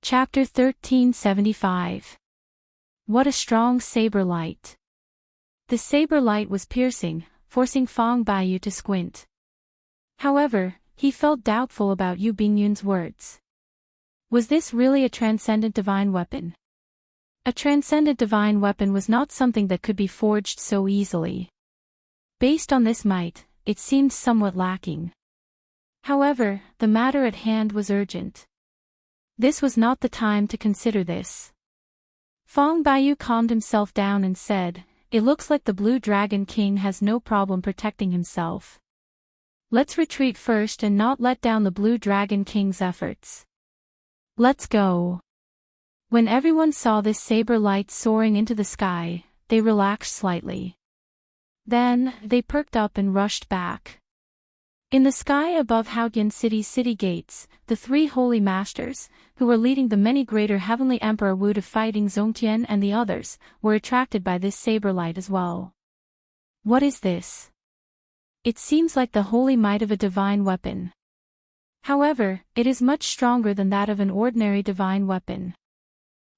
Chapter 1375. What a strong saber light. The saber light was piercing, forcing Fong Baiyu to squint. However, he felt doubtful about Yu Bingyun's words. Was this really a transcendent divine weapon? A transcendent divine weapon was not something that could be forged so easily. Based on this might, it seemed somewhat lacking. However, the matter at hand was urgent. This was not the time to consider this. Fong Baiyu calmed himself down and said, "It looks like the Blue Dragon King has no problem protecting himself. Let's retreat first and not let down the Blue Dragon King's efforts. Let's go." When everyone saw this saber light soaring into the sky, they relaxed slightly. Then, they perked up and rushed back. In the sky above Haotian City's city gates, the three holy masters, who were leading the many greater heavenly Emperor Wu to fight Zongtian and the others, were attracted by this saber light as well. What is this? It seems like the holy might of a divine weapon. However, it is much stronger than that of an ordinary divine weapon.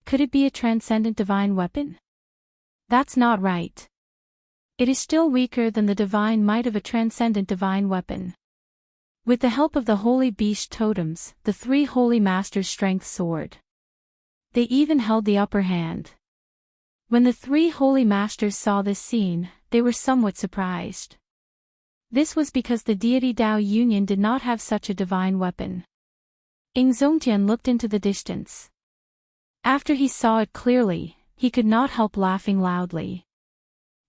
Could it be a transcendent divine weapon? That's not right. It is still weaker than the divine might of a transcendent divine weapon. With the help of the holy beast totems, the three holy masters' strength soared. They even held the upper hand. When the three holy masters saw this scene, they were somewhat surprised. This was because the deity Dao Union did not have such a divine weapon. Zongtian looked into the distance. After he saw it clearly, he could not help laughing loudly.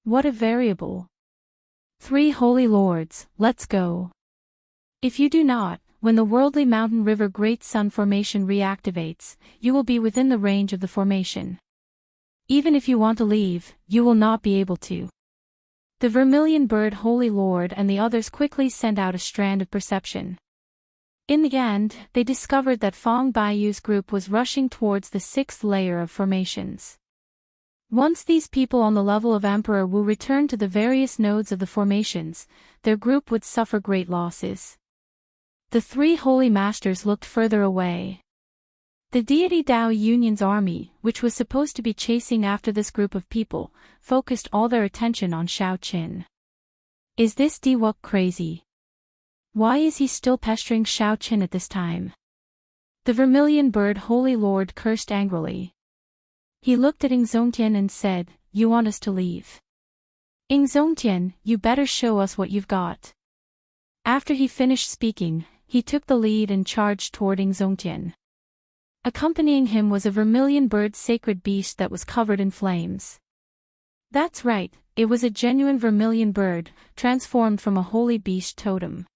What a variable! Three holy lords, let's go. If you do not, when the worldly mountain river Great Sun formation reactivates, you will be within the range of the formation. Even if you want to leave, you will not be able to. The Vermilion Bird Holy Lord and the others quickly sent out a strand of perception. In the end, they discovered that Fong Baiyu's group was rushing towards the sixth layer of formations. Once these people on the level of Emperor Wu returned to the various nodes of the formations, their group would suffer great losses. The three holy masters looked further away. The deity Dao Union's army, which was supposed to be chasing after this group of people, focused all their attention on Shao Qin. Is this Diwuk crazy? Why is he still pestering Shao Qin at this time? The Vermilion Bird Holy Lord cursed angrily. He looked at Zongtian and said, "You want us to leave? Zongtian, you better show us what you've got." After he finished speaking, he took the lead and charged toward Zongtian. Accompanying him was a vermilion bird sacred beast that was covered in flames. That's right, it was a genuine vermilion bird, transformed from a holy beast totem.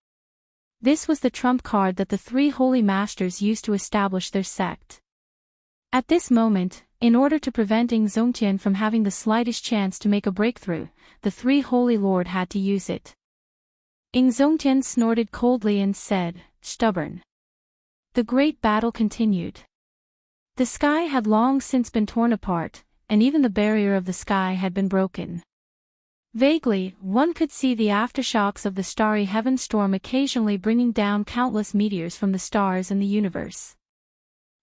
This was the trump card that the three holy masters used to establish their sect. At this moment, in order to prevent Zongtian from having the slightest chance to make a breakthrough, the three holy lord had to use it. Zongtian snorted coldly and said, "Stubborn." The great battle continued. The sky had long since been torn apart, and even the barrier of the sky had been broken. Vaguely, one could see the aftershocks of the starry heaven storm occasionally bringing down countless meteors from the stars in the universe.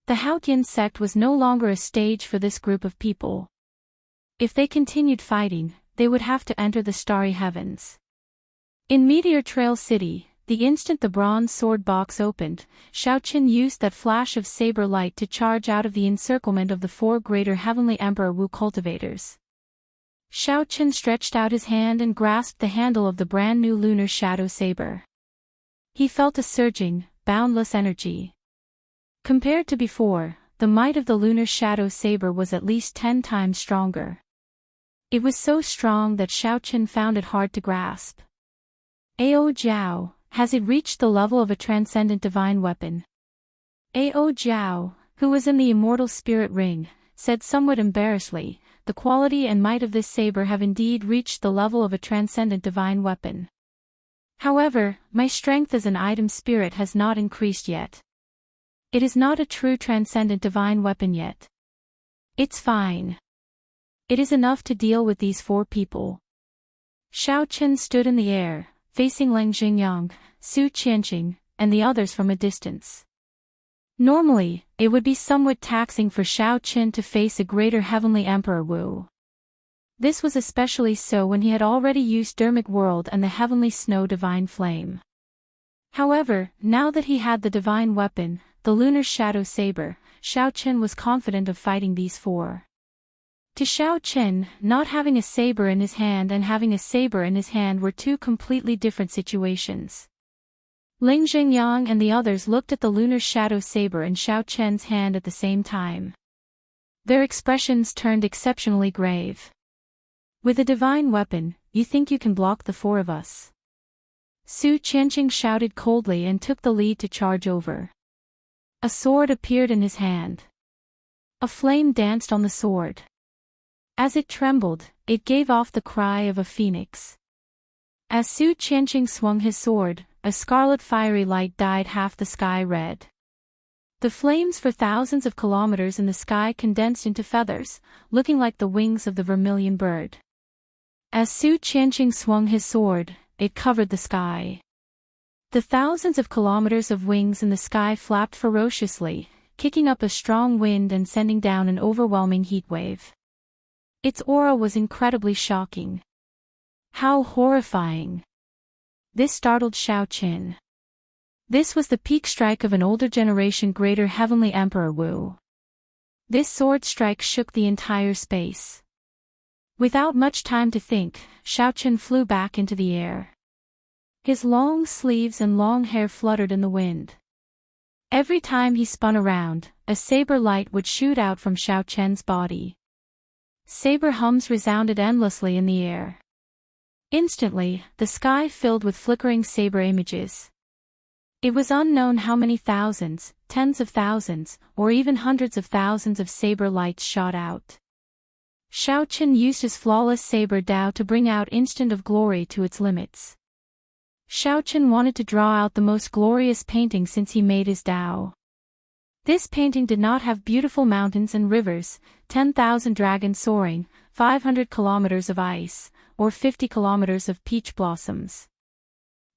The Haotian sect was no longer a stage for this group of people. If they continued fighting, they would have to enter the starry heavens. In Meteor Trail City, the instant the bronze sword box opened, Shao Qin used that flash of saber light to charge out of the encirclement of the four greater heavenly Emperor Wu cultivators. Shao Qin stretched out his hand and grasped the handle of the brand new lunar shadow saber. He felt a surging, boundless energy. Compared to before, the might of the lunar shadow saber was at least 10 times stronger. It was so strong that Shao Qin found it hard to grasp. Ao Jiao, has it reached the level of a transcendent divine weapon? Ao Jiao, who was in the Immortal Spirit Ring, said somewhat embarrassedly, "The quality and might of this saber have indeed reached the level of a transcendent divine weapon. However, my strength as an item spirit has not increased yet. It is not a true transcendent divine weapon yet. It's fine. It is enough to deal with these four people." Shao Qin stood in the air, facing Leng Jingyang, Su Qianqing, and the others from a distance. Normally, it would be somewhat taxing for Shao Qin to face a greater heavenly Emperor Wu. This was especially so when he had already used Dermic World and the Heavenly Snow Divine Flame. However, now that he had the divine weapon, the Lunar Shadow Saber, Shao Qin was confident of fighting these four. To Shao Qin, not having a saber in his hand and having a saber in his hand were two completely different situations. Ling Jingyang and the others looked at the Lunar Shadow Saber in Shao Qin's hand at the same time. Their expressions turned exceptionally grave. With a divine weapon, you think you can block the four of us? Su Qianqing shouted coldly and took the lead to charge over. A sword appeared in his hand. A flame danced on the sword. As it trembled, it gave off the cry of a phoenix. As Su Qianqing swung his sword, a scarlet fiery light dyed half the sky red. The flames for thousands of kilometers in the sky condensed into feathers, looking like the wings of the vermilion bird. As Su Qianqing swung his sword, it covered the sky. The thousands of kilometers of wings in the sky flapped ferociously, kicking up a strong wind and sending down an overwhelming heat wave. Its aura was incredibly shocking. How horrifying! This startled Shao Qin. This was the peak strike of an older generation greater heavenly Emperor Wu. This sword strike shook the entire space. Without much time to think, Shao Qin flew back into the air. His long sleeves and long hair fluttered in the wind. Every time he spun around, a saber light would shoot out from Shao Qin's body. Saber hums resounded endlessly in the air. Instantly, the sky filled with flickering saber images. It was unknown how many thousands, tens of thousands, or even hundreds of thousands of saber lights shot out. Shao Qin used his flawless saber Dao to bring out instant of glory to its limits. Shao Qin wanted to draw out the most glorious painting since he made his Dao. This painting did not have beautiful mountains and rivers, 10,000 dragons soaring, 500 kilometers of ice, or 50 kilometers of peach blossoms.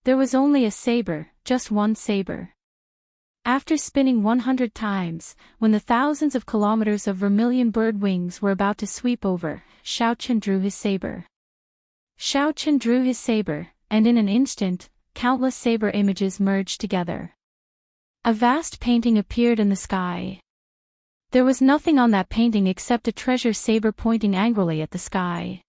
There was only a saber, just one saber. After spinning 100 times, when the thousands of kilometers of vermilion bird wings were about to sweep over, Shao Qin drew his saber. Shao Qin drew his saber, and in an instant, countless saber images merged together. A vast painting appeared in the sky. There was nothing on that painting except a treasure saber pointing angrily at the sky.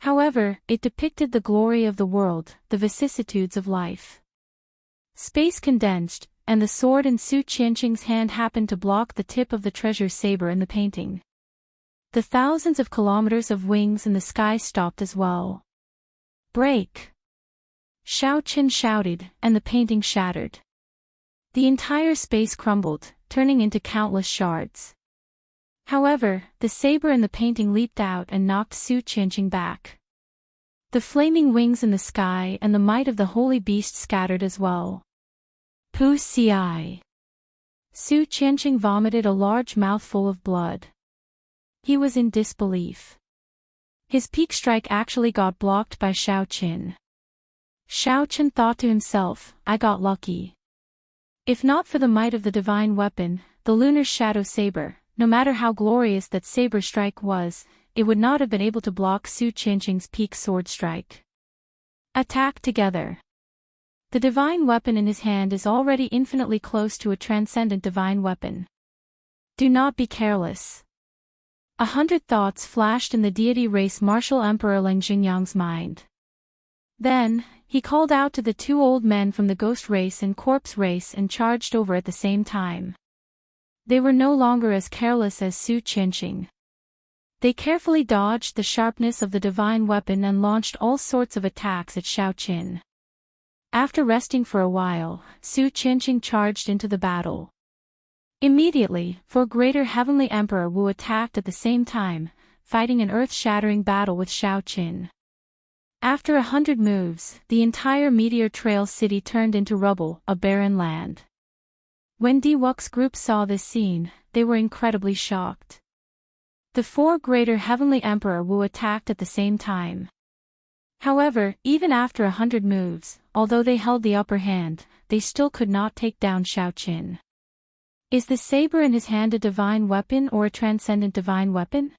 However, it depicted the glory of the world, the vicissitudes of life. Space condensed, and the sword in Su Qianqing's hand happened to block the tip of the treasure saber in the painting. The thousands of kilometers of wings in the sky stopped as well. Break! Shao Qin shouted, and the painting shattered. The entire space crumbled, turning into countless shards. However, the saber in the painting leaped out and knocked Su Qianqing back. The flaming wings in the sky and the might of the holy beast scattered as well. Pu Ci. Su Qianqing vomited a large mouthful of blood. He was in disbelief. His peak strike actually got blocked by Shao Qin. Shao Qin thought to himself, I got lucky. If not for the might of the divine weapon, the Lunar Shadow Saber, no matter how glorious that saber strike was, it would not have been able to block Su Qianqing's peak sword strike. Attack together. The divine weapon in his hand is already infinitely close to a transcendent divine weapon. Do not be careless. 100 thoughts flashed in the deity race martial Emperor Ling Jingyang's mind. Then, he called out to the two old men from the ghost race and corpse race and charged over at the same time. They were no longer as careless as Su Qianqing. They carefully dodged the sharpness of the divine weapon and launched all sorts of attacks at Shao Qin. After resting for a while, Su Qianqing charged into the battle. Immediately, four greater heavenly Emperor Wu attacked at the same time, fighting an earth-shattering battle with Shao Qin. After 100 moves, the entire Meteor Trail city turned into rubble, a barren land. When Diwuk's group saw this scene, they were incredibly shocked. The four greater heavenly Emperor Wu attacked at the same time. However, even after 100 moves, although they held the upper hand, they still could not take down Shao Qin. Is the saber in his hand a divine weapon or a transcendent divine weapon?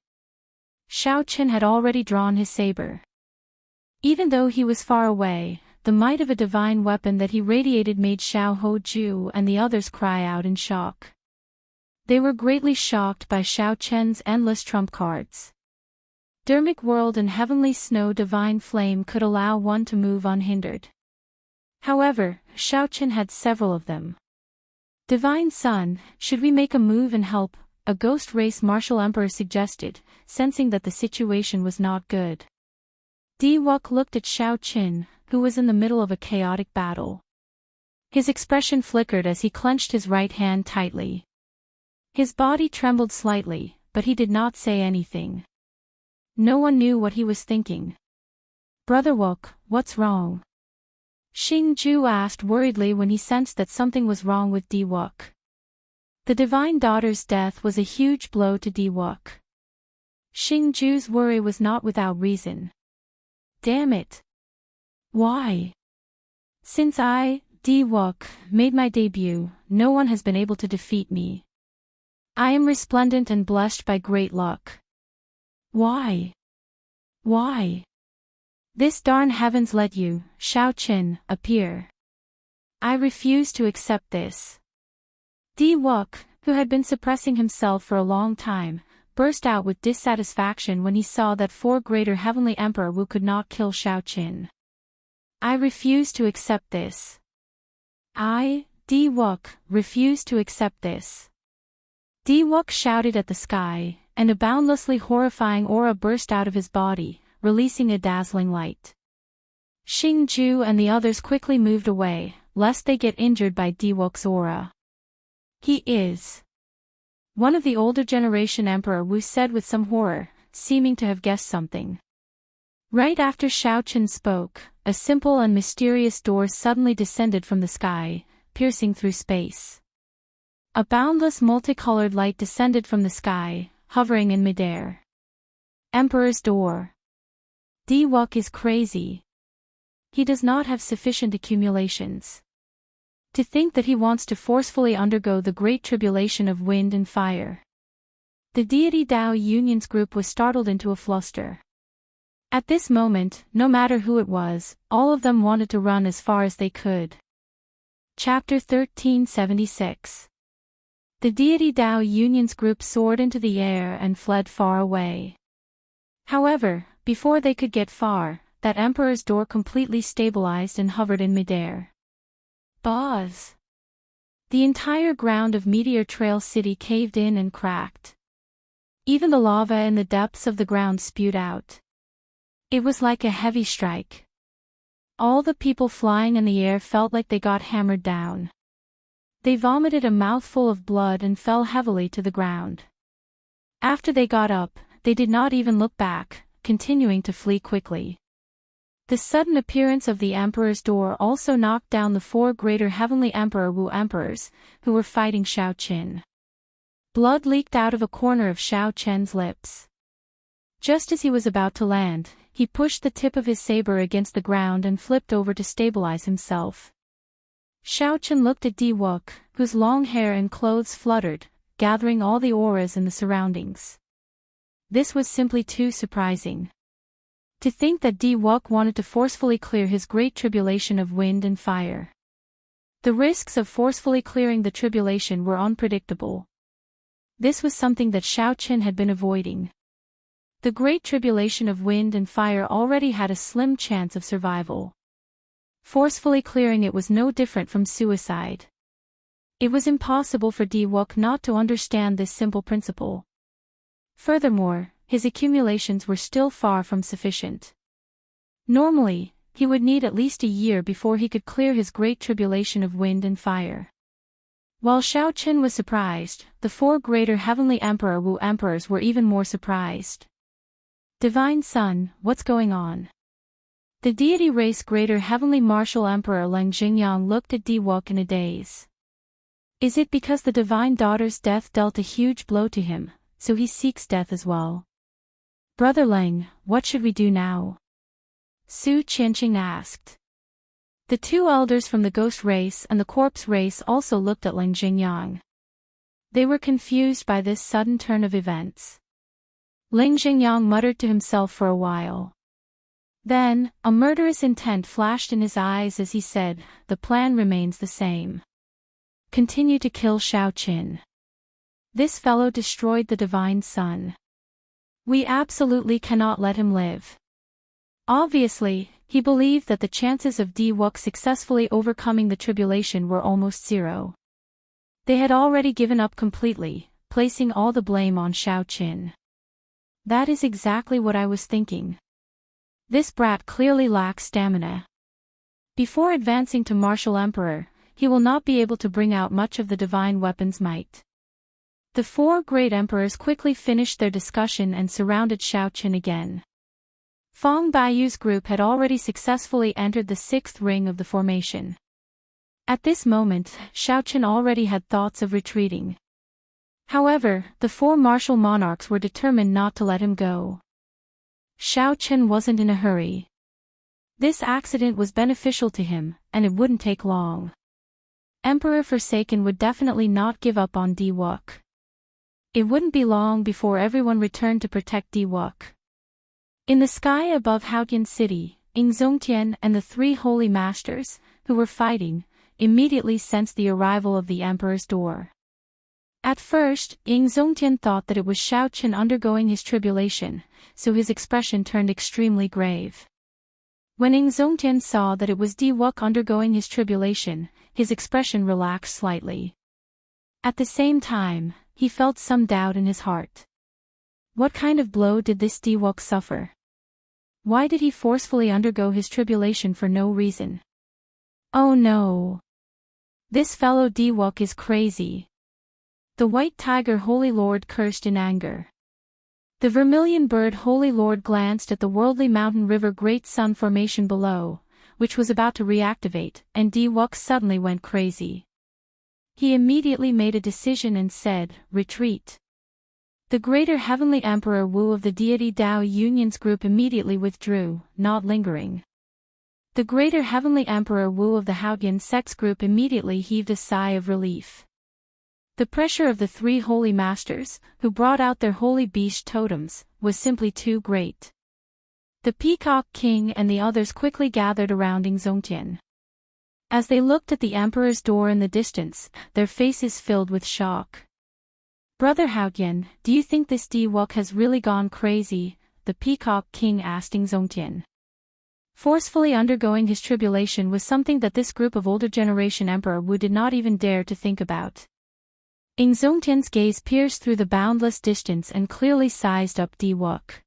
Shao Qin had already drawn his saber. Even though he was far away, the might of a divine weapon that he radiated made Xiao Hoju and the others cry out in shock. They were greatly shocked by Shao Qin's endless trump cards. Dermic World and Heavenly Snow Divine Flame could allow one to move unhindered. However, Shao Qin had several of them. Divine Sun, should we make a move and help? A ghost race martial emperor suggested, sensing that the situation was not good. Di Wuk looked at Shao Qin, who was in the middle of a chaotic battle. His expression flickered as he clenched his right hand tightly. His body trembled slightly, but he did not say anything. No one knew what he was thinking. "Brother Wuk, what's wrong?" Xing Ju asked worriedly when he sensed that something was wrong with Di Wuk. The divine daughter's death was a huge blow to Di Wuk. Xing Ju's worry was not without reason. Damn it! Why? Since I, Di Wuk, made my debut, no one has been able to defeat me. I am resplendent and blessed by great luck. Why? Why? This darn heavens let you, Shao Qin, appear. I refuse to accept this. Di Wuk, who had been suppressing himself for a long time, burst out with dissatisfaction when he saw that 4 greater heavenly Emperor Wu could not kill Shao Qin. I refuse to accept this. I, Di Wuk, refuse to accept this. Di Wuk shouted at the sky, and a boundlessly horrifying aura burst out of his body, releasing a dazzling light. Xing Ju and the others quickly moved away, lest they get injured by Di Wuk's aura. He is one of the older generation Emperor Wu said with some horror, seeming to have guessed something. Right after Shao Qin spoke, a simple and mysterious door suddenly descended from the sky, piercing through space. A boundless multicolored light descended from the sky, hovering in midair. Emperor's Door. Di Wuk is crazy. He does not have sufficient accumulations. To think that he wants to forcefully undergo the great tribulation of wind and fire. The deity Dao Union's group was startled into a fluster. At this moment, no matter who it was, all of them wanted to run as far as they could. Chapter 1376. The deity Dao Union's group soared into the air and fled far away. However, before they could get far, that Emperor's Door completely stabilized and hovered in midair. Buzz! The entire ground of Meteor Trail City caved in and cracked. Even the lava in the depths of the ground spewed out. It was like a heavy strike. All the people flying in the air felt like they got hammered down. They vomited a mouthful of blood and fell heavily to the ground. After they got up, they did not even look back, continuing to flee quickly. The sudden appearance of the Emperor's Door also knocked down the 4 greater heavenly Emperor Wu emperors, who were fighting Shao Qin. Blood leaked out of a corner of Shao Qin's lips. Just as he was about to land, he pushed the tip of his saber against the ground and flipped over to stabilize himself. Shao Qin looked at Di Wuk, whose long hair and clothes fluttered, gathering all the auras in the surroundings. This was simply too surprising. To think that Di Wuk wanted to forcefully clear his great tribulation of wind and fire. The risks of forcefully clearing the tribulation were unpredictable. This was something that Shao Qin had been avoiding. The great tribulation of wind and fire already had a slim chance of survival. Forcefully clearing it was no different from suicide. It was impossible for Di Wuk not to understand this simple principle. Furthermore, his accumulations were still far from sufficient. Normally, he would need at least a year before he could clear his great tribulation of wind and fire. While Shao Qin was surprised, the 4 greater heavenly Emperor Wu emperors were even more surprised. Divine Sun, what's going on? The deity race greater heavenly martial Emperor Leng Jingyang looked at Di Wuk in a daze. Is it because the divine daughter's death dealt a huge blow to him, so he seeks death as well? Brother Leng, what should we do now? Su Qianqing asked. The 2 elders from the ghost race and the corpse race also looked at Leng Jingyang. They were confused by this sudden turn of events. Ling Xingyang muttered to himself for a while. Then, a murderous intent flashed in his eyes as he said, "The plan remains the same. Continue to kill Xiaoqin. This fellow destroyed the divine sun. We absolutely cannot let him live." Obviously, he believed that the chances of Diwok successfully overcoming the tribulation were almost zero. They had already given up completely, placing all the blame on Xiaoqin. That is exactly what I was thinking. This brat clearly lacks stamina. Before advancing to martial emperor, he will not be able to bring out much of the divine weapon's might. The four great emperors quickly finished their discussion and surrounded Xiaoqin again. Fang Baiyu's group had already successfully entered the sixth ring of the formation. At this moment, Xiaoqin already had thoughts of retreating. However, the four martial monarchs were determined not to let him go. Xiaoqin wasn't in a hurry. This accident was beneficial to him, and it wouldn't take long. Emperor Forsaken would definitely not give up on Diwok. It wouldn't be long before everyone returned to protect Diwok. In the sky above Haotian City, Ying Zongtian and the three holy masters, who were fighting, immediately sensed the arrival of the emperor's door. At first, Ying Zongtian thought that it was Xiaoqin undergoing his tribulation, so his expression turned extremely grave. When Ying Zongtian saw that it was Diwok undergoing his tribulation, his expression relaxed slightly. At the same time, he felt some doubt in his heart. What kind of blow did this Diwok suffer? Why did he forcefully undergo his tribulation for no reason? Oh no! This fellow Diwok is crazy. The White Tiger Holy Lord cursed in anger. The Vermilion Bird Holy Lord glanced at the worldly mountain river Great Sun formation below, which was about to reactivate, and Diwok suddenly went crazy. He immediately made a decision and said, "Retreat." The Greater Heavenly Emperor Wu of the Deity Tao Union's group immediately withdrew, not lingering. The Greater Heavenly Emperor Wu of the Haotian sect's group immediately heaved a sigh of relief. The pressure of the three holy masters, who brought out their holy beast totems, was simply too great. The Peacock King and the others quickly gathered around Ying Zongtian. As they looked at the emperor's door in the distance, their faces filled with shock. "Brother Haotian, do you think this Diwok has really gone crazy?" the Peacock King asked Ying Zongtian. Forcefully undergoing his tribulation was something that this group of older generation Emperor Wu did not even dare to think about. Ying Zongtian's gaze pierced through the boundless distance and clearly sized up Diwok.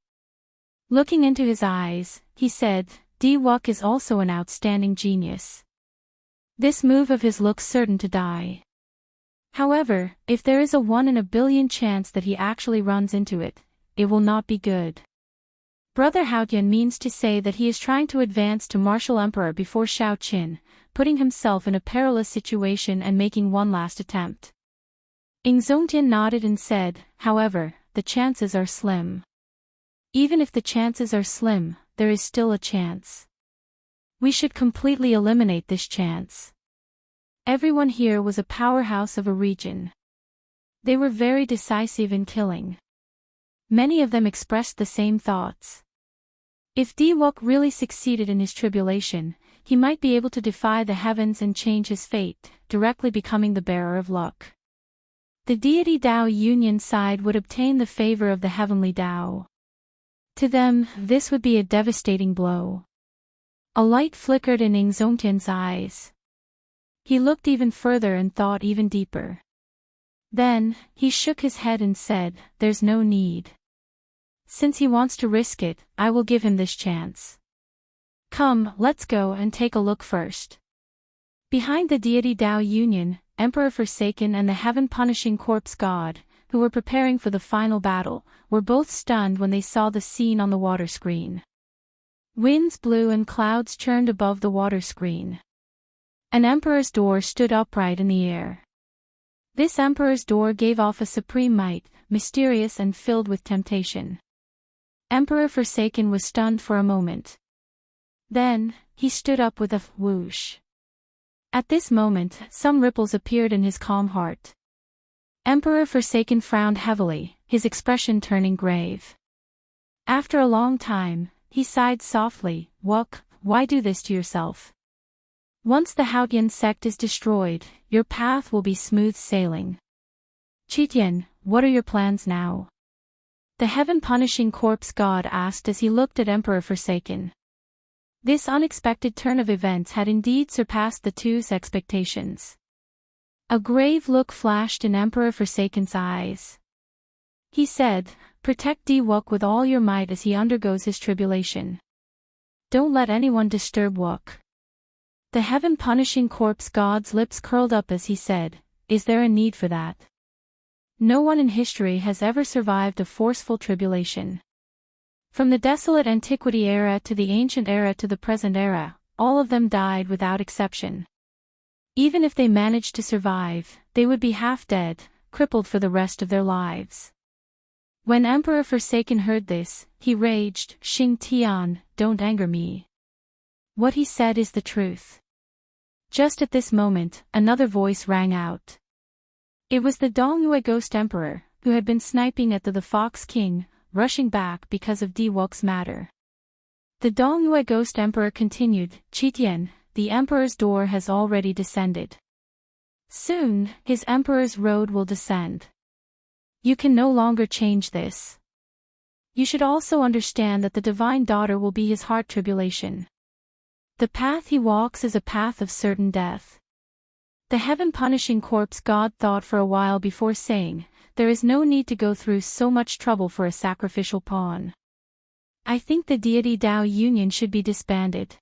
Looking into his eyes, he said, "Diwok is also an outstanding genius. This move of his looks certain to die. However, if there is a 1 in a billion chance that he actually runs into it, it will not be good." Brother Haotian means to say that he is trying to advance to martial emperor before Xiaoqin, putting himself in a perilous situation and making one last attempt. Ying Zongtian nodded and said, "However, the chances are slim. Even if the chances are slim, there is still a chance. We should completely eliminate this chance." Everyone here was a powerhouse of a region. They were very decisive in killing. Many of them expressed the same thoughts. If Diwok really succeeded in his tribulation, he might be able to defy the heavens and change his fate, directly becoming the bearer of luck. The deity Tao Union side would obtain the favor of the heavenly Tao. To them, this would be a devastating blow. A light flickered in Ying Zongtian's eyes. He looked even further and thought even deeper. Then, he shook his head and said, "There's no need. Since he wants to risk it, I will give him this chance. Come, let's go and take a look first." Behind the deity Tao Union, Emperor Forsaken and the heaven-punishing corpse god, who were preparing for the final battle, were both stunned when they saw the scene on the water screen. Winds blew and clouds churned above the water screen. An emperor's door stood upright in the air. This emperor's door gave off a supreme might, mysterious and filled with temptation. Emperor Forsaken was stunned for a moment. Then, he stood up with a whoosh. At this moment, some ripples appeared in his calm heart. Emperor Forsaken frowned heavily, his expression turning grave. After a long time, he sighed softly, "Wuk, why do this to yourself? Once the Haotian sect is destroyed, your path will be smooth sailing. Chitian, what are your plans now?" The heaven-punishing corpse god asked as he looked at Emperor Forsaken. This unexpected turn of events had indeed surpassed the two's expectations. A grave look flashed in Emperor Forsaken's eyes. He said, "Protect Wuk with all your might as he undergoes his tribulation. Don't let anyone disturb Wuk." The heaven-punishing corpse god's lips curled up as he said, "Is there a need for that? No one in history has ever survived a forceful tribulation. From the desolate antiquity era to the ancient era to the present era, all of them died without exception. Even if they managed to survive, they would be half dead, crippled for the rest of their lives." When Emperor Forsaken heard this, he raged, "Xing Tian, don't anger me. What he said is the truth." Just at this moment, another voice rang out. It was the Dongyue Ghost Emperor, who had been sniping at the Fox King, rushing back because of Wuk's matter. The Dongyue Ghost Emperor continued, "Chitian, the Emperor's door has already descended. Soon, his Emperor's road will descend. You can no longer change this. You should also understand that the Divine Daughter will be his heart tribulation. The path he walks is a path of certain death." The heaven-punishing corpse god thought for a while before saying, "There is no need to go through so much trouble for a sacrificial pawn. I think the deity Tao Union should be disbanded."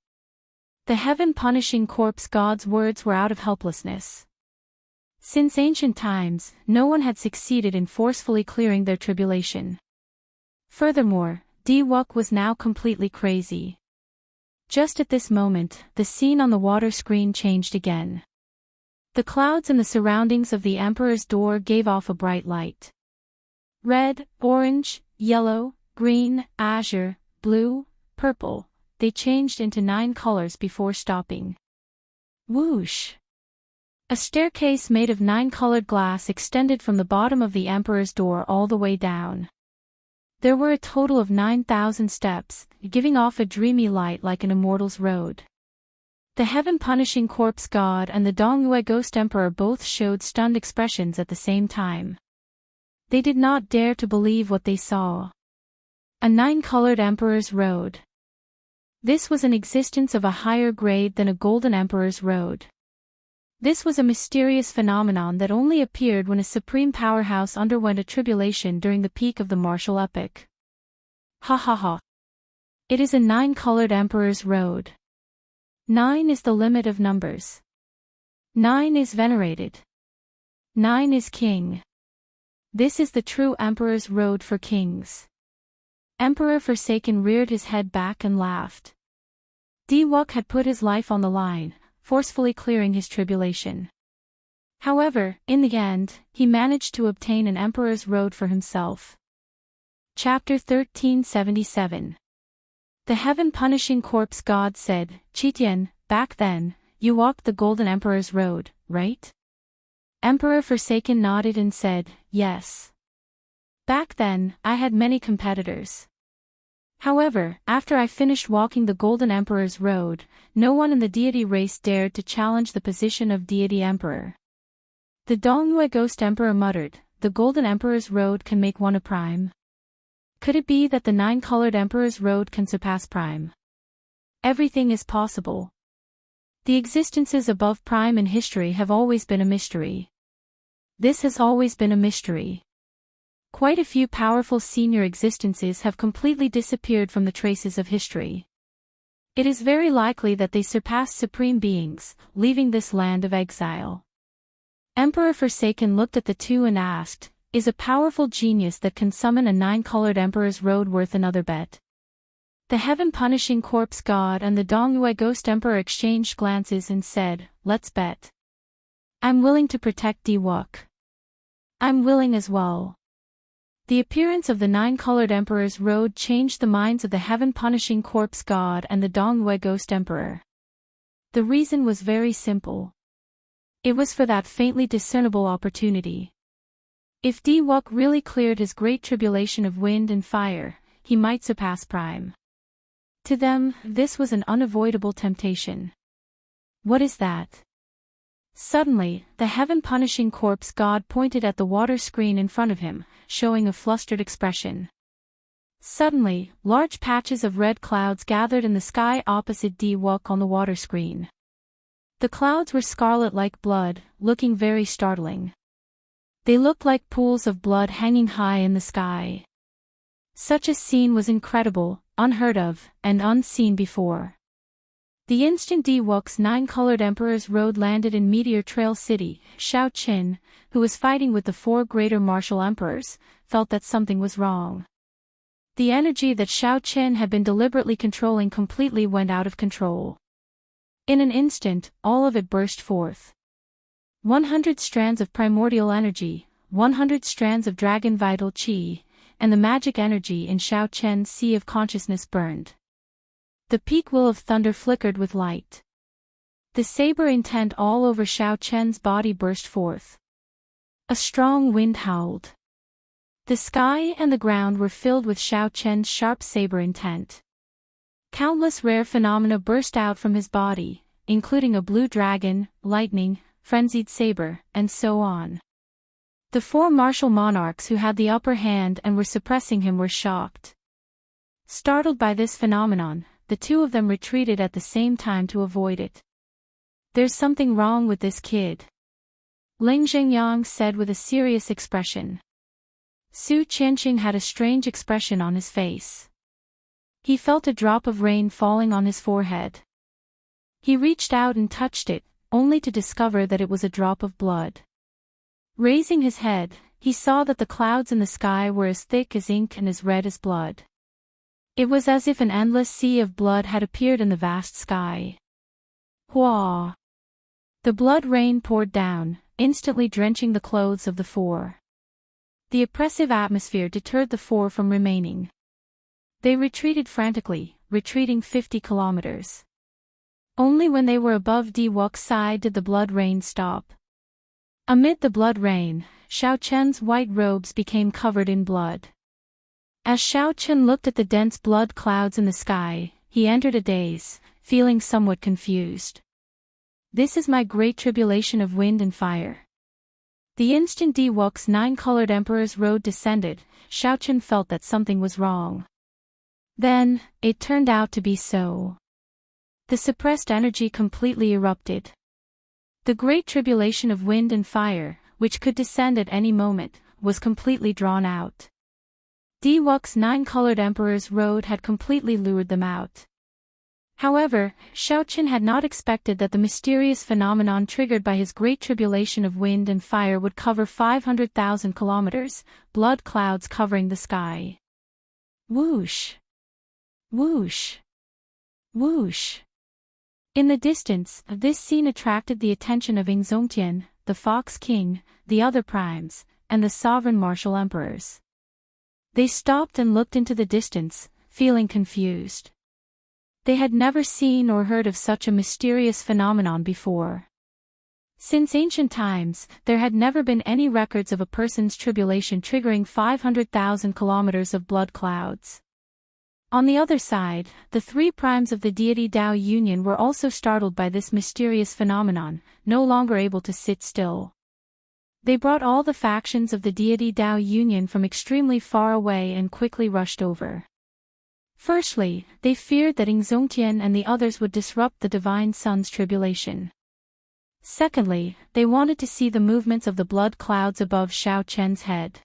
The heaven-punishing corpse god's words were out of helplessness. Since ancient times, no one had succeeded in forcefully clearing their tribulation. Furthermore, Wuk was now completely crazy. Just at this moment, the scene on the water screen changed again. The clouds in the surroundings of the Emperor's door gave off a bright light. Red, orange, yellow, green, azure, blue, purple, they changed into 9 colors before stopping. Whoosh! A staircase made of 9-colored glass extended from the bottom of the Emperor's door all the way down. There were a total of 9,000 steps, giving off a dreamy light like an immortal's road. The heaven-punishing corpse god and the Dongyue Ghost Emperor both showed stunned expressions at the same time. They did not dare to believe what they saw. A 9-colored Emperor's Road. This was an existence of a higher grade than a Golden Emperor's Road. This was a mysterious phenomenon that only appeared when a supreme powerhouse underwent a tribulation during the peak of the martial epoch. Ha ha ha. It is a 9-colored Emperor's Road. 9 is the limit of numbers. 9 is venerated. 9 is king. This is the true Emperor's Road for kings. Emperor Forsaken reared his head back and laughed. Wuk had put his life on the line, forcefully clearing his tribulation. However, in the end, he managed to obtain an Emperor's Road for himself. Chapter 1377. The heaven-punishing corpse god said, "Chitian, back then, you walked the Golden Emperor's Road, right?" Emperor Forsaken nodded and said, "Yes. Back then, I had many competitors. However, after I finished walking the Golden Emperor's Road, no one in the deity race dared to challenge the position of deity emperor." The Dongyue Ghost Emperor muttered, "The Golden Emperor's Road can make one a prime? Could it be that the 9-colored Emperor's Road can surpass Prime? Everything is possible. The existences above Prime in history have always been a mystery. This has always been a mystery. Quite a few powerful senior existences have completely disappeared from the traces of history. It is very likely that they surpassed supreme beings, leaving this land of exile." Emperor Forsaken looked at the two and asked, "Is a powerful genius that can summon a 9-colored Emperor's Road worth another bet?" The heaven-punishing corpse god and the Dongyue Ghost Emperor exchanged glances and said, "Let's bet. I'm willing to protect Wuk." "I'm willing as well." The appearance of the 9-colored Emperor's Road changed the minds of the heaven-punishing corpse god and the Dongyue Ghost Emperor. The reason was very simple. It was for that faintly discernible opportunity. If Diwok really cleared his great tribulation of wind and fire, he might surpass Prime. To them, this was an unavoidable temptation. What is that? Suddenly, the heaven-punishing corpse god pointed at the water screen in front of him, showing a flustered expression. Suddenly, large patches of red clouds gathered in the sky opposite Diwok on the water screen. The clouds were scarlet like blood, looking very startling. They looked like pools of blood hanging high in the sky. Such a scene was incredible, unheard of, and unseen before. The instant Diwok's 9-colored Emperor's road landed in Meteor Trail City, Shao Qin, who was fighting with the 4 greater martial emperors, felt that something was wrong. The energy that Shao Qin had been deliberately controlling completely went out of control. In an instant, all of it burst forth. 100 strands of primordial energy, 100 strands of dragon vital qi, and the magic energy in Shao Qian's sea of consciousness burned. The peak will of thunder flickered with light. The saber intent all over Shao Qian's body burst forth. A strong wind howled. The sky and the ground were filled with Shao Qian's sharp saber intent. Countless rare phenomena burst out from his body, including a blue dragon, lightning, frenzied saber, and so on. The 4 martial monarchs who had the upper hand and were suppressing him were shocked. Startled by this phenomenon, the 2 of them retreated at the same time to avoid it. "There's something wrong with this kid," Ling Zhengyang said with a serious expression. Su Qianqing had a strange expression on his face. He felt a drop of rain falling on his forehead. He reached out and touched it, only to discover that it was a drop of blood. Raising his head, he saw that the clouds in the sky were as thick as ink and as red as blood. It was as if an endless sea of blood had appeared in the vast sky. Hua! The blood rain poured down, instantly drenching the clothes of the 4. The oppressive atmosphere deterred the 4 from remaining. They retreated frantically, retreating 50 kilometers. Only when they were above Diwok's side did the blood rain stop. Amid the blood rain, Shao Qian's white robes became covered in blood. As Shao Qian looked at the dense blood clouds in the sky, he entered a daze, feeling somewhat confused. This is my great tribulation of wind and fire. The instant Diwok's 9-colored Emperor's road descended, Shao Qian felt that something was wrong. Then, it turned out to be so. The suppressed energy completely erupted. The great tribulation of wind and fire, which could descend at any moment, was completely drawn out. Diwok's 9-colored Emperor's road had completely lured them out. However, Shao Qian had not expected that the mysterious phenomenon triggered by his great tribulation of wind and fire would cover 500,000 kilometers, blood clouds covering the sky. Whoosh! Whoosh! Whoosh! In the distance, this scene attracted the attention of Ingzongtian, the Fox King, the other primes, and the sovereign martial emperors. They stopped and looked into the distance, feeling confused. They had never seen or heard of such a mysterious phenomenon before. Since ancient times, there had never been any records of a person's tribulation triggering 500,000 kilometers of blood clouds. On the other side, the 3 primes of the deity Dao Union were also startled by this mysterious phenomenon, no longer able to sit still. They brought all the factions of the deity Dao Union from extremely far away and quickly rushed over. Firstly, they feared that Ingzongtian and the others would disrupt the Divine Sun's tribulation. Secondly, they wanted to see the movements of the blood clouds above Shao Qian's head.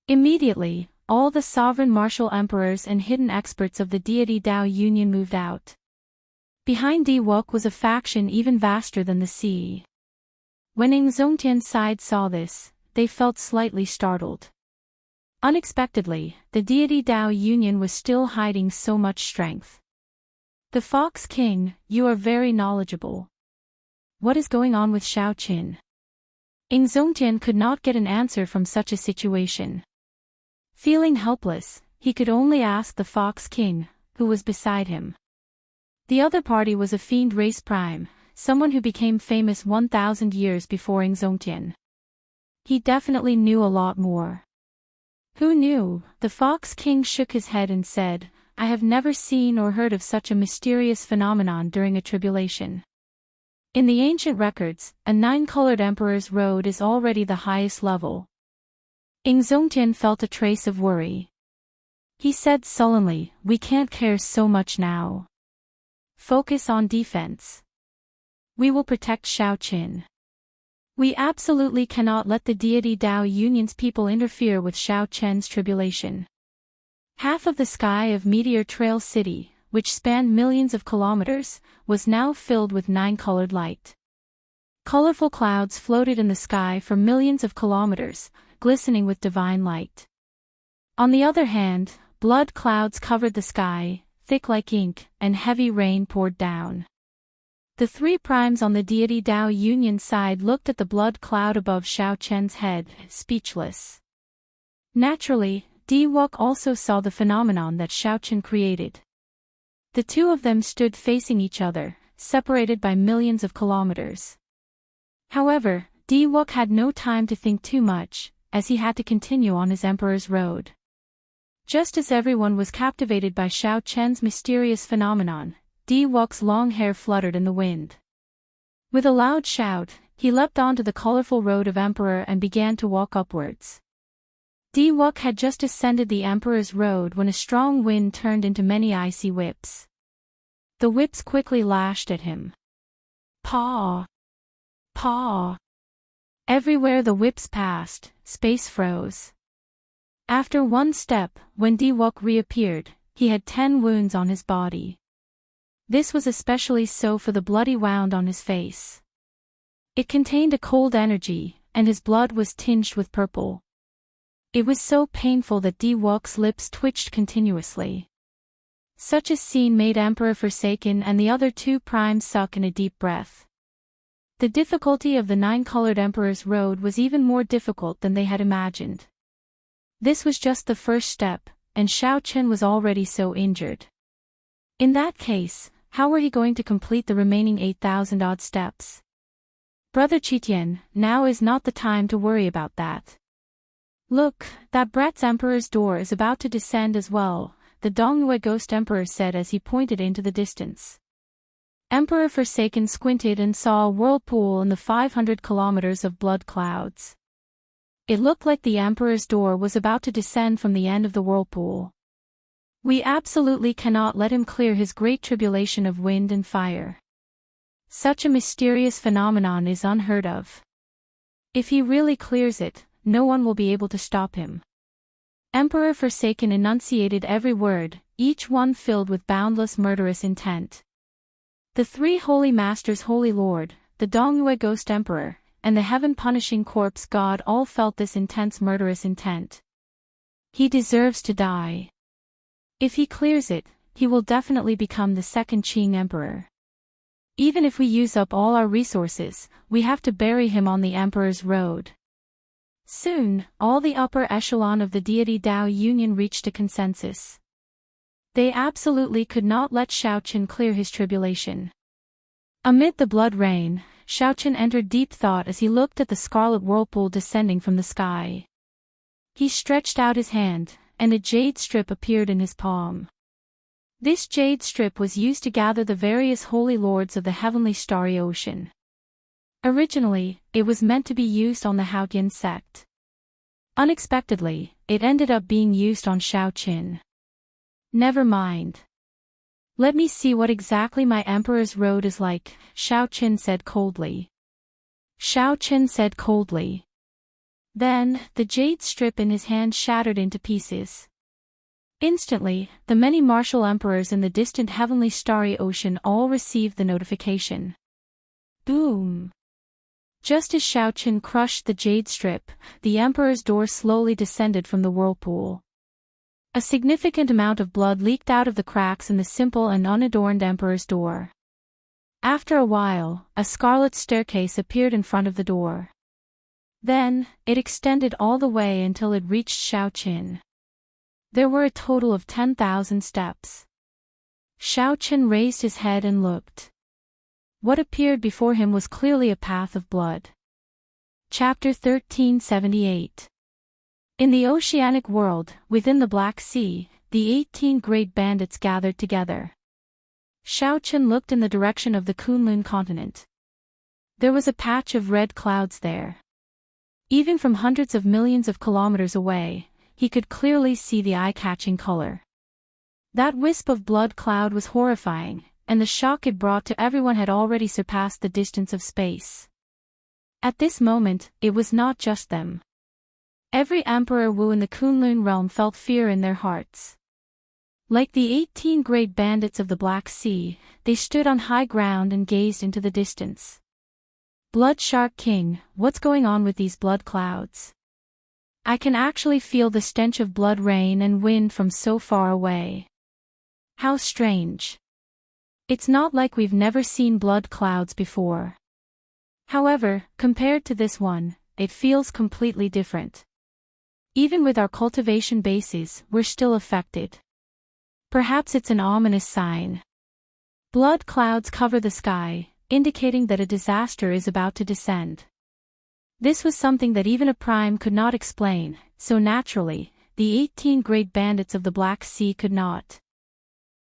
Immediately, all the sovereign martial emperors and hidden experts of the deity Dao Union moved out. Behind Diwok was a faction even vaster than the sea. When Ingzongtian's side saw this, they felt slightly startled. Unexpectedly, the deity Dao Union was still hiding so much strength. The Fox King, you are very knowledgeable. What is going on with Shao Qian? Ingzongtian could not get an answer from such a situation. Feeling helpless, he could only ask the Fox King, who was beside him. The other party was a fiend race prime, someone who became famous 1,000 years before Ingzongtian. he definitely knew a lot more. Who knew? The Fox King shook his head and said, I have never seen or heard of such a mysterious phenomenon during a tribulation. In the ancient records, a 9-colored emperor's road is already the highest level. Ing Zongtian felt a trace of worry. He said sullenly, we can't care so much now. Focus on defense. We will protect Shaoqin. We absolutely cannot let the deity Dao Union's people interfere with Shaoqin's tribulation. Half of the sky of Meteor Trail City, which spanned millions of kilometers, was now filled with 9-colored light. Colorful clouds floated in the sky for millions of kilometers, glistening with divine light. On the other hand, blood clouds covered the sky, thick like ink, and heavy rain poured down. The 3 primes on the deity Dao Union side looked at the blood cloud above Shaoqin's head, speechless. Naturally, Di Wuk also saw the phenomenon that Shaoqin created. The two of them stood facing each other, separated by millions of kilometers. However, Di Wuk had no time to think too much, as he had to continue on his emperor's road. Just as everyone was captivated by Shaoqin's mysterious phenomenon, Di Wuk's long hair fluttered in the wind. With a loud shout, he leapt onto the colorful road of Emperor and began to walk upwards. Di Wuk had just ascended the Emperor's road when a strong wind turned into many icy whips. The whips quickly lashed at him. Paw! Paw! Everywhere the whips passed, space froze. After one step, when Di Wuk reappeared, he had 10 wounds on his body. This was especially so for the bloody wound on his face. It contained a cold energy, and his blood was tinged with purple. It was so painful that Di Wuk's lips twitched continuously. Such a scene made Emperor Forsaken and the other 2 primes suck in a deep breath. The difficulty of the 9-colored Emperor's road was even more difficult than they had imagined. This was just the first step, and Shaoqin was already so injured. In that case, how were he going to complete the remaining 8,000-odd steps? Brother Qitian, now is not the time to worry about that. Look, that brat's emperor's door is about to descend as well, the Dongyue Ghost Emperor said as he pointed into the distance. Emperor Forsaken squinted and saw a whirlpool in the 500 kilometers of blood clouds. It looked like the emperor's door was about to descend from the end of the whirlpool. We absolutely cannot let him clear his great tribulation of wind and fire. Such a mysterious phenomenon is unheard of. If he really clears it, no one will be able to stop him. Emperor Forsaken enunciated every word, each one filled with boundless murderous intent. The 3 holy masters, Holy Lord, the Dongyue Ghost Emperor, and the heaven-punishing corpse god all felt this intense murderous intent. He deserves to die. If he clears it, he will definitely become the 2nd Qing Emperor. Even if we use up all our resources, we have to bury him on the Emperor's road. Soon, all the upper echelon of the deity Dao Union reached a consensus. They absolutely could not let Shaoqin clear his tribulation. Amid the blood rain, Shaoqin entered deep thought as he looked at the scarlet whirlpool descending from the sky. He stretched out his hand, and a jade strip appeared in his palm. This jade strip was used to gather the various holy lords of the heavenly starry ocean. Originally, it was meant to be used on the Haotian sect. Unexpectedly, it ended up being used on Shaoqin. Never mind. Let me see what exactly my emperor's road is like, Shaoqin said coldly. Shaoqin said coldly. Then, the jade strip in his hand shattered into pieces. Instantly, the many martial emperors in the distant heavenly starry ocean all received the notification. Boom! Just as Shaoqin crushed the jade strip, the emperor's door slowly descended from the whirlpool. A significant amount of blood leaked out of the cracks in the simple and unadorned emperor's door. After a while, a scarlet staircase appeared in front of the door. Then, it extended all the way until it reached Shaoqin. There were a total of 10,000 steps. Shaoqin raised his head and looked. What appeared before him was clearly a path of blood. Chapter 1378. In the oceanic world, within the Black Sea, the 18 great bandits gathered together. Xiao Chen looked in the direction of the Kunlun continent. There was a patch of red clouds there. Even from hundreds of millions of kilometers away, he could clearly see the eye-catching color. That wisp of blood cloud was horrifying, and the shock it brought to everyone had already surpassed the distance of space. At this moment, it was not just them. Every Emperor Wu in the Kunlun realm felt fear in their hearts. Like the 18 great bandits of the Black Sea, they stood on high ground and gazed into the distance. Blood Shark King, what's going on with these blood clouds? I can actually feel the stench of blood rain and wind from so far away. How strange. It's not like we've never seen blood clouds before. However, compared to this one, it feels completely different. Even with our cultivation bases, we're still affected. Perhaps it's an ominous sign. Blood clouds cover the sky, indicating that a disaster is about to descend. This was something that even a prime could not explain, so naturally, the 18 great bandits of the Black Sea could not.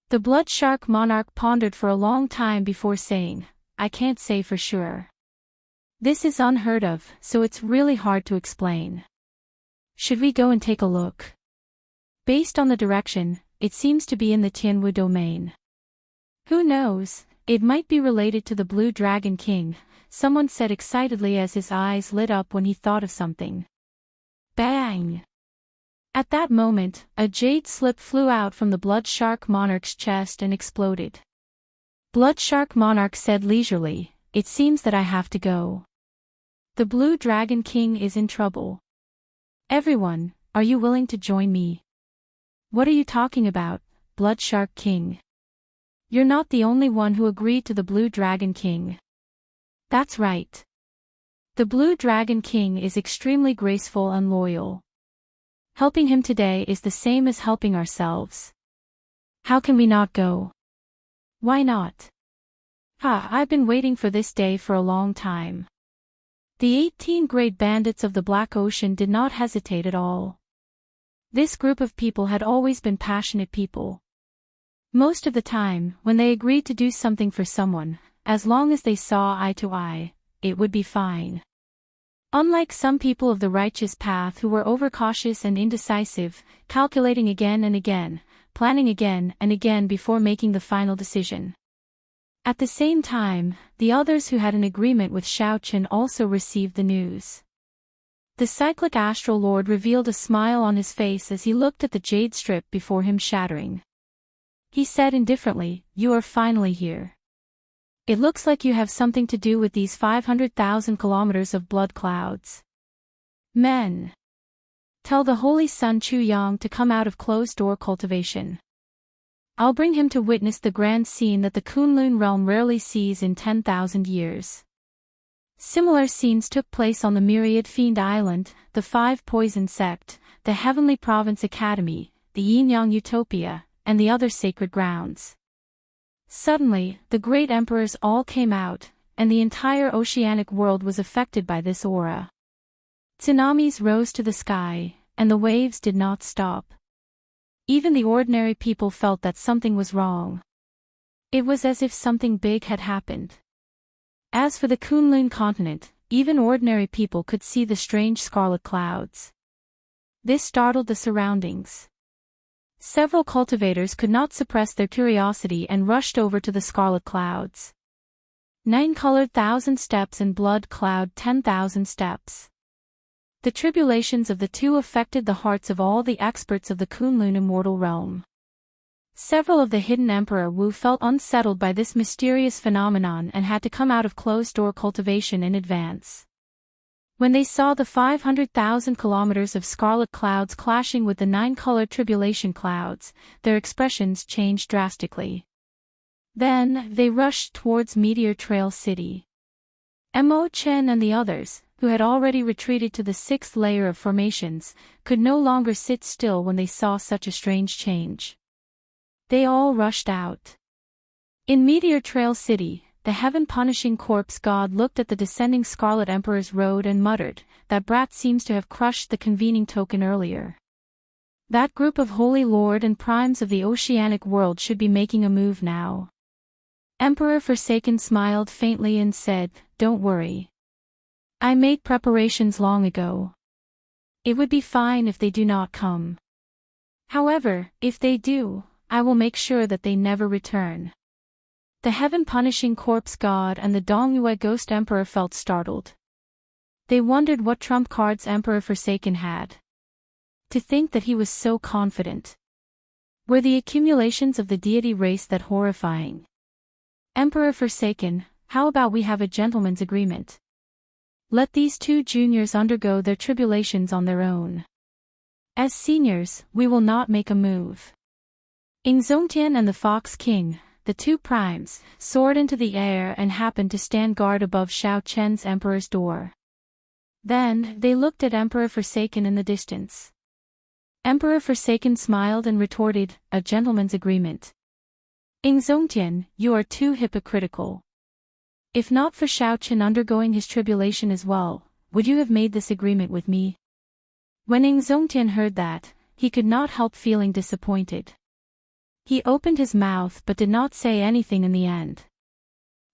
The Blood Shark monarch pondered for a long time before saying, I can't say for sure. This is unheard of, so it's really hard to explain. Should we go and take a look? Based on the direction, it seems to be in the Tianwu domain. Who knows, it might be related to the Blue Dragon King, someone said excitedly as his eyes lit up when he thought of something. Bang! At that moment, a jade slip flew out from the Blood Shark monarch's chest and exploded. Blood Shark monarch said leisurely, it seems that I have to go. The Blue Dragon King is in trouble. Everyone, are you willing to join me? What are you talking about, Blood Shark King? You're not the only one who agreed to the Blue Dragon King. That's right. The Blue Dragon King is extremely graceful and loyal. Helping him today is the same as helping ourselves. How can we not go? Why not? I've been waiting for this day for a long time. The 18 great bandits of the Black Ocean did not hesitate at all. This group of people had always been passionate people. Most of the time, when they agreed to do something for someone, as long as they saw eye to eye, it would be fine. Unlike some people of the righteous path who were overcautious and indecisive, calculating again and again, planning again and again before making the final decision. At the same time, the others who had an agreement with Xiao Chen also received the news. The cyclic astral lord revealed a smile on his face as he looked at the jade strip before him shattering. He said indifferently, you are finally here. It looks like you have something to do with these 500,000 kilometers of blood clouds. Men. Tell the holy son Chu Yang to come out of closed-door cultivation. I'll bring him to witness the grand scene that the Kunlun realm rarely sees in 10,000 years. Similar scenes took place on the Myriad Fiend Island, the Five Poison Sect, the Heavenly Province Academy, the Yin-Yang Utopia, and the other sacred grounds. Suddenly, the great emperors all came out, and the entire oceanic world was affected by this aura. Tsunamis rose to the sky, and the waves did not stop. Even the ordinary people felt that something was wrong. It was as if something big had happened. As for the Kunlun continent, even ordinary people could see the strange scarlet clouds. This startled the surroundings. Several cultivators could not suppress their curiosity and rushed over to the scarlet clouds. 9-colored 1,000 steps and blood cloud 10,000 steps. The tribulations of the two affected the hearts of all the experts of the Kunlun immortal realm. Several of the hidden Emperor Wu felt unsettled by this mysterious phenomenon and had to come out of closed-door cultivation in advance. When they saw the 500,000 kilometers of scarlet clouds clashing with the 9-colored tribulation clouds, their expressions changed drastically. Then, they rushed towards Meteor Trail City. Mo Chen and the others, who had already retreated to the 6th layer of formations, could no longer sit still when they saw such a strange change. They all rushed out. In Meteor Trail City, the heaven-punishing corpse god looked at the descending Scarlet Emperor's road and muttered, "That brat seems to have crushed the convening token earlier. That group of holy lord and primes of the oceanic world should be making a move now." Emperor Forsaken smiled faintly and said, "Don't worry. I made preparations long ago. It would be fine if they do not come. However, if they do, I will make sure that they never return." The heaven-punishing corpse god and the Dongyue ghost emperor felt startled. They wondered what trump cards Emperor Forsaken had. To think that he was so confident. Were the accumulations of the deity race that horrifying? "Emperor Forsaken, how about we have a gentleman's agreement? Let these two juniors undergo their tribulations on their own. As seniors, we will not make a move." Ingzongtian and the Fox King, the two primes, soared into the air and happened to stand guard above Xiao Chen's emperor's door. Then, they looked at Emperor Forsaken in the distance. Emperor Forsaken smiled and retorted, "A gentleman's agreement. Ingzongtian, you are too hypocritical. If not for Xiao Chen undergoing his tribulation as well, would you have made this agreement with me?" When Ingzongtian heard that, he could not help feeling disappointed. He opened his mouth but did not say anything in the end.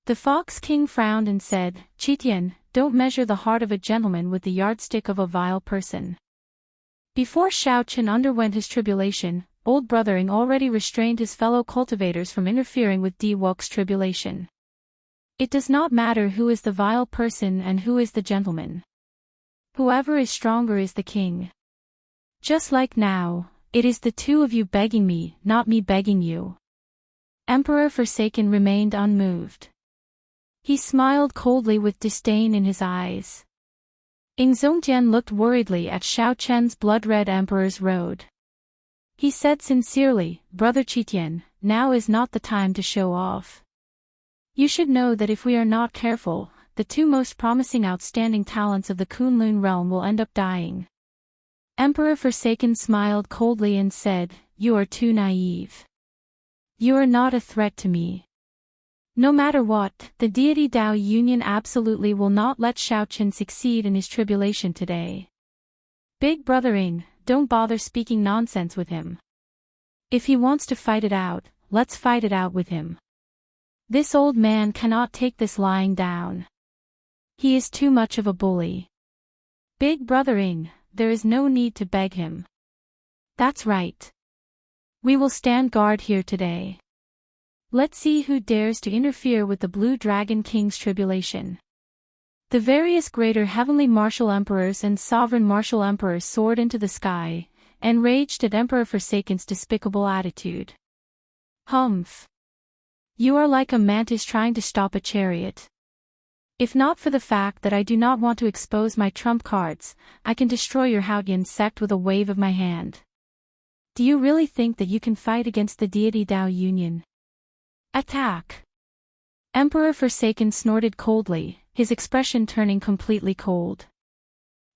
The Fox King frowned and said, "Qitian, don't measure the heart of a gentleman with the yardstick of a vile person." Before Xiao Chen underwent his tribulation, old brother Ing already restrained his fellow cultivators from interfering with Di Wok's tribulation. It does not matter who is the vile person and who is the gentleman. Whoever is stronger is the king. Just like now, it is the two of you begging me, not me begging you. Emperor Forsaken remained unmoved. He smiled coldly with disdain in his eyes. Ingzongtian looked worriedly at Xiao Chen's blood-red emperor's road. He said sincerely, "Brother Qitian, now is not the time to show off. You should know that if we are not careful, the two most promising outstanding talents of the Kunlun realm will end up dying." Emperor Forsaken smiled coldly and said, "You are too naive. You are not a threat to me. No matter what, the deity Dao Union absolutely will not let Xiao Chen succeed in his tribulation today. Big brother Ing, don't bother speaking nonsense with him. If he wants to fight it out, let's fight it out with him. This old man cannot take this lying down. He is too much of a bully. Big brother Ing, there is no need to beg him. That's right. We will stand guard here today. Let's see who dares to interfere with the Blue Dragon King's tribulation." The various greater heavenly martial emperors and sovereign martial emperors soared into the sky, and raged at Emperor Forsaken's despicable attitude. "Humph! You are like a mantis trying to stop a chariot. If not for the fact that I do not want to expose my trump cards, I can destroy your Haotian sect with a wave of my hand. Do you really think that you can fight against the deity Dao Union? Attack!" Emperor Forsaken snorted coldly, his expression turning completely cold.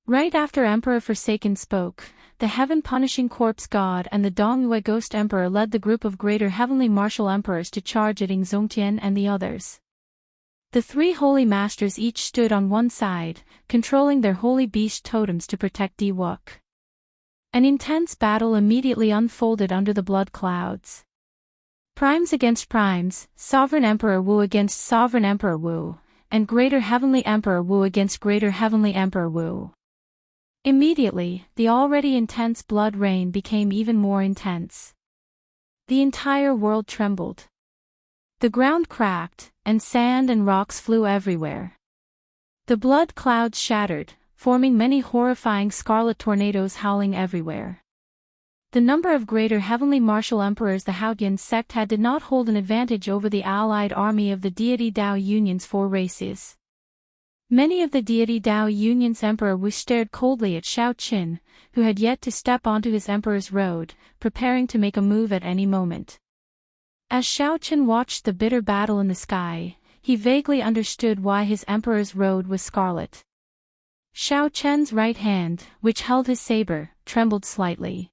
Right after Emperor Forsaken spoke, the heaven-punishing corpse god and the Dongyue ghost emperor led the group of greater heavenly martial emperors to charge at Ingzongtian and the others. The three holy masters each stood on one side, controlling their holy beast totems to protect Di Wok. An intense battle immediately unfolded under the blood clouds. Primes against primes, Sovereign Emperor Wu against Sovereign Emperor Wu, and Greater Heavenly Emperor Wu against Greater Heavenly Emperor Wu. Immediately, the already intense blood rain became even more intense. The entire world trembled. The ground cracked, and sand and rocks flew everywhere. The blood clouds shattered, forming many horrifying scarlet tornadoes howling everywhere. The number of greater heavenly martial emperors the Haotian sect had did not hold an advantage over the allied army of the deity Dao Union's four races. Many of the deity Dao Union's emperor Wu stared coldly at Xiao Qin, who had yet to step onto his emperor's road, preparing to make a move at any moment. As Xiao Qin watched the bitter battle in the sky, he vaguely understood why his emperor's road was scarlet. Xiao Chen's right hand, which held his saber, trembled slightly.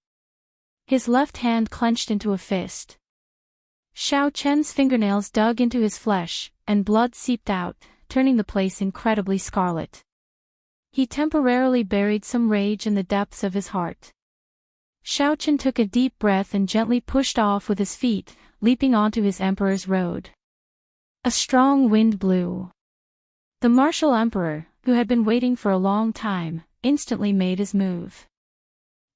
His left hand clenched into a fist. Xiao Chen's fingernails dug into his flesh, and blood seeped out, turning the place incredibly scarlet. He temporarily buried some rage in the depths of his heart. Xiaoqian took a deep breath and gently pushed off with his feet, leaping onto his emperor's road. A strong wind blew. The martial emperor, who had been waiting for a long time, instantly made his move.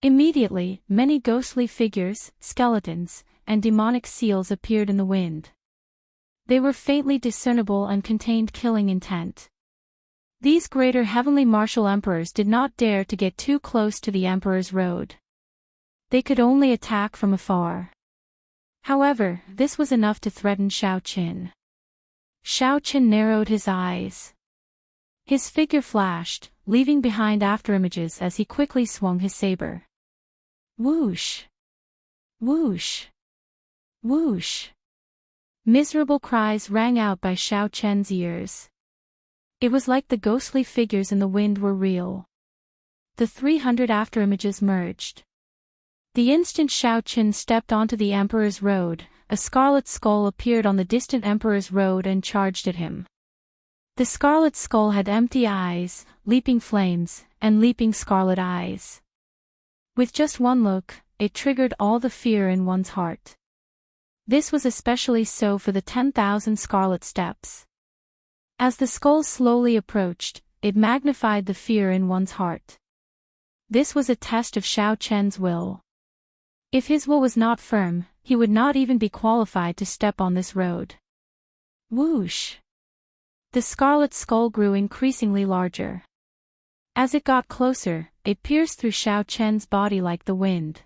Immediately, many ghostly figures, skeletons, and demonic seals appeared in the wind. They were faintly discernible and contained killing intent. These greater heavenly martial emperors did not dare to get too close to the emperor's road. They could only attack from afar. However, this was enough to threaten Xiaoqian. Xiaoqian narrowed his eyes. His figure flashed, leaving behind afterimages as he quickly swung his saber. Whoosh! Whoosh! Whoosh! Miserable cries rang out by Xiaoqian's ears. It was like the ghostly figures in the wind were real. The 300 afterimages merged. The instant Xiaoqian stepped onto the emperor's road, a scarlet skull appeared on the distant emperor's road and charged at him. The scarlet skull had empty eyes, leaping flames, and leaping scarlet eyes. With just one look, it triggered all the fear in one's heart. This was especially so for the 10,000 scarlet steps. As the skull slowly approached, it magnified the fear in one's heart. This was a test of Xiaoqian's will. If his will was not firm, he would not even be qualified to step on this road. Whoosh! The scarlet skull grew increasingly larger. As it got closer, it pierced through Xiaoqian's body like the wind.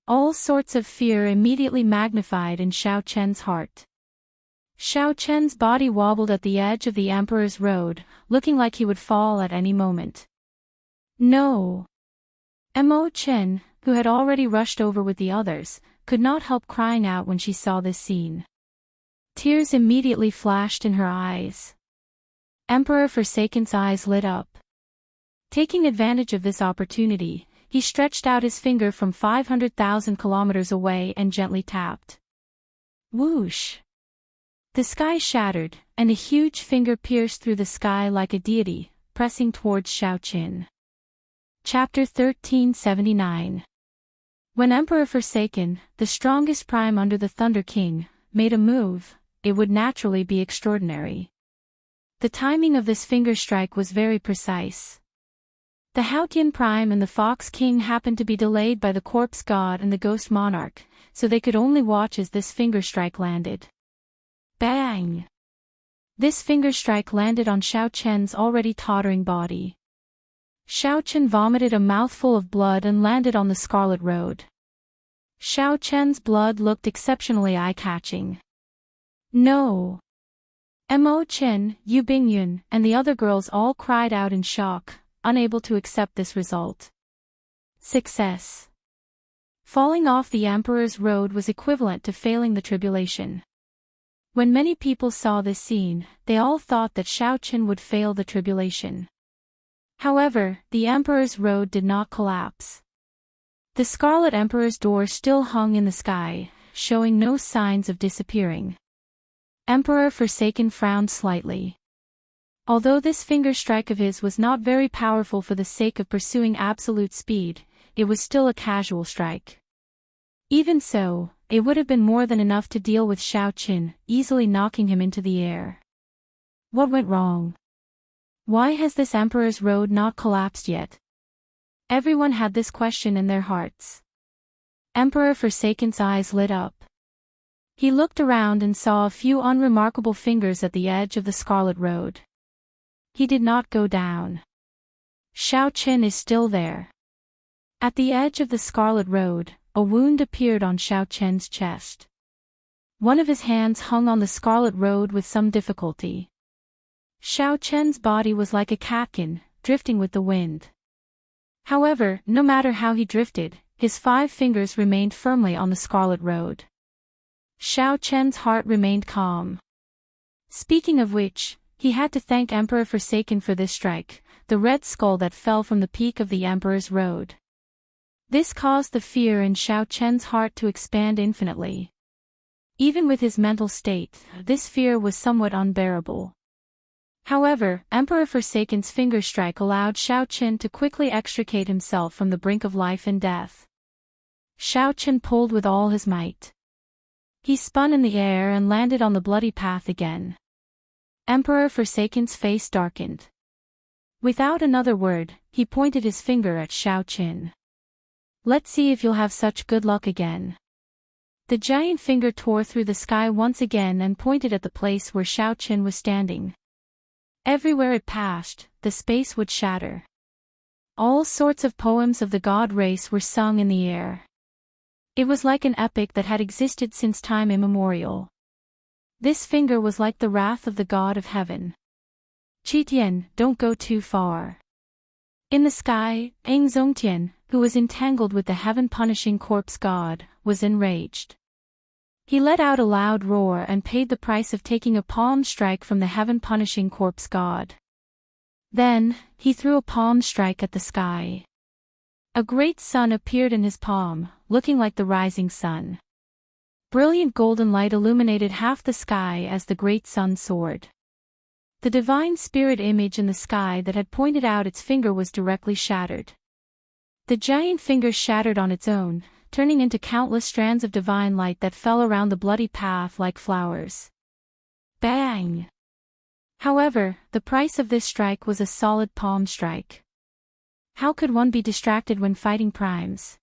All sorts of fear immediately magnified in Xiaoqian's heart. Xiaoqian's body wobbled at the edge of the emperor's road, looking like he would fall at any moment. No! Mo Chen, who had already rushed over with the others, could not help crying out when she saw this scene. Tears immediately flashed in her eyes. Emperor Forsaken's eyes lit up. Taking advantage of this opportunity, he stretched out his finger from 500,000 kilometers away and gently tapped. Whoosh! The sky shattered, and a huge finger pierced through the sky like a deity, pressing towards Xiaoqian. Chapter 1379. When Emperor Forsaken, the strongest prime under the Thunder King, made a move, it would naturally be extraordinary. The timing of this finger strike was very precise. The Haotian Prime and the Fox King happened to be delayed by the Corpse God and the Ghost Monarch, so they could only watch as this finger strike landed. Bang! This finger strike landed on Xiaoqian's already tottering body. Xiaoqian vomited a mouthful of blood and landed on the Scarlet Road. Xiaoqian's blood looked exceptionally eye-catching. No! Mo Chen, Yu Bingyun, and the other girls all cried out in shock, unable to accept this result. Success. Falling off the Emperor's road was equivalent to failing the tribulation. When many people saw this scene, they all thought that Xiaoqian would fail the tribulation. However, the Emperor's road did not collapse. The Scarlet Emperor's door still hung in the sky, showing no signs of disappearing. Emperor Forsaken frowned slightly. Although this finger strike of his was not very powerful for the sake of pursuing absolute speed, it was still a casual strike. Even so, it would have been more than enough to deal with Xiaoqian, easily knocking him into the air. What went wrong? Why has this Emperor's road not collapsed yet? Everyone had this question in their hearts. Emperor Forsaken's eyes lit up. He looked around and saw a few unremarkable fingers at the edge of the Scarlet Road. He did not go down. Xiaoqian is still there. At the edge of the Scarlet Road, a wound appeared on Xiaoqian's chest. One of his hands hung on the Scarlet Road with some difficulty. Xiaoqian's body was like a catkin, drifting with the wind. However, no matter how he drifted, his 5 fingers remained firmly on the Scarlet Road. Xiaoqian's heart remained calm. Speaking of which, he had to thank Emperor Forsaken for this strike, the red skull that fell from the peak of the Emperor's road. This caused the fear in Xiaoqian's heart to expand infinitely. Even with his mental state, this fear was somewhat unbearable. However, Emperor Forsaken's finger strike allowed Xiao Qin to quickly extricate himself from the brink of life and death. Xiao Qin pulled with all his might. He spun in the air and landed on the bloody path again. Emperor Forsaken's face darkened. Without another word, he pointed his finger at Xiao Qin. "Let's see if you'll have such good luck again." The giant finger tore through the sky once again and pointed at the place where Xiao Qin was standing. Everywhere it passed, the space would shatter. All sorts of poems of the god race were sung in the air. It was like an epic that had existed since time immemorial. This finger was like the wrath of the god of heaven. "Qitian, don't go too far." In the sky, Eng Zongtian, who was entangled with the heaven-punishing corpse god, was enraged. He let out a loud roar and paid the price of taking a palm strike from the heaven-punishing corpse god. Then, he threw a palm strike at the sky. A great sun appeared in his palm, looking like the rising sun. Brilliant golden light illuminated half the sky as the great sun soared. The divine spirit image in the sky that had pointed out its finger was directly shattered. The giant finger shattered on its own, turning into countless strands of divine light that fell around the bloody path like flowers. Bang! However, the price of this strike was a solid palm strike. How could one be distracted when fighting primes?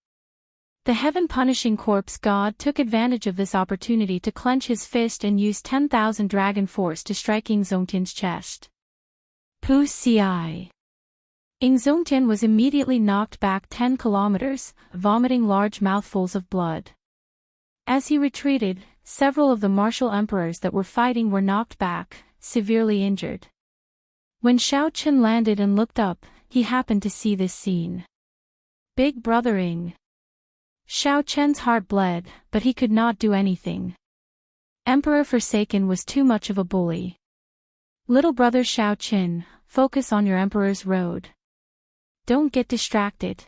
The heaven-punishing corpse god took advantage of this opportunity to clench his fist and use 10,000 dragon force to strike Ing Zongtian's chest. Pu Ci. Ing Zongtian was immediately knocked back 10 kilometers, vomiting large mouthfuls of blood. As he retreated, several of the martial emperors that were fighting were knocked back, severely injured. When Xiao Qin landed and looked up, he happened to see this scene. Big brother Ing. Xiao Qian's heart bled, but he could not do anything. Emperor Forsaken was too much of a bully. Little brother Xiao Qin, focus on your emperor's road. Don't get distracted.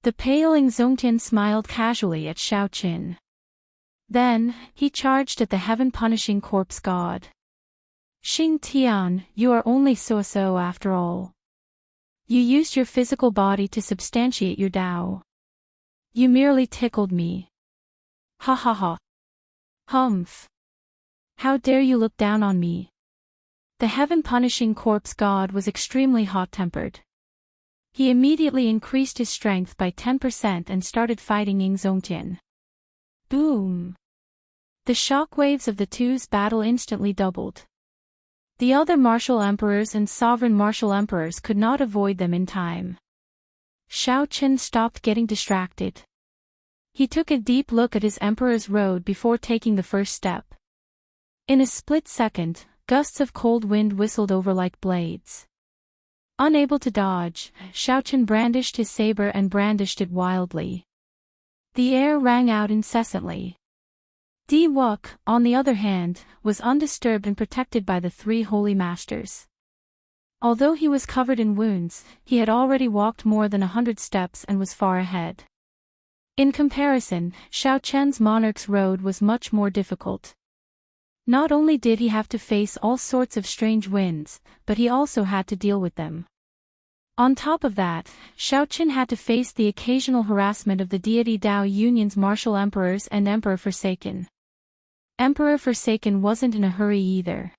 The pale Ing Zongtian smiled casually at Xiao Qin. Then, he charged at the heaven-punishing corpse god. Xing Tian, you are only so-so after all. You used your physical body to substantiate your Tao. You merely tickled me. Ha ha ha. Humph. How dare you look down on me? The heaven-punishing corpse god was extremely hot-tempered. He immediately increased his strength by 10% and started fighting Ing Zongtian. Boom! The shockwaves of the two's battle instantly doubled. The other martial emperors and sovereign martial emperors could not avoid them in time. Xiao Qin stopped getting distracted. He took a deep look at his emperor's road before taking the first step. In a split second, gusts of cold wind whistled over like blades. Unable to dodge, Xiao Qin brandished his saber and brandished it wildly. The air rang out incessantly. Di Wuk, on the other hand, was undisturbed and protected by the three holy masters. Although he was covered in wounds, he had already walked more than 100 steps and was far ahead. In comparison, Xiao Qian's monarch's road was much more difficult. Not only did he have to face all sorts of strange winds, but he also had to deal with them. On top of that, Xiao Qin had to face the occasional harassment of the deity Dao Union's martial emperors and Emperor Forsaken. Emperor Forsaken wasn't in a hurry either.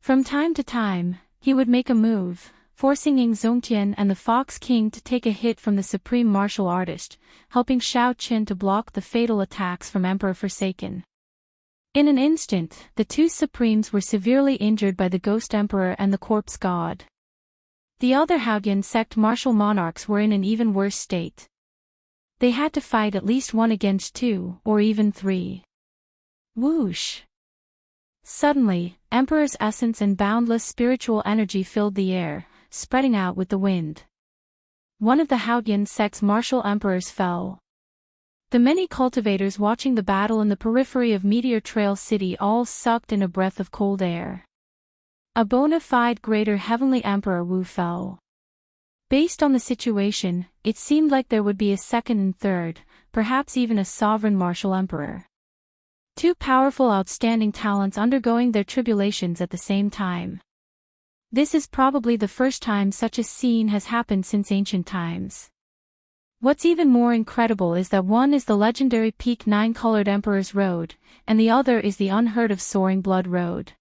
From time to time, he would make a move, forcing Ing Zongtian and the Fox King to take a hit from the supreme martial artist, helping Xiao Qin to block the fatal attacks from Emperor Forsaken. In an instant, the two supremes were severely injured by the Ghost Emperor and the Corpse God. The other Haodian sect martial monarchs were in an even worse state. They had to fight at least 1 against 2, or even 3. Whoosh! Suddenly, Emperor's essence and boundless spiritual energy filled the air, spreading out with the wind. One of the Haodian sect's martial emperors fell. The many cultivators watching the battle in the periphery of Meteor Trail City all sucked in a breath of cold air. A bona fide greater heavenly emperor Wu fell. Based on the situation, it seemed like there would be a second and third, perhaps even a sovereign martial emperor. Two powerful outstanding talents undergoing their tribulations at the same time. This is probably the first time such a scene has happened since ancient times. What's even more incredible is that one is the legendary peak nine-colored Emperor's Road, and the other is the unheard-of Soaring Blood Road.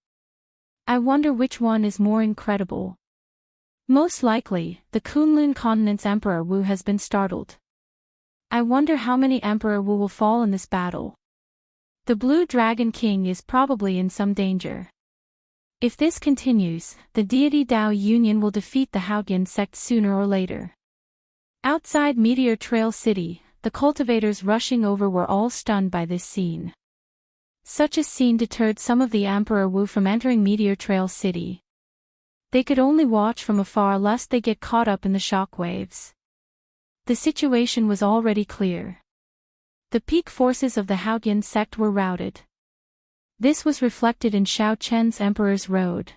I wonder which one is more incredible. Most likely, the Kunlun continent's Emperor Wu has been startled. I wonder how many Emperor Wu will fall in this battle. The Blue Dragon King is probably in some danger. If this continues, the deity Dao Union will defeat the Haotian sect sooner or later. Outside Meteor Trail City, the cultivators rushing over were all stunned by this scene. Such a scene deterred some of the Emperor Wu from entering Meteor Trail City. They could only watch from afar lest they get caught up in the shockwaves. The situation was already clear. The peak forces of the Haotian sect were routed. This was reflected in Xiao Chen's Emperor's Road.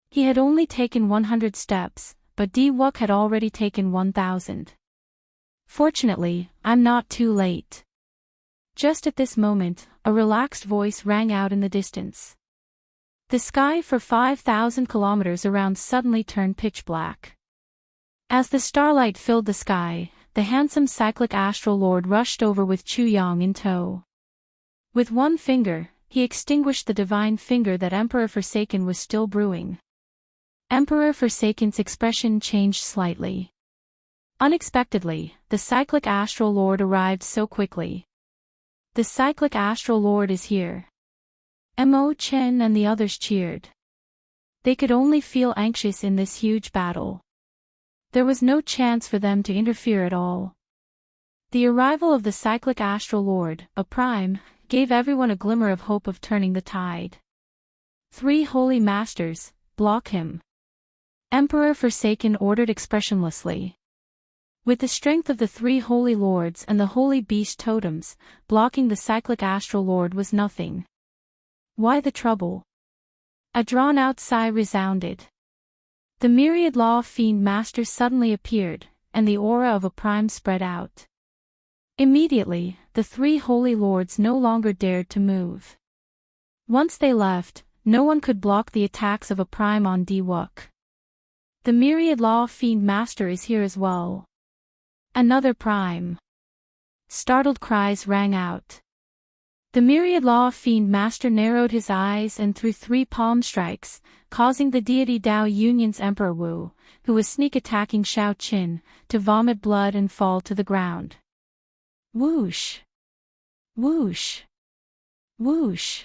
He had only taken 100 steps, but Di Wuk had already taken 1,000. Fortunately, I'm not too late. Just at this moment, a relaxed voice rang out in the distance. The sky for 5,000 kilometers around suddenly turned pitch black. As the starlight filled the sky, the handsome cyclic astral lord rushed over with Chu Yang in tow. With one finger, he extinguished the divine finger that Emperor Forsaken was still brewing. Emperor Forsaken's expression changed slightly. Unexpectedly, the cyclic astral lord arrived so quickly. The cyclic astral lord is here. Mo Chen and the others cheered. They could only feel anxious in this huge battle. There was no chance for them to interfere at all. The arrival of the cyclic astral lord, a prime, gave everyone a glimmer of hope of turning the tide. Three holy masters, block him. Emperor Forsaken ordered expressionlessly. With the strength of the three holy lords and the holy beast totems, blocking the cyclic astral lord was nothing. Why the trouble? A drawn-out sigh resounded. The myriad law fiend masters suddenly appeared, and the aura of a prime spread out. Immediately, the three holy lords no longer dared to move. Once they left, no one could block the attacks of a prime on Di Wuk. The myriad law fiend master is here as well. Another prime. Startled cries rang out. The myriad law fiend master narrowed his eyes and threw 3 palm strikes, causing the deity Dao Union's Emperor Wu, who was sneak attacking Xiao Qin, to vomit blood and fall to the ground. Whoosh! Whoosh! Whoosh!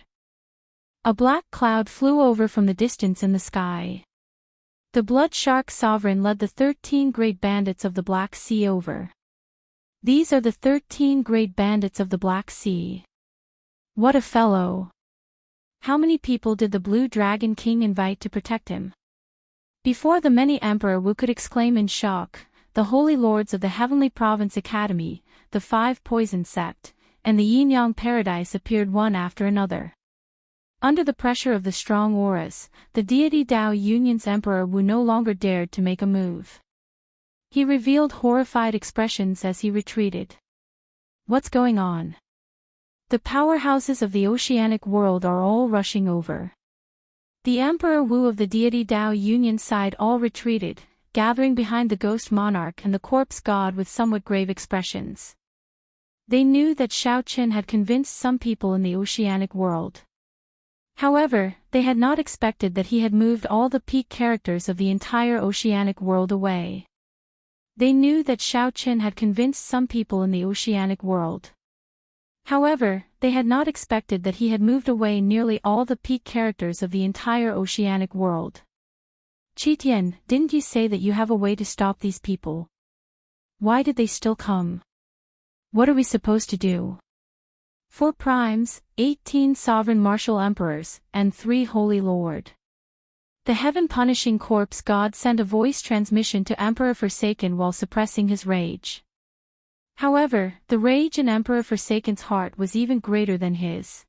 A black cloud flew over from the distance in the sky. The Blood Shark Sovereign led the 13 great bandits of the Black Sea over. These are the 13 great bandits of the Black Sea. What a fellow! How many people did the Blue Dragon King invite to protect him? Before the many Emperor Wu could exclaim in shock, the Holy Lords of the Heavenly Province Academy, the 5 Poison Sect, and the Yin-Yang Paradise appeared one after another. Under the pressure of the strong auras, the deity Dao Union's Emperor Wu no longer dared to make a move. He revealed horrified expressions as he retreated. What's going on? The powerhouses of the oceanic world are all rushing over. The Emperor Wu of the deity Dao Union side all retreated, gathering behind the ghost monarch and the corpse god with somewhat grave expressions. They knew that Xiao Qin had convinced some people in the oceanic world. However, they had not expected that he had moved all the peak characters of the entire oceanic world away. They knew that Xiao Qin had convinced some people in the oceanic world. However, they had not expected that he had moved away nearly all the peak characters of the entire oceanic world. Qitian, didn't you say that you have a way to stop these people? Why did they still come? What are we supposed to do? 4 primes, 18 sovereign martial emperors, and 3 holy lord. The heaven-punishing corpse god sent a voice transmission to Emperor Forsaken while suppressing his rage. However, the rage in Emperor Forsaken's heart was even greater than his.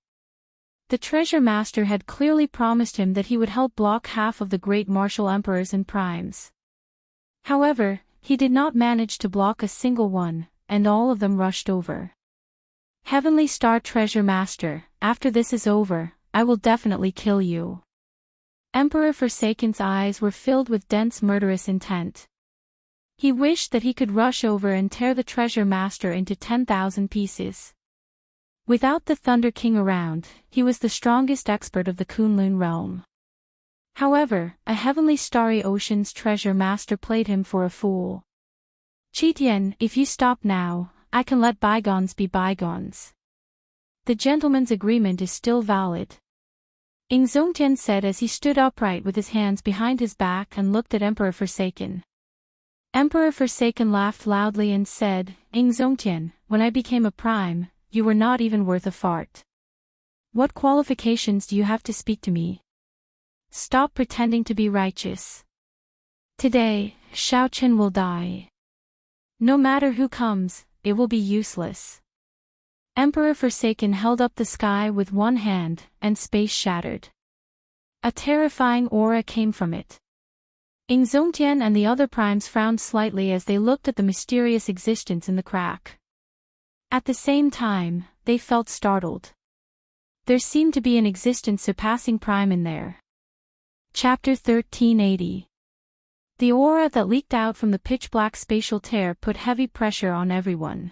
The treasure master had clearly promised him that he would help block half of the great martial emperors and primes. However, he did not manage to block a single one, and all of them rushed over. Heavenly Star Treasure Master, after this is over, I will definitely kill you. Emperor Forsaken's eyes were filled with dense murderous intent. He wished that he could rush over and tear the treasure master into 10,000 pieces. Without the Thunder King around, he was the strongest expert of the Kunlun realm. However, a heavenly starry ocean's treasure master played him for a fool. Chitian, if you stop now, I can let bygones be bygones. The gentleman's agreement is still valid. Ingzongtian said as he stood upright with his hands behind his back and looked at Emperor Forsaken. Emperor Forsaken laughed loudly and said, Ingzongtian, when I became a prime, you were not even worth a fart. What qualifications do you have to speak to me? Stop pretending to be righteous. Today, Xiaochen will die. No matter who comes, it will be useless. Emperor Forsaken held up the sky with one hand, and space shattered. A terrifying aura came from it. Ingzongtian and the other primes frowned slightly as they looked at the mysterious existence in the crack. At the same time, they felt startled. There seemed to be an existence surpassing prime in there. Chapter 1380. The aura that leaked out from the pitch-black spatial tear put heavy pressure on everyone.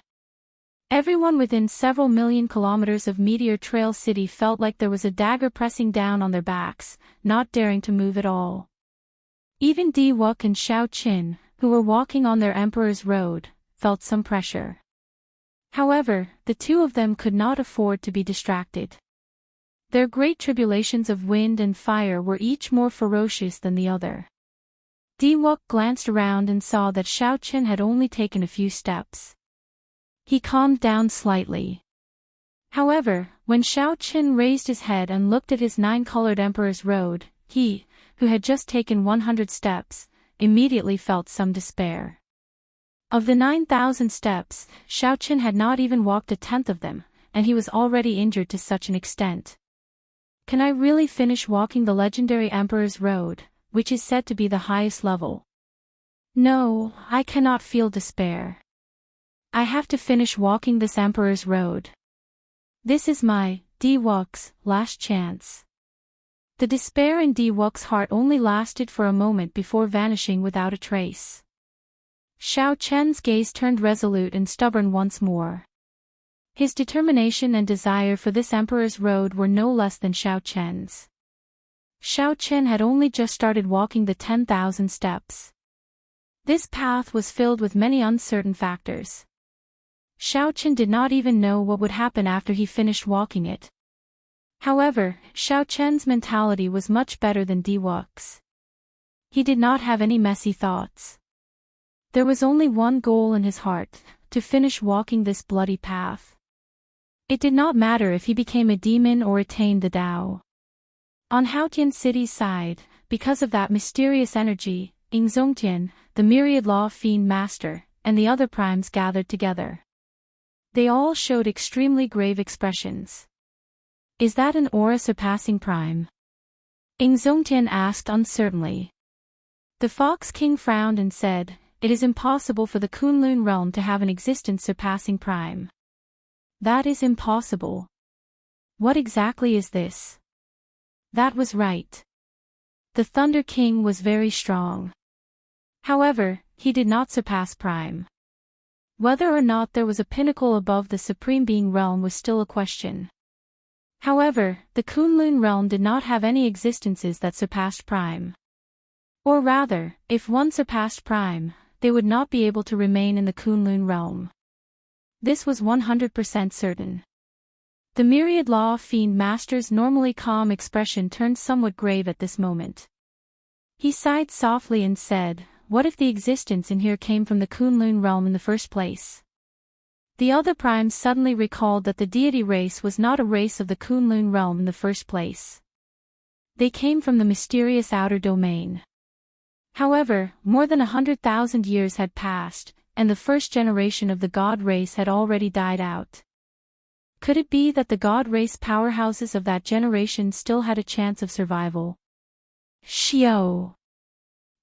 Everyone within several million kilometers of Meteor Trail City felt like there was a dagger pressing down on their backs, not daring to move at all. Even Di Wuk and Xiao Qin, who were walking on their Emperor's Road, felt some pressure. However, the two of them could not afford to be distracted. Their great tribulations of wind and fire were each more ferocious than the other. Di Wuk glanced around and saw that Xiao Qin had only taken a few steps. He calmed down slightly. However, when Xiao Qin raised his head and looked at his nine-colored Emperor's Road, he, who had just taken 100 steps, immediately felt some despair. Of the 9,000 steps, Xiao Qin had not even walked a tenth of them, and he was already injured to such an extent. Can I really finish walking the legendary Emperor's Road, which is said to be the highest level? No, I cannot feel despair. I have to finish walking this Emperor's Road. This is my, Di Wuk's, last chance. The despair in Di Wuk's heart only lasted for a moment before vanishing without a trace. Xiao Chen's gaze turned resolute and stubborn once more. His determination and desire for this Emperor's Road were no less than Xiao Chen's. Xiao Chen had only just started walking the 10,000 steps. This path was filled with many uncertain factors. Xiao Chen did not even know what would happen after he finished walking it. However, Xiao Chen's mentality was much better than Di Wuk's. He did not have any messy thoughts. There was only one goal in his heart, to finish walking this bloody path. It did not matter if he became a demon or attained the Tao. On Haotian City's side, because of that mysterious energy, Ingzongtian, the Myriad Law Fiend Master, and the other primes gathered together. They all showed extremely grave expressions. Is that an aura surpassing prime? Ingzongtian asked uncertainly. The Fox King frowned and said, it is impossible for the Kunlun realm to have an existence surpassing prime. That is impossible. What exactly is this? That was right. The Thunder King was very strong. However, he did not surpass prime. Whether or not there was a pinnacle above the Supreme Being realm was still a question. However, the Kunlun realm did not have any existences that surpassed prime. Or rather, if one surpassed prime, they would not be able to remain in the Kunlun realm. This was 100% certain. The Myriad Law Fiend Master's normally calm expression turned somewhat grave at this moment. He sighed softly and said, what if the existence in here came from the Kunlun realm in the first place? The other primes suddenly recalled that the deity race was not a race of the Kunlun realm in the first place. They came from the mysterious outer domain. However, more than 100,000 years had passed, and the first generation of the god race had already died out. Could it be that the god race powerhouses of that generation still had a chance of survival? Xiao!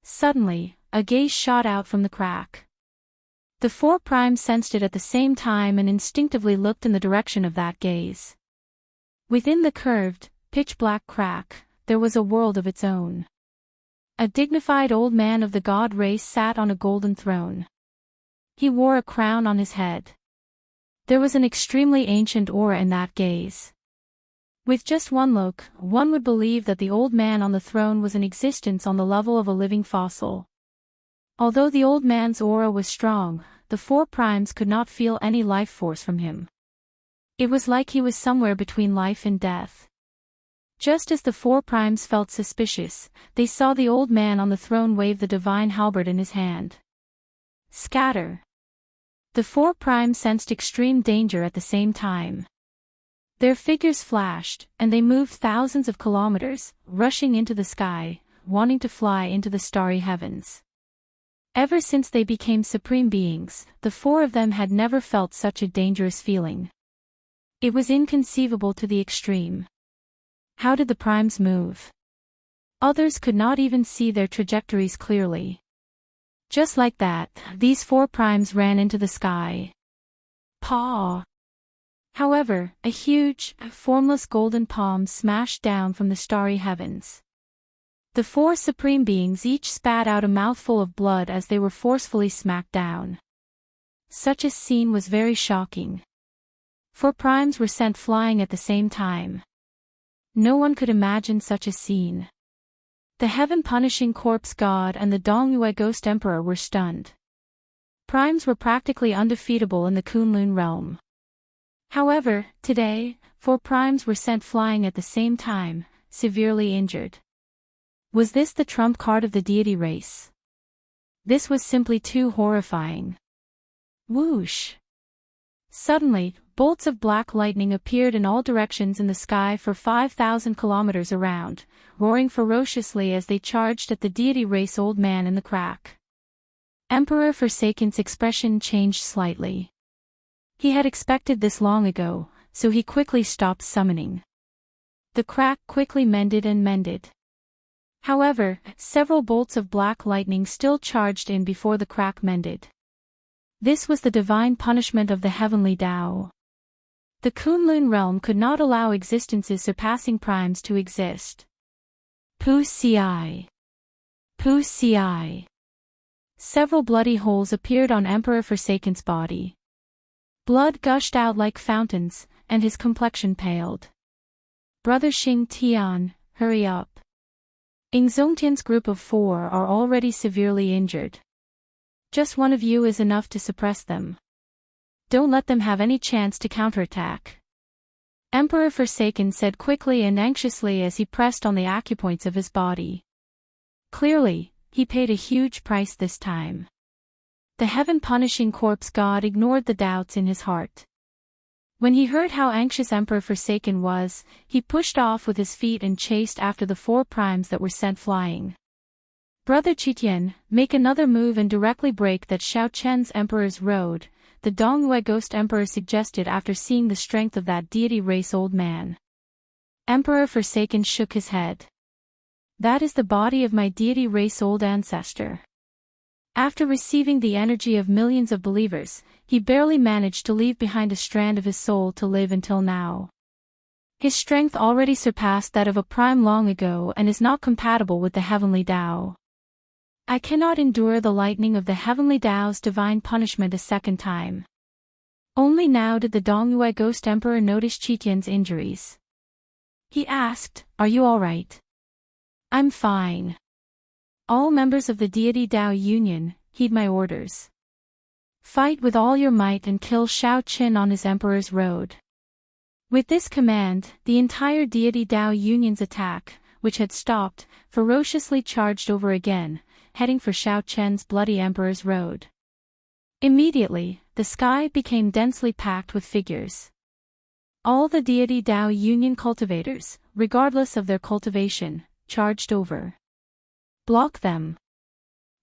Suddenly, a gaze shot out from the crack. The four primes sensed it at the same time and instinctively looked in the direction of that gaze. Within the curved, pitch-black crack, there was a world of its own. A dignified old man of the god race sat on a golden throne. He wore a crown on his head. There was an extremely ancient aura in that gaze. With just one look, one would believe that the old man on the throne was in existence on the level of a living fossil. Although the old man's aura was strong, the four primes could not feel any life force from him. It was like he was somewhere between life and death. Just as the four primes felt suspicious, they saw the old man on the throne wave the divine halberd in his hand. Scatter! The four primes sensed extreme danger at the same time. Their figures flashed, and they moved thousands of kilometers, rushing into the sky, wanting to fly into the starry heavens. Ever since they became supreme beings, the four of them had never felt such a dangerous feeling. It was inconceivable to the extreme. How did the primes move? Others could not even see their trajectories clearly. Just like that, these four primes ran into the sky. Paw! However, a huge, formless golden palm smashed down from the starry heavens. The four supreme beings each spat out a mouthful of blood as they were forcefully smacked down. Such a scene was very shocking. Four primes were sent flying at the same time. No one could imagine such a scene. The heaven-punishing corpse god and the Dongyue ghost emperor were stunned. Primes were practically undefeatable in the Kunlun realm. However, today, four primes were sent flying at the same time, severely injured. Was this the trump card of the deity race? This was simply too horrifying. Whoosh! Suddenly, bolts of black lightning appeared in all directions in the sky for 5,000 kilometers around, roaring ferociously as they charged at the deity race old man in the crack. Emperor Forsaken's expression changed slightly. He had expected this long ago, so he quickly stopped summoning. The crack quickly mended and mended. However, several bolts of black lightning still charged in before the crack mended. This was the divine punishment of the heavenly Tao. The Kunlun realm could not allow existences surpassing primes to exist. Pu Ci. Pu Ci. Several bloody holes appeared on Emperor Forsaken's body. Blood gushed out like fountains, and his complexion paled. Brother Xing Tian, hurry up. Ing Zongtian's group of four are already severely injured. Just one of you is enough to suppress them. Don't let them have any chance to counterattack. Emperor Forsaken said quickly and anxiously as he pressed on the acupoints of his body. Clearly, he paid a huge price this time. The heaven-punishing corpse god ignored the doubts in his heart. When he heard how anxious Emperor Forsaken was, he pushed off with his feet and chased after the four primes that were sent flying. Brother Qitian, make another move and directly break that Xiao Chen's Emperor's road, the Dongyue Ghost Emperor suggested after seeing the strength of that deity race old man. Emperor Forsaken shook his head. That is the body of my deity race old ancestor. After receiving the energy of millions of believers, he barely managed to leave behind a strand of his soul to live until now. His strength already surpassed that of a prime long ago and is not compatible with the heavenly Tao. I cannot endure the lightning of the heavenly Tao's divine punishment a second time. Only now did the Dongyue Ghost Emperor notice Qitian's injuries. He asked, "Are you all right?" "I'm fine. All members of the Deity Tao Union, heed my orders. Fight with all your might and kill Xiao Qin on his Emperor's road." With this command, the entire Deity Tao Union's attack, which had stopped, ferociously charged over again, heading for Xiao Chen's bloody Emperor's road. Immediately, the sky became densely packed with figures. All the Deity Tao Union cultivators, regardless of their cultivation, charged over. Block them.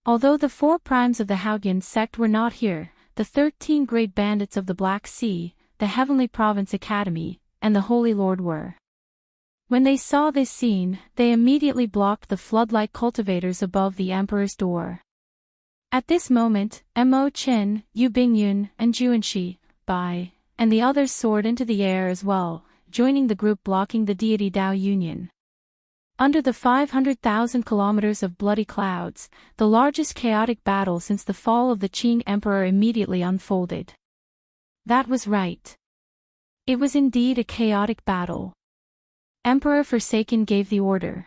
Although the four primes of the Haoyan sect were not here, the 13 great bandits of the Black Sea, the Heavenly Province Academy, and the Holy Lord were. When they saw this scene, they immediately blocked the floodlight cultivators above the Emperor's door. At this moment, Mo Qin, Yu Bingyun, and Juanxi, Bai, and the others soared into the air as well, joining the group blocking the deity Tao Union. Under the 500,000 kilometers of bloody clouds, the largest chaotic battle since the fall of the Qing Emperor immediately unfolded. That was right. It was indeed a chaotic battle. Emperor Forsaken gave the order.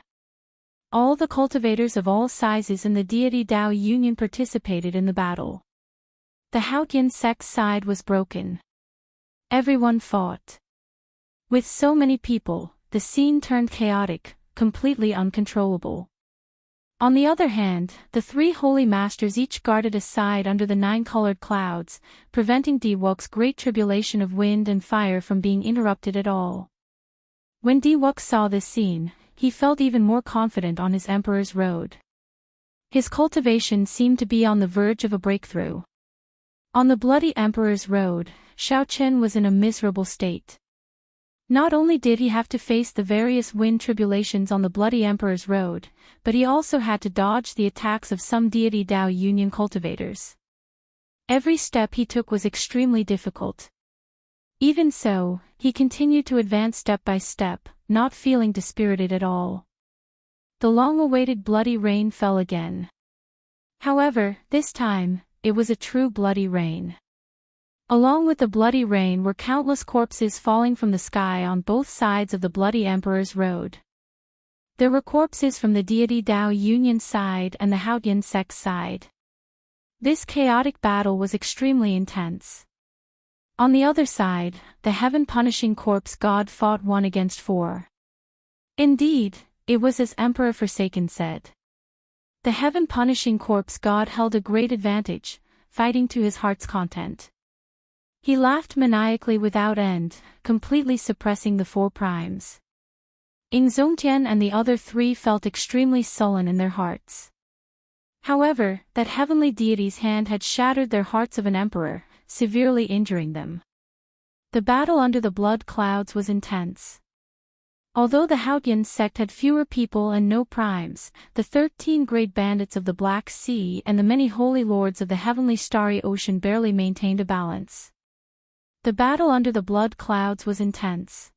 All the cultivators of all sizes in the deity Tao Union participated in the battle. The Haotian sect's side was broken. Everyone fought. With so many people, the scene turned chaotic, completely uncontrollable. On the other hand, the three holy masters each guarded a side under the nine-colored clouds, preventing Diwok's great tribulation of wind and fire from being interrupted at all. When Diwok saw this scene, he felt even more confident on his emperor's road. His cultivation seemed to be on the verge of a breakthrough. On the bloody emperor's road, Xiaochen was in a miserable state. Not only did he have to face the various wind tribulations on the bloody emperor's road, but he also had to dodge the attacks of some deity Tao Union cultivators. Every step he took was extremely difficult. Even so, he continued to advance step by step, not feeling dispirited at all. The long-awaited bloody rain fell again. However, this time, it was a true bloody rain. Along with the bloody rain were countless corpses falling from the sky on both sides of the bloody emperor's road. There were corpses from the deity Tao Union side and the Haotian sect's side. This chaotic battle was extremely intense. On the other side, the heaven-punishing corpse god fought 1 against 4. Indeed, it was as Emperor Forsaken said. The heaven-punishing corpse god held a great advantage, fighting to his heart's content. He laughed maniacally without end, completely suppressing the 4 primes. Ing Zongtian and the other 3 felt extremely sullen in their hearts. However, that heavenly deity's hand had shattered their hearts of an emperor, severely injuring them. The battle under the blood clouds was intense. Although the Haotian sect had fewer people and no primes, the 13 great bandits of the Black Sea and the many holy lords of the heavenly starry ocean barely maintained a balance. The battle under the blood clouds was intense.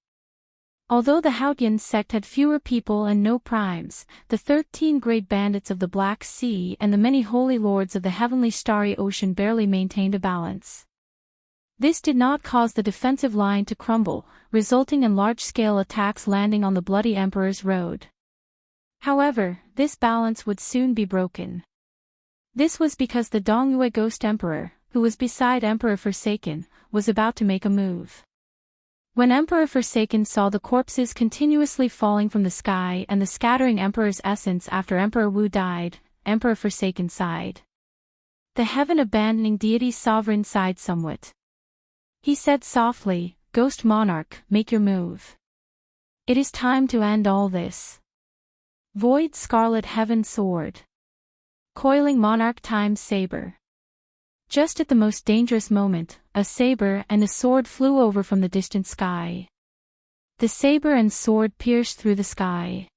Although the Haotian sect had fewer people and no primes, the 13 great bandits of the Black Sea and the many holy lords of the heavenly starry ocean barely maintained a balance. This did not cause the defensive line to crumble, resulting in large-scale attacks landing on the bloody emperor's road. However, this balance would soon be broken. This was because the Dongyue Ghost Emperor, who was beside Emperor Forsaken, was about to make a move. When Emperor Forsaken saw the corpses continuously falling from the sky and the scattering Emperor's essence after Emperor Wu died, Emperor Forsaken sighed. The heaven-abandoning deity's sovereign sighed somewhat. He said softly, "Ghost Monarch, make your move. It is time to end all this." Void Scarlet Heaven Sword. Coiling Monarch Time's Saber. Just at the most dangerous moment, a saber and a sword flew over from the distant sky. The saber and sword pierced through the sky.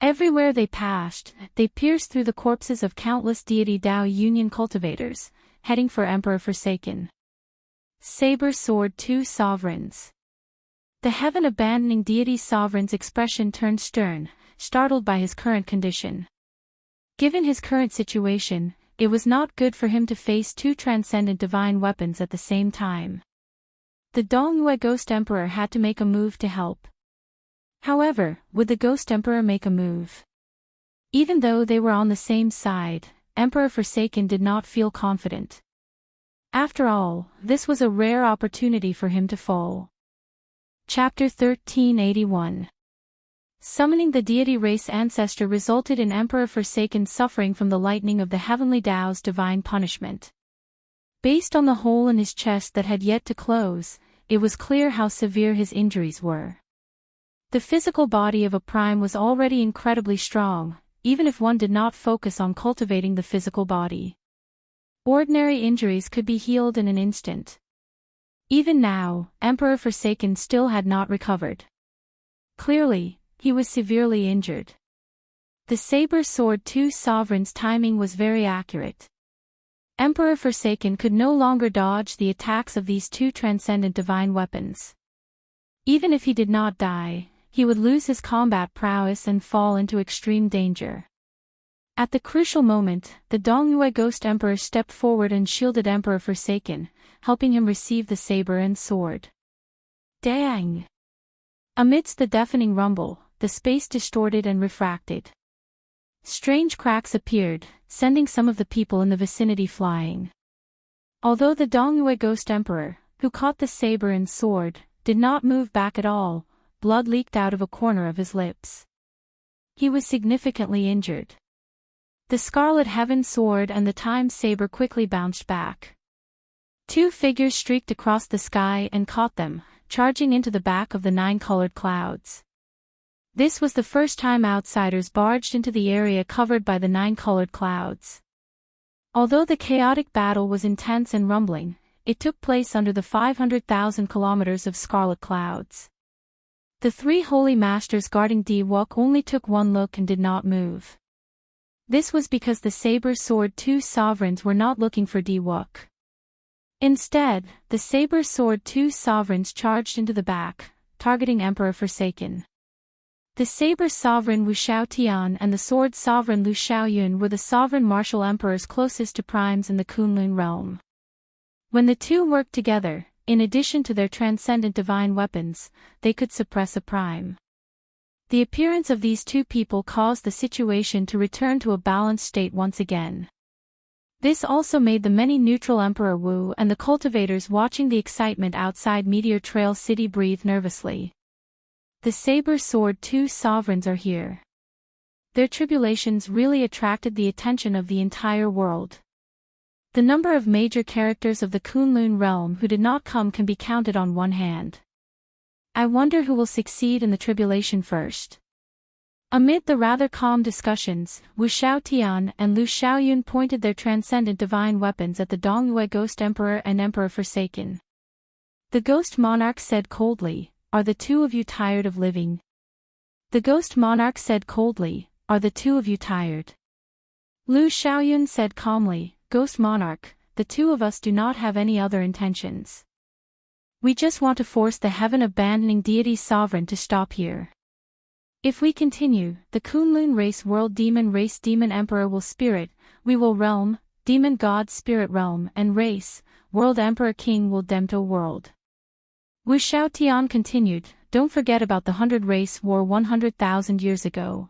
Everywhere they passed, they pierced through the corpses of countless deity Tao Union cultivators, heading for Emperor Forsaken. Saber sword 2 sovereigns. The heaven-abandoning deity sovereign's expression turned stern, startled by his current condition. Given his current situation, it was not good for him to face 2 transcendent divine weapons at the same time. The Dongyue Ghost Emperor had to make a move to help. However, would the Ghost Emperor make a move? Even though they were on the same side, Emperor Forsaken did not feel confident. After all, this was a rare opportunity for him to fall. Chapter 1381. Summoning the deity race ancestor resulted in Emperor Forsaken suffering from the lightning of the heavenly Tao's divine punishment. Based on the hole in his chest that had yet to close, it was clear how severe his injuries were. The physical body of a prime was already incredibly strong, even if one did not focus on cultivating the physical body. Ordinary injuries could be healed in an instant. Even now, Emperor Forsaken still had not recovered. Clearly, he was severely injured. The Saber Sword 2 Sovereign's timing was very accurate. Emperor Forsaken could no longer dodge the attacks of these 2 transcendent divine weapons. Even if he did not die, he would lose his combat prowess and fall into extreme danger. At the crucial moment, the Dongyue Ghost Emperor stepped forward and shielded Emperor Forsaken, helping him receive the saber and sword. Dang! Amidst the deafening rumble, the space distorted and refracted. Strange cracks appeared, sending some of the people in the vicinity flying. Although the Dongyue Ghost Emperor, who caught the saber and sword, did not move back at all, blood leaked out of a corner of his lips. He was significantly injured. The Scarlet Heaven Sword and the Time Saber quickly bounced back. Two figures streaked across the sky and caught them, charging into the back of the nine-colored clouds. This was the first time outsiders barged into the area covered by the nine-colored clouds. Although the chaotic battle was intense and rumbling, it took place under the 500,000 kilometers of scarlet clouds. The three holy masters guarding Diwok only took one look and did not move. This was because the Saber Sword Two Sovereigns were not looking for Diwok. Instead, the Saber Sword Two Sovereigns charged into the back, targeting Emperor Forsaken. The Saber Sovereign Wu Xiaotian and the Sword Sovereign Lu Xiaoyun were the sovereign martial emperors closest to primes in the Kunlun realm. When the two worked together, in addition to their transcendent divine weapons, they could suppress a prime. The appearance of these two people caused the situation to return to a balanced state once again. This also made the many neutral Emperor Wu and the cultivators watching the excitement outside Meteor Trail City breathe nervously. The Saber Sword Two Sovereigns are here. Their tribulations really attracted the attention of the entire world. The number of major characters of the Kunlun realm who did not come can be counted on one hand. I wonder who will succeed in the tribulation first. Amid the rather calm discussions, Wu Xiaotian and Lu Xiaoyun pointed their transcendent divine weapons at the Dongyue Ghost Emperor and Emperor Forsaken. The Ghost Monarch said coldly, "Are the two of you tired of living?" The Ghost Monarch said coldly, "Are the two of you tired?" Lu Xiaoyun said calmly, "Ghost Monarch, the two of us do not have any other intentions. We just want to force the heaven-abandoning deity sovereign to stop here. If we continue, the Kunlun race world demon emperor will spirit, we will realm, demon god spirit realm and race, world emperor king will demto world." Wu Xiaotian continued, "Don't forget about the 100 race war 100,000 years ago.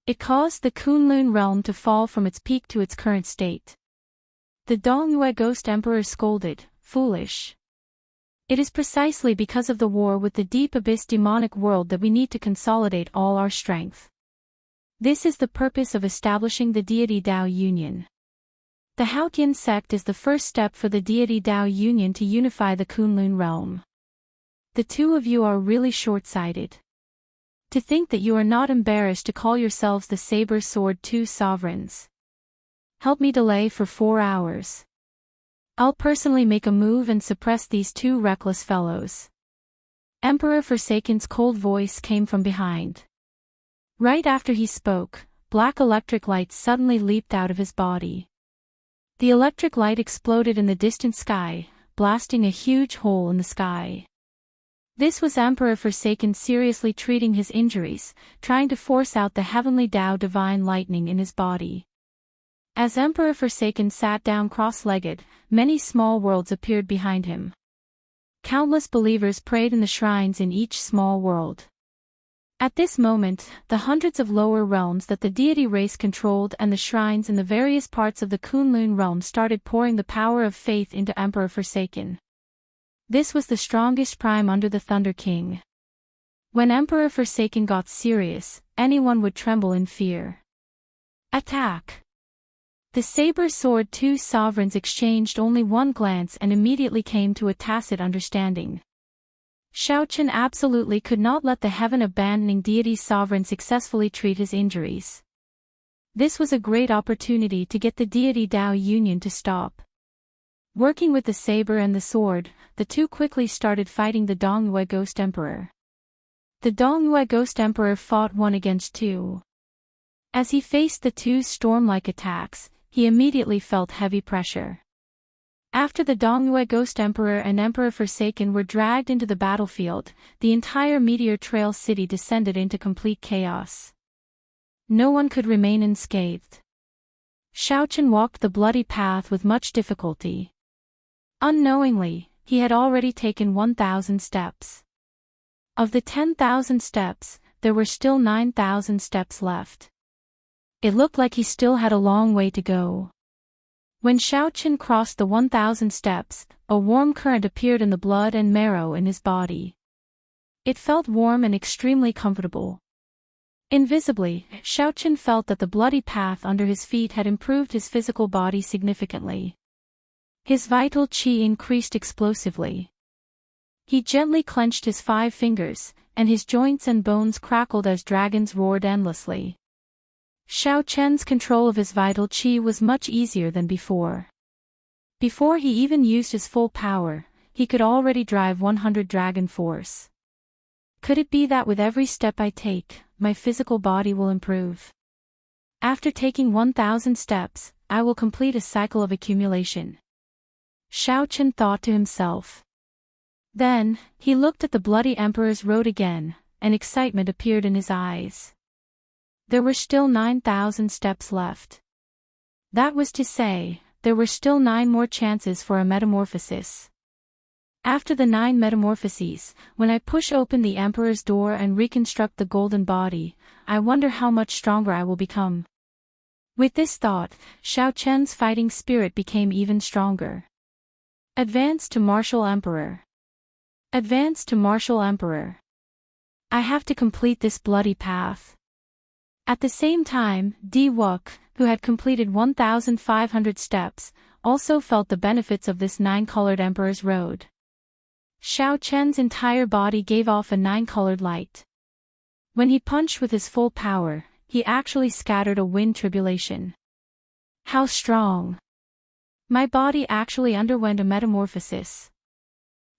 It caused the Kunlun realm to fall from its peak to its current state." The Dongyue Ghost Emperor scolded, "Foolish. It is precisely because of the war with the deep abyss demonic world that we need to consolidate all our strength. This is the purpose of establishing the deity Dao Union. The Haotian sect is the first step for the deity Dao Union to unify the Kunlun realm. The two of you are really short-sighted. To think that you are not embarrassed to call yourselves the Saber Sword Two Sovereigns. Help me delay for 4 hours. I'll personally make a move and suppress these two reckless fellows." Emperor Forsaken's cold voice came from behind. Right after he spoke, black electric light suddenly leaped out of his body. The electric light exploded in the distant sky, blasting a huge hole in the sky. This was Emperor Forsaken seriously treating his injuries, trying to force out the heavenly Tao divine lightning in his body. As Emperor Forsaken sat down cross-legged, many small worlds appeared behind him. Countless believers prayed in the shrines in each small world. At this moment, the hundreds of lower realms that the deity race controlled and the shrines in the various parts of the Kunlun realm started pouring the power of faith into Emperor Forsaken. This was the strongest prime under the Thunder King. When Emperor Forsaken got serious, anyone would tremble in fear. Attack! The Saber Sword Two Sovereigns exchanged only one glance and immediately came to a tacit understanding. Xiaochen absolutely could not let the heaven-abandoning deity sovereign successfully treat his injuries. This was a great opportunity to get the deity Dao Union to stop. Working with the saber and the sword, the two quickly started fighting the Dongyue Ghost Emperor. The Dongyue Ghost Emperor fought 1 against 2. As he faced the two's storm-like attacks, he immediately felt heavy pressure. After the Dongyue Ghost Emperor and Emperor Forsaken were dragged into the battlefield, the entire Meteor Trail city descended into complete chaos. No one could remain unscathed. Xiaochen walked the bloody path with much difficulty. Unknowingly, he had already taken 1,000 steps. Of the 10,000 steps, there were still 9,000 steps left. It looked like he still had a long way to go. When Xiaochen crossed the 1,000 steps, a warm current appeared in the blood and marrow in his body. It felt warm and extremely comfortable. Invisibly, Xiaochen felt that the bloody path under his feet had improved his physical body significantly. His vital qi increased explosively. He gently clenched his 5 fingers, and his joints and bones crackled as dragons roared endlessly. Xiaochen's control of his vital qi was much easier than before. Before he even used his full power, he could already drive 100 dragon force. Could it be that with every step I take, my physical body will improve? After taking 1,000 steps, I will complete a cycle of accumulation. Xiaochen thought to himself. Then, he looked at the bloody Emperor's road again, and excitement appeared in his eyes. There were still 9,000 steps left. That was to say, there were still 9 more chances for a metamorphosis. After the 9 metamorphoses, when I push open the Emperor's door and reconstruct the golden body, I wonder how much stronger I will become. With this thought, Xiaochen's fighting spirit became even stronger. Advance to Martial Emperor. Advance to Martial Emperor. I have to complete this bloody path. At the same time, Di Wuk, who had completed 1,500 steps, also felt the benefits of this 9-colored Emperor's road. Xiaochen's entire body gave off a 9-colored light. When he punched with his full power, he actually scattered a wind tribulation. How strong! My body actually underwent a metamorphosis.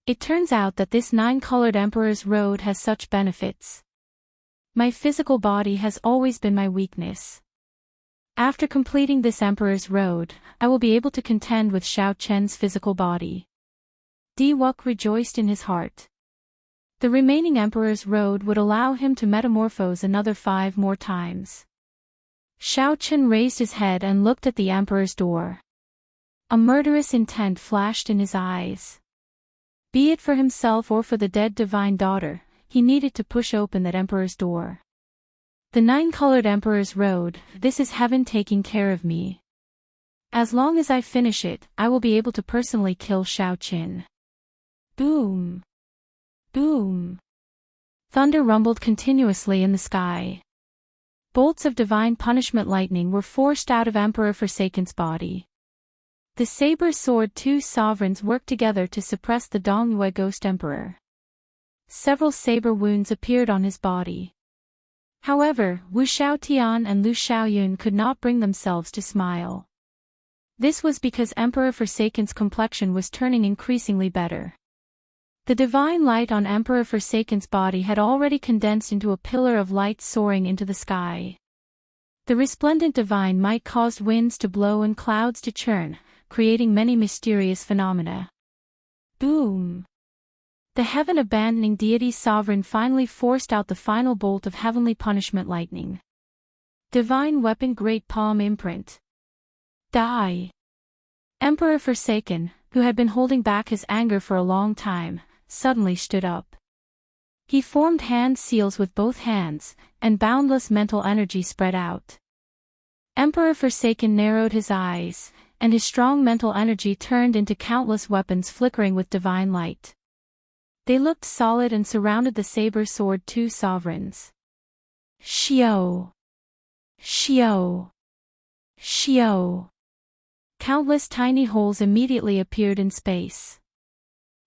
It turns out that this 9-colored Emperor's road has such benefits. My physical body has always been my weakness. After completing this Emperor's road, I will be able to contend with Xiaochen's physical body. Di Wuk rejoiced in his heart. The remaining Emperor's road would allow him to metamorphose another 5 more times. Xiaochen raised his head and looked at the Emperor's door. A murderous intent flashed in his eyes. Be it for himself or for the dead divine daughter, he needed to push open that Emperor's door. The 9-colored Emperor's road, this is heaven taking care of me. As long as I finish it, I will be able to personally kill Xiaochen. Boom! Boom! Thunder rumbled continuously in the sky. Bolts of divine punishment lightning were forced out of Emperor Forsaken's body. The saber sword 2 sovereigns worked together to suppress the Dongyue Ghost Emperor. Several saber wounds appeared on his body. However, Wu Xiaotian and Lu Xiaoyun could not bring themselves to smile. This was because Emperor Forsaken's complexion was turning increasingly better. The divine light on Emperor Forsaken's body had already condensed into a pillar of light soaring into the sky. The resplendent divine might caused winds to blow and clouds to churn, creating many mysterious phenomena. Boom! The heaven-abandoning deity sovereign finally forced out the final bolt of heavenly punishment lightning. Divine weapon Great Palm Imprint. Die! Emperor Forsaken, who had been holding back his anger for a long time, suddenly stood up. He formed hand seals with both hands, and boundless mental energy spread out. Emperor Forsaken narrowed his eyes, and his strong mental energy turned into countless weapons flickering with divine light. They looked solid and surrounded the saber sword 2 sovereigns. Xiao! Xiao! Xiao! Countless tiny holes immediately appeared in space.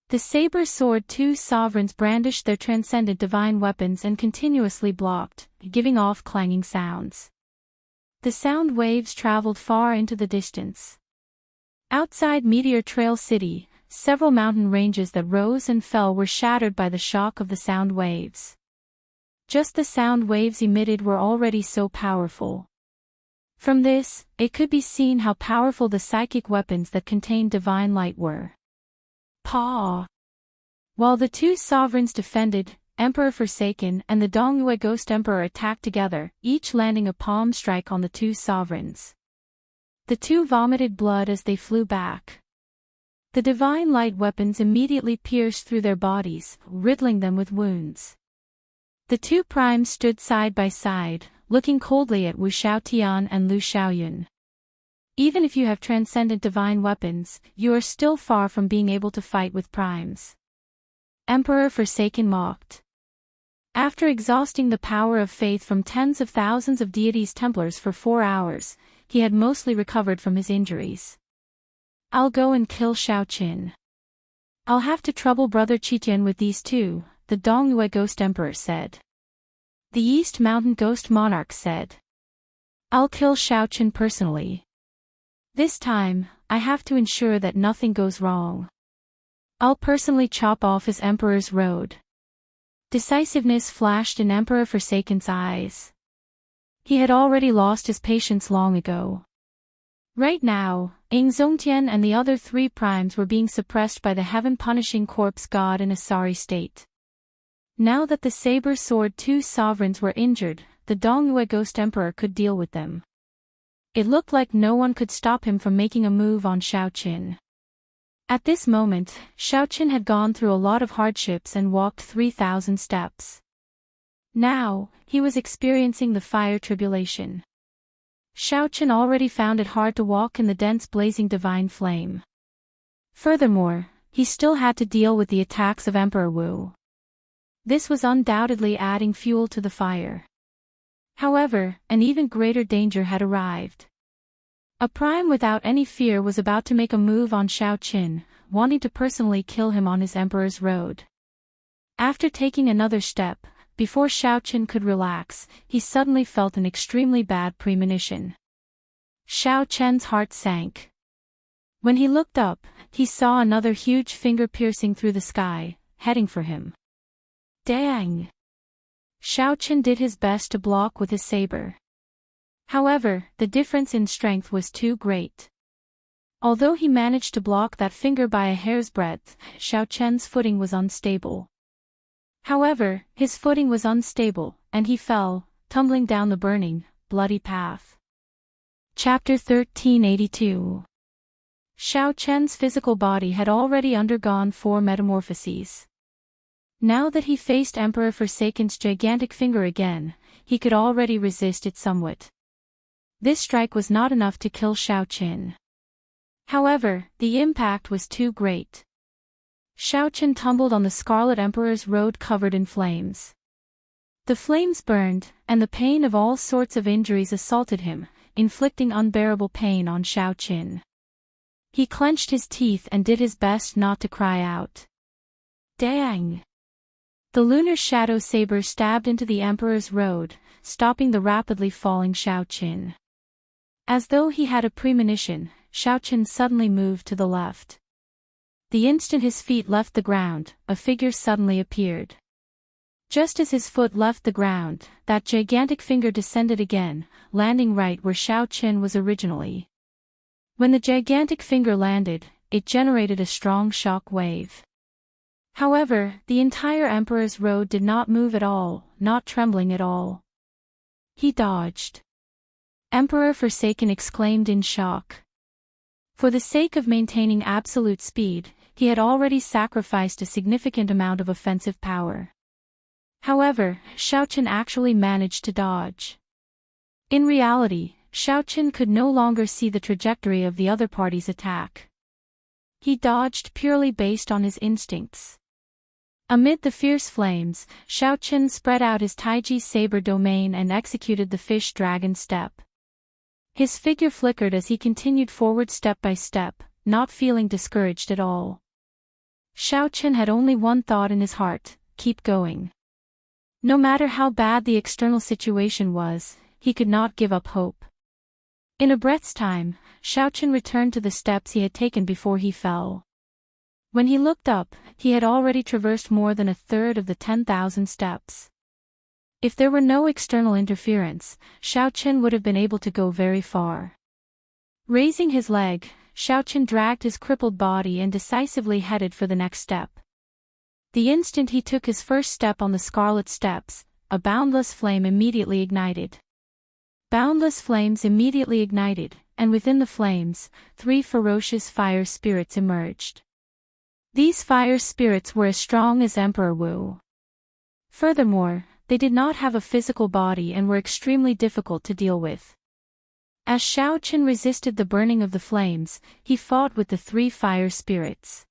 The saber sword 2 sovereigns brandished their transcendent divine weapons and continuously blocked, giving off clanging sounds. The sound waves traveled far into the distance. Outside Meteor Trail City, several mountain ranges that rose and fell were shattered by the shock of the sound waves. Just the sound waves emitted were already so powerful. From this, it could be seen how powerful the psychic weapons that contained divine light were. Pa. While the two sovereigns defended, Emperor Forsaken and the Dongyue Ghost Emperor attacked together, each landing a palm strike on the two sovereigns. The two vomited blood as they flew back. The divine light weapons immediately pierced through their bodies, riddling them with wounds. The two primes stood side by side, looking coldly at Wu Xiaotian and Lu Xiaoyun. Even if you have transcendent divine weapons, you are still far from being able to fight with primes. Emperor Forsaken mocked. After exhausting the power of faith from tens of thousands of deities Templars for 4 hours, he had mostly recovered from his injuries. I'll go and kill Xiaoqin. I'll have to trouble Brother Qitian with these two, the Dongyue Ghost Emperor said. The East Mountain Ghost Monarch said. I'll kill Xiaoqin personally. This time, I have to ensure that nothing goes wrong. I'll personally chop off his Emperor's road. Decisiveness flashed in Emperor Forsaken's eyes. He had already lost his patience long ago. Right now, Ing Zongtian and the other 3 primes were being suppressed by the heaven-punishing corpse god in a sorry state. Now that the saber sword 2 sovereigns were injured, the Dongyue Ghost Emperor could deal with them. It looked like no one could stop him from making a move on Xiaoqin. At this moment, Xiaoqin had gone through a lot of hardships and walked 3,000 steps. Now, he was experiencing the fire tribulation. Xiaoqin already found it hard to walk in the dense blazing divine flame. Furthermore, he still had to deal with the attacks of Emperor Wu. This was undoubtedly adding fuel to the fire. However, an even greater danger had arrived. A prime without any fear was about to make a move on Xiaoqin, wanting to personally kill him on his Emperor's road. After taking another step, before Xiaoqin could relax, he suddenly felt an extremely bad premonition. Xiaoqian's heart sank. When he looked up, he saw another huge finger piercing through the sky, heading for him. Dang! Xiaoqin did his best to block with his saber. However, the difference in strength was too great. Although he managed to block that finger by a hair's breadth, Xiaoqian's footing was unstable. However, his footing was unstable, and he fell, tumbling down the burning, bloody path. Chapter 1382. Xiaoqian's physical body had already undergone 4 metamorphoses. Now that he faced Emperor Forsaken's gigantic finger again, he could already resist it somewhat. This strike was not enough to kill Xiaoqin. However, the impact was too great. Xiaoqin tumbled on the Scarlet Emperor's road covered in flames. The flames burned, and the pain of all sorts of injuries assaulted him, inflicting unbearable pain on Xiaoqin. He clenched his teeth and did his best not to cry out. Dang! The lunar shadow saber stabbed into the Emperor's road, stopping the rapidly falling Xiaoqin. As though he had a premonition, Xiaoqin suddenly moved to the left. The instant his feet left the ground, a figure suddenly appeared. Just as his foot left the ground, that gigantic finger descended again, landing right where Xiaoqin was originally. When the gigantic finger landed, it generated a strong shock wave. However, the entire Emperor's road did not move at all, not trembling at all. He dodged. Emperor Forsaken exclaimed in shock. For the sake of maintaining absolute speed, he had already sacrificed a significant amount of offensive power. However, Xiaoqin actually managed to dodge. In reality, Xiaoqin could no longer see the trajectory of the other party's attack. He dodged purely based on his instincts. Amid the fierce flames, Xiaoqin spread out his Taiji saber domain and executed the fish dragon step. His figure flickered as he continued forward step by step, not feeling discouraged at all. Xiaoqin had only one thought in his heart: keep going. No matter how bad the external situation was, he could not give up hope. In a breath's time, Xiaoqin returned to the steps he had taken before he fell. When he looked up, he had already traversed more than a third of the 10,000 steps. If there were no external interference, Xiao Qian would have been able to go very far. Raising his leg, Xiao Qian dragged his crippled body and decisively headed for the next step. The instant he took his first step on the scarlet steps, a boundless flame immediately ignited. Boundless flames immediately ignited, and within the flames, 3 ferocious fire spirits emerged. These fire spirits were as strong as Emperor Wu. Furthermore, they did not have a physical body and were extremely difficult to deal with. As Xiao Qian resisted the burning of the flames, he fought with the 3 fire spirits.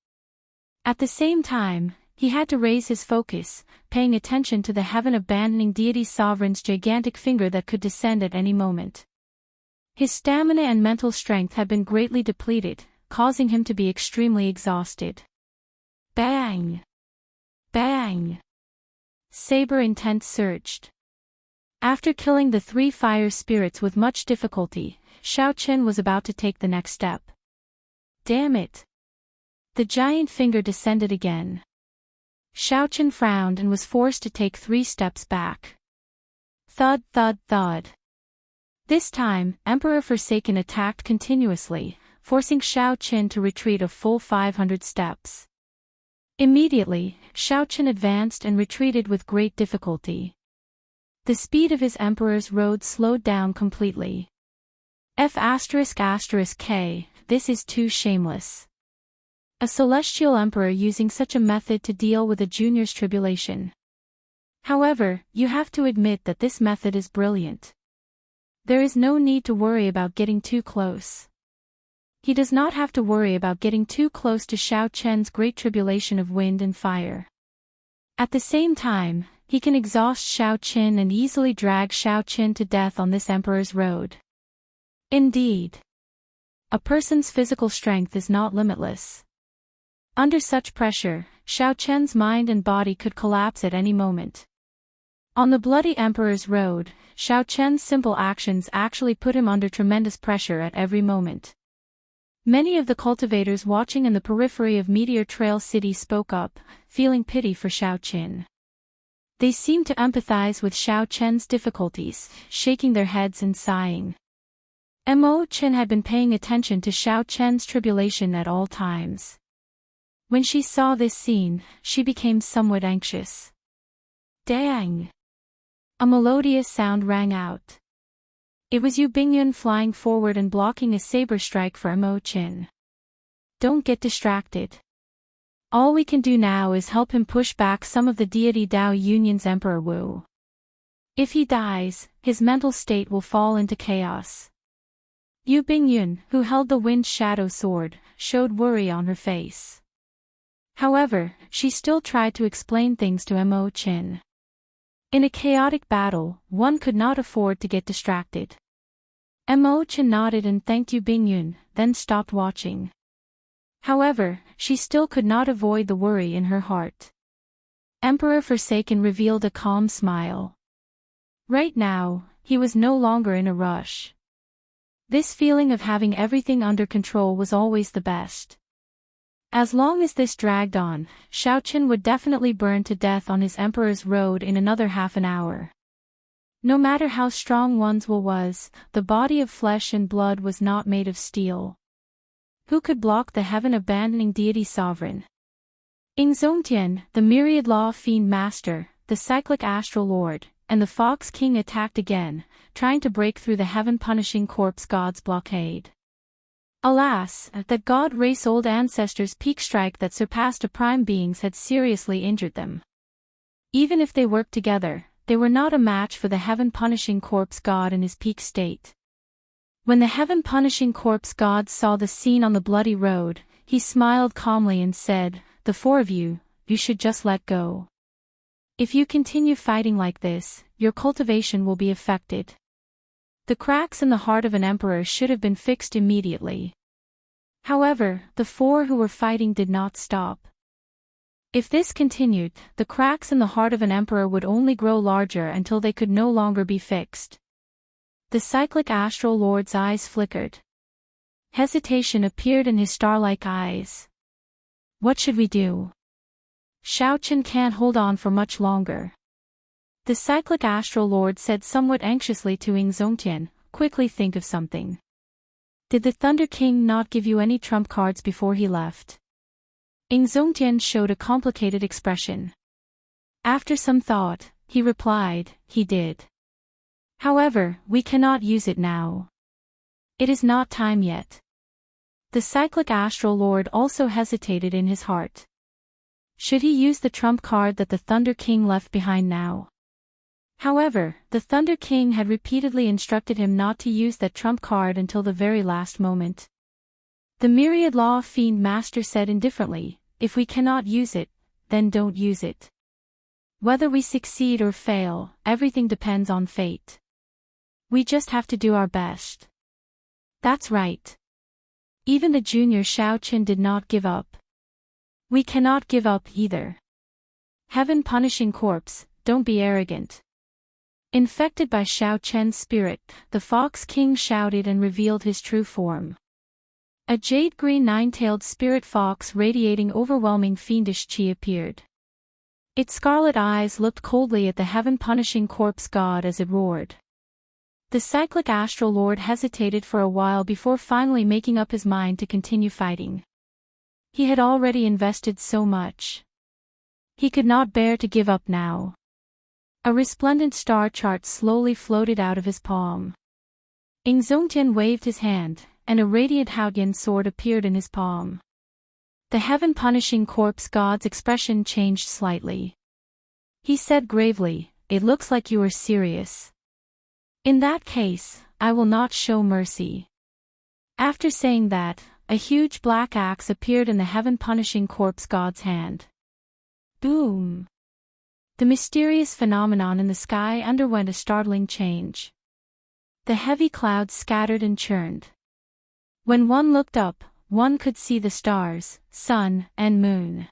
At the same time, he had to raise his focus, paying attention to the heaven-abandoning deity sovereign's gigantic finger that could descend at any moment. His stamina and mental strength had been greatly depleted, causing him to be extremely exhausted. Bang! Bang! Saber intent surged. After killing the 3 fire spirits with much difficulty, Xiao Qian was about to take the next step. Damn it! The giant finger descended again. Xiao Qian frowned and was forced to take 3 steps back. Thud, thud, thud. This time, Emperor Forsaken attacked continuously, forcing Xiao Qian to retreat a full 500 steps. Immediately, Xiao Qian advanced and retreated with great difficulty. The speed of his emperor's road slowed down completely. F***K, this is too shameless. A celestial emperor using such a method to deal with a junior's tribulation. However, you have to admit that this method is brilliant. There is no need to worry about getting too close. He does not have to worry about getting too close to Xiao Qian's great tribulation of wind and fire. At the same time, he can exhaust Xiao Qian and easily drag Xiao Qian to death on this emperor's road. Indeed. A person's physical strength is not limitless. Under such pressure, Xiao Qian's mind and body could collapse at any moment. On the bloody emperor's road, Xiao Qian's simple actions actually put him under tremendous pressure at every moment. Many of the cultivators watching in the periphery of Meteor Trail City spoke up, feeling pity for Xiao Qian. They seemed to empathize with Xiao Qian's difficulties, shaking their heads and sighing. Mo Qian had been paying attention to Xiao Qian's tribulation at all times. When she saw this scene, she became somewhat anxious. Dang! A melodious sound rang out. It was Yu Bingyun flying forward and blocking a saber strike for Mo Qian. Don't get distracted. All we can do now is help him push back some of the deity Dao Union's Emperor Wu. If he dies, his mental state will fall into chaos. Yu Bingyun, who held the wind shadow sword, showed worry on her face. However, she still tried to explain things to Mo Qian. In a chaotic battle, one could not afford to get distracted. Mo Qian nodded and thanked Yu Bingyun, then stopped watching. However, she still could not avoid the worry in her heart. Emperor Forsaken revealed a calm smile. Right now, he was no longer in a rush. This feeling of having everything under control was always the best. As long as this dragged on, Xiao Qian would definitely burn to death on his emperor's road in another half an hour. No matter how strong one's will was, the body of flesh and blood was not made of steel. Who could block the heaven-abandoning deity sovereign? Ing Zongtian, the myriad law fiend master, the cyclic astral lord, and the fox king attacked again, trying to break through the heaven-punishing corpse god's blockade. Alas, that god race-old ancestors' peak strike that surpassed a prime beings had seriously injured them. Even if they worked together, they were not a match for the heaven-punishing corpse god in his peak state. When the heaven-punishing corpse god saw the scene on the bloody road, he smiled calmly and said, "The 4 of you, you should just let go. If you continue fighting like this, your cultivation will be affected." The cracks in the heart of an emperor should have been fixed immediately. However, the 4 who were fighting did not stop. If this continued, the cracks in the heart of an emperor would only grow larger until they could no longer be fixed. The cyclic astral lord's eyes flickered. Hesitation appeared in his star-like eyes. What should we do? Xiao Qian can't hold on for much longer. The cyclic astral lord said somewhat anxiously to Ing Zongtian, quickly think of something. Did the Thunder King not give you any trump cards before he left? Ing Zongtian showed a complicated expression. After some thought, he replied, he did. However, we cannot use it now. It is not time yet. The cyclic astral lord also hesitated in his heart. Should he use the trump card that the Thunder King left behind now? However, the Thunder King had repeatedly instructed him not to use that trump card until the very last moment. The Myriad Law Fiend Master said indifferently, if we cannot use it, then don't use it. Whether we succeed or fail, everything depends on fate. We just have to do our best. That's right. Even the junior Xiao Qin did not give up. We cannot give up either. Heaven punishing corpse, don't be arrogant. Infected by Xiao Chen's spirit, the Fox King shouted and revealed his true form. A jade-green nine-tailed spirit fox radiating overwhelming fiendish chi appeared. Its scarlet eyes looked coldly at the heaven-punishing corpse god as it roared. The cyclic astral lord hesitated for a while before finally making up his mind to continue fighting. He had already invested so much. He could not bear to give up now. A resplendent star chart slowly floated out of his palm. Ing Zongtian waved his hand, and a radiant Haoyan sword appeared in his palm. The heaven-punishing corpse god's expression changed slightly. He said gravely, "It looks like you are serious. In that case, I will not show mercy." After saying that, a huge black axe appeared in the heaven-punishing corpse god's hand. Boom! The mysterious phenomenon in the sky underwent a startling change. The heavy clouds scattered and churned. When one looked up, one could see the stars, sun, and moon.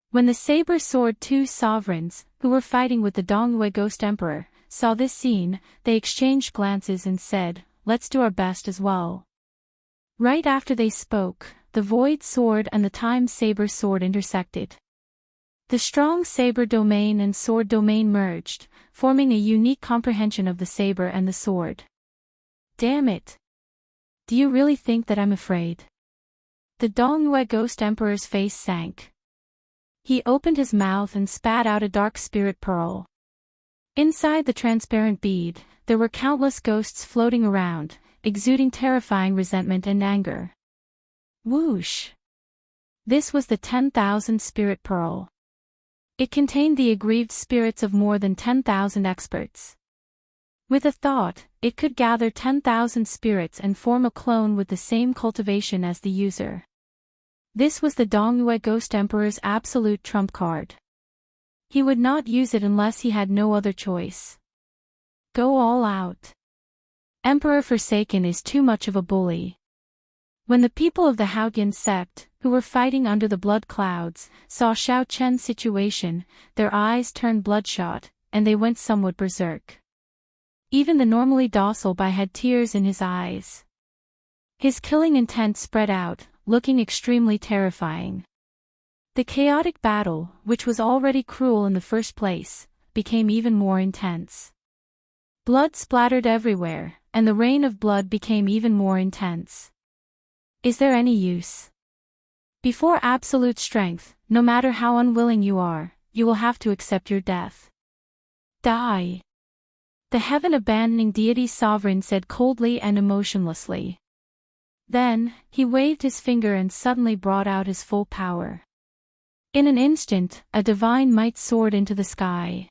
When the saber-sword two sovereigns, who were fighting with the Dongyue Ghost Emperor, saw this scene, they exchanged glances and said, "Let's do our best as well." Right after they spoke, the Void Sword and the Time Saber Sword intersected. The strong saber domain and sword domain merged, forming a unique comprehension of the saber and the sword. Damn it! Do you really think that I'm afraid? The Dongyue Ghost Emperor's face sank. He opened his mouth and spat out a dark spirit pearl. Inside the transparent bead, there were countless ghosts floating around, exuding terrifying resentment and anger. Whoosh! This was the 10,000 spirit pearl. It contained the aggrieved spirits of more than 10,000 experts. With a thought, it could gather 10,000 spirits and form a clone with the same cultivation as the user. This was the Dongyue Ghost Emperor's absolute trump card. He would not use it unless he had no other choice. Go all out. Emperor Forsaken is too much of a bully. When the people of the Haoyan sect, who were fighting under the blood clouds, saw Xiao Chen's situation, their eyes turned bloodshot, and they went somewhat berserk. Even the normally docile Bai had tears in his eyes. His killing intent spread out, looking extremely terrifying. The chaotic battle, which was already cruel in the first place, became even more intense. Blood splattered everywhere, and the rain of blood became even more intense. Is there any use? Before absolute strength, no matter how unwilling you are, you will have to accept your death. Die! The heaven-abandoning deity sovereign said coldly and emotionlessly. Then, he waved his finger and suddenly brought out his full power. In an instant, a divine might soared into the sky.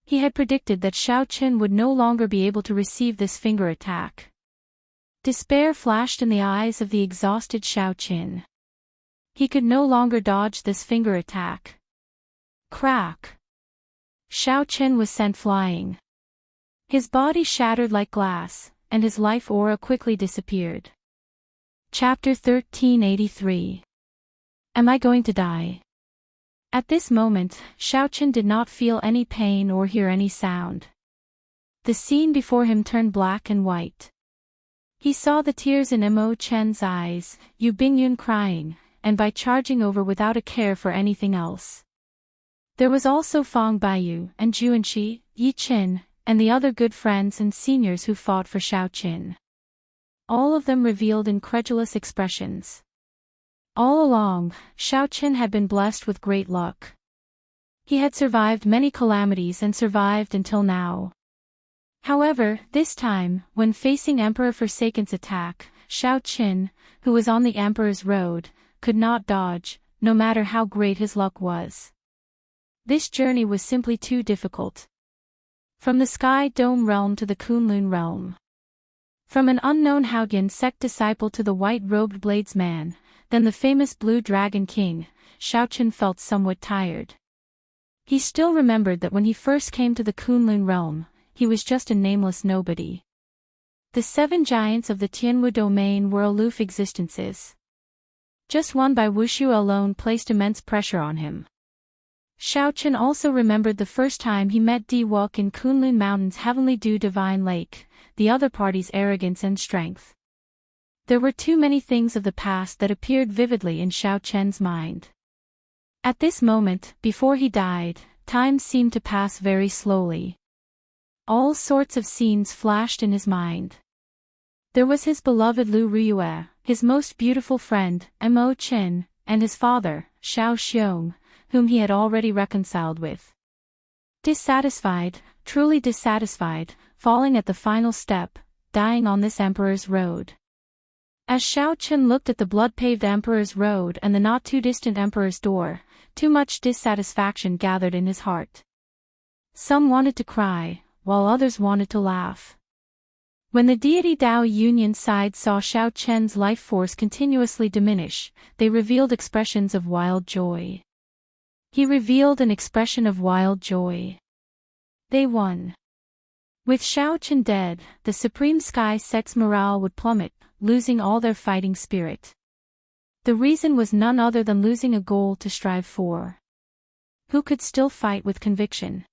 He had predicted that Xiao Qin would no longer be able to receive this finger attack. Despair flashed in the eyes of the exhausted Xiao Qin. He could no longer dodge this finger attack. Crack! Xiao Qin was sent flying. His body shattered like glass, and his life aura quickly disappeared. Chapter 1383. Am I going to die? At this moment, Xiao Qin did not feel any pain or hear any sound. The scene before him turned black and white. He saw the tears in Mo Chen's eyes, Yu Bingyun crying, and by charging over without a care for anything else. There was also Fang Baiyu and Juanqi, Yi Qin, and the other good friends and seniors who fought for Xiaoqin. All of them revealed incredulous expressions. All along, Xiaoqin had been blessed with great luck. He had survived many calamities and survived until now. However, this time, when facing Emperor Forsaken's attack, Xiaoqin, who was on the Emperor's road, could not dodge, no matter how great his luck was. This journey was simply too difficult. From the Sky Dome realm to the Kunlun realm. From an unknown Haoyan sect disciple to the white-robed bladesman, then the famous Blue Dragon King, Xiaoqin felt somewhat tired. He still remembered that when he first came to the Kunlun realm, he was just a nameless nobody. The 7 giants of the Tianwu domain were aloof existences. Just one by Wushu alone placed immense pressure on him. Xiaoqin also remembered the first time he met Di Wuk in Kunlun Mountain's Heavenly Dew Divine Lake, the other party's arrogance and strength. There were too many things of the past that appeared vividly in Xiaoqin's mind. At this moment, before he died, time seemed to pass very slowly. All sorts of scenes flashed in his mind. There was his beloved Lu Ruyue, his most beautiful friend, Mo Qin, and his father, Xiao Xiong, whom he had already reconciled with. Dissatisfied, truly dissatisfied, falling at the final step, dying on this emperor's road. As Xiaoqin looked at the blood-paved emperor's road and the not-too-distant emperor's door, too much dissatisfaction gathered in his heart. Some wanted to cry, while others wanted to laugh. When the deity Dao Union side saw Xiaoqin's life force continuously diminish, they revealed expressions of wild joy. He revealed an expression of wild joy. They won. With Xiaoqin dead, the Supreme Sky sect's morale would plummet, losing all their fighting spirit. The reason was none other than losing a goal to strive for. Who could still fight with conviction?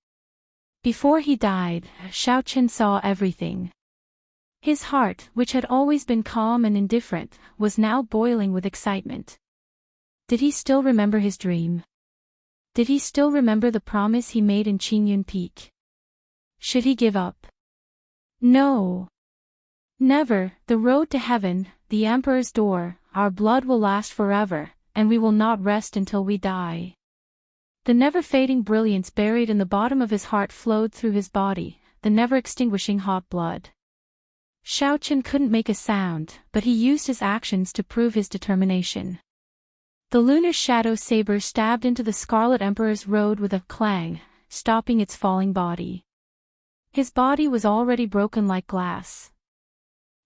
Before he died, Xiaoqin saw everything. His heart, which had always been calm and indifferent, was now boiling with excitement. Did he still remember his dream? Did he still remember the promise he made in Qingyun Peak? Should he give up? No. Never. The road to heaven, the Emperor's door, our blood will last forever, and we will not rest until we die. The never-fading brilliance buried in the bottom of his heart flowed through his body, the never-extinguishing hot blood. Xiaoqin couldn't make a sound, but he used his actions to prove his determination. The lunar shadow saber stabbed into the Scarlet Emperor's road with a clang, stopping its falling body. His body was already broken like glass.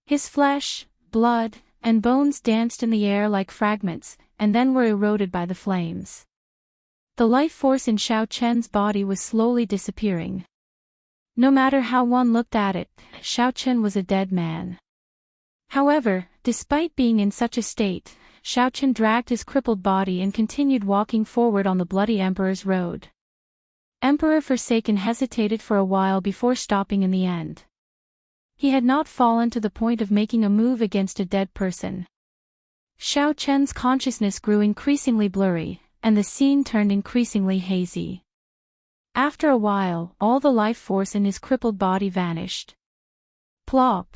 His flesh, blood, and bones danced in the air like fragments, and then were eroded by the flames. The life force in Xiaoqin's body was slowly disappearing. No matter how one looked at it, Xiaoqin was a dead man. However, despite being in such a state, Xiaoqin dragged his crippled body and continued walking forward on the bloody Emperor's road. Emperor Forsaken hesitated for a while before stopping in the end. He had not fallen to the point of making a move against a dead person. Xiaoqin's consciousness grew increasingly blurry, and the scene turned increasingly hazy. After a while, all the life force in his crippled body vanished. Plop!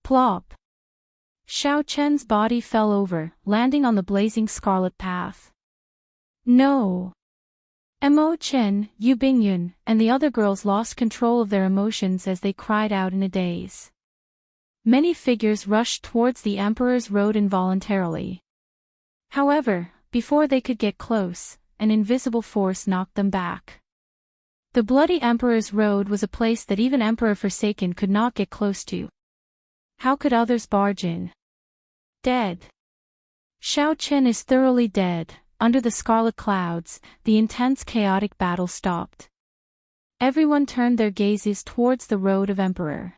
Plop! Xiaoqin's body fell over, landing on the blazing scarlet path. No! Mo Qin, Yu Bingyun, and the other girls lost control of their emotions as they cried out in a daze. Many figures rushed towards the Emperor's road involuntarily. However, before they could get close, an invisible force knocked them back. The bloody Emperor's road was a place that even Emperor Forsaken could not get close to. How could others barge in? Dead. Xiaoqin is thoroughly dead. Under the scarlet clouds, the intense chaotic battle stopped. Everyone turned their gazes towards the road of Emperor.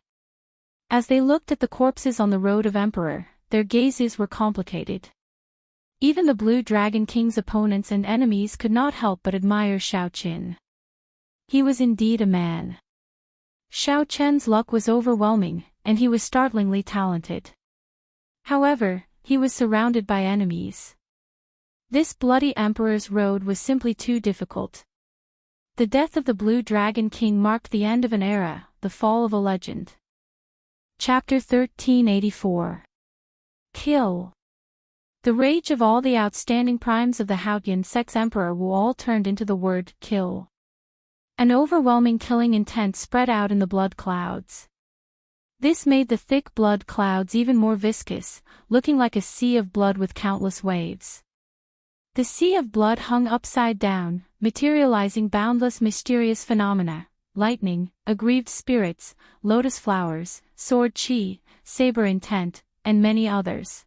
As they looked at the corpses on the road of Emperor, their gazes were complicated. Even the Blue Dragon King's opponents and enemies could not help but admire Xiaoqin. He was indeed a man. Xiaoqin's luck was overwhelming, and he was startlingly talented. However, he was surrounded by enemies. This bloody Emperor's road was simply too difficult. The death of the Blue Dragon King marked the end of an era, the fall of a legend. Chapter 1384. Kill. The rage of all the outstanding primes of the Hautian Sex Emperor Wu all turned into the word kill. An overwhelming killing intent spread out in the blood clouds. This made the thick blood clouds even more viscous, looking like a sea of blood with countless waves. The sea of blood hung upside down, materializing boundless mysterious phenomena, lightning, aggrieved spirits, lotus flowers, sword chi, saber intent, and many others.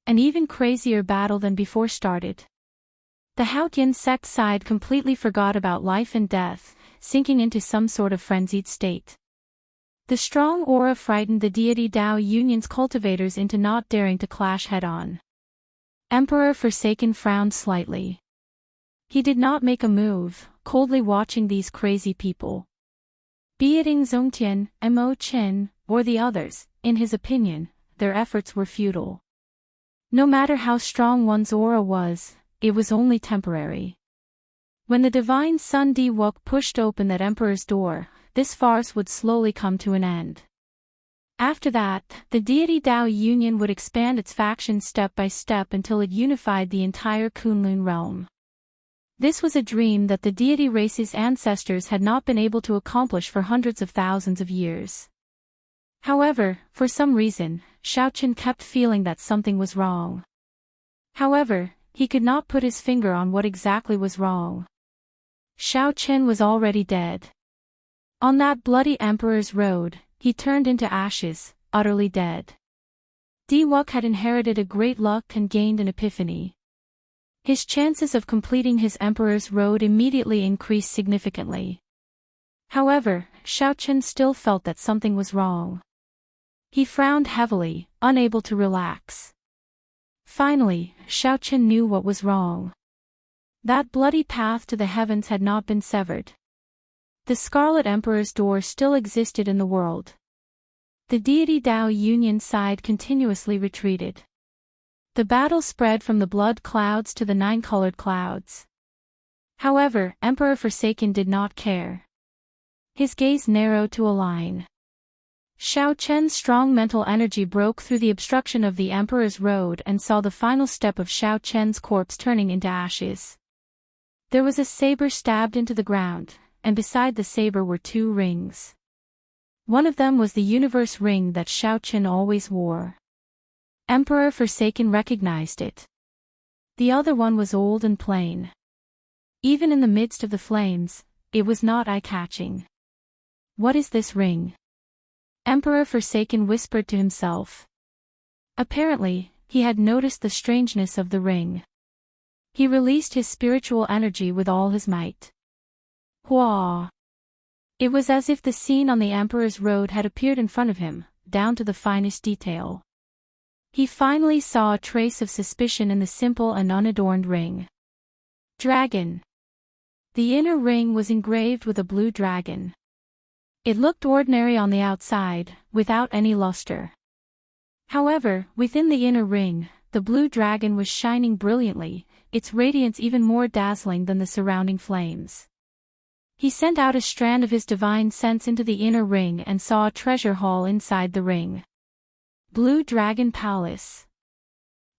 An even crazier battle than before started. The Hautian sect side completely forgot about life and death, sinking into some sort of frenzied state. The strong aura frightened the deity Dao Union's cultivators into not daring to clash head-on. Emperor Forsaken frowned slightly. He did not make a move, coldly watching these crazy people. Be it Ing Zongtian, Mo Qin, or the others, in his opinion, their efforts were futile. No matter how strong one's aura was, it was only temporary. When the divine Sun Di Wuk pushed open that emperor's door, this farce would slowly come to an end. After that, the deity Dao Union would expand its factions step by step until it unified the entire Kunlun realm. This was a dream that the deity race's ancestors had not been able to accomplish for hundreds of thousands of years. However, for some reason, Xiaoqian kept feeling that something was wrong. However, he could not put his finger on what exactly was wrong. Xiaoqian was already dead. On that bloody emperor's road, he turned into ashes, utterly dead. Di Wuk had inherited a great luck and gained an epiphany. His chances of completing his emperor's road immediately increased significantly. However, Xiaoqian still felt that something was wrong. He frowned heavily, unable to relax. Finally, Xiaoqian knew what was wrong. That bloody path to the heavens had not been severed. The Scarlet Emperor's door still existed in the world. The deity Dao Union side continuously retreated. The battle spread from the blood clouds to the nine-colored clouds. However, Emperor Forsaken did not care. His gaze narrowed to a line. Xiaoqian's strong mental energy broke through the obstruction of the Emperor's road and saw the final step of Xiaoqian's corpse turning into ashes. There was a saber stabbed into the ground, and beside the saber were two rings. One of them was the universe ring that Xiaoqian always wore. Emperor Forsaken recognized it. The other one was old and plain. Even in the midst of the flames, it was not eye-catching. What is this ring? Emperor Forsaken whispered to himself. Apparently, he had noticed the strangeness of the ring. He released his spiritual energy with all his might. Hua! It was as if the scene on the Emperor's road had appeared in front of him, down to the finest detail. He finally saw a trace of suspicion in the simple and unadorned ring. Dragon. The inner ring was engraved with a blue dragon. It looked ordinary on the outside, without any luster. However, within the inner ring, the blue dragon was shining brilliantly, its radiance even more dazzling than the surrounding flames. He sent out a strand of his divine sense into the inner ring and saw a treasure hall inside the ring. Blue Dragon Palace.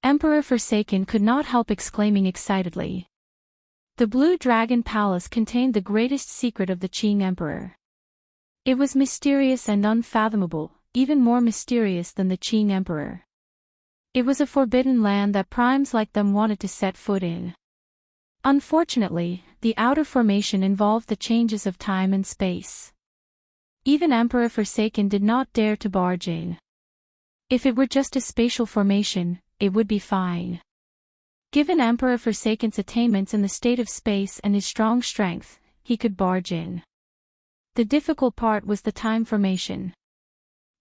Emperor Forsaken could not help exclaiming excitedly. The Blue Dragon Palace contained the greatest secret of the Qing Emperor. It was mysterious and unfathomable, even more mysterious than the Qing Emperor. It was a forbidden land that primes like them wanted to set foot in. Unfortunately, the outer formation involved the changes of time and space. Even Emperor Forsaken did not dare to barge in. If it were just a spatial formation, it would be fine. Given Emperor Forsaken's attainments in the state of space and his strong strength, he could barge in. The difficult part was the time formation.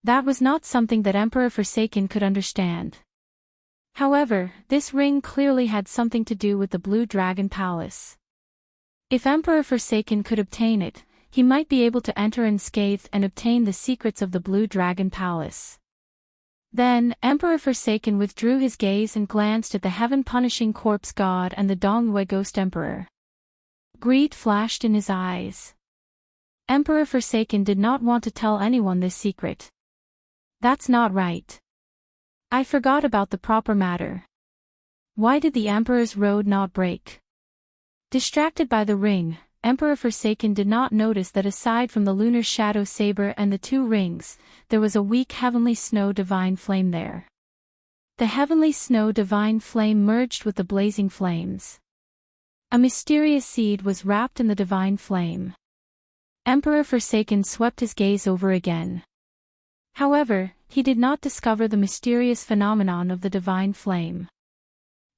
That was not something that Emperor Forsaken could understand. However, this ring clearly had something to do with the Blue Dragon Palace. If Emperor Forsaken could obtain it, he might be able to enter unscathed and obtain the secrets of the Blue Dragon Palace. Then, Emperor Forsaken withdrew his gaze and glanced at the heaven-punishing corpse god and the Dongyue Ghost Emperor. Greed flashed in his eyes. Emperor Forsaken did not want to tell anyone this secret. That's not right. I forgot about the proper matter. Why did the Emperor's road not break? Distracted by the ring, Emperor Forsaken did not notice that aside from the lunar shadow saber and the two rings, there was a weak heavenly snow divine flame there. The heavenly snow divine flame merged with the blazing flames. A mysterious seed was wrapped in the divine flame. Emperor Forsaken swept his gaze over again. However, he did not discover the mysterious phenomenon of the divine flame.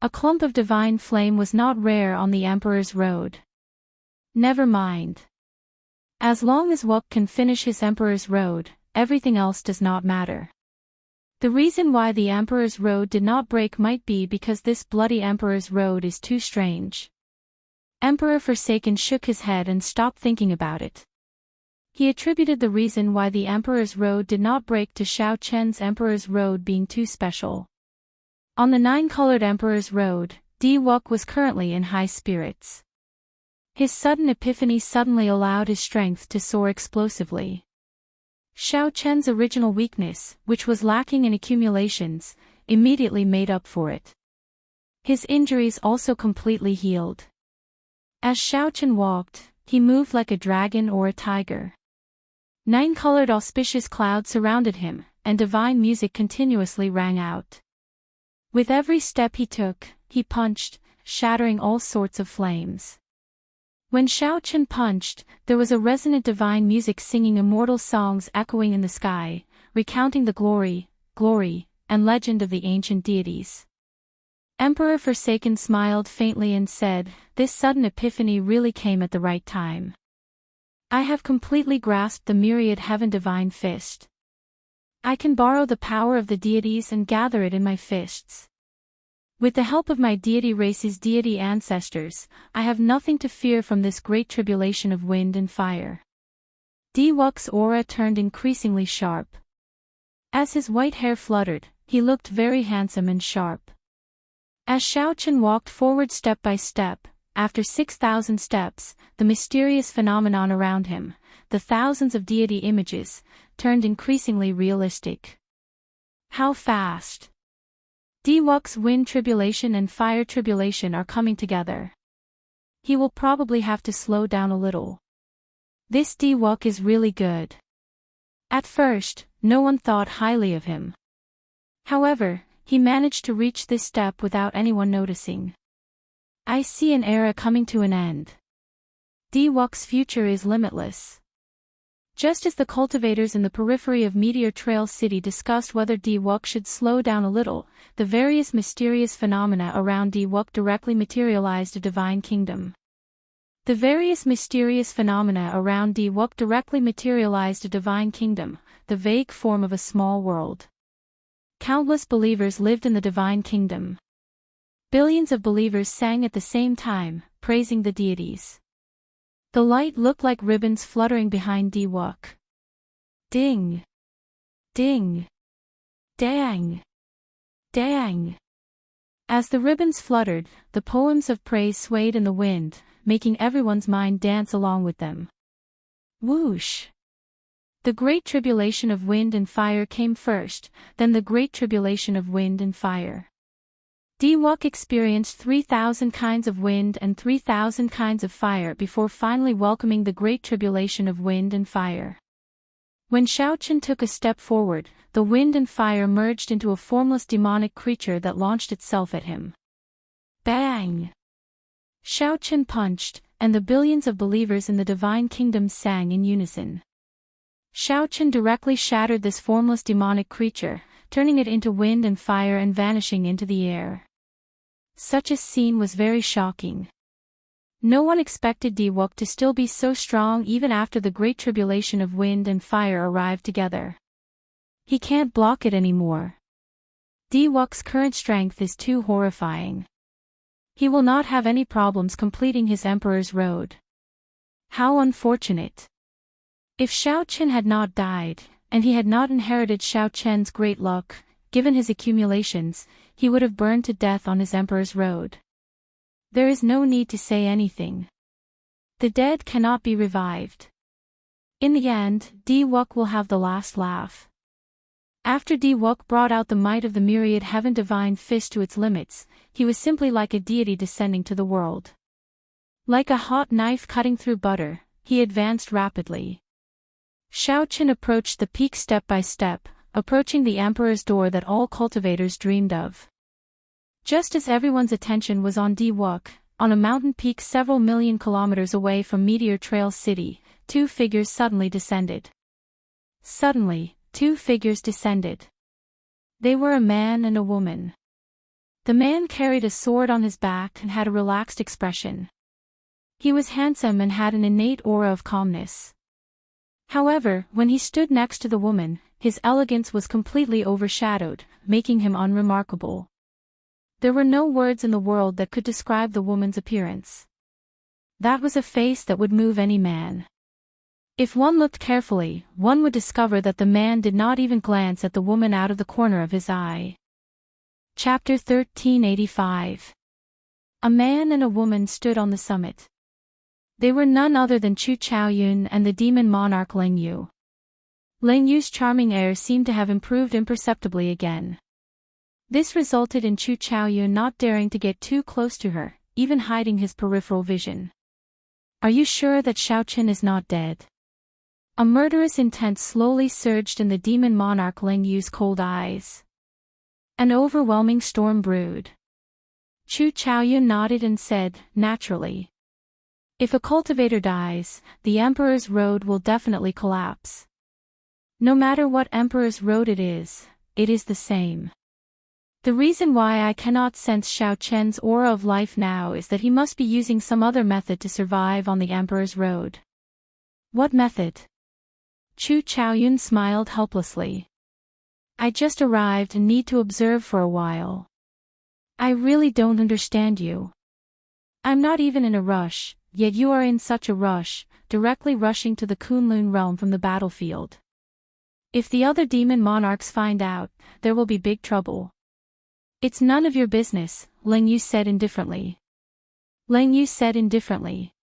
A clump of divine flame was not rare on the Emperor's road. Never mind. As long as Wuk can finish his Emperor's road, everything else does not matter. The reason why the Emperor's road did not break might be because this bloody Emperor's road is too strange. Emperor Forsaken shook his head and stopped thinking about it. He attributed the reason why the Emperor's road did not break to Xiao Chen's Emperor's road being too special. On the nine-colored Emperor's road, Di Wuk was currently in high spirits. His sudden epiphany suddenly allowed his strength to soar explosively. Xiao Chen's original weakness, which was lacking in accumulations, immediately made up for it. His injuries also completely healed. As Xiao Chen walked, he moved like a dragon or a tiger. Nine-colored auspicious clouds surrounded him, and divine music continuously rang out. With every step he took, he punched, shattering all sorts of flames. When Xiao Chen punched, there was a resonant divine music singing immortal songs echoing in the sky, recounting the glory, and legend of the ancient deities. Emperor Forsaken smiled faintly and said, "This sudden epiphany really came at the right time. I have completely grasped the myriad heaven divine fist. I can borrow the power of the deities and gather it in my fists. With the help of my deity race's deity ancestors, I have nothing to fear from this great tribulation of wind and fire." Di Wuk's aura turned increasingly sharp. As his white hair fluttered, he looked very handsome and sharp. As Xiao Chen walked forward step by step, after 6,000 steps, the mysterious phenomenon around him, the thousands of deity images, turned increasingly realistic. How fast! Di Wuk's wind tribulation and fire tribulation are coming together. He will probably have to slow down a little. This Di Wuk is really good. At first, no one thought highly of him. However, he managed to reach this step without anyone noticing. I see an era coming to an end. Di Wuk's future is limitless. Just as the cultivators in the periphery of Meteor Trail City discussed whether Di Wuk should slow down a little, the various mysterious phenomena around Di Wuk directly materialized a divine kingdom. The various mysterious phenomena around Di Wuk directly materialized a divine kingdom, the vague form of a small world. Countless believers lived in the divine kingdom. Billions of believers sang at the same time, praising the deities. The light looked like ribbons fluttering behind Di Wuk. Ding! Ding! Dang! Dang! As the ribbons fluttered, the poems of praise swayed in the wind, making everyone's mind dance along with them. Whoosh! The Great Tribulation of Wind and Fire came first, then the Great Tribulation of Wind and Fire. Di Wuk experienced 3,000 kinds of wind and 3,000 kinds of fire before finally welcoming the Great Tribulation of Wind and Fire. When Xiao Chen took a step forward, the wind and fire merged into a formless demonic creature that launched itself at him. Bang! Xiao Chen punched, and the billions of believers in the divine kingdom sang in unison. Xiao Chen directly shattered this formless demonic creature, turning it into wind and fire and vanishing into the air. Such a scene was very shocking. No one expected Di Wuk to still be so strong even after the Great Tribulation of Wind and Fire arrived together. He can't block it anymore. Di Wuk's current strength is too horrifying. He will not have any problems completing his Emperor's Road. How unfortunate. If Xiao Chen had not died, and he had not inherited Xiao Chen's great luck, given his accumulations, he would have burned to death on his Emperor's Road. There is no need to say anything. The dead cannot be revived. In the end, Di-Wook will have the last laugh. After Di-Wook brought out the might of the myriad heaven divine fist to its limits, he was simply like a deity descending to the world. Like a hot knife cutting through butter, he advanced rapidly. Shao Qian approached the peak step by step, approaching the emperor's door that all cultivators dreamed of. Just as everyone's attention was on Di-Wook, on a mountain peak several million kilometers away from Meteor Trail City, two figures suddenly descended. Suddenly, two figures descended. They were a man and a woman. The man carried a sword on his back and had a relaxed expression. He was handsome and had an innate aura of calmness. However, when he stood next to the woman, his elegance was completely overshadowed, making him unremarkable. There were no words in the world that could describe the woman's appearance. That was a face that would move any man. If one looked carefully, one would discover that the man did not even glance at the woman out of the corner of his eye. Chapter 1385. A man and a woman stood on the summit. They were none other than Chu Chaoyun and the demon monarch Ling Yu. Ling Yu's charming air seemed to have improved imperceptibly again. This resulted in Chu Chaoyun not daring to get too close to her, even hiding his peripheral vision. Are you sure that Shao Qian is not dead? A murderous intent slowly surged in the demon monarch Ling Yu's cold eyes. An overwhelming storm brewed. Chu Chaoyun nodded and said, naturally. If a cultivator dies, the emperor's road will definitely collapse. No matter what emperor's road it is the same. The reason why I cannot sense Shao Qian's aura of life now is that he must be using some other method to survive on the emperor's road. What method? Chu Chaoyun smiled helplessly. I just arrived and need to observe for a while. I really don't understand you. I'm not even in a rush, yet you are in such a rush, directly rushing to the Kunlun realm from the battlefield. If the other demon monarchs find out, there will be big trouble. It's none of your business, Ling Yu said indifferently. Ling Yu said indifferently.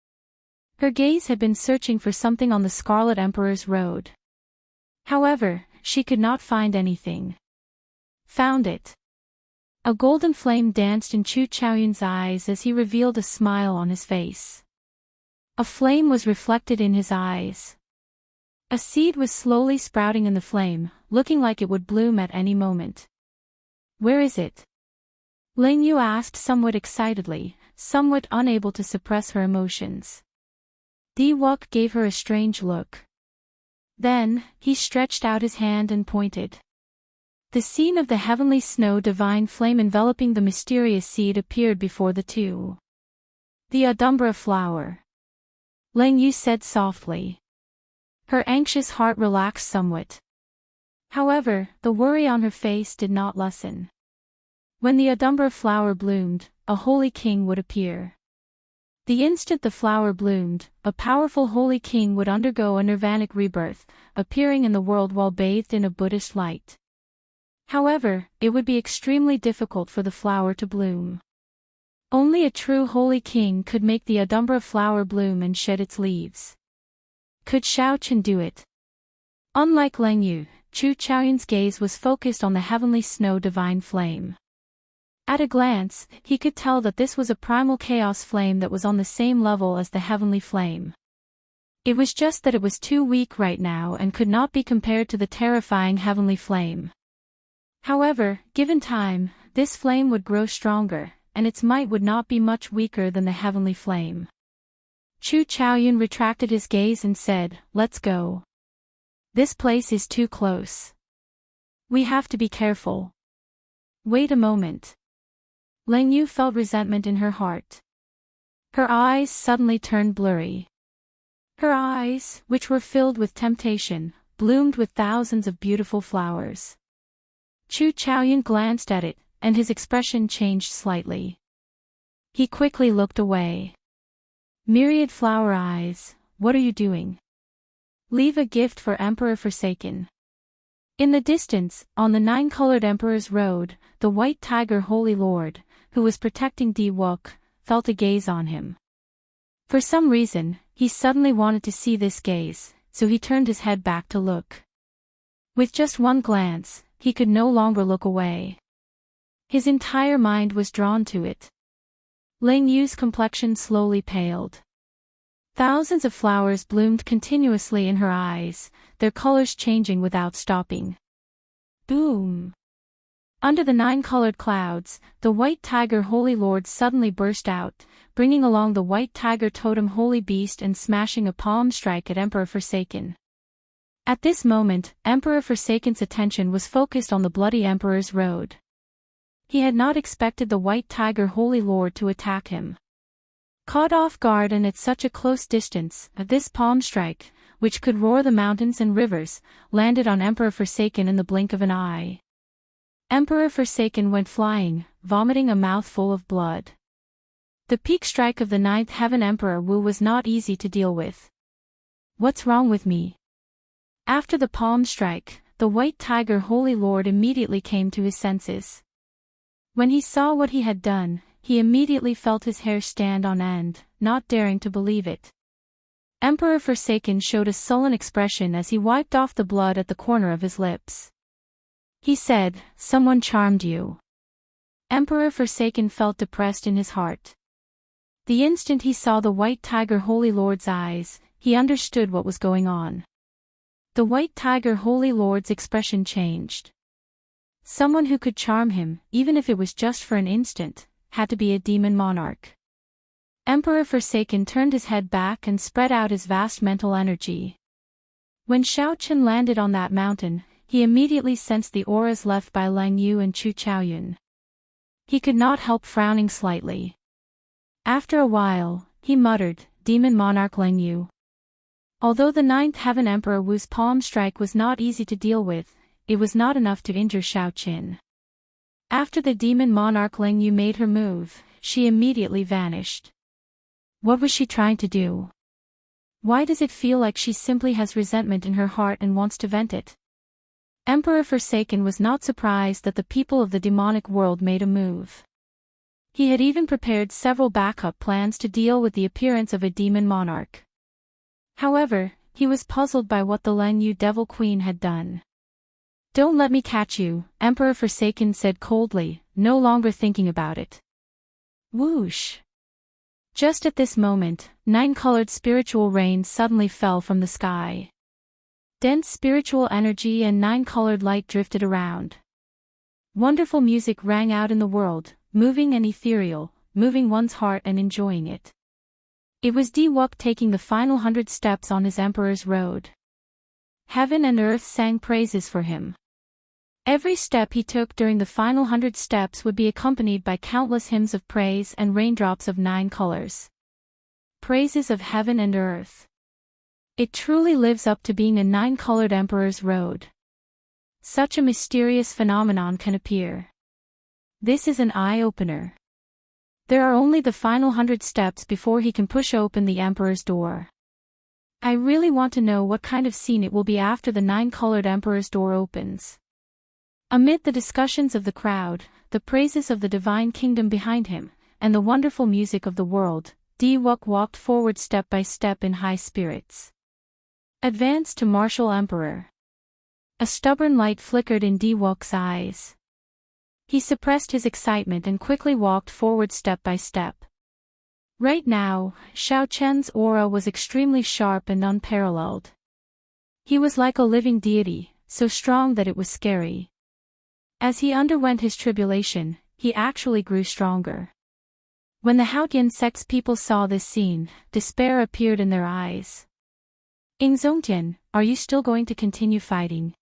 Her gaze had been searching for something on the Scarlet Emperor's road. However, she could not find anything. Found it. A golden flame danced in Chu Chaoyun's eyes as he revealed a smile on his face. A flame was reflected in his eyes. A seed was slowly sprouting in the flame, looking like it would bloom at any moment. Where is it? Ling Yu asked somewhat excitedly, somewhat unable to suppress her emotions. Di-Wook gave her a strange look. Then, he stretched out his hand and pointed. The scene of the heavenly snow divine flame enveloping the mysterious seed appeared before the two. The Audumbra flower. Ling Yu said softly. Her anxious heart relaxed somewhat. However, the worry on her face did not lessen. When the Audumbra flower bloomed, a holy king would appear. The instant the flower bloomed, a powerful holy king would undergo a nirvanic rebirth, appearing in the world while bathed in a Buddhist light. However, it would be extremely difficult for the flower to bloom. Only a true holy king could make the Audumbra flower bloom and shed its leaves. Could Shao Qian do it? Unlike Ling Yu, Chu Chaoyun's gaze was focused on the heavenly snow divine flame. At a glance, he could tell that this was a primal chaos flame that was on the same level as the heavenly flame. It was just that it was too weak right now and could not be compared to the terrifying heavenly flame. However, given time, this flame would grow stronger, and its might would not be much weaker than the heavenly flame. Chu Chaoyun retracted his gaze and said, "Let's go. This place is too close. We have to be careful." Wait a moment. Ling Yu felt resentment in her heart. Her eyes suddenly turned blurry. Her eyes, which were filled with temptation, bloomed with thousands of beautiful flowers. Chu Chaoyun glanced at it, and his expression changed slightly. He quickly looked away. Myriad flower eyes, what are you doing? Leave a gift for Emperor Forsaken. In the distance, on the nine-colored Emperor's road, the white tiger Holy Lord, who was protecting Di-Wook, felt a gaze on him. For some reason, He suddenly wanted to see this gaze, so he turned his head back to look. With just one glance, he could no longer look away. His entire mind was drawn to it. Lang Yu's complexion slowly paled. Thousands of flowers bloomed continuously in her eyes, their colors changing without stopping. Boom! Under the 9-colored clouds, the white tiger Holy Lord suddenly burst out, bringing along the white tiger totem Holy Beast and smashing a palm strike at Emperor Forsaken. At this moment, Emperor Forsaken's attention was focused on the bloody Emperor's road. He had not expected the white tiger Holy Lord to attack him. Caught off guard and at such a close distance, this palm strike, which could roar the mountains and rivers, landed on Emperor Forsaken in the blink of an eye. Emperor Forsaken went flying, vomiting a mouthful of blood. The peak strike of the 9th Heaven Emperor Wu was not easy to deal with. What's wrong with me? After the palm strike, the white tiger Holy Lord immediately came to his senses. When he saw what he had done, he immediately felt his hair stand on end, not daring to believe it. Emperor Forsaken showed a sullen expression as he wiped off the blood at the corner of his lips. He said, "Someone charmed you." Emperor Forsaken felt depressed in his heart. The instant he saw the white tiger Holy Lord's eyes, he understood what was going on. The white tiger Holy Lord's expression changed. Someone who could charm him, even if it was just for an instant, had to be a demon monarch. Emperor Forsaken turned his head back and spread out his vast mental energy. When Xiaoqian landed on that mountain, he immediately sensed the auras left by Lang Yu and Chu Chaoyun. He could not help frowning slightly. After a while, he muttered, "Demon monarch Lang Yu." Although the 9th Heaven Emperor Wu's palm strike was not easy to deal with, it was not enough to injure Xiaoqian. After the demon monarch Lang Yu made her move, she immediately vanished. What was she trying to do? Why does it feel like she simply has resentment in her heart and wants to vent it? Emperor Forsaken was not surprised that the people of the demonic world made a move. He had even prepared several backup plans to deal with the appearance of a demon monarch. However, he was puzzled by what the Lang Yu Devil Queen had done. "Don't let me catch you," Emperor Forsaken said coldly, no longer thinking about it. Whoosh! Just at this moment, 9-colored spiritual rain suddenly fell from the sky. Dense spiritual energy and 9-colored light drifted around. Wonderful music rang out in the world, moving and ethereal, moving one's heart and enjoying it. It was Diwuk taking the final 100 steps on his Emperor's road. Heaven and earth sang praises for him. Every step he took during the final 100 steps would be accompanied by countless hymns of praise and raindrops of 9 colors. Praises of heaven and earth. It truly lives up to being a 9-colored Emperor's road. Such a mysterious phenomenon can appear. This is an eye-opener. There are only the final 100 steps before he can push open the Emperor's door. I really want to know what kind of scene it will be after the 9-colored Emperor's door opens. Amid the discussions of the crowd, the praises of the divine kingdom behind him, and the wonderful music of the world, Diwuk walked forward step by step in high spirits. Advance to martial Emperor. A stubborn light flickered in Diwuk's eyes. He suppressed his excitement and quickly walked forward step by step. Right now, Xiaoqian's aura was extremely sharp and unparalleled. He was like a living deity, so strong that it was scary. As he underwent his tribulation, he actually grew stronger. When the Haotian sect's people saw this scene, despair appeared in their eyes. Ingzongtian, are you still going to continue fighting?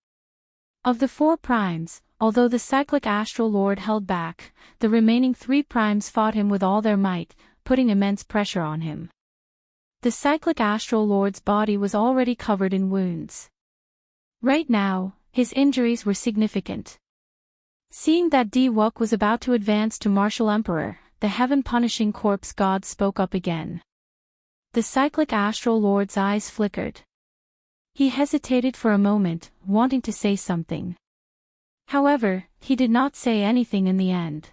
Of the 4 primes, although the cyclic astral lord held back, the remaining 3 primes fought him with all their might, putting immense pressure on him. The cyclic astral lord's body was already covered in wounds. Right now, his injuries were significant. Seeing that Diwuk was about to advance to martial emperor, the heaven-punishing corpse god spoke up again. The cyclic astral lord's eyes flickered. He hesitated for a moment, wanting to say something. However, he did not say anything in the end.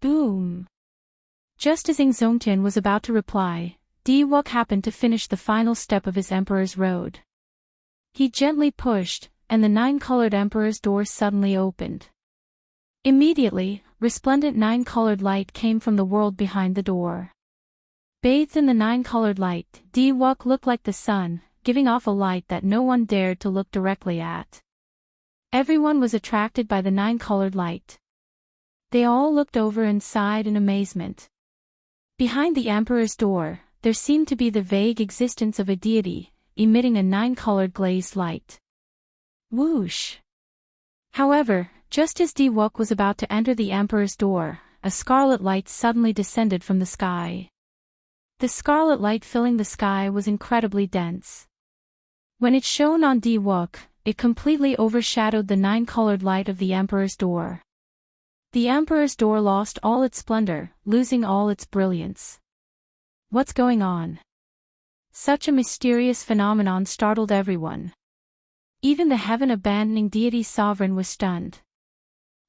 Boom! Just as Ingzongtian was about to reply, Diwok happened to finish the final step of his Emperor's Road. He gently pushed, and the 9-colored Emperor's door suddenly opened. Immediately, resplendent 9-colored light came from the world behind the door. Bathed in the 9-colored light, Diwok looked like the sun, giving off a light that no one dared to look directly at. Everyone was attracted by the 9-colored light. They all looked over and sighed in amazement. Behind the Emperor's door, there seemed to be the vague existence of a deity, emitting a 9-colored glazed light. Whoosh! However, just as Diwok was about to enter the Emperor's door, a scarlet light suddenly descended from the sky. The scarlet light filling the sky was incredibly dense. When it shone on Diwok, it completely overshadowed the 9-colored light of the Emperor's door. The Emperor's door lost all its splendor, losing all its brilliance. What's going on? Such a mysterious phenomenon startled everyone. Even the heaven-abandoning deity sovereign was stunned.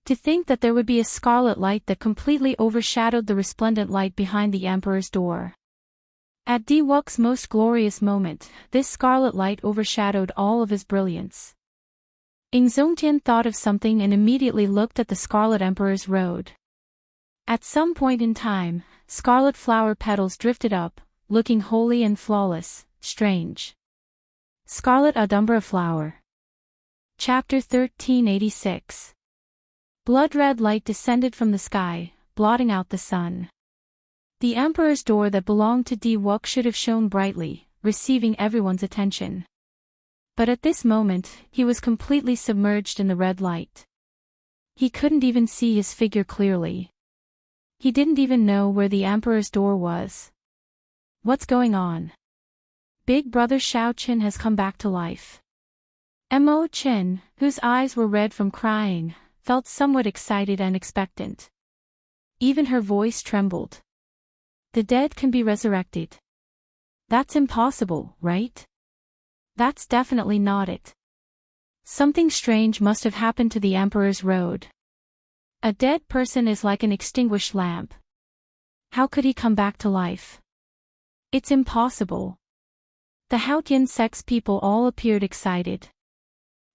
To think that there would be a scarlet light that completely overshadowed the resplendent light behind the Emperor's door. At Diwok's most glorious moment, this scarlet light overshadowed all of his brilliance. Ingzongtian thought of something and immediately looked at the Scarlet Emperor's Road. At some point in time, scarlet flower petals drifted up, looking holy and flawless, strange. Scarlet Adumbra Flower. Chapter 1386. Blood-red light descended from the sky, blotting out the sun. The Emperor's door that belonged to Diwok should have shone brightly, receiving everyone's attention. But at this moment, he was completely submerged in the red light. He couldn't even see his figure clearly. He didn't even know where the Emperor's door was. What's going on? Big brother Xiao Qin has come back to life. Mo Qin, whose eyes were red from crying, felt somewhat excited and expectant. Even her voice trembled. The dead can be resurrected. That's impossible, right? That's definitely not it. Something strange must have happened to the Emperor's Road. A dead person is like an extinguished lamp. How could he come back to life? It's impossible. The Haotian sect's people all appeared excited.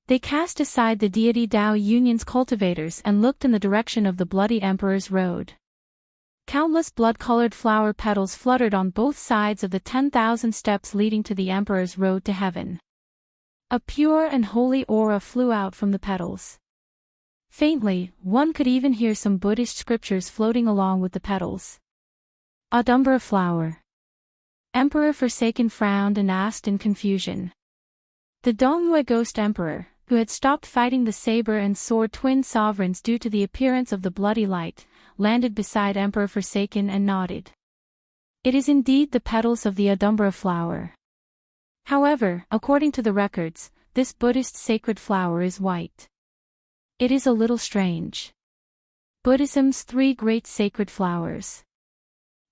They cast aside the deity Dao Union's cultivators and looked in the direction of the bloody Emperor's Road. Countless blood-colored flower petals fluttered on both sides of the 10,000 steps leading to the Emperor's Road to heaven. A pure and holy aura flew out from the petals. Faintly, one could even hear some Buddhist scriptures floating along with the petals. Adumbra Flower. Emperor Forsaken frowned and asked in confusion. The Dongyue Ghost Emperor, who had stopped fighting the saber and sword twin sovereigns due to the appearance of the bloody light, landed beside Emperor Forsaken and nodded. It is indeed the petals of the Adumbra flower. However, according to the records, this Buddhist sacred flower is white. It is a little strange. Buddhism's 3 great sacred flowers.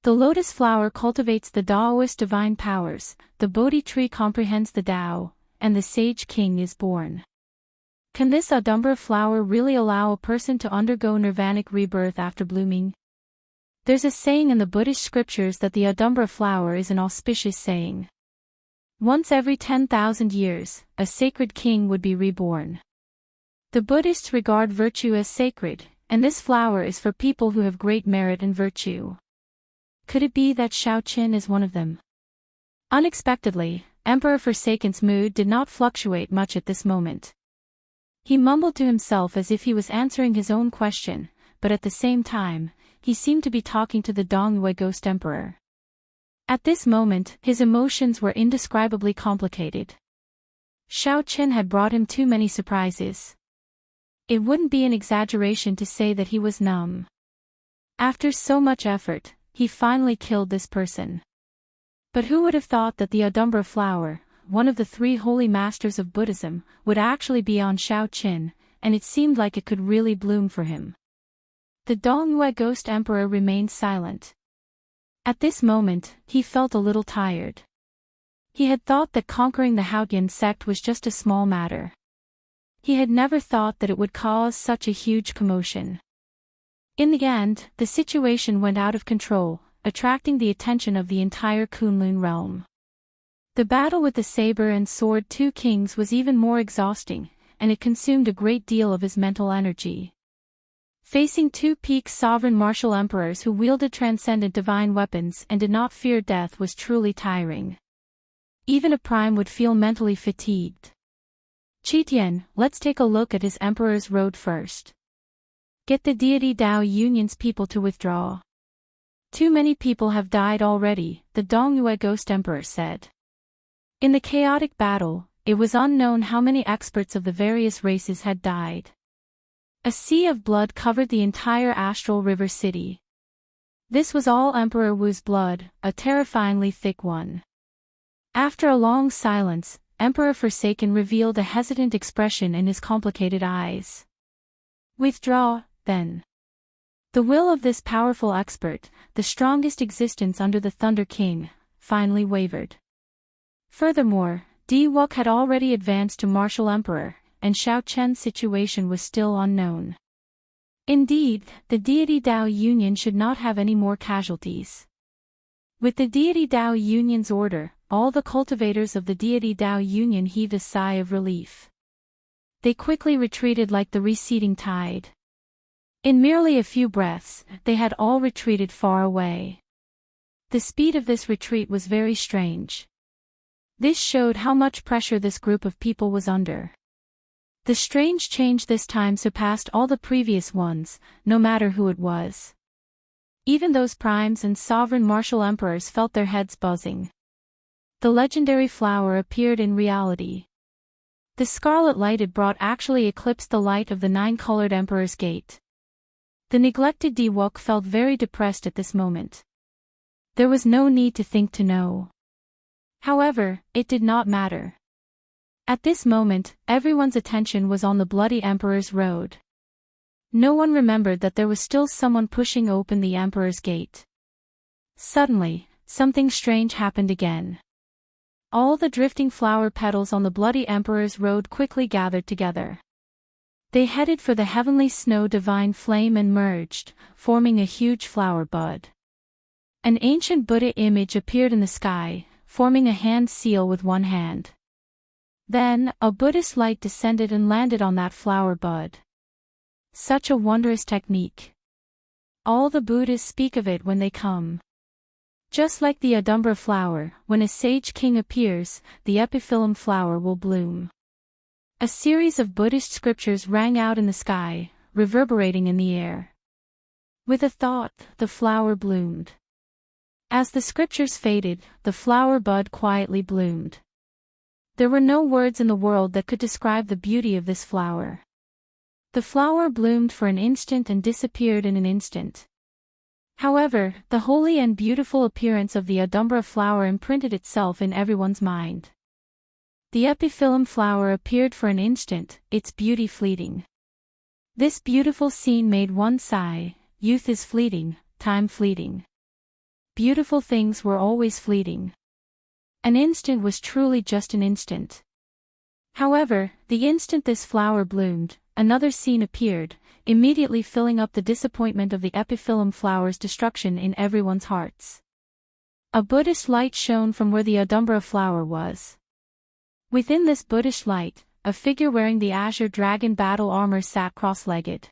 The lotus flower cultivates the Taoist divine powers, the Bodhi tree comprehends the Tao, and the sage king is born. Can this Adumbra flower really allow a person to undergo nirvanic rebirth after blooming? There's a saying in the Buddhist scriptures that the Adumbra flower is an auspicious saying. Once every 10,000 years, a sacred king would be reborn. The Buddhists regard virtue as sacred, and this flower is for people who have great merit and virtue. Could it be that Xiao Qin is one of them? Unexpectedly, Emperor Forsaken's mood did not fluctuate much at this moment. He mumbled to himself as if he was answering his own question, but at the same time, he seemed to be talking to the Dongyue Ghost Emperor. At this moment, his emotions were indescribably complicated. Xiao Qin had brought him too many surprises. It wouldn't be an exaggeration to say that he was numb. After so much effort, he finally killed this person. But who would have thought that the Adumbra flower, one of the 3 holy masters of Buddhism, would actually be on Xiao Qin, and it seemed like it could really bloom for him. The Dongyue Ghost Emperor remained silent. At this moment, he felt a little tired. He had thought that conquering the Haotian sect was just a small matter. He had never thought that it would cause such a huge commotion. In the end, the situation went out of control, attracting the attention of the entire Kunlun realm. The battle with the saber and sword two kings was even more exhausting, and it consumed a great deal of his mental energy. Facing two peak sovereign martial emperors who wielded transcendent divine weapons and did not fear death was truly tiring. Even a prime would feel mentally fatigued. Qitian, let's take a look at his emperor's road first. Get the deity Dao Union's people to withdraw. Too many people have died already, the Dongyue Ghost Emperor said. In the chaotic battle, it was unknown how many experts of the various races had died. A sea of blood covered the entire astral river city. This was all Emperor Wu's blood, a terrifyingly thick one. After a long silence, Emperor Forsaken revealed a hesitant expression in his complicated eyes. Withdraw, then. The will of this powerful expert, the strongest existence under the Thunder King, finally wavered. Furthermore, Di Wuk had already advanced to Martial Emperor, and Xiao Chen's situation was still unknown. Indeed, the deity Dao Union should not have any more casualties. With the deity Dao Union's order, all the cultivators of the deity Dao Union heaved a sigh of relief. They quickly retreated like the receding tide. In merely a few breaths, they had all retreated far away. The speed of this retreat was very strange. This showed how much pressure this group of people was under. The strange change this time surpassed all the previous ones, no matter who it was. Even those primes and sovereign martial emperors felt their heads buzzing. The legendary flower appeared in reality. The scarlet light it brought actually eclipsed the light of the nine-colored Emperor's Gate. The neglected Di Wuk felt very depressed at this moment. There was no need to think to know. However, it did not matter. At this moment, everyone's attention was on the bloody Emperor's road. No one remembered that there was still someone pushing open the Emperor's Gate. Suddenly, something strange happened again. All the drifting flower petals on the bloody Emperor's road quickly gathered together. They headed for the heavenly snow divine flame and merged, forming a huge flower bud. An ancient Buddha image appeared in the sky, forming a hand seal with one hand. Then, a Buddhist light descended and landed on that flower bud. Such a wondrous technique. All the Buddhas speak of it when they come. Just like the Adumbra flower, when a sage king appears, the epiphyllum flower will bloom. A series of Buddhist scriptures rang out in the sky, reverberating in the air. With a thought, the flower bloomed. As the scriptures faded, the flower bud quietly bloomed. There were no words in the world that could describe the beauty of this flower. The flower bloomed for an instant and disappeared in an instant. However, the holy and beautiful appearance of the Adumbra flower imprinted itself in everyone's mind. The epiphyllum flower appeared for an instant, its beauty fleeting. This beautiful scene made one sigh: youth is fleeting, time fleeting. Beautiful things were always fleeting. An instant was truly just an instant. However, the instant this flower bloomed, another scene appeared, immediately filling up the disappointment of the epiphyllum flower's destruction in everyone's hearts. A Buddhist light shone from where the Adumbra flower was. Within this Buddhist light, a figure wearing the azure dragon battle armor sat cross-legged.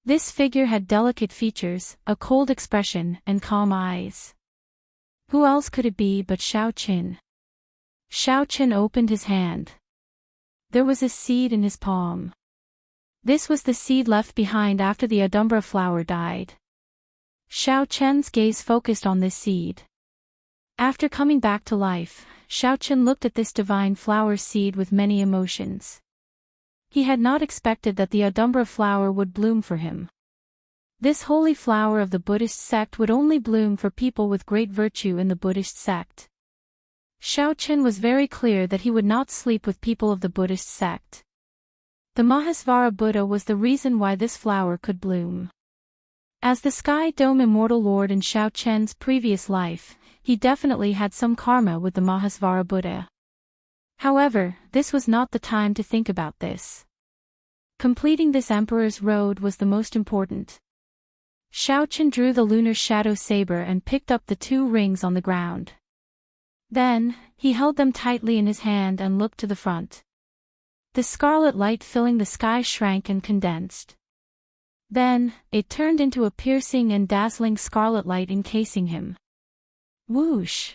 This figure had delicate features, a cold expression, and calm eyes. Who else could it be but Xiao Qin? Xiao Qin opened his hand. There was a seed in his palm. This was the seed left behind after the Adumbra flower died. Xiao Chen's gaze focused on this seed. After coming back to life, Xiao Chen looked at this divine flower seed with many emotions. He had not expected that the Adumbra flower would bloom for him. This holy flower of the Buddhist sect would only bloom for people with great virtue in the Buddhist sect. Xiao Chen was very clear that he would not sleep with people of the Buddhist sect. The Mahasvara Buddha was the reason why this flower could bloom. As the Sky Dome Immortal Lord in Xiao Chen's previous life, he definitely had some karma with the Mahasvara Buddha. However, this was not the time to think about this. Completing this Emperor's Road was the most important. Xiaoqian drew the lunar shadow saber and picked up the 2 rings on the ground. Then, he held them tightly in his hand and looked to the front. The scarlet light filling the sky shrank and condensed. Then, it turned into a piercing and dazzling scarlet light encasing him. Whoosh!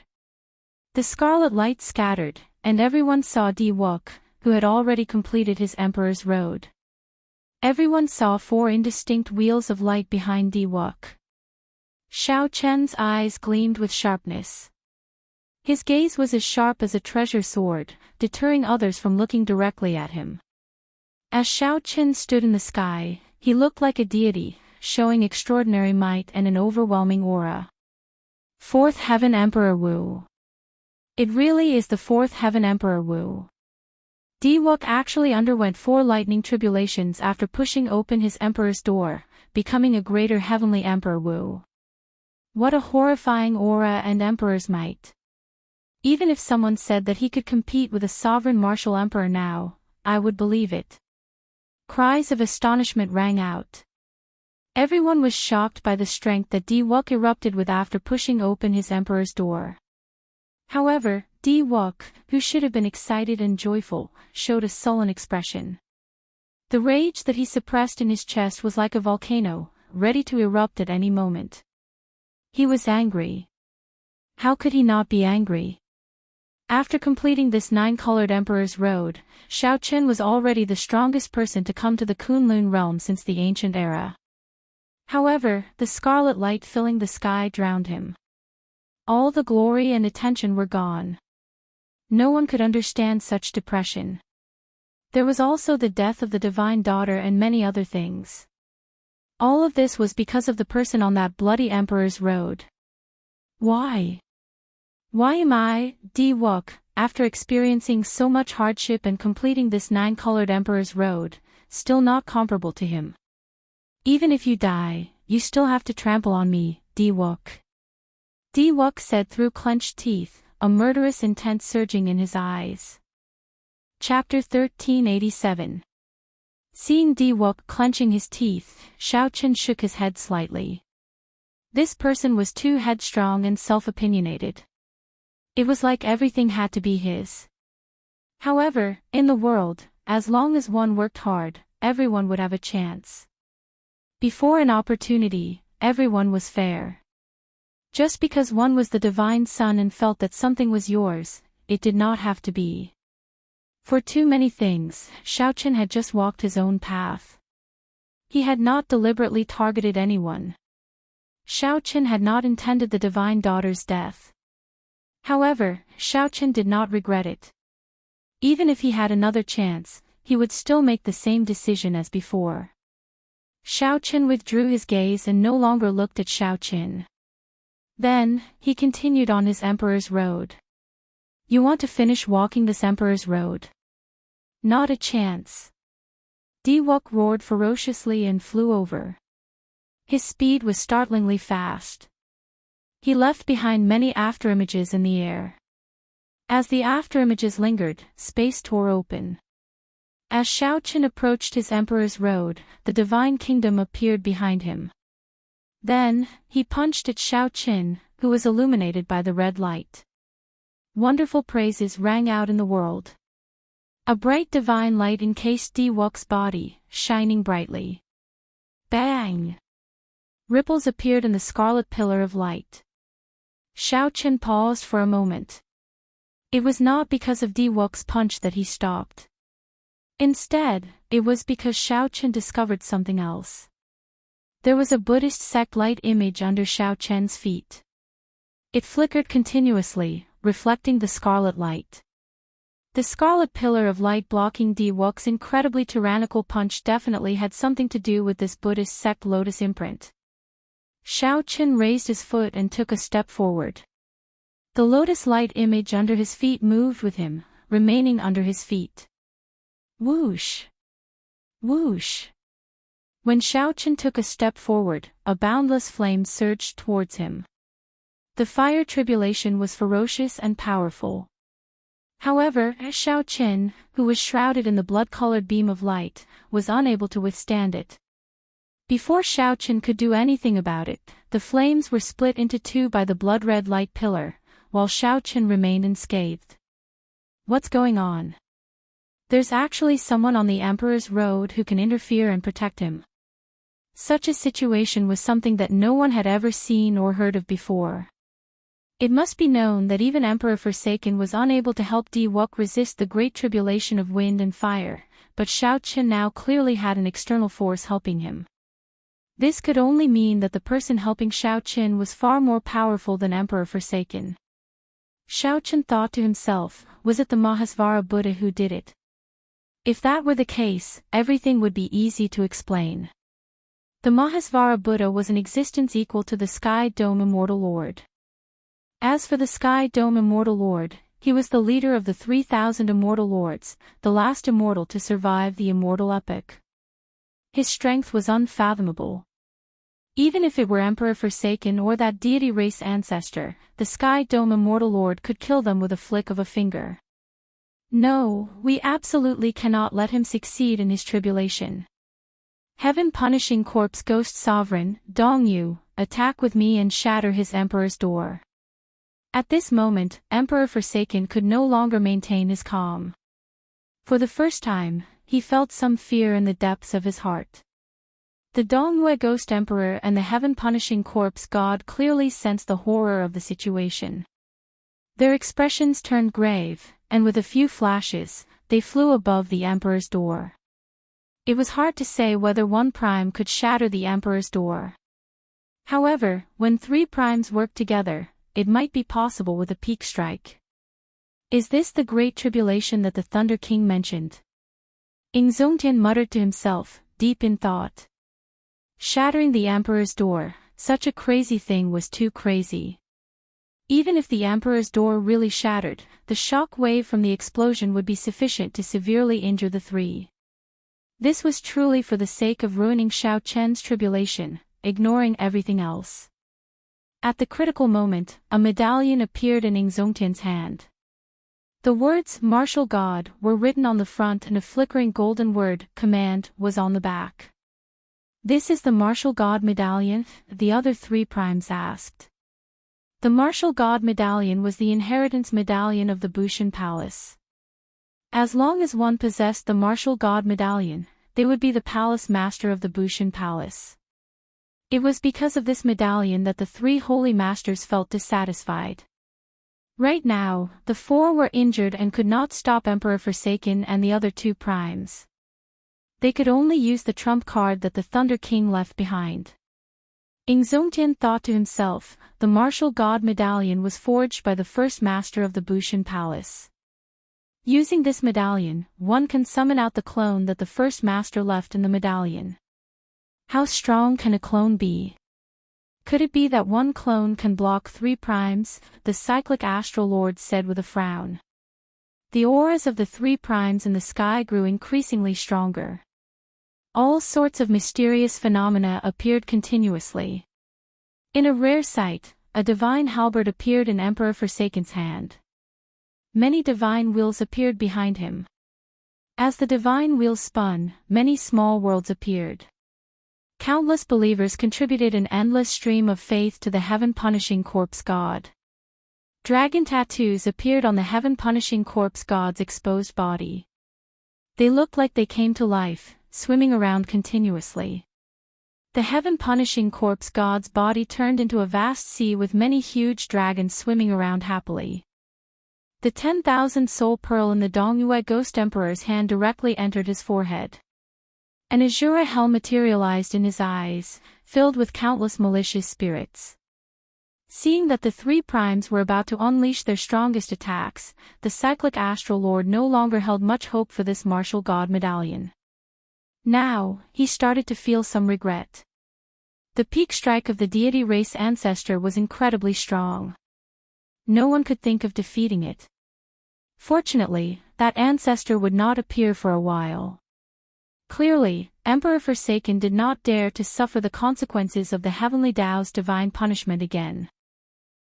The scarlet light scattered, and everyone saw Di Wuk, who had already completed his Emperor's Road. Everyone saw 4 indistinct wheels of light behind Di Wuk. Xiaoqian's eyes gleamed with sharpness. His gaze was as sharp as a treasure sword, deterring others from looking directly at him. As Xiaoqian stood in the sky, he looked like a deity, showing extraordinary might and an overwhelming aura. 4th Heaven Emperor Wu. It really is the 4th Heaven Emperor Wu. Di Wuk actually underwent 4 lightning tribulations after pushing open his emperor's door, becoming a greater heavenly Emperor Wu. What a horrifying aura and emperor's might. Even if someone said that he could compete with a sovereign martial emperor now, I would believe it. Cries of astonishment rang out. Everyone was shocked by the strength that Di Wuk erupted with after pushing open his emperor's door. However, Di Wuk, who should have been excited and joyful, showed a sullen expression. The rage that he suppressed in his chest was like a volcano, ready to erupt at any moment. He was angry. How could he not be angry? After completing this 9-colored Emperor's Road, Xiaoqian was already the strongest person to come to the Kunlun realm since the ancient era. However, the scarlet light filling the sky drowned him. All the glory and attention were gone. No one could understand such depression. There was also the death of the divine daughter and many other things. All of this was because of the person on that bloody Emperor's Road. Why? Why am I, Di Wuk, after experiencing so much hardship and completing this 9-colored Emperor's Road, still not comparable to him? Even if you die, you still have to trample on me, Di Wuk. Di Wuk said through clenched teeth, a murderous intent surging in his eyes. Chapter 1387. Seeing Di Wuk clenching his teeth, Xiaoqian shook his head slightly. This person was too headstrong and self-opinionated. It was like everything had to be his. However, in the world, as long as one worked hard, everyone would have a chance. Before an opportunity, everyone was fair. Just because one was the divine son and felt that something was yours, it did not have to be. For too many things, Xiaoqian had just walked his own path. He had not deliberately targeted anyone. Xiaoqian had not intended the divine daughter's death. However, Xiaoqian did not regret it. Even if he had another chance, he would still make the same decision as before. Xiaoqian withdrew his gaze and no longer looked at Xiaoqian. Then, he continued on his Emperor's Road. You want to finish walking this Emperor's Road? Not a chance. Di Wuk roared ferociously and flew over. His speed was startlingly fast. He left behind many afterimages in the air. As the afterimages lingered, space tore open. As Xiaoqian approached his Emperor's Road, the Divine Kingdom appeared behind him. Then, he punched at Xiaoqian, who was illuminated by the red light. Wonderful praises rang out in the world. A bright divine light encased Di Wuk's body, shining brightly. Bang! Ripples appeared in the scarlet pillar of light. Xiaoqian paused for a moment. It was not because of Di Wuk's punch that he stopped. Instead, it was because Xiaoqian discovered something else. There was a Buddhist sect light image under Xiaoqian's feet. It flickered continuously, reflecting the scarlet light. The scarlet pillar of light blocking Di Wuk's incredibly tyrannical punch definitely had something to do with this Buddhist sect lotus imprint. Xiaoqian raised his foot and took a step forward. The lotus light image under his feet moved with him, remaining under his feet. Whoosh! Whoosh! When Xiaoqian took a step forward, a boundless flame surged towards him. The fire tribulation was ferocious and powerful. However, Xiaoqian, who was shrouded in the blood-colored beam of light, was unable to withstand it. Before Shao Chen could do anything about it, the flames were split into two by the blood-red light pillar, while Shao Chen remained unscathed. What's going on? There's actually someone on the Emperor's road who can interfere and protect him. Such a situation was something that no one had ever seen or heard of before. It must be known that even Emperor Forsaken was unable to help Di Wuk resist the great tribulation of wind and fire, but Shao Chen now clearly had an external force helping him. This could only mean that the person helping Shao Chen was far more powerful than Emperor Forsaken. Shao Chen thought to himself, was it the Mahasvara Buddha who did it? If that were the case, everything would be easy to explain. The Mahasvara Buddha was an existence equal to the Sky Dome Immortal Lord. As for the Sky Dome Immortal Lord, he was the leader of the 3,000 Immortal Lords, the last immortal to survive the immortal epoch. His strength was unfathomable. Even if it were Emperor Forsaken or that deity race ancestor, the Sky Dome Immortal Lord could kill them with a flick of a finger. No, we absolutely cannot let him succeed in his tribulation. Heaven Punishing Corpse Ghost Sovereign, Dong Yu, attack with me and shatter his Emperor's door. At this moment, Emperor Forsaken could no longer maintain his calm. For the first time, he felt some fear in the depths of his heart. The Dongyue Ghost Emperor and the Heaven Punishing Corpse God clearly sensed the horror of the situation. Their expressions turned grave, and with a few flashes, they flew above the Emperor's door. It was hard to say whether one prime could shatter the Emperor's door. However, when three primes worked together, it might be possible with a peak strike. Is this the great tribulation that the Thunder King mentioned? Ing Zongtian muttered to himself, deep in thought. Shattering the Emperor's door, such a crazy thing was too crazy. Even if the Emperor's door really shattered, the shock wave from the explosion would be sufficient to severely injure the three. This was truly for the sake of ruining Shao Chen's tribulation, ignoring everything else. At the critical moment, a medallion appeared in Ing Zongtian's hand. The words, Martial God, were written on the front and a flickering golden word, Command, was on the back. This is the Martial God medallion? The other three primes asked. The Martial God medallion was the inheritance medallion of the Bushan Palace. As long as one possessed the Martial God medallion, they would be the palace master of the Bushan Palace. It was because of this medallion that the three holy masters felt dissatisfied. Right now, the four were injured and could not stop Emperor Forsaken and the other two primes. They could only use the trump card that the Thunder King left behind. Ing Zongtian thought to himself, the Martial God medallion was forged by the first master of the Bushan Palace. Using this medallion, one can summon out the clone that the first master left in the medallion. How strong can a clone be? Could it be that one clone can block three primes? The cyclic astral lord said with a frown. The auras of the three primes in the sky grew increasingly stronger. All sorts of mysterious phenomena appeared continuously. In a rare sight, a divine halberd appeared in Emperor Forsaken's hand. Many divine wheels appeared behind him. As the divine wheels spun, many small worlds appeared. Countless believers contributed an endless stream of faith to the heaven-punishing corpse god. Dragon tattoos appeared on the heaven-punishing corpse god's exposed body. They looked like they came to life, swimming around continuously. The heaven-punishing corpse god's body turned into a vast sea with many huge dragons swimming around happily. The 10,000 soul pearl in the Dongyue Ghost Emperor's hand directly entered his forehead. An azure hell materialized in his eyes, filled with countless malicious spirits. Seeing that the three primes were about to unleash their strongest attacks, the cyclic astral lord no longer held much hope for this martial god medallion. Now, he started to feel some regret. The peak strike of the deity race ancestor was incredibly strong. No one could think of defeating it. Fortunately, that ancestor would not appear for a while. Clearly, Emperor Forsaken did not dare to suffer the consequences of the heavenly Tao's divine punishment again.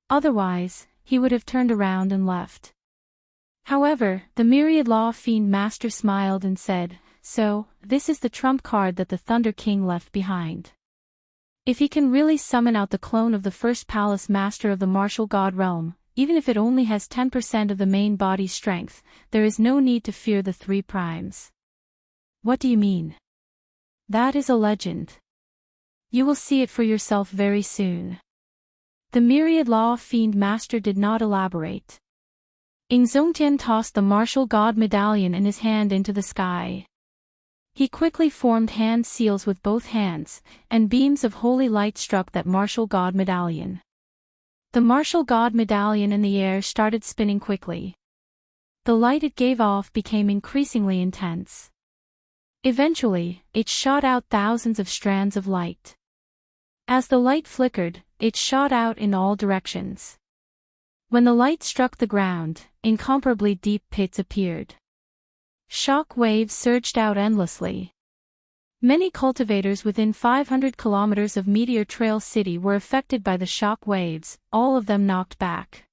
Otherwise, he would have turned around and left. However, the myriad law fiend master smiled and said, So, this is the trump card that the Thunder King left behind. If he can really summon out the clone of the first palace master of the martial god realm, even if it only has 10% of the main body's strength, there is no need to fear the three primes. What do you mean? That is a legend. You will see it for yourself very soon. The myriad law fiend master did not elaborate. Ingzongtian tossed the martial god medallion in his hand into the sky. He quickly formed hand seals with both hands, and beams of holy light struck that martial god medallion. The martial god medallion in the air started spinning quickly. The light it gave off became increasingly intense. Eventually, it shot out thousands of strands of light. As the light flickered, it shot out in all directions. When the light struck the ground, incomparably deep pits appeared. Shock waves surged out endlessly. Many cultivators within 500 kilometers of Meteor Trail City were affected by the shock waves, all of them knocked back.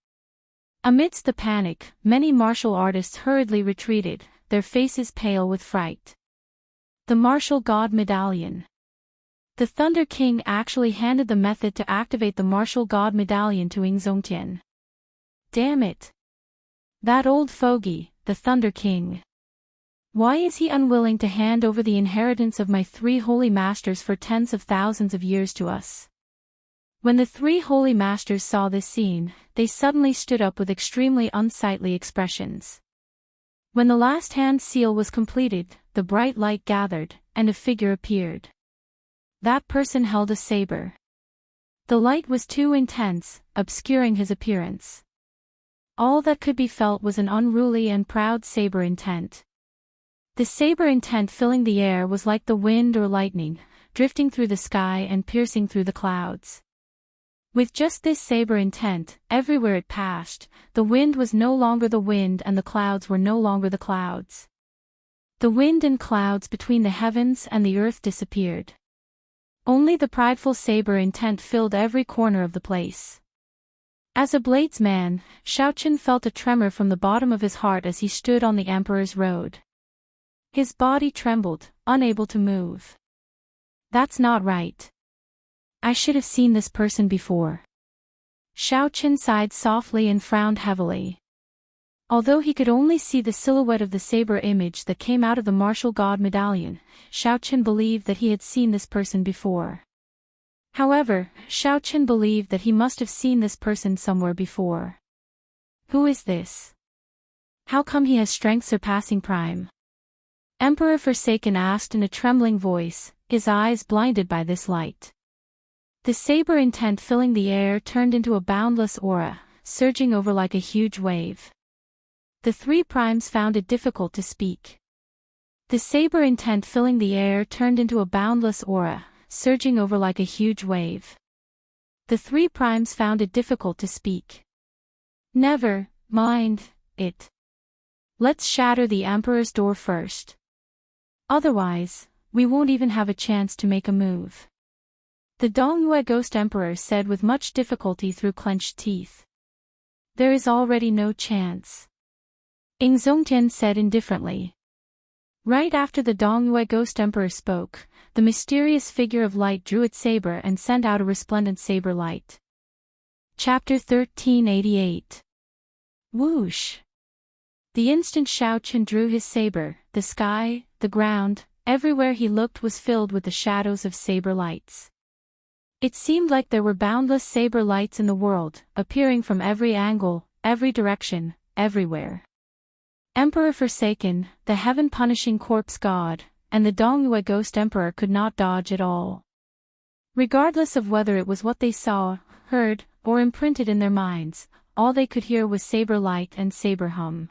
Amidst the panic, many martial artists hurriedly retreated, their faces pale with fright. The martial god medallion. The Thunder King actually handed the method to activate the martial god medallion to Ingzongtian. Damn it! That old fogey, the Thunder King. Why is he unwilling to hand over the inheritance of my three holy masters for tens of thousands of years to us? When the three holy masters saw this scene, they suddenly stood up with extremely unsightly expressions. When the last hand seal was completed, the bright light gathered, and a figure appeared. That person held a saber. The light was too intense, obscuring his appearance. All that could be felt was an unruly and proud saber intent. The saber intent filling the air was like the wind or lightning, drifting through the sky and piercing through the clouds. With just this saber intent, everywhere it passed, the wind was no longer the wind and the clouds were no longer the clouds. The wind and clouds between the heavens and the earth disappeared. Only the prideful saber intent filled every corner of the place. As a bladesman, Shaochen felt a tremor from the bottom of his heart as he stood on the Emperor's road. His body trembled, unable to move. That's not right. I should have seen this person before. Shaochen sighed softly and frowned heavily. Although he could only see the silhouette of the saber image that came out of the martial god medallion, Shaochen believed that he had seen this person before. However, Shaochen believed that he must have seen this person somewhere before. Who is this? How come he has strength surpassing prime? Emperor Forsaken asked in a trembling voice, his eyes blinded by this light. The saber intent filling the air turned into a boundless aura, surging over like a huge wave. The three primes found it difficult to speak. The saber intent filling the air turned into a boundless aura, surging over like a huge wave. The three primes found it difficult to speak. Never mind it. Let's shatter the Emperor's door first. Otherwise, we won't even have a chance to make a move. The Dongyue Ghost Emperor said with much difficulty through clenched teeth. There is already no chance. Ingzongtian said indifferently. Right after the Dongyue Ghost Emperor spoke, the mysterious figure of light drew its saber and sent out a resplendent saber light. Chapter 1388. Whoosh! The instant Shaochen drew his saber, the sky, the ground, everywhere he looked was filled with the shadows of saber lights. It seemed like there were boundless saber lights in the world, appearing from every angle, every direction, everywhere. Emperor Forsaken, the heaven-punishing corpse god, and the Dongyue Ghost Emperor could not dodge at all. Regardless of whether it was what they saw, heard, or imprinted in their minds, all they could hear was saber light and saber hum.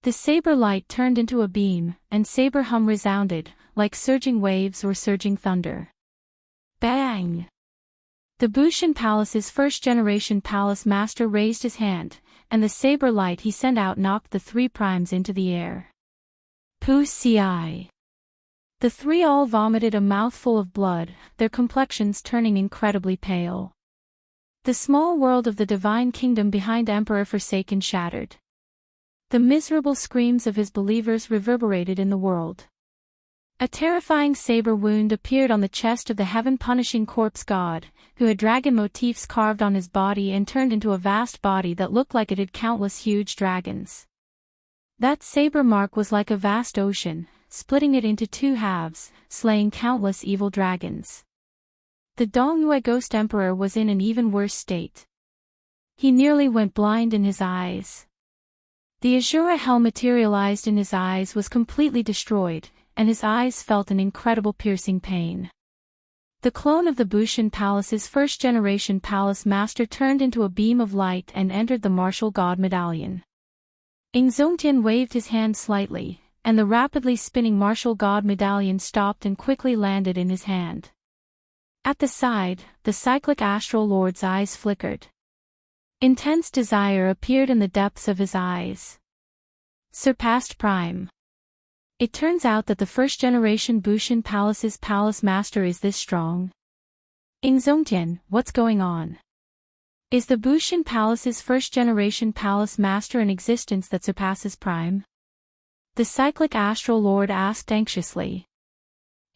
The saber light turned into a beam, and saber hum resounded, like surging waves or surging thunder. Bang! The Bushan Palace's first-generation palace master raised his hand, and the saber light he sent out knocked the three primes into the air. Pu-ci! The three all vomited a mouthful of blood, their complexions turning incredibly pale. The small world of the divine kingdom behind Emperor Forsaken shattered. The miserable screams of his believers reverberated in the world. A terrifying saber wound appeared on the chest of the heaven-punishing corpse god, who had dragon motifs carved on his body and turned into a vast body that looked like it had countless huge dragons. That saber mark was like a vast ocean, splitting it into two halves, slaying countless evil dragons. The Dongyue Ghost Emperor was in an even worse state. He nearly went blind in his eyes. The Azura Hell materialized in his eyes was completely destroyed, and his eyes felt an incredible piercing pain. The clone of the Bushin Palace's first-generation palace master turned into a beam of light and entered the martial god medallion. Ingzongtian waved his hand slightly, and the rapidly spinning martial god medallion stopped and quickly landed in his hand. At the side, the cyclic astral lord's eyes flickered. Intense desire appeared in the depths of his eyes. Surpassed Prime. It turns out that the first-generation Bushin Palace's palace master is this strong. Ingzongtian, what's going on? Is the Bushin Palace's first-generation palace master an existence that surpasses Prime? The cyclic astral lord asked anxiously.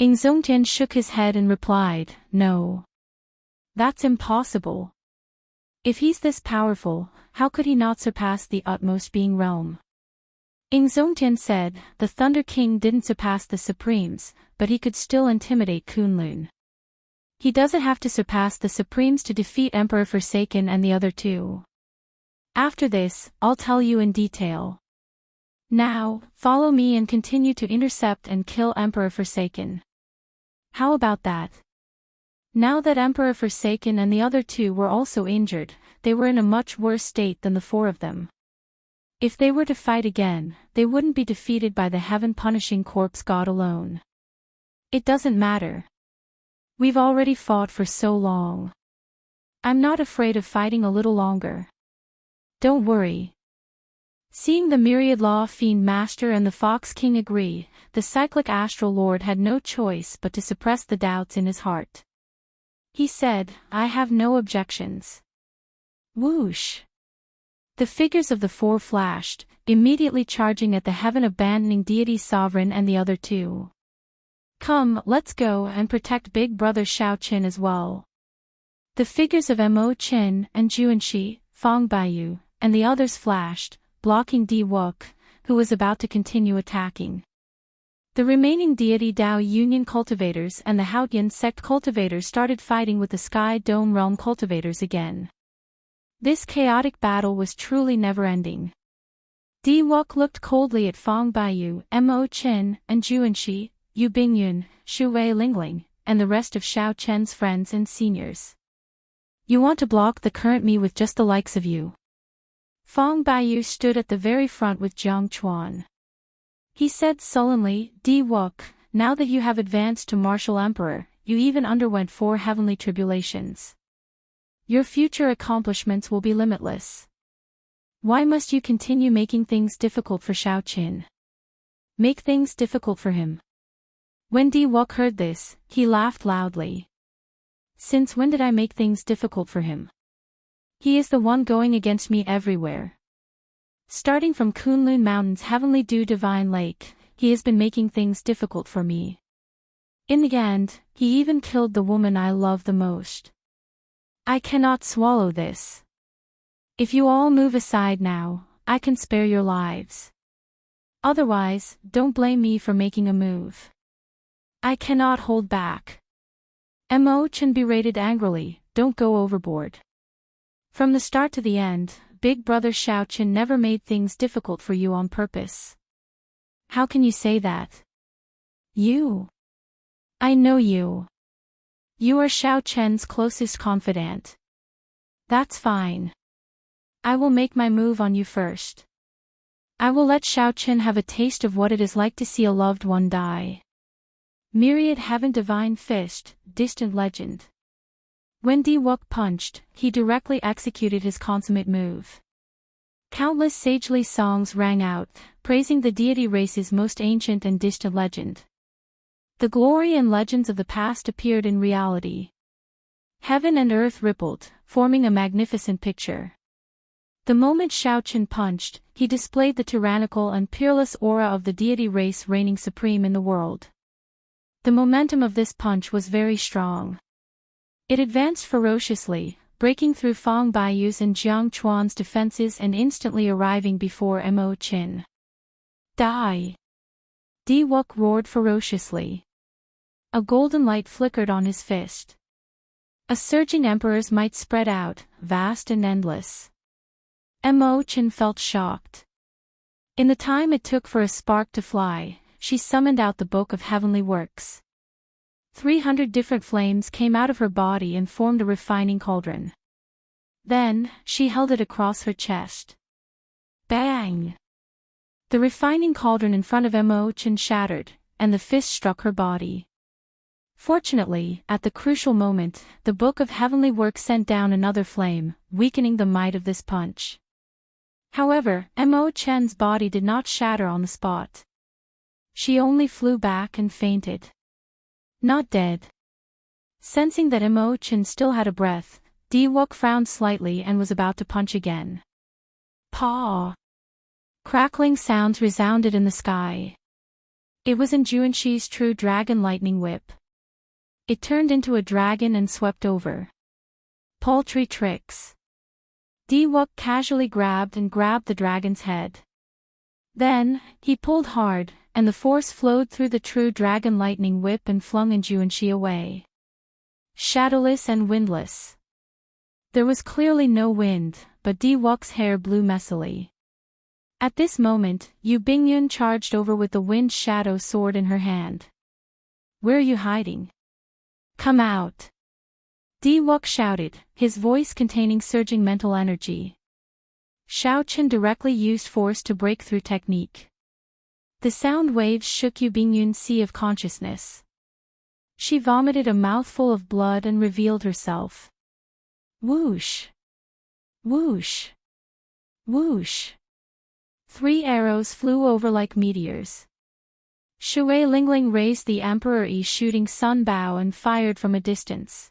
Ingzongtian shook his head and replied, no. That's impossible. If he's this powerful, how could he not surpass the utmost being realm? Ingzongtian said, the Thunder King didn't surpass the Supremes, but he could still intimidate Kunlun. He doesn't have to surpass the Supremes to defeat Emperor Forsaken and the other two. After this, I'll tell you in detail. Now, follow me and continue to intercept and kill Emperor Forsaken. How about that? Now that Emperor Forsaken and the other two were also injured, they were in a much worse state than the four of them. If they were to fight again, they wouldn't be defeated by the heaven-punishing corpse god alone. It doesn't matter. We've already fought for so long. I'm not afraid of fighting a little longer. Don't worry. Seeing the Myriad Law Fiend Master and the Fox King agree, the cyclic astral lord had no choice but to suppress the doubts in his heart. He said, I have no objections. Whoosh! The figures of the four flashed, immediately charging at the heaven-abandoning deity sovereign and the other two. Come, let's go and protect Big Brother Shao Qin as well. The figures of Mo Qin and Juanxi, Fang Baiyu, and the others flashed, blocking Di Wuk, who was about to continue attacking. The remaining deity Dao Union cultivators and the Haotian sect cultivators started fighting with the Sky Dome Realm cultivators again. This chaotic battle was truly never-ending. Di Wuk looked coldly at Fang Baiyu, Mo Qin, and Juanxi, Yu Bingyun, Shu Wei Lingling, and the rest of Shao Chen's friends and seniors. You want to block the current me with just the likes of you? Fang Baiyu stood at the very front with Jiang Chuan. He said sullenly, Di Wuk, now that you have advanced to martial emperor, you even underwent 4 heavenly tribulations. Your future accomplishments will be limitless. Why must you continue making things difficult for Shao Qin? Make things difficult for him. When Di Wuk heard this, he laughed loudly. Since when did I make things difficult for him? He is the one going against me everywhere. Starting from Kunlun Mountain's Heavenly Dew Divine Lake, he has been making things difficult for me. In the end, he even killed the woman I love the most. I cannot swallow this. If you all move aside now, I can spare your lives. Otherwise, don't blame me for making a move. I cannot hold back. Mo Chen berated angrily, don't go overboard. From the start to the end, Big Brother Shao Qin never made things difficult for you on purpose. How can you say that? You. I know you. You are Shao Chen's closest confidant. That's fine. I will make my move on you first. I will let Shao Chen have a taste of what it is like to see a loved one die. Myriad Heaven Divine Fist, Distant Legend. When Di Wuk punched, he directly executed his consummate move. Countless sagely songs rang out, praising the deity race's most ancient and distant legend. The glory and legends of the past appeared in reality. Heaven and earth rippled, forming a magnificent picture. The moment Shao Qin punched, he displayed the tyrannical and peerless aura of the deity race reigning supreme in the world. The momentum of this punch was very strong. It advanced ferociously, breaking through Fong Baiyu's and Jiang Chuan's defenses and instantly arriving before Mo Qin. Die! Di Wuk roared ferociously. A golden light flickered on his fist. A surging emperor's might spread out, vast and endless. Mo Qin felt shocked. In the time it took for a spark to fly, she summoned out the Book of Heavenly Works. 300 different flames came out of her body and formed a refining cauldron. Then, she held it across her chest. Bang! The refining cauldron in front of Mo Qin shattered, and the fist struck her body. Fortunately, at the crucial moment, the Book of Heavenly Works sent down another flame, weakening the might of this punch. However, Mo Qin's body did not shatter on the spot. She only flew back and fainted. Not dead. Sensing that Mo Qin still had a breath, Di Wuk frowned slightly and was about to punch again. Paw! Crackling sounds resounded in the sky. It was in Juanxi's true dragon lightning whip. It turned into a dragon and swept over. Paltry tricks. Di Wuk casually grabbed the dragon's head. Then, he pulled hard, and the force flowed through the true dragon lightning whip and flung Juanxi away. Shadowless and windless. There was clearly no wind, but Di Wuk's hair blew messily. At this moment, Yu Bingyun charged over with the wind shadow sword in her hand. Where are you hiding? Come out! Di Wuk shouted, his voice containing surging mental energy. Xiao Qin directly used force to break through technique. The sound waves shook Yu Bingyun's sea of consciousness. She vomited a mouthful of blood and revealed herself. Whoosh! Whoosh! Whoosh! 3 arrows flew over like meteors. Shui Lingling raised the Emperor Yi shooting Sun Bao and fired from a distance.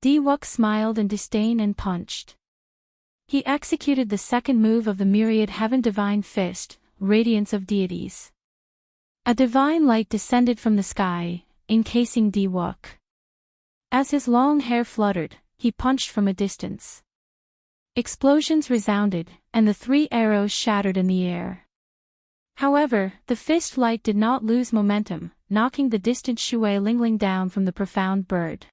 Di Wuk smiled in disdain and punched. He executed the second move of the myriad heaven divine fist, Radiance of Deities. A divine light descended from the sky, encasing Di Wuk. As his long hair fluttered, he punched from a distance. Explosions resounded, and the 3 arrows shattered in the air. However, the fist light did not lose momentum, knocking the distant Shui Lingling down from the profound bird.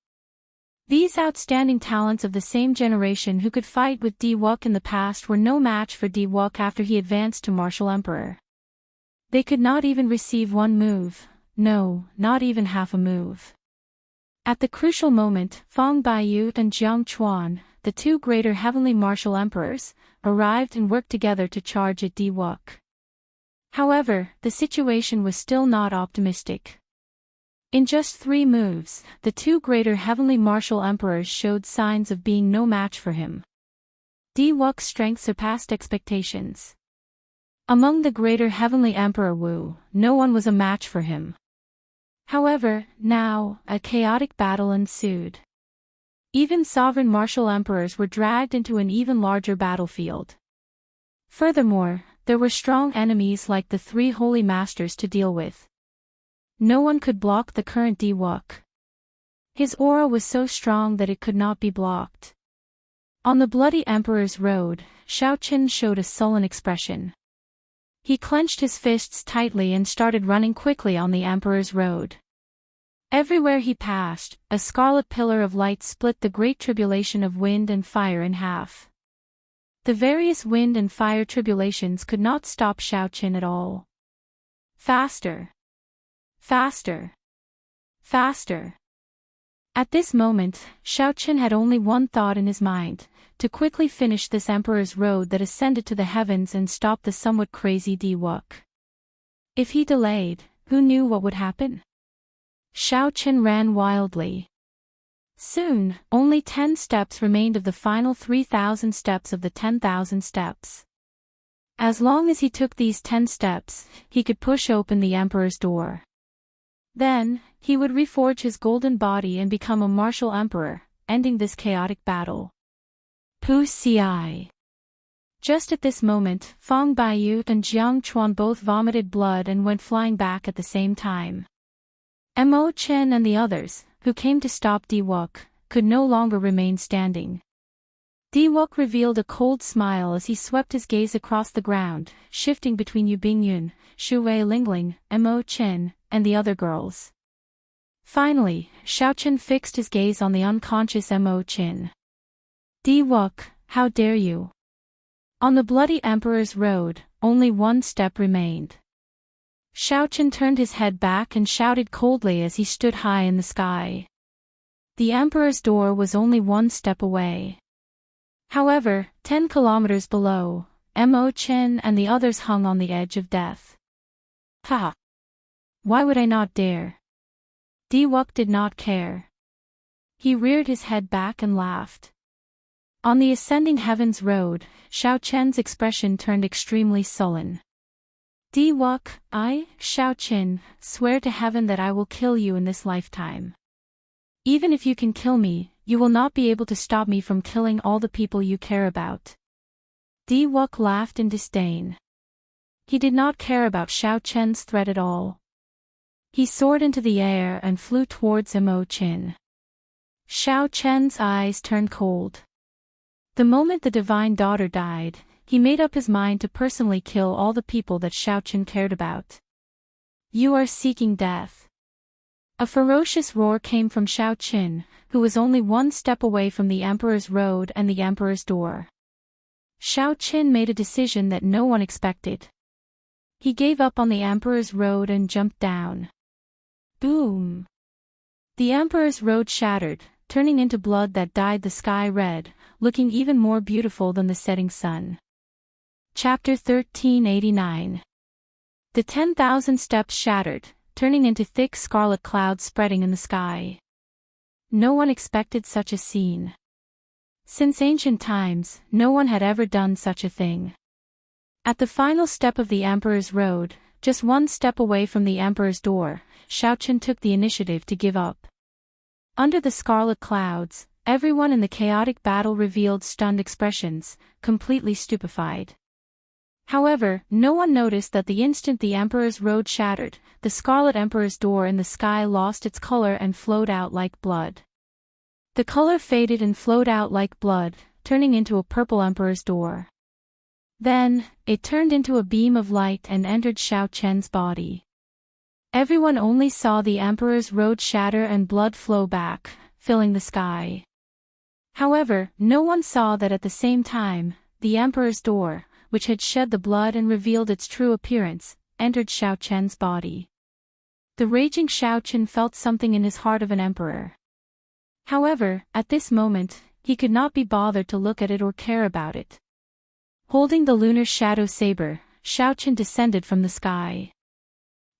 These outstanding talents of the same generation who could fight with Di Wuk in the past were no match for Di Wuk after he advanced to Martial Emperor. They could not even receive one move, no, not even half a move. At the crucial moment, Fong Baiyu and Jiang Chuan, the 2 greater heavenly martial emperors, arrived and worked together to charge at Di Wuk. However, the situation was still not optimistic. In just 3 moves, the 2 greater heavenly martial emperors showed signs of being no match for him. Di Wuk's strength surpassed expectations. Among the greater heavenly emperor Wu, no one was a match for him. However, now, a chaotic battle ensued. Even sovereign martial emperors were dragged into an even larger battlefield. Furthermore, there were strong enemies like the 3 holy masters to deal with. No one could block the current Di Wuk. His aura was so strong that it could not be blocked. On the bloody emperor's road, Xiao Qin showed a sullen expression. He clenched his fists tightly and started running quickly on the emperor's road. Everywhere he passed, a scarlet pillar of light split the great tribulation of wind and fire in half. The various wind and fire tribulations could not stop Xiao Qin at all. Faster! Faster! Faster! At this moment, Xiao Qin had only one thought in his mind, to quickly finish this emperor's road that ascended to the heavens and stop the somewhat crazy Di Wuk. If he delayed, who knew what would happen? Xiao Qin ran wildly. Soon, only 10 steps remained of the final 3,000 steps of the 10,000 steps. As long as he took these 10 steps, he could push open the emperor's door. Then, he would reforge his golden body and become a martial emperor, ending this chaotic battle. Pu Ci. Just at this moment, Fong Baiyu and Jiang Chuan both vomited blood and went flying back at the same time. Mo Chen and the others, who came to stop Di-Wuk, could no longer remain standing. Di-Wuk revealed a cold smile as he swept his gaze across the ground, shifting between Yu Bingyun, Shu Wei Lingling, Mo Chen, and the other girls. Finally, Xiaochen fixed his gaze on the unconscious Mo Chen. Di-Wuk, how dare you? On the bloody Emperor's Road, only one step remained. Xiaochen turned his head back and shouted coldly as he stood high in the sky. The Emperor's door was only one step away. However, 10 kilometers below, Mo Chen and the others hung on the edge of death. Ha! Why would I not dare? Di-Wuk did not care. He reared his head back and laughed. On the ascending heavens road, Xiaochen's expression turned extremely sullen. Di-Wuk, I, Xiaochen, swear to heaven that I will kill you in this lifetime. Even if you can kill me, you will not be able to stop me from killing all the people you care about. Di-Wuk laughed in disdain. He did not care about Xiaochen's threat at all. He soared into the air and flew towards Mo Chen. Xiaochen's eyes turned cold. The moment the divine daughter died, he made up his mind to personally kill all the people that Xiaochen cared about. You are seeking death. A ferocious roar came from Xiaochen, who was only one step away from the Emperor's Road and the Emperor's Door. Xiaochen made a decision that no one expected. He gave up on the Emperor's Road and jumped down. Boom! The Emperor's Road shattered, turning into blood that dyed the sky red, looking even more beautiful than the setting sun. Chapter 1389. The 10,000 steps shattered, turning into thick scarlet clouds spreading in the sky. No one expected such a scene. Since ancient times, no one had ever done such a thing. At the final step of the Emperor's Road, just one step away from the Emperor's Door, Xiaochen took the initiative to give up. Under the scarlet clouds, everyone in the chaotic battle revealed stunned expressions, completely stupefied. However, no one noticed that the instant the Emperor's Road shattered, the Scarlet Emperor's Door in the sky lost its color and flowed out like blood. The color faded and flowed out like blood, turning into a purple Emperor's Door. Then, it turned into a beam of light and entered Xiaochen's body. Everyone only saw the Emperor's Road shatter and blood flow back, filling the sky. However, no one saw that at the same time, the Emperor's Door, which had shed the blood and revealed its true appearance, entered Xiaochen's body. The raging Xiaochen felt something in his heart of an emperor. However, at this moment, he could not be bothered to look at it or care about it. Holding the lunar shadow saber, Xiaochen descended from the sky.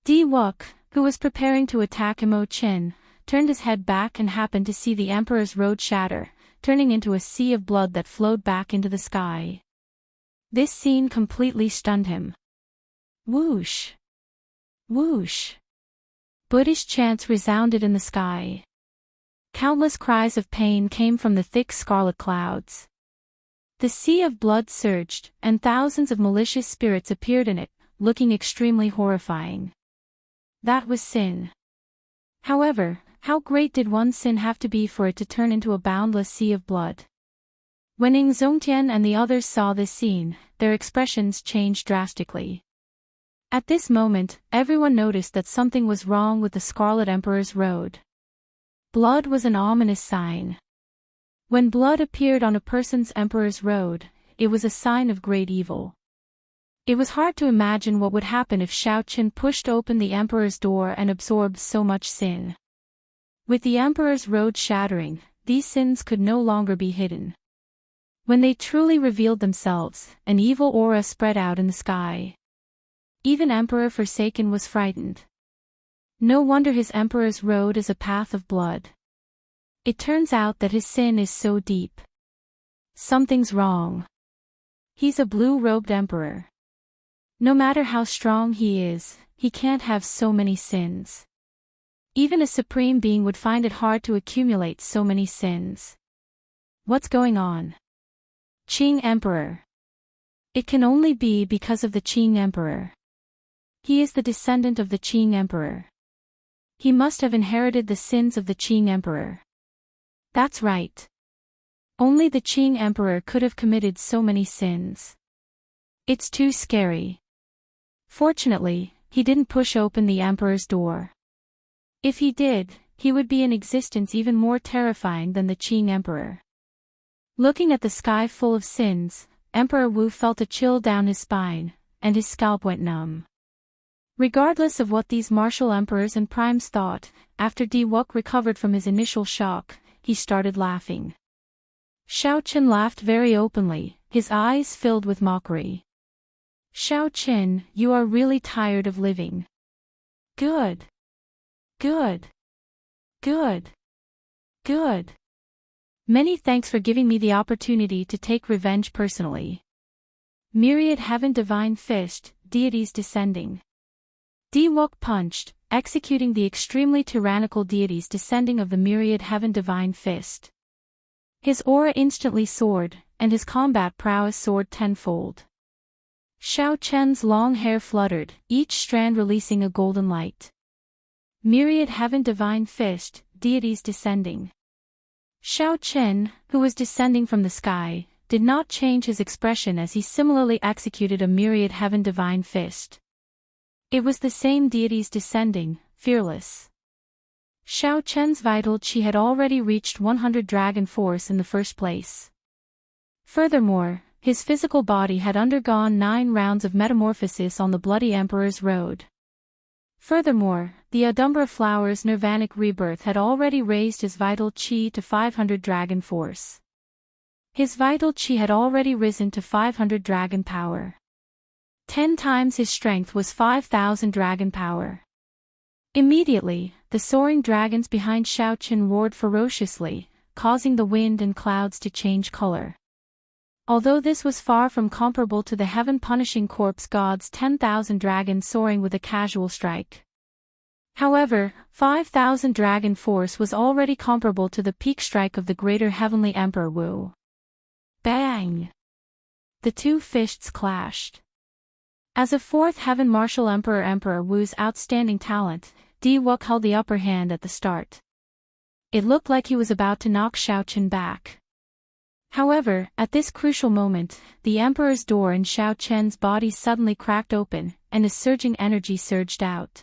Di-Wuk, who was preparing to attack Mo Chen, turned his head back and happened to see the Emperor's Road shatter, turning into a sea of blood that flowed back into the sky. This scene completely stunned him. Whoosh! Whoosh! Buddhist chants resounded in the sky. Countless cries of pain came from the thick scarlet clouds. The sea of blood surged, and thousands of malicious spirits appeared in it, looking extremely horrifying. That was sin. However, how great did one sin have to be for it to turn into a boundless sea of blood? When Ing Zongtian and the others saw this scene, their expressions changed drastically. At this moment, everyone noticed that something was wrong with the Scarlet Emperor's Road. Blood was an ominous sign. When blood appeared on a person's Emperor's Road, it was a sign of great evil. It was hard to imagine what would happen if Xiaochen pushed open the Emperor's Door and absorbed so much sin. With the Emperor's Road shattering, these sins could no longer be hidden. When they truly revealed themselves, an evil aura spread out in the sky. Even Emperor Forsaken was frightened. No wonder his Emperor's Road is a path of blood. It turns out that his sin is so deep. Something's wrong. He's a blue-robed emperor. No matter how strong he is, he can't have so many sins. Even a supreme being would find it hard to accumulate so many sins. What's going on? Qing Emperor. It can only be because of the Qing Emperor. He is the descendant of the Qing Emperor. He must have inherited the sins of the Qing Emperor. That's right. Only the Qing Emperor could have committed so many sins. It's too scary. Fortunately, he didn't push open the Emperor's door. If he did, he would be in existence even more terrifying than the Qing Emperor. Looking at the sky full of sins, Emperor Wu felt a chill down his spine, and his scalp went numb. Regardless of what these martial emperors and primes thought, after Di Wuk recovered from his initial shock, he started laughing. Xiao Qin laughed very openly, his eyes filled with mockery. Xiao Qin, you are really tired of living. Good. Good. Good. Good. Many thanks for giving me the opportunity to take revenge personally. Myriad Heaven Divine Fist, deities descending. Di Wuk punched, executing the extremely tyrannical deities descending of the Myriad Heaven Divine Fist. His aura instantly soared, and his combat prowess soared tenfold. Xiao Chen's long hair fluttered, each strand releasing a golden light. Myriad Heaven Divine Fist, deities descending. Xiao Chen, who was descending from the sky, did not change his expression as he similarly executed a Myriad Heaven Divine Fist. It was the same deities descending, fearless. Xiao Chen's vital qi had already reached 100 dragon force in the first place. Furthermore, his physical body had undergone 9 rounds of metamorphosis on the Bloody Emperor's road. Furthermore, the Adumbra Flower's nirvanic rebirth had already raised his vital qi to 500 dragon force. His vital qi had already risen to 500 dragon power. 10 times his strength was 5,000 dragon power. Immediately, the soaring dragons behind Xiao Qin roared ferociously, causing the wind and clouds to change color. Although this was far from comparable to the heaven-punishing corpse god's 10,000 dragons soaring with a casual strike. However, 5,000 dragon force was already comparable to the peak strike of the greater heavenly Emperor Wu. Bang! The two fists clashed. As a fourth heaven martial Emperor Wu's outstanding talent, Di Wuk held the upper hand at the start. It looked like he was about to knock Xiao Qin back. However, at this crucial moment, the Emperor's door in Xiao Chen's body suddenly cracked open, and a surging energy surged out.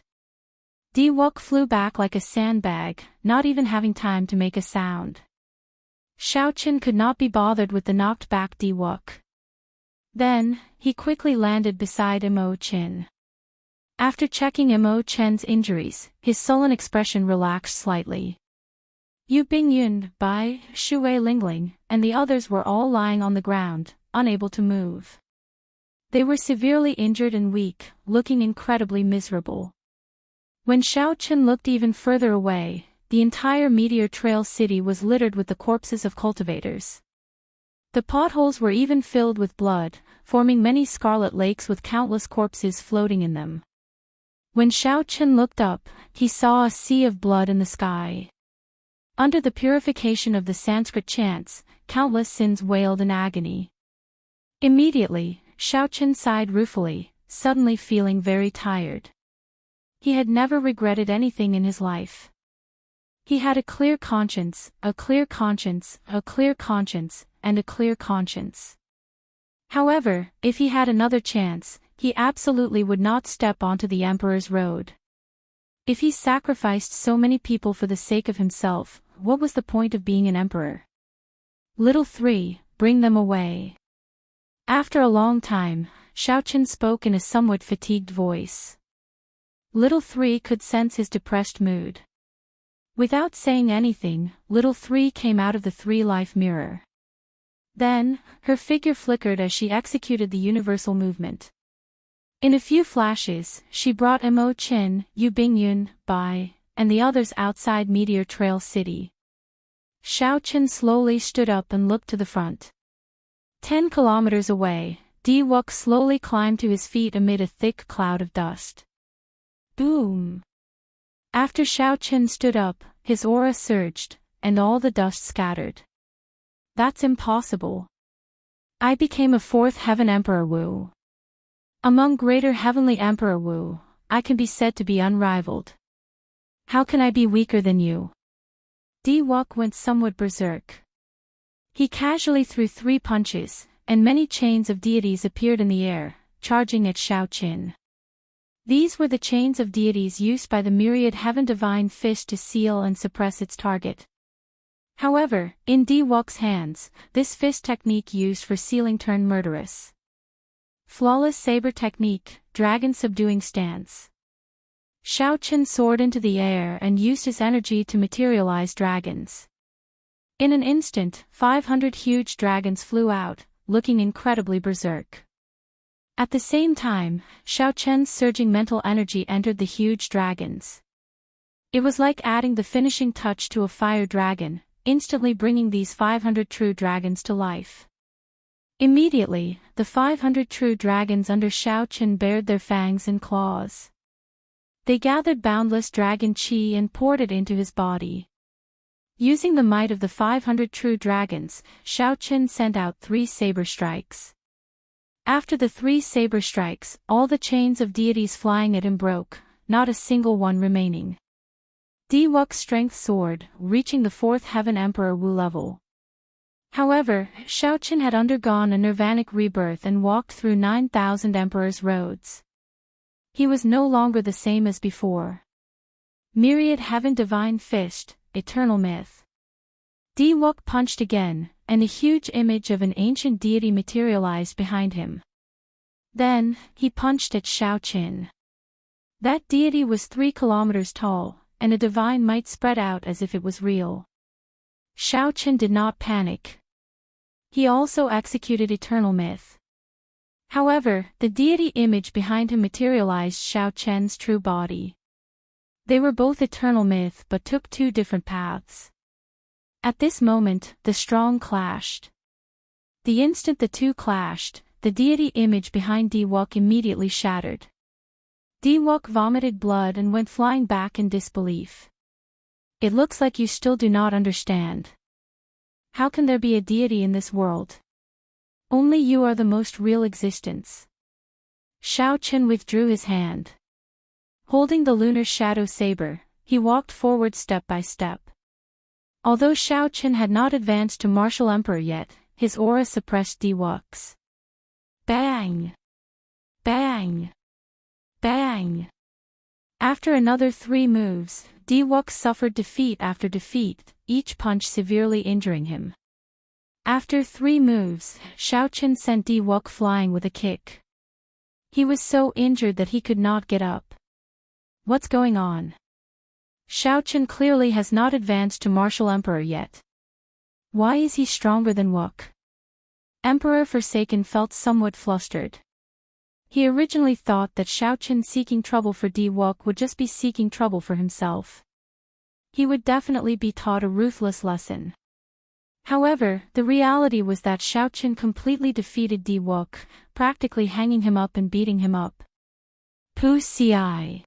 Di Wuk flew back like a sandbag, not even having time to make a sound. Xiao Qin could not be bothered with the knocked-back Di Wuk. Then, he quickly landed beside Mo Qin. After checking Mo Chen's injuries, his sullen expression relaxed slightly. Yu Bingyun, Bai, Shui Lingling, and the others were all lying on the ground, unable to move. They were severely injured and weak, looking incredibly miserable. When Xiao Qin looked even further away, the entire Meteor Trail city was littered with the corpses of cultivators. The potholes were even filled with blood, forming many scarlet lakes with countless corpses floating in them. When Xiao Qin looked up, he saw a sea of blood in the sky. Under the purification of the Sanskrit chants, countless sins wailed in agony. Immediately, Xiao Qin sighed ruefully, suddenly feeling very tired. He had never regretted anything in his life. He had a clear conscience, a clear conscience, a clear conscience, and a clear conscience. However, if he had another chance, he absolutely would not step onto the Emperor's road. If he sacrificed so many people for the sake of himself, what was the point of being an emperor? Little 3, bring them away. After a long time, Xiao Qin spoke in a somewhat fatigued voice. Little 3 could sense his depressed mood. Without saying anything, Little 3 came out of the 3-life mirror. Then, her figure flickered as she executed the universal movement. In a few flashes, she brought Mo Qin, Yu Bingyun, Bai, and the others outside Meteor Trail City. Xiao Qin slowly stood up and looked to the front. 10 kilometers away, Di Wuk slowly climbed to his feet amid a thick cloud of dust. Boom! After Xiao Qin stood up, his aura surged, and all the dust scattered. That's impossible. I became a 4th Heaven Emperor Wu. Among greater heavenly Emperor Wu, I can be said to be unrivaled. How can I be weaker than you? Di-Wok went somewhat berserk. He casually threw 3 punches, and many chains of deities appeared in the air, charging at Xiaoqin. These were the chains of deities used by the myriad heaven divine fish to seal and suppress its target. However, in Di-Wok's hands, this fist technique used for sealing turned murderous. Flawless saber technique, dragon subduing stance. Xiaoqin soared into the air and used his energy to materialize dragons. In an instant, 500 huge dragons flew out, looking incredibly berserk. At the same time, Xiaoqin's surging mental energy entered the huge dragons. It was like adding the finishing touch to a fire dragon, instantly bringing these 500 true dragons to life. Immediately, the 500 true dragons under Xiaoqin bared their fangs and claws. They gathered boundless dragon qi and poured it into his body. Using the might of the 500 true dragons, Xiaoqin sent out 3 saber strikes. After the 3 saber strikes, all the chains of deities flying at him broke, not a single one remaining. Di-Wok's strength soared, reaching the 4th heaven Emperor Wu level. However, Xiaoqin had undergone a nirvanic rebirth and walked through 9,000 emperors' roads. He was no longer the same as before. Myriad heaven divine fished, eternal myth. Di-Wok punched again, and a huge image of an ancient deity materialized behind him. Then, he punched at Xiaoqin. That deity was 3 kilometers tall, and a divine might spread out as if it was real. Xiaoqin did not panic. He also executed eternal myth. However, the deity image behind him materialized Xiaoqin's true body. They were both eternal myth but took 2 different paths. At this moment, the strong clashed. The instant the 2 clashed, the deity image behind Di-Wok immediately shattered. Di-Wok vomited blood and went flying back in disbelief. It looks like you still do not understand. How can there be a deity in this world? Only you are the most real existence. Xiaoqin withdrew his hand. Holding the lunar shadow saber, he walked forward step by step. Although Xiaoqin had not advanced to martial emperor yet, his aura suppressed Di-Wok's. Bang! Bang! Bang! After another 3 moves, Di-Wok suffered defeat after defeat, each punch severely injuring him. After 3 moves, Xiaoqin sent Di-Wok flying with a kick. He was so injured that he could not get up. What's going on? Xiaoqin clearly has not advanced to martial emperor yet. Why is he stronger than Wok? Emperor Forsaken felt somewhat flustered. He originally thought that Xiaoqin seeking trouble for Di-Wok would just be seeking trouble for himself. He would definitely be taught a ruthless lesson. However, the reality was that Xiaoqin completely defeated Di-Wok, practically hanging him up and beating him up. Pu ci.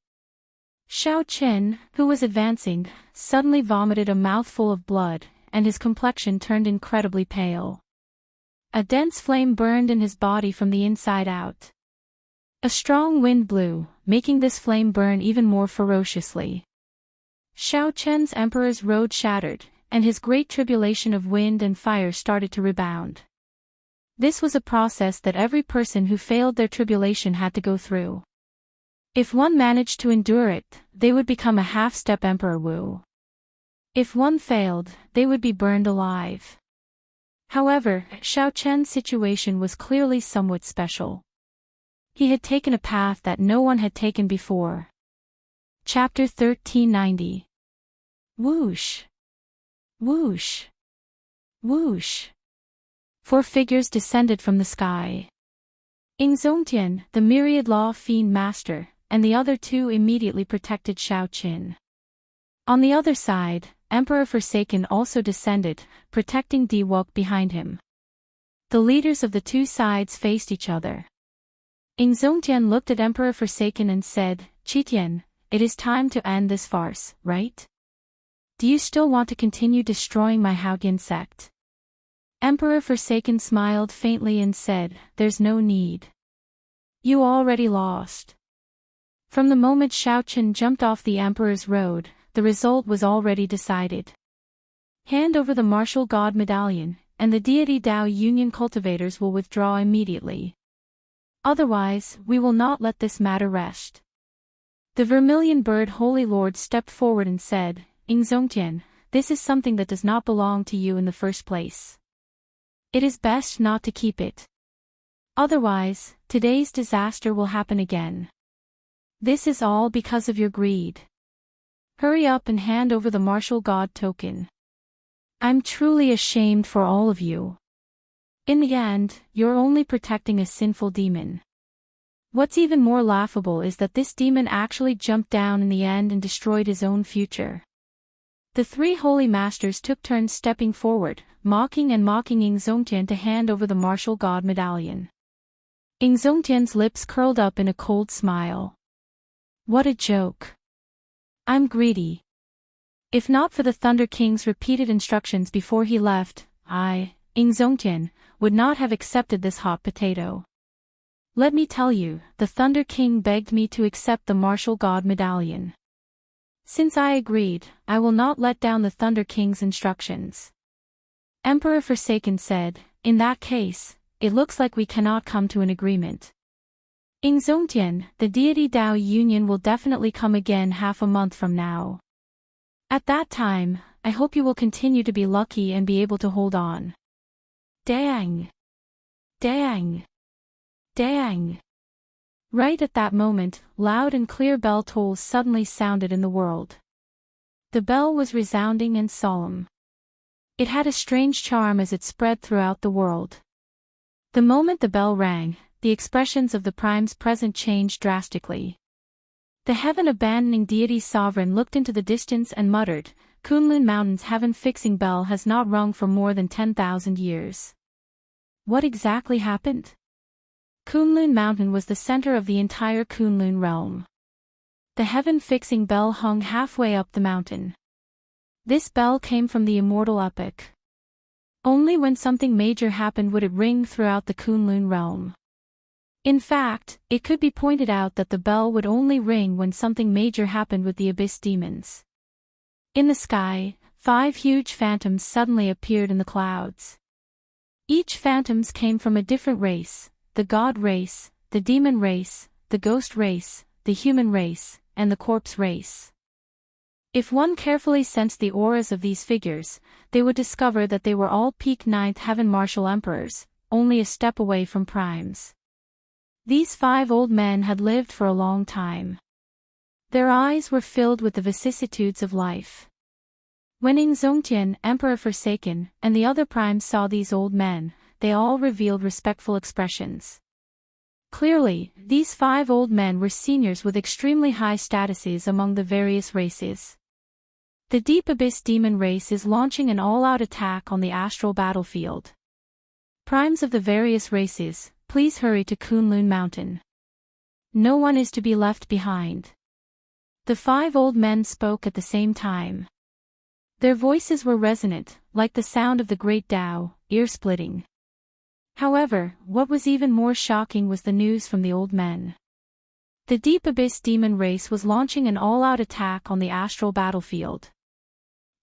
Xiaoqin, who was advancing, suddenly vomited a mouthful of blood, and his complexion turned incredibly pale. A dense flame burned in his body from the inside out. A strong wind blew, making this flame burn even more ferociously. Xiaoqin's emperor's road shattered, and his great tribulation of wind and fire started to rebound. This was a process that every person who failed their tribulation had to go through. If one managed to endure it, they would become a half-step Emperor Wu. If one failed, they would be burned alive. However, Xiaoqin's situation was clearly somewhat special. He had taken a path that no one had taken before. Chapter 1390. Whoosh! Whoosh! Whoosh! 4 figures descended from the sky. Ingzongtian, the myriad law fiend master, and the other 2 immediately protected Xiaoqin. On the other side, Emperor Forsaken also descended, protecting Di-Wok behind him. The leaders of the 2 sides faced each other. Ingzongtian looked at Emperor Forsaken and said, "Qitian, it is time to end this farce, right? Do you still want to continue destroying my Haoyan sect?" Emperor Forsaken smiled faintly and said, "There's no need. You already lost." From the moment Xiaoqin jumped off the Emperor's road, the result was already decided. Hand over the martial god medallion, and the deity Tao Union cultivators will withdraw immediately. Otherwise, we will not let this matter rest. The vermilion bird Holy Lord stepped forward and said, Ingzongtian, this is something that does not belong to you in the first place. It is best not to keep it. Otherwise, today's disaster will happen again. This is all because of your greed. Hurry up and hand over the martial god token. I'm truly ashamed for all of you. In the end, you're only protecting a sinful demon. What's even more laughable is that this demon actually jumped down in the end and destroyed his own future. The three holy masters took turns stepping forward, mocking Ingzongtian to hand over the martial god medallion. Ingzongtian's lips curled up in a cold smile. What a joke. I'm greedy. If not for the Thunder King's repeated instructions before he left, I, Ingzongtian, would not have accepted this hot potato. Let me tell you, the Thunder King begged me to accept the martial god medallion. Since I agreed, I will not let down the Thunder King's instructions. Emperor Forsaken said, in that case, it looks like we cannot come to an agreement. Ingzongtian, the deity Tao Union will definitely come again half a month from now. At that time, I hope you will continue to be lucky and be able to hold on. Dang! Dang! Dang! Right at that moment, loud and clear bell tolls suddenly sounded in the world. The bell was resounding and solemn. It had a strange charm as it spread throughout the world. The moment the bell rang, the expressions of the primes present changed drastically. The heaven-abandoning deity sovereign looked into the distance and muttered, Kunlun Mountain's heaven-fixing bell has not rung for more than 10,000 years. What exactly happened? Kunlun Mountain was the center of the entire Kunlun realm. The heaven-fixing bell hung halfway up the mountain. This bell came from the Immortal epoch. Only when something major happened would it ring throughout the Kunlun realm. In fact, it could be pointed out that the bell would only ring when something major happened with the abyss demons. In the sky, 5 huge phantoms suddenly appeared in the clouds. Each phantoms came from a different race, the god race, the demon race, the ghost race, the human race, and the corpse race. If one carefully sensed the auras of these figures, they would discover that they were all peak 9th heaven martial emperors, only a step away from primes. These 5 old men had lived for a long time. Their eyes were filled with the vicissitudes of life. When Ingzongtian, Emperor Forsaken, and the other primes saw these old men, they all revealed respectful expressions. Clearly, these 5 old men were seniors with extremely high statuses among the various races. The Deep Abyss Demon race is launching an all-out attack on the astral battlefield. Primes of the various races, please hurry to Kunlun Mountain. No one is to be left behind. The 5 old men spoke at the same time. Their voices were resonant, like the sound of the great Tao, ear-splitting. However, what was even more shocking was the news from the old men. The Deep Abyss Demon race was launching an all-out attack on the astral battlefield.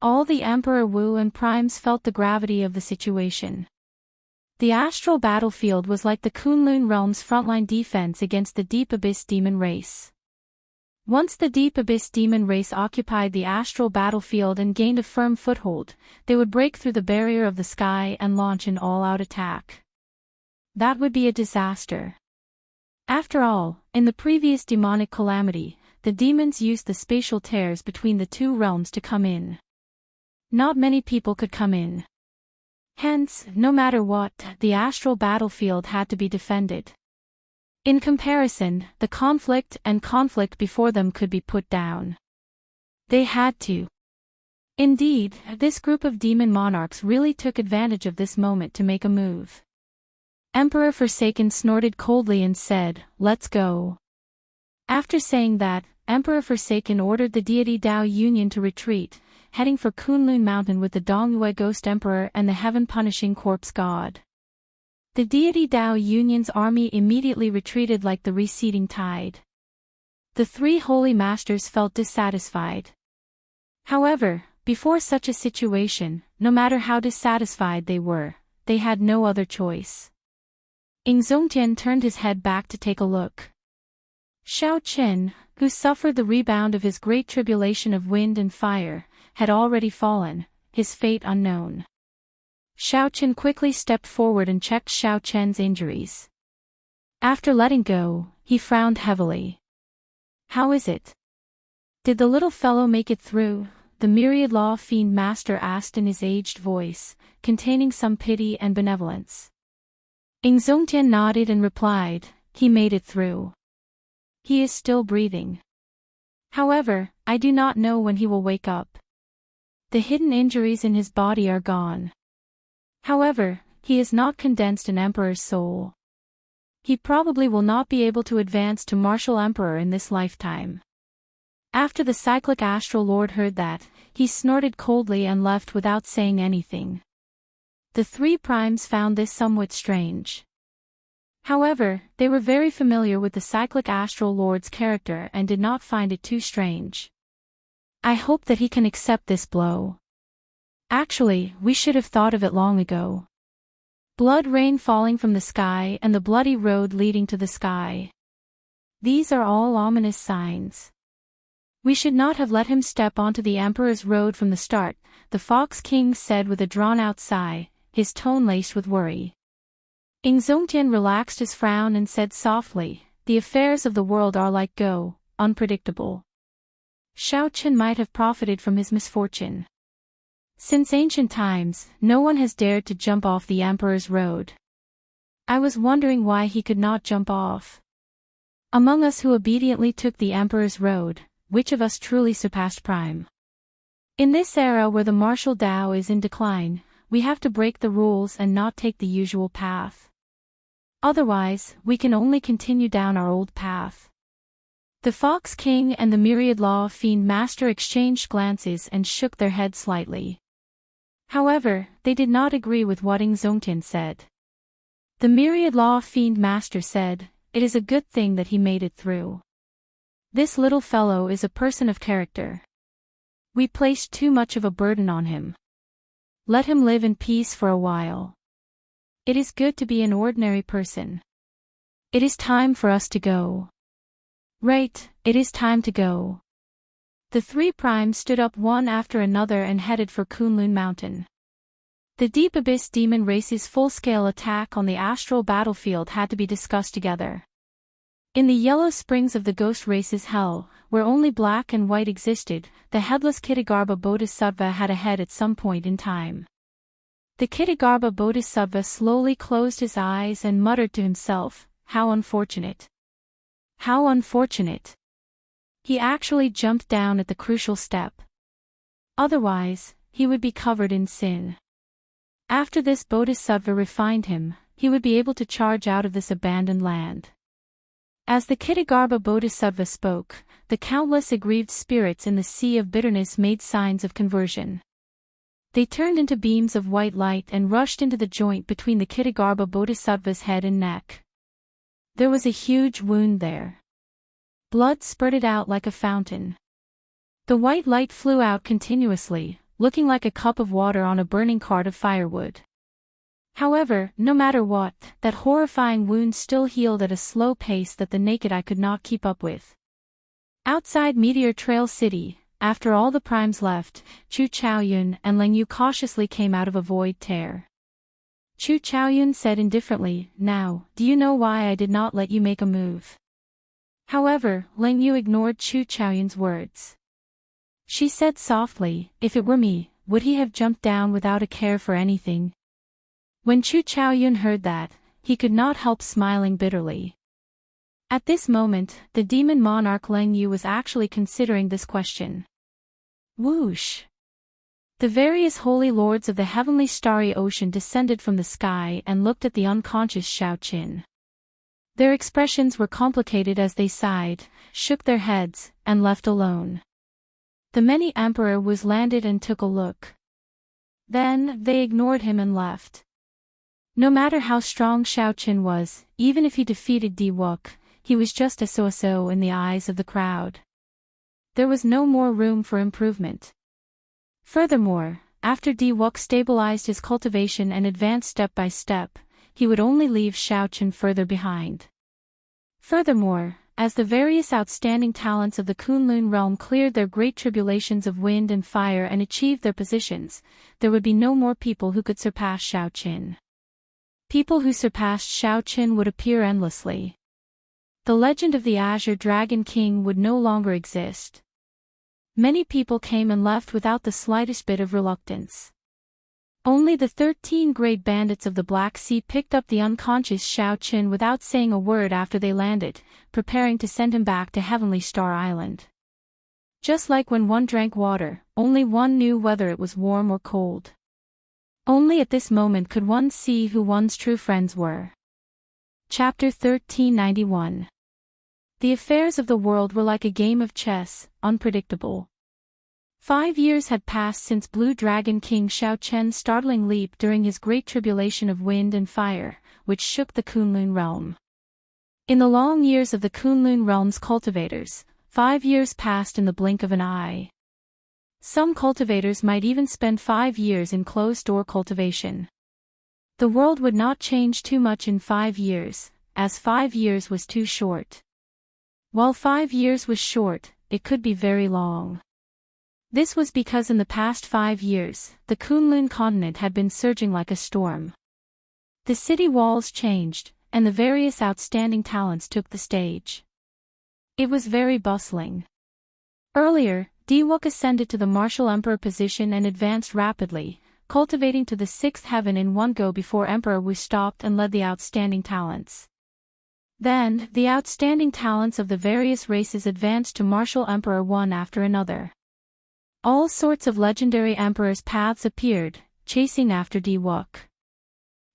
All the Emperor Wu and primes felt the gravity of the situation. The astral battlefield was like the Kunlun realm's frontline defense against the Deep Abyss Demon race. Once the Deep Abyss Demon race occupied the astral battlefield and gained a firm foothold, they would break through the barrier of the sky and launch an all-out attack. That would be a disaster. After all, in the previous demonic calamity, the demons used the spatial tears between the 2 realms to come in. Not many people could come in. Hence, no matter what, the astral battlefield had to be defended. In comparison, the conflict before them could be put down. They had to. Indeed, this group of demon monarchs really took advantage of this moment to make a move. Emperor Forsaken snorted coldly and said, "Let's go." After saying that, Emperor Forsaken ordered the deity Tao Union to retreat, heading for Kunlun Mountain with the Dongyue Ghost Emperor and the heaven-punishing corpse god. The deity Tao Union's army immediately retreated like the receding tide. The 3 holy masters felt dissatisfied. However, before such a situation, no matter how dissatisfied they were, they had no other choice. Ing Zongtian turned his head back to take a look. Xiao Qin, who suffered the rebound of his great tribulation of wind and fire, had already fallen, his fate unknown. Xiao Qin quickly stepped forward and checked Xiao Qian's injuries. After letting go, he frowned heavily. "How is it? Did the little fellow make it through?" the myriad law fiend master asked in his aged voice, containing some pity and benevolence. Ing Zongtian nodded and replied, "He made it through. He is still breathing. However, I do not know when he will wake up. The hidden injuries in his body are gone. However, he has not condensed an emperor's soul. He probably will not be able to advance to martial emperor in this lifetime." After the cyclic astral lord heard that, he snorted coldly and left without saying anything. The three primes found this somewhat strange. However, they were very familiar with the cyclic astral lord's character and did not find it too strange. "I hope that he can accept this blow. Actually, we should have thought of it long ago. Blood rain falling from the sky and the bloody road leading to the sky. These are all ominous signs. We should not have let him step onto the Emperor's road from the start," the Fox King said with a drawn-out sigh, his tone laced with worry. Ing Zongtian relaxed his frown and said softly, "The affairs of the world are like go, unpredictable. Xiao Qin might have profited from his misfortune. Since ancient times, no one has dared to jump off the Emperor's road. I was wondering why he could not jump off. Among us who obediently took the Emperor's road, which of us truly surpassed Prime? In this era where the martial Tao is in decline, we have to break the rules and not take the usual path. Otherwise, we can only continue down our old path." The Fox King and the myriad law fiend master exchanged glances and shook their heads slightly. However, they did not agree with what Ing Zongtian said. The myriad law fiend master said, "It is a good thing that he made it through. This little fellow is a person of character. We placed too much of a burden on him. Let him live in peace for a while. It is good to be an ordinary person. It is time for us to go." "Right, it is time to go." The three primes stood up one after another and headed for Kunlun Mountain. The Deep Abyss Demon Race's full-scale attack on the astral battlefield had to be discussed together. In the yellow springs of the Ghost Race's hell, where only black and white existed, the headless Kittagarbha Bodhisattva had a head at some point in time. The Kittagarbha Bodhisattva slowly closed his eyes and muttered to himself, "How unfortunate. How unfortunate." He actually jumped down at the crucial step. Otherwise, he would be covered in sin. After this Bodhisattva refined him, he would be able to charge out of this abandoned land. As the Kittagarbha Bodhisattva spoke, the countless aggrieved spirits in the sea of bitterness made signs of conversion. They turned into beams of white light and rushed into the joint between the Kittagarbha Bodhisattva's head and neck. There was a huge wound there. Blood spurted out like a fountain. The white light flew out continuously, looking like a cup of water on a burning cart of firewood. However, no matter what, that horrifying wound still healed at a slow pace that the naked eye could not keep up with. Outside Meteor Trail City, after all the primes left, Chu Chaoyun and Leng Yu cautiously came out of a void tear. Chu Chaoyun said indifferently, "Now, do you know why I did not let you make a move?" However, Leng Yu ignored Chu Chaoyun's words. She said softly, "If it were me, would he have jumped down without a care for anything?" When Chu Chaoyun heard that, he could not help smiling bitterly. At this moment, the demon monarch Leng Yu was actually considering this question. Whoosh! The various holy lords of the heavenly starry ocean descended from the sky and looked at the unconscious Xiao Qin. Their expressions were complicated as they sighed, shook their heads, and left alone. The many emperor was landed and took a look. Then, they ignored him and left. No matter how strong Xiao Qin was, even if he defeated Di Wook, he was just a so-so in the eyes of the crowd. There was no more room for improvement. Furthermore, after Diwok stabilized his cultivation and advanced step by step, he would only leave Xiaochen further behind. Furthermore, as the various outstanding talents of the Kunlun realm cleared their great tribulations of wind and fire and achieved their positions, there would be no more people who could surpass Xiaochen. People who surpassed Xiaochen would appear endlessly. The legend of the Azure Dragon King would no longer exist. Many people came and left without the slightest bit of reluctance. Only the 13 great bandits of the Black Sea picked up the unconscious Xiaochen without saying a word after they landed, preparing to send him back to Heavenly Star Island. Just like when one drank water, only one knew whether it was warm or cold. Only at this moment could one see who one's true friends were. Chapter 1391. The affairs of the world were like a game of chess, unpredictable. 5 years had passed since Blue Dragon King Xiaochen's startling leap during his great tribulation of wind and fire, which shook the Kunlun realm. In the long years of the Kunlun realm's cultivators, 5 years passed in the blink of an eye. Some cultivators might even spend 5 years in closed-door cultivation. The world would not change too much in 5 years, as 5 years was too short. While 5 years was short, it could be very long. This was because in the past 5 years, the Kunlun continent had been surging like a storm. The city walls changed, and the various outstanding talents took the stage. It was very bustling. Earlier, Diwok ascended to the martial emperor position and advanced rapidly, cultivating to the 6th heaven in one go before Emperor Wu stopped and led the outstanding talents. Then, the outstanding talents of the various races advanced to martial emperor one after another. All sorts of legendary emperors' paths appeared, chasing after Diwok.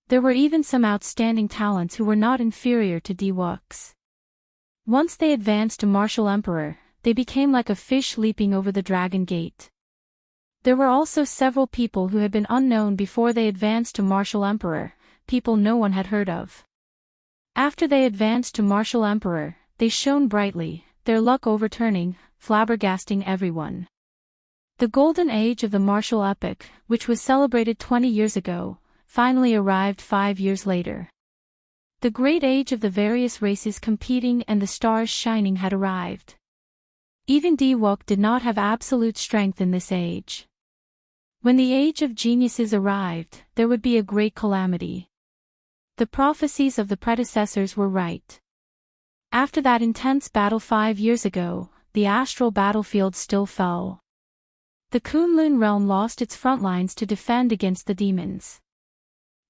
There were even some outstanding talents who were not inferior to Diwok's. Once they advanced to martial emperor, they became like a fish leaping over the dragon gate. There were also several people who had been unknown before they advanced to martial emperor, people no one had heard of. After they advanced to martial emperor, they shone brightly, their luck overturning, flabbergasting everyone. The golden age of the martial epoch, which was celebrated 20 years ago, finally arrived 5 years later. The great age of the various races competing and the stars shining had arrived. Even Diwok did not have absolute strength in this age. When the age of geniuses arrived, there would be a great calamity. The prophecies of the predecessors were right. After that intense battle 5 years ago, the astral battlefield still fell. The Kunlun realm lost its front lines to defend against the demons.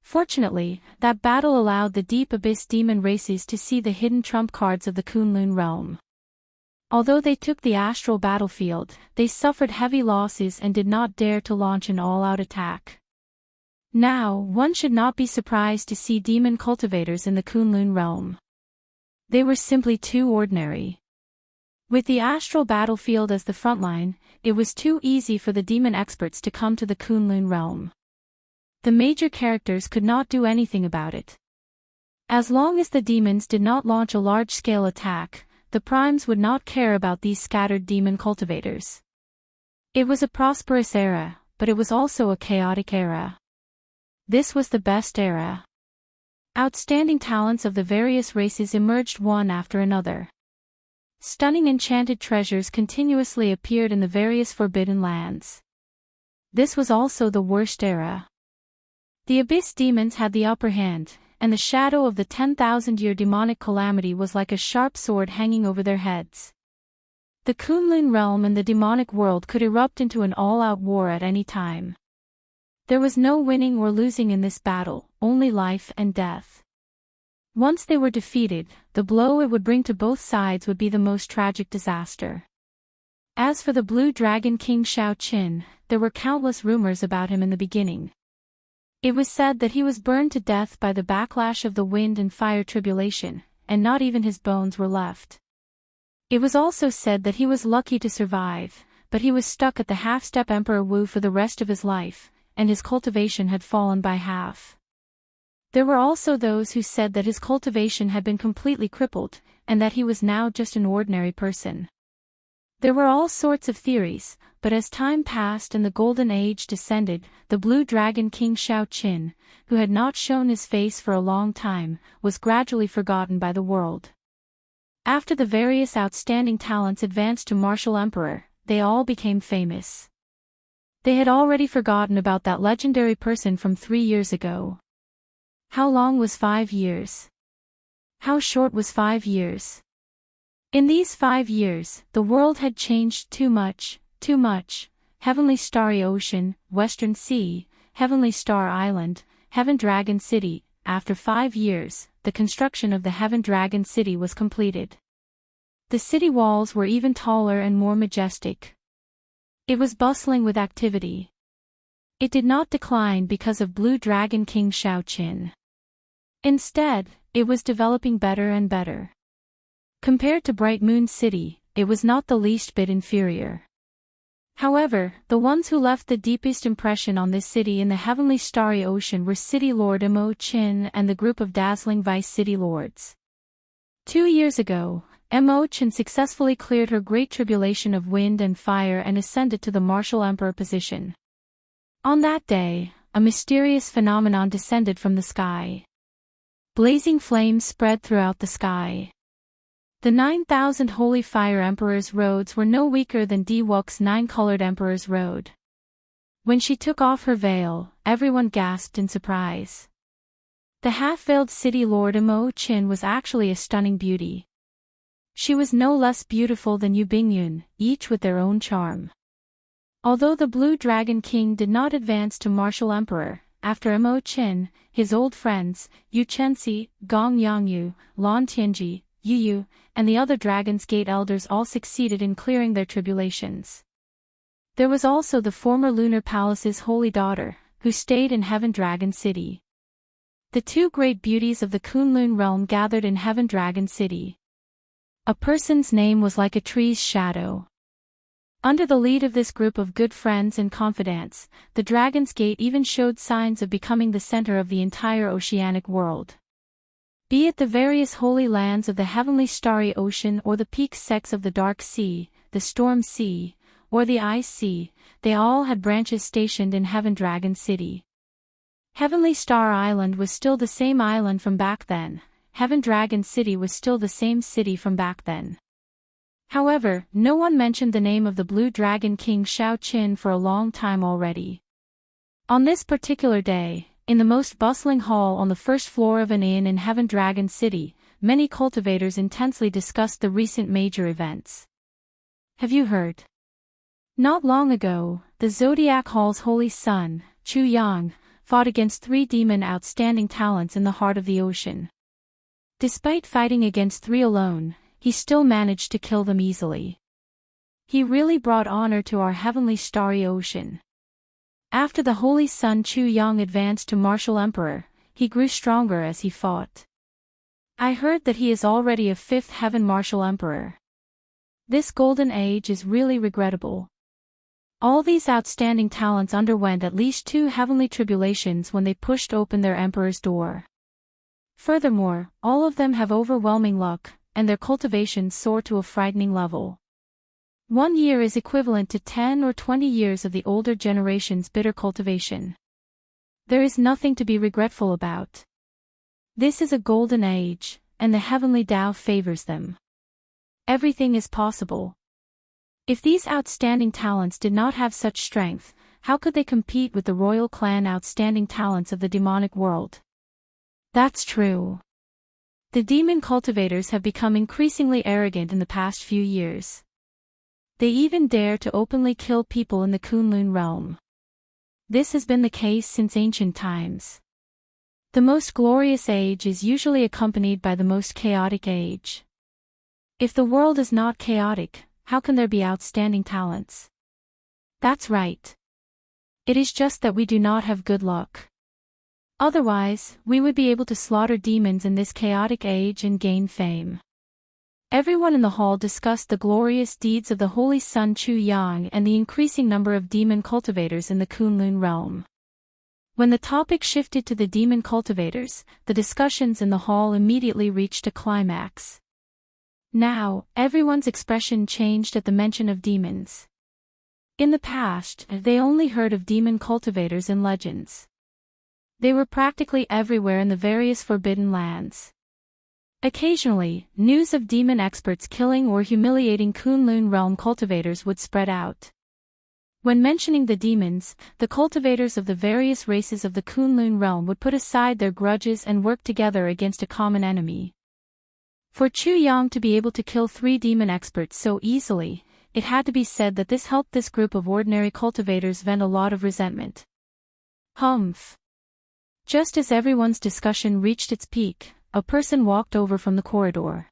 Fortunately, that battle allowed the deep abyss demon races to see the hidden trump cards of the Kunlun realm. Although they took the astral battlefield, they suffered heavy losses and did not dare to launch an all-out attack. Now, one should not be surprised to see demon cultivators in the Kunlun realm. They were simply too ordinary. With the astral battlefield as the front line, it was too easy for the demon experts to come to the Kunlun realm. The major characters could not do anything about it. As long as the demons did not launch a large-scale attack, the primes would not care about these scattered demon cultivators. It was a prosperous era, but it was also a chaotic era. This was the best era. Outstanding talents of the various races emerged one after another. Stunning enchanted treasures continuously appeared in the various forbidden lands. This was also the worst era. The abyss demons had the upper hand, and the shadow of the 10,000-year demonic calamity was like a sharp sword hanging over their heads. The Kunlun realm and the demonic world could erupt into an all-out war at any time. There was no winning or losing in this battle, only life and death. Once they were defeated, the blow it would bring to both sides would be the most tragic disaster. As for the Blue Dragon King Xiaochen, there were countless rumors about him in the beginning. It was said that he was burned to death by the backlash of the wind and fire tribulation, and not even his bones were left. It was also said that he was lucky to survive, but he was stuck at the half-step Emperor Wu for the rest of his life, and his cultivation had fallen by half. There were also those who said that his cultivation had been completely crippled, and that he was now just an ordinary person. There were all sorts of theories, but as time passed and the Golden Age descended, the Blue Dragon King Shao Qin, who had not shown his face for a long time, was gradually forgotten by the world. After the various outstanding talents advanced to Martial Emperor, they all became famous. They had already forgotten about that legendary person from 3 years ago. How long was 5 years? How short was 5 years? In these 5 years, the world had changed too much, too much. Heavenly Starry Ocean, Western Sea, Heavenly Star Island, Heaven Dragon City. After 5 years, the construction of the Heaven Dragon City was completed. The city walls were even taller and more majestic. It was bustling with activity. It did not decline because of Blue Dragon King Shao Qin. Instead, it was developing better and better. Compared to Bright Moon City, it was not the least bit inferior. However, the ones who left the deepest impression on this city in the Heavenly Starry Ocean were City Lord Mo Qin and the group of dazzling Vice City Lords. 2 years ago, Mo Qin successfully cleared her great tribulation of wind and fire and ascended to the Martial Emperor position. On that day, a mysterious phenomenon descended from the sky. Blazing flames spread throughout the sky. The 9,000 Holy Fire Emperor's roads were no weaker than Diwok's 9-colored Emperor's road. When she took off her veil, everyone gasped in surprise. The half-veiled City Lord Mo Qin was actually a stunning beauty. She was no less beautiful than Yu Bingyun, each with their own charm. Although the Blue Dragon King did not advance to Martial Emperor, after Mo Qin, his old friends, Yu Chenxi, Gong Yangyu, Lan Tianji, Yu Yu, and the other Dragon's Gate elders all succeeded in clearing their tribulations. There was also the former Lunar Palace's holy daughter, who stayed in Heaven Dragon City. The two great beauties of the Kunlun realm gathered in Heaven Dragon City. A person's name was like a tree's shadow. Under the lead of this group of good friends and confidants, the Dragon's Gate even showed signs of becoming the center of the entire oceanic world. Be it the various holy lands of the Heavenly Starry Ocean or the peak sects of the Dark Sea, the Storm Sea, or the Ice Sea, they all had branches stationed in Heaven Dragon City. Heavenly Star Island was still the same island from back then. Heaven Dragon City was still the same city from back then. However, no one mentioned the name of the Blue Dragon King Shao Qin for a long time already. On this particular day, in the most bustling hall on the first floor of an inn in Heaven Dragon City, many cultivators intensely discussed the recent major events. Have you heard? Not long ago, the Zodiac Hall's holy son, Chu Yang, fought against 3 demon outstanding talents in the heart of the ocean. Despite fighting against 3 alone, he still managed to kill them easily. He really brought honor to our Heavenly Starry Ocean. After the holy son Chu Yang advanced to Martial Emperor, he grew stronger as he fought. I heard that he is already a 5th Heaven Martial Emperor. This golden age is really regrettable. All these outstanding talents underwent at least 2 heavenly tribulations when they pushed open their emperor's door. Furthermore, all of them have overwhelming luck, and their cultivations soar to a frightening level. 1 year is equivalent to 10 or 20 years of the older generation's bitter cultivation. There is nothing to be regretful about. This is a golden age, and the heavenly Tao favors them. Everything is possible. If these outstanding talents did not have such strength, how could they compete with the royal clan outstanding talents of the demonic world? That's true. The demon cultivators have become increasingly arrogant in the past few years. They even dare to openly kill people in the Kunlun realm. This has been the case since ancient times. The most glorious age is usually accompanied by the most chaotic age. If the world is not chaotic, how can there be outstanding talents? That's right. It is just that we do not have good luck. Otherwise, we would be able to slaughter demons in this chaotic age and gain fame. Everyone in the hall discussed the glorious deeds of the holy son Chu Yang and the increasing number of demon cultivators in the Kunlun realm. When the topic shifted to the demon cultivators, the discussions in the hall immediately reached a climax. Now, everyone's expression changed at the mention of demons. In the past, they only heard of demon cultivators in legends. They were practically everywhere in the various forbidden lands. Occasionally, news of demon experts killing or humiliating Kunlun realm cultivators would spread out. When mentioning the demons, the cultivators of the various races of the Kunlun realm would put aside their grudges and work together against a common enemy. For Chu Yang to be able to kill 3 demon experts so easily, it had to be said that this helped this group of ordinary cultivators vent a lot of resentment. Humph. Just as everyone's discussion reached its peak, a person walked over from the corridor.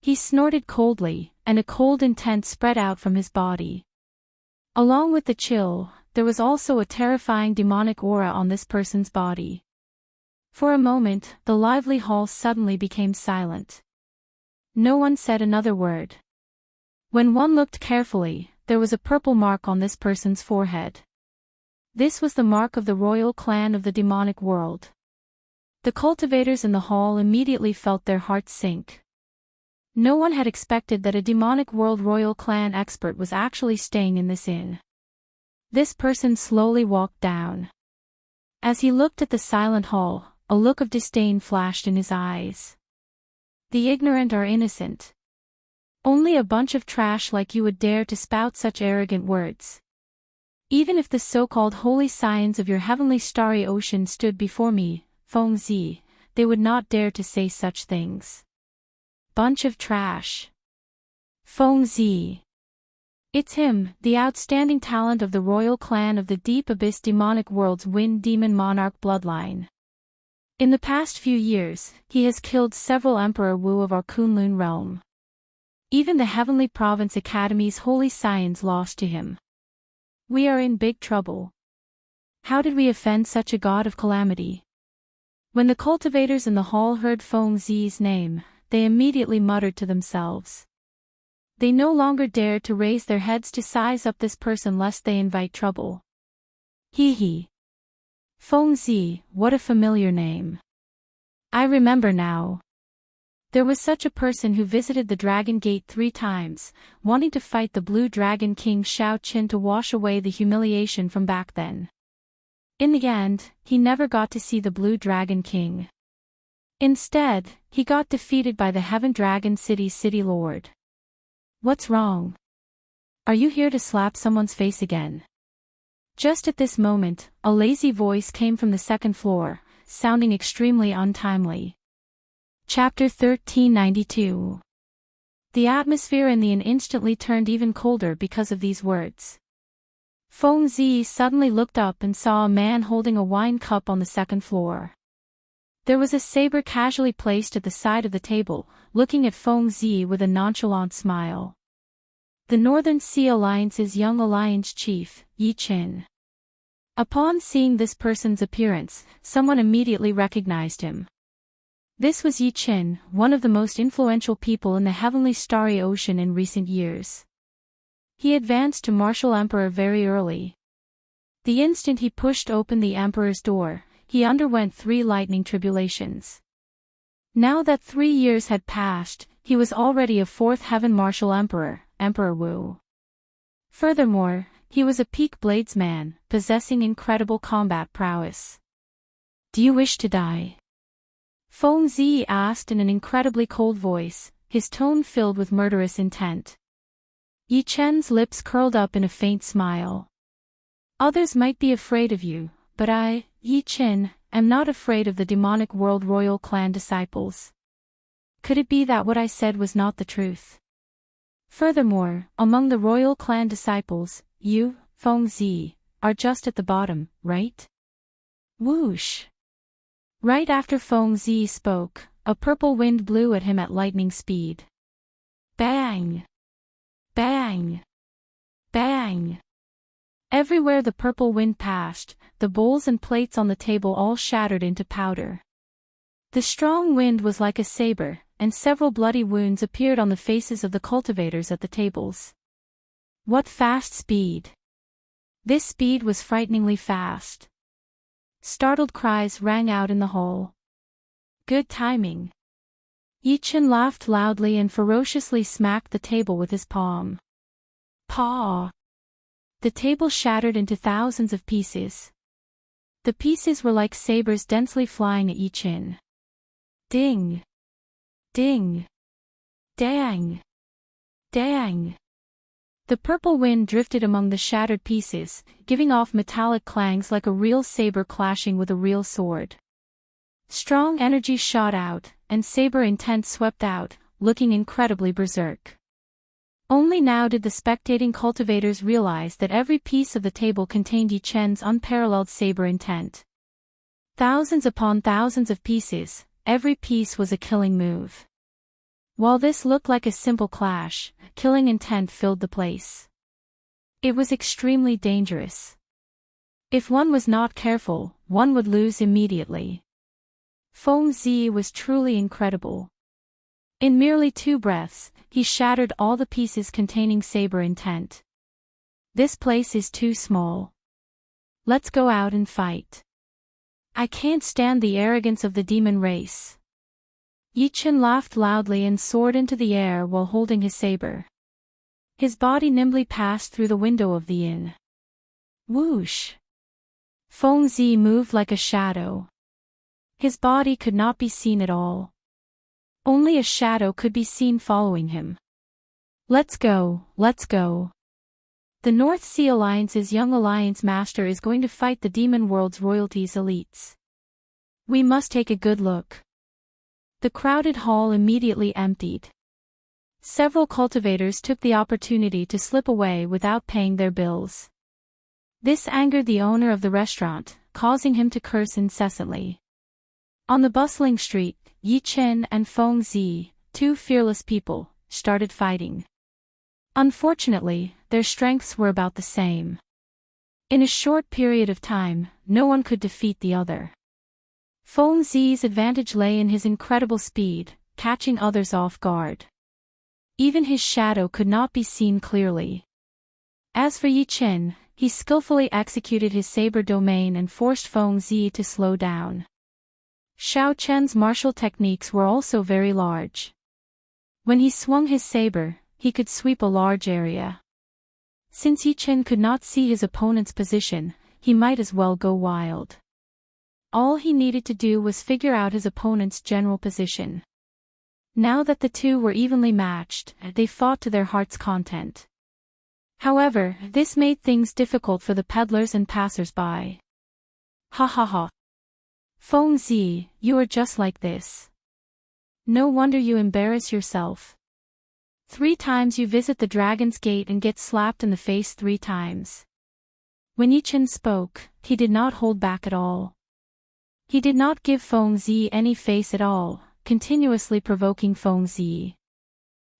He snorted coldly, and a cold intent spread out from his body. Along with the chill, there was also a terrifying demonic aura on this person's body. For a moment, the lively hall suddenly became silent. No one said another word. When one looked carefully, there was a purple mark on this person's forehead. This was the mark of the royal clan of the demonic world. The cultivators in the hall immediately felt their hearts sink. No one had expected that a demonic world royal clan expert was actually staying in this inn. This person slowly walked down. As he looked at the silent hall, a look of disdain flashed in his eyes. The ignorant are innocent. Only a bunch of trash like you would dare to spout such arrogant words. Even if the so-called holy scions of your heavenly starry ocean stood before me, Feng Zi, they would not dare to say such things. Bunch of trash. Feng Zi. It's him, the outstanding talent of the royal clan of the deep abyss demonic world's wind demon monarch bloodline. In the past few years, he has killed several Emperor Wu of our Kunlun realm. Even the Heavenly Province Academy's holy scions lost to him. We are in big trouble. How did we offend such a god of calamity? When the cultivators in the hall heard Feng Zi's name, they immediately muttered to themselves. They no longer dared to raise their heads to size up this person lest they invite trouble. Hee hee. Feng Zi, what a familiar name. I remember now. There was such a person who visited the Dragon Gate 3 times, wanting to fight the Blue Dragon King Shao Qin to wash away the humiliation from back then. In the end, he never got to see the Blue Dragon King. Instead, he got defeated by the Heaven Dragon City's city lord. What's wrong? Are you here to slap someone's face again? Just at this moment, a lazy voice came from the second floor, sounding extremely untimely. Chapter 1392. The atmosphere in the inn instantly turned even colder because of these words. Feng Zi suddenly looked up and saw a man holding a wine cup on the second floor. There was a saber casually placed at the side of the table, looking at Feng Zi with a nonchalant smile. The Northern Sea Alliance's young alliance chief, Yi Qin. Upon seeing this person's appearance, someone immediately recognized him. This was Yi Qin, one of the most influential people in the heavenly starry ocean in recent years. He advanced to Martial Emperor very early. The instant he pushed open the Emperor's door, he underwent 3 lightning tribulations. Now that 3 years had passed, he was already a 4th Heaven Martial Emperor, Emperor Wu. Furthermore, he was a peak bladesman, possessing incredible combat prowess. Do you wish to die? Feng Zi asked in an incredibly cold voice, his tone filled with murderous intent. Yi Chen's lips curled up in a faint smile. Others might be afraid of you, but I, Yi Chen, am not afraid of the demonic world royal clan disciples. Could it be that what I said was not the truth? Furthermore, among the royal clan disciples, you, Feng Zi, are just at the bottom, right? Whoosh! Right after Feng Zi spoke, a purple wind blew at him at lightning speed. Bang! Bang! Bang! Everywhere the purple wind passed, the bowls and plates on the table all shattered into powder. The strong wind was like a saber, and several bloody wounds appeared on the faces of the cultivators at the tables. What fast speed! This speed was frighteningly fast. Startled cries rang out in the hall. Good timing. Yi Chen laughed loudly and ferociously smacked the table with his palm. Paw! The table shattered into thousands of pieces. The pieces were like sabers densely flying at Yi Chen. Ding! Ding! Dang! Dang! The purple wind drifted among the shattered pieces, giving off metallic clangs like a real saber clashing with a real sword. Strong energy shot out, and saber intent swept out, looking incredibly berserk. Only now did the spectating cultivators realize that every piece of the table contained Yi Chen's unparalleled saber intent. Thousands upon thousands of pieces, every piece was a killing move. While this looked like a simple clash, killing intent filled the place. It was extremely dangerous. If one was not careful, one would lose immediately. Feng Zi was truly incredible. In merely 2 breaths, he shattered all the pieces containing saber intent. This place is too small. Let's go out and fight. I can't stand the arrogance of the demon race. Yi Chen laughed loudly and soared into the air while holding his saber. His body nimbly passed through the window of the inn. Whoosh! Feng Zi moved like a shadow. His body could not be seen at all. Only a shadow could be seen following him. Let's go, let's go. The North Sea Alliance's young alliance master is going to fight the demon world's royalty's elites. We must take a good look. The crowded hall immediately emptied. Several cultivators took the opportunity to slip away without paying their bills. This angered the owner of the restaurant, causing him to curse incessantly. On the bustling street, Yi Chen and Feng Zi, 2 fearless people, started fighting. Unfortunately, their strengths were about the same. In a short period of time, no one could defeat the other. Feng Zi's advantage lay in his incredible speed, catching others off guard. Even his shadow could not be seen clearly. As for Yi Chen, he skillfully executed his saber domain and forced Feng Zi to slow down. Xiao Chen's martial techniques were also very large. When he swung his saber, he could sweep a large area. Since Yi Chen could not see his opponent's position, he might as well go wild. All he needed to do was figure out his opponent's general position. Now that the 2 were evenly matched, they fought to their heart's content. However, this made things difficult for the peddlers and passers-by. Ha ha ha. Feng Zi, you are just like this. No wonder you embarrass yourself. 3 times you visit the Dragon's Gate and get slapped in the face 3 times. When Yi Chen spoke, he did not hold back at all. He did not give Feng Zi any face at all, continuously provoking Feng Zi.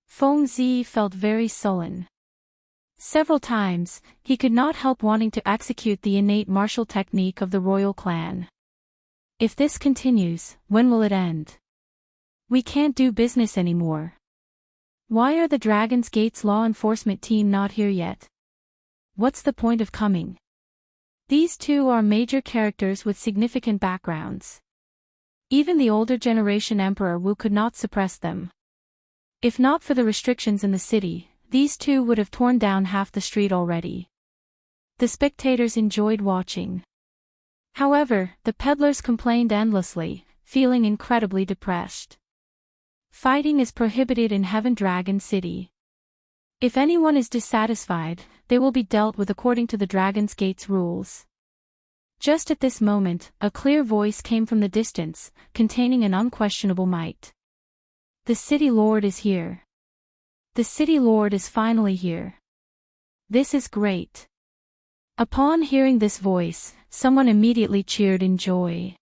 Feng Zi felt very sullen. Several times, he could not help wanting to execute the innate martial technique of the royal clan. If this continues, when will it end? We can't do business anymore. Why are the Dragon's Gate's law enforcement team not here yet? What's the point of coming? These 2 are major characters with significant backgrounds. Even the older generation Emperor Wu could not suppress them. If not for the restrictions in the city, these 2 would have torn down half the street already. The spectators enjoyed watching. However, the peddlers complained endlessly, feeling incredibly depressed. Fighting is prohibited in Heaven Dragon City. If anyone is dissatisfied, they will be dealt with according to the Dragon's Gate's rules. Just at this moment, a clear voice came from the distance, containing an unquestionable might. The City Lord is here. The City Lord is finally here. This is great. Upon hearing this voice, someone immediately cheered in joy.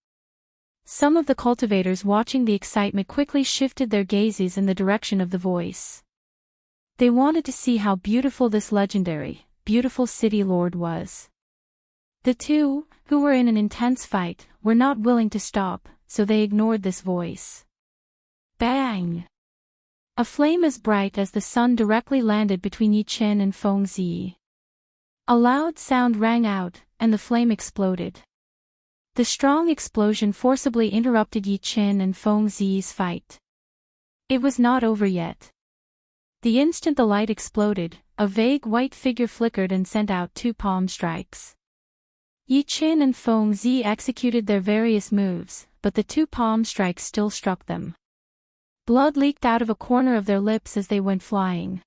Some of the cultivators watching the excitement quickly shifted their gazes in the direction of the voice. They wanted to see how beautiful this legendary, beautiful City Lord was. The 2, who were in an intense fight, were not willing to stop, so they ignored this voice. Bang! A flame as bright as the sun directly landed between Yi Chen and Feng Zi. A loud sound rang out, and the flame exploded. The strong explosion forcibly interrupted Yi Chen and Feng Zi's fight. It was not over yet. The instant the light exploded, a vague white figure flickered and sent out 2 palm strikes. Yi Qin and Feng Zi executed their various moves, but the 2 palm strikes still struck them. Blood leaked out of a corner of their lips as they went flying.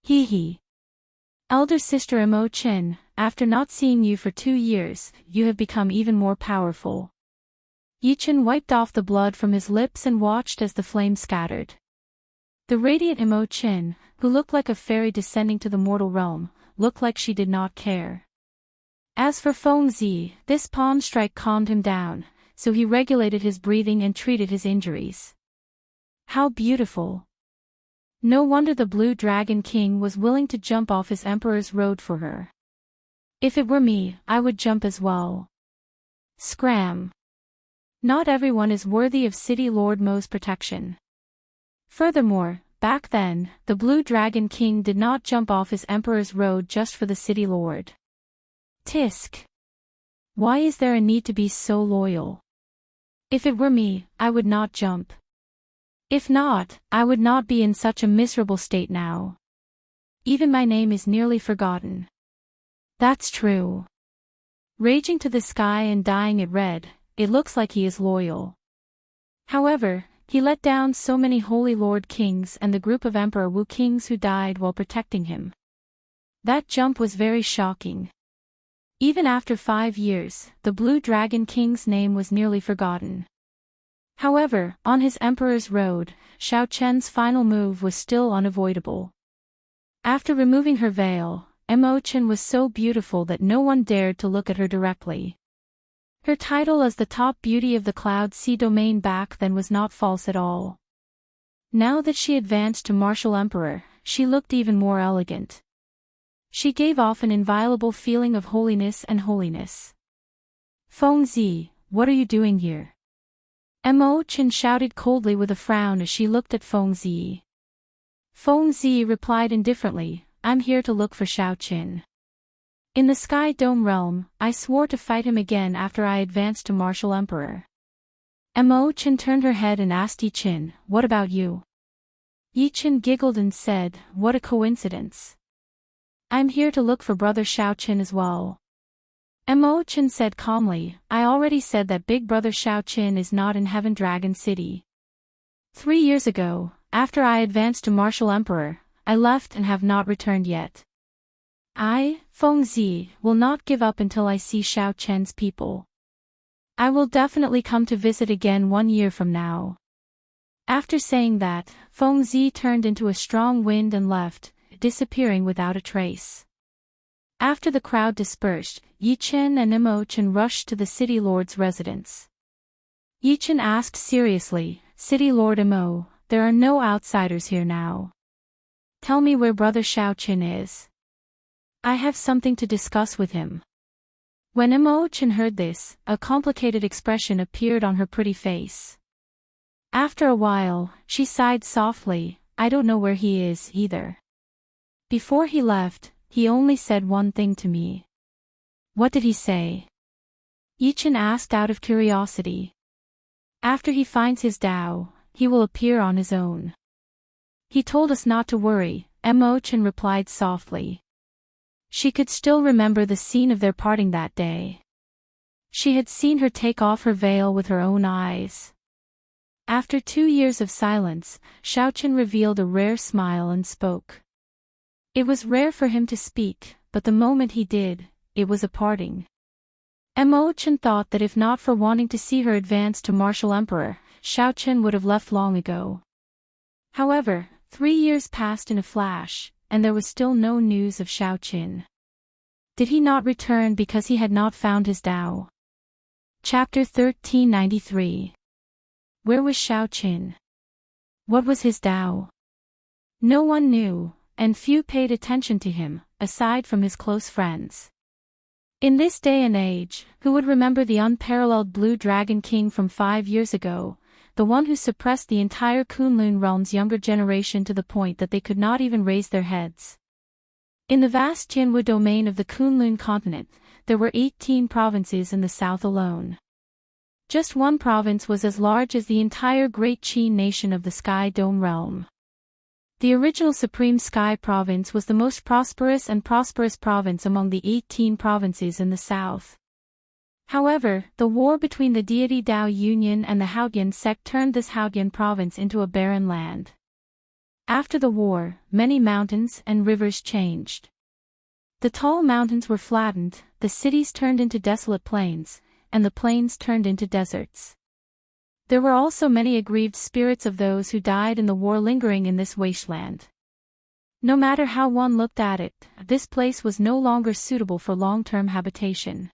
Hee hee. Elder sister Imo Qin, after not seeing you for 2 years, you have become even more powerful. Yi Qin wiped off the blood from his lips and watched as the flame scattered. The radiant Imo Qin, who looked like a fairy descending to the mortal realm, looked like she did not care. As for Feng Zi, this palm strike calmed him down, so he regulated his breathing and treated his injuries. How beautiful! No wonder the Blue Dragon King was willing to jump off his emperor's road for her. If it were me, I would jump as well. Scram! Not everyone is worthy of City Lord Mo's protection. Furthermore, back then, the Blue Dragon King did not jump off his emperor's road just for the City Lord. Tisk! Why is there a need to be so loyal? If it were me, I would not jump. If not, I would not be in such a miserable state now. Even my name is nearly forgotten. That's true. Raging to the sky and dyeing it red, it looks like he is loyal. However, he let down so many Holy Lord Kings and the group of Emperor Wu Kings who died while protecting him. That jump was very shocking. Even after 5 years, the Blue Dragon King's name was nearly forgotten. However, on his Emperor's road, Xiao Chen's final move was still unavoidable. After removing her veil, Imo Qin was so beautiful that no one dared to look at her directly. Her title as the top beauty of the Cloud Sea domain back then was not false at all. Now that she advanced to Martial Emperor, she looked even more elegant. She gave off an inviolable feeling of holiness and holiness. Feng Zi, what are you doing here? Imo Qin shouted coldly with a frown as she looked at Feng Zi. Feng Zi replied indifferently, I'm here to look for Xiao Qin. In the Sky Dome realm, I swore to fight him again after I advanced to Martial Emperor. Imo Qin turned her head and asked Yi Qin, what about you? Yi Qin giggled and said, what a coincidence. I'm here to look for brother Xiao Qin as well. Imo Qin said calmly, I already said that big brother Xiao Qin is not in Heaven Dragon City. 3 years ago, after I advanced to Martial Emperor, I left and have not returned yet. I, Feng Zi, will not give up until I see Xiao Chen's people. I will definitely come to visit again 1 year from now. After saying that, Feng Zi turned into a strong wind and left, disappearing without a trace. After the crowd dispersed, Yi Qin and Imo Qin rushed to the City Lord's residence. Yi Qin asked seriously, City Lord Imo, there are no outsiders here now. Tell me where brother Xiao Qin is. I have something to discuss with him. When Imo Qin heard this, a complicated expression appeared on her pretty face. After a while, she sighed softly, I don't know where he is either. Before he left, he only said one thing to me. What did he say? Yi Qin asked out of curiosity. After he finds his Tao, he will appear on his own. He told us not to worry, Imo Qin replied softly. She could still remember the scene of their parting that day. She had seen her take off her veil with her own eyes. After 2 years of silence, Xiao Qin revealed a rare smile and spoke. It was rare for him to speak, but the moment he did, it was a parting. Imo Qin thought that if not for wanting to see her advance to Martial Emperor, Xiao Qin would have left long ago. However, 3 years passed in a flash, and there was still no news of Xiao Qin. Did he not return because he had not found his Tao? Chapter 1393. Where was Xiao Qin? What was his Tao? No one knew, and few paid attention to him, aside from his close friends. In this day and age, who would remember the unparalleled Blue Dragon King from 5 years ago, the one who suppressed the entire Kunlun realm's younger generation to the point that they could not even raise their heads? In the vast Tianwu domain of the Kunlun continent, there were 18 provinces in the south alone. Just one province was as large as the entire Great Qin nation of the Sky Dome realm. The original Supreme Sky Province was the most prosperous province among the 18 provinces in the south. However, the war between the deity Dao Union and the Haodian sect turned this Haodian province into a barren land. After the war, many mountains and rivers changed. The tall mountains were flattened, the cities turned into desolate plains, and the plains turned into deserts. There were also many aggrieved spirits of those who died in the war lingering in this wasteland. No matter how one looked at it, this place was no longer suitable for long-term habitation.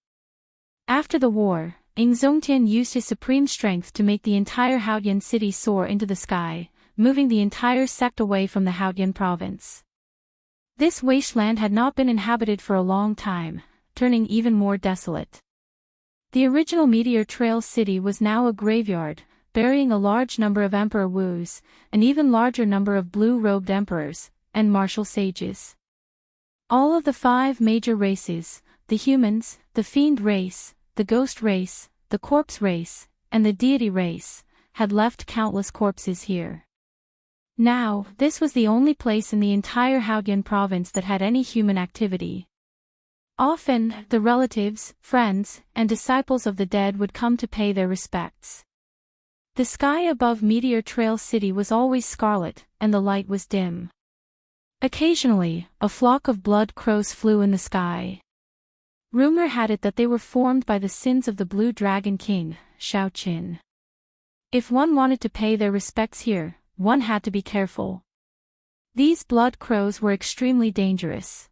After the war, Ingzongtian used his supreme strength to make the entire Haodian city soar into the sky, moving the entire sect away from the Haodian province. This wasteland had not been inhabited for a long time, turning even more desolate. The original Meteor Trail city was now a graveyard, burying a large number of Emperor Wu's, an even larger number of blue-robed emperors, and martial sages. All of the 5 major races, the humans, the fiend race, the ghost race, the corpse race, and the deity race, had left countless corpses here. Now, this was the only place in the entire Haodian province that had any human activity. Often, the relatives, friends, and disciples of the dead would come to pay their respects. The sky above Meteor Trail City was always scarlet, and the light was dim. Occasionally, a flock of blood crows flew in the sky. Rumor had it that they were formed by the sins of the Blue Dragon King, Shaoqin. If one wanted to pay their respects here, one had to be careful. These blood crows were extremely dangerous.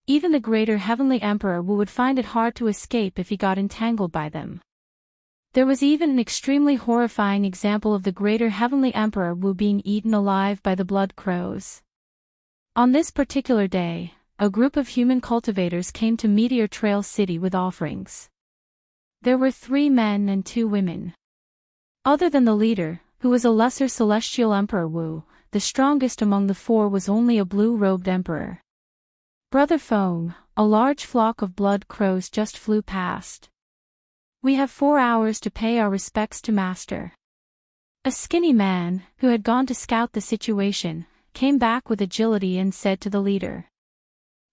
Even the greater Heavenly Emperor Wu would find it hard to escape if he got entangled by them. There was even an extremely horrifying example of the greater Heavenly Emperor Wu being eaten alive by the blood crows. On this particular day, a group of human cultivators came to Meteor Trail City with offerings. There were 3 men and 2 women. Other than the leader, who was a lesser celestial Emperor Wu, the strongest among the 4 was only a blue-robed emperor. Brother Feng, a large flock of blood crows just flew past. We have 4 hours to pay our respects to Master. A skinny man, who had gone to scout the situation, came back with agility and said to the leader.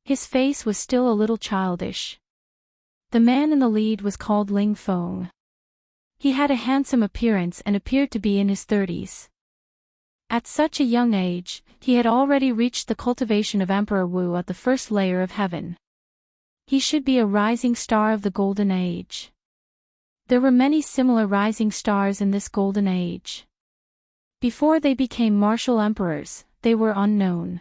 His face was still a little childish. The man in the lead was called Ling Feng. He had a handsome appearance and appeared to be in his 30s. At such a young age, he had already reached the cultivation of Emperor Wu at the first layer of heaven. He should be a rising star of the Golden Age. There were many similar rising stars in this Golden Age. Before they became martial emperors, they were unknown.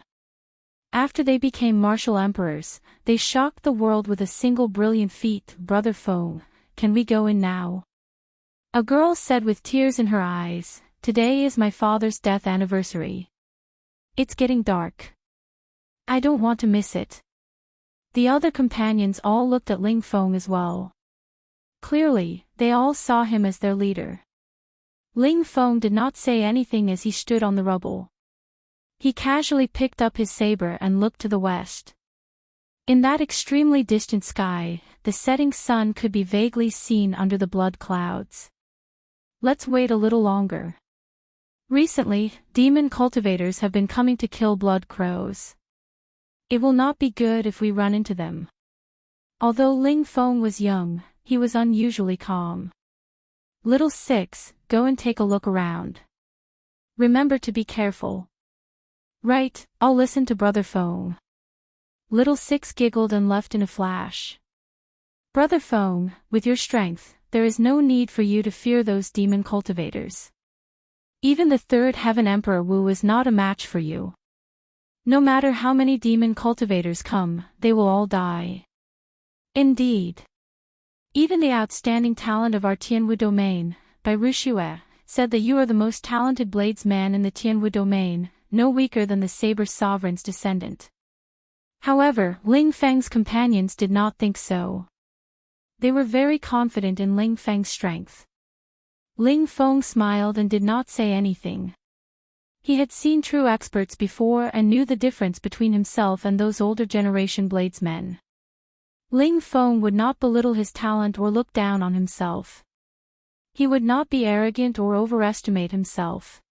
After they became martial emperors, they shocked the world with a single brilliant feat. Brother Feng, can we go in now? A girl said with tears in her eyes, today is my father's death anniversary. It's getting dark. I don't want to miss it. The other companions all looked at Ling Feng as well. Clearly, they all saw him as their leader. Ling Feng did not say anything as he stood on the rubble. He casually picked up his saber and looked to the west. In that extremely distant sky, the setting sun could be vaguely seen under the blood clouds. Let's wait a little longer. Recently, demon cultivators have been coming to kill blood crows. It will not be good if we run into them. Although Ling Feng was young, he was unusually calm. Little Six, go and take a look around. Remember to be careful. Right, I'll listen to Brother Feng. Little Six giggled and left in a flash. Brother Feng, with your strength, there is no need for you to fear those demon cultivators. Even the 3rd Heaven Emperor Wu is not a match for you. No matter how many demon cultivators come, they will all die. Indeed. Even the outstanding talent of our Tianwu domain, by Rushue, said that you are the most talented bladesman in the Tianwu domain, no weaker than the Saber Sovereign's descendant. However, Ling Feng's companions did not think so. They were very confident in Ling Feng's strength. Ling Feng smiled and did not say anything. He had seen true experts before and knew the difference between himself and those older generation bladesmen. Ling Feng would not belittle his talent or look down on himself. He would not be arrogant or overestimate himself.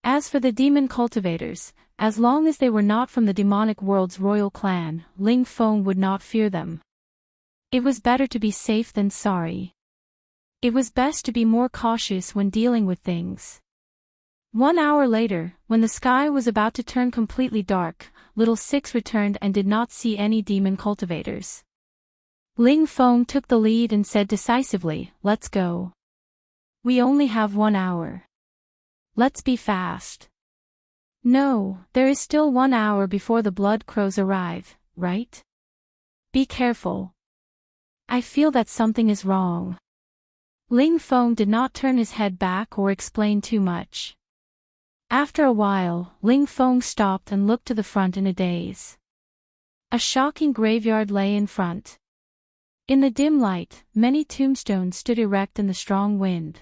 As for the demon cultivators, as long as they were not from the demonic world's royal clan, Ling Feng would not fear them. It was better to be safe than sorry. It was best to be more cautious when dealing with things. 1 hour later, when the sky was about to turn completely dark, Little Six returned and did not see any demon cultivators. Ling Feng took the lead and said decisively, "Let's go. We only have 1 hour. Let's be fast." "No, there is still 1 hour before the blood crows arrive, right? Be careful. I feel that something is wrong." Ling Feng did not turn his head back or explain too much. After a while, Ling Feng stopped and looked to the front in a daze. A shocking graveyard lay in front. In the dim light, many tombstones stood erect in the strong wind.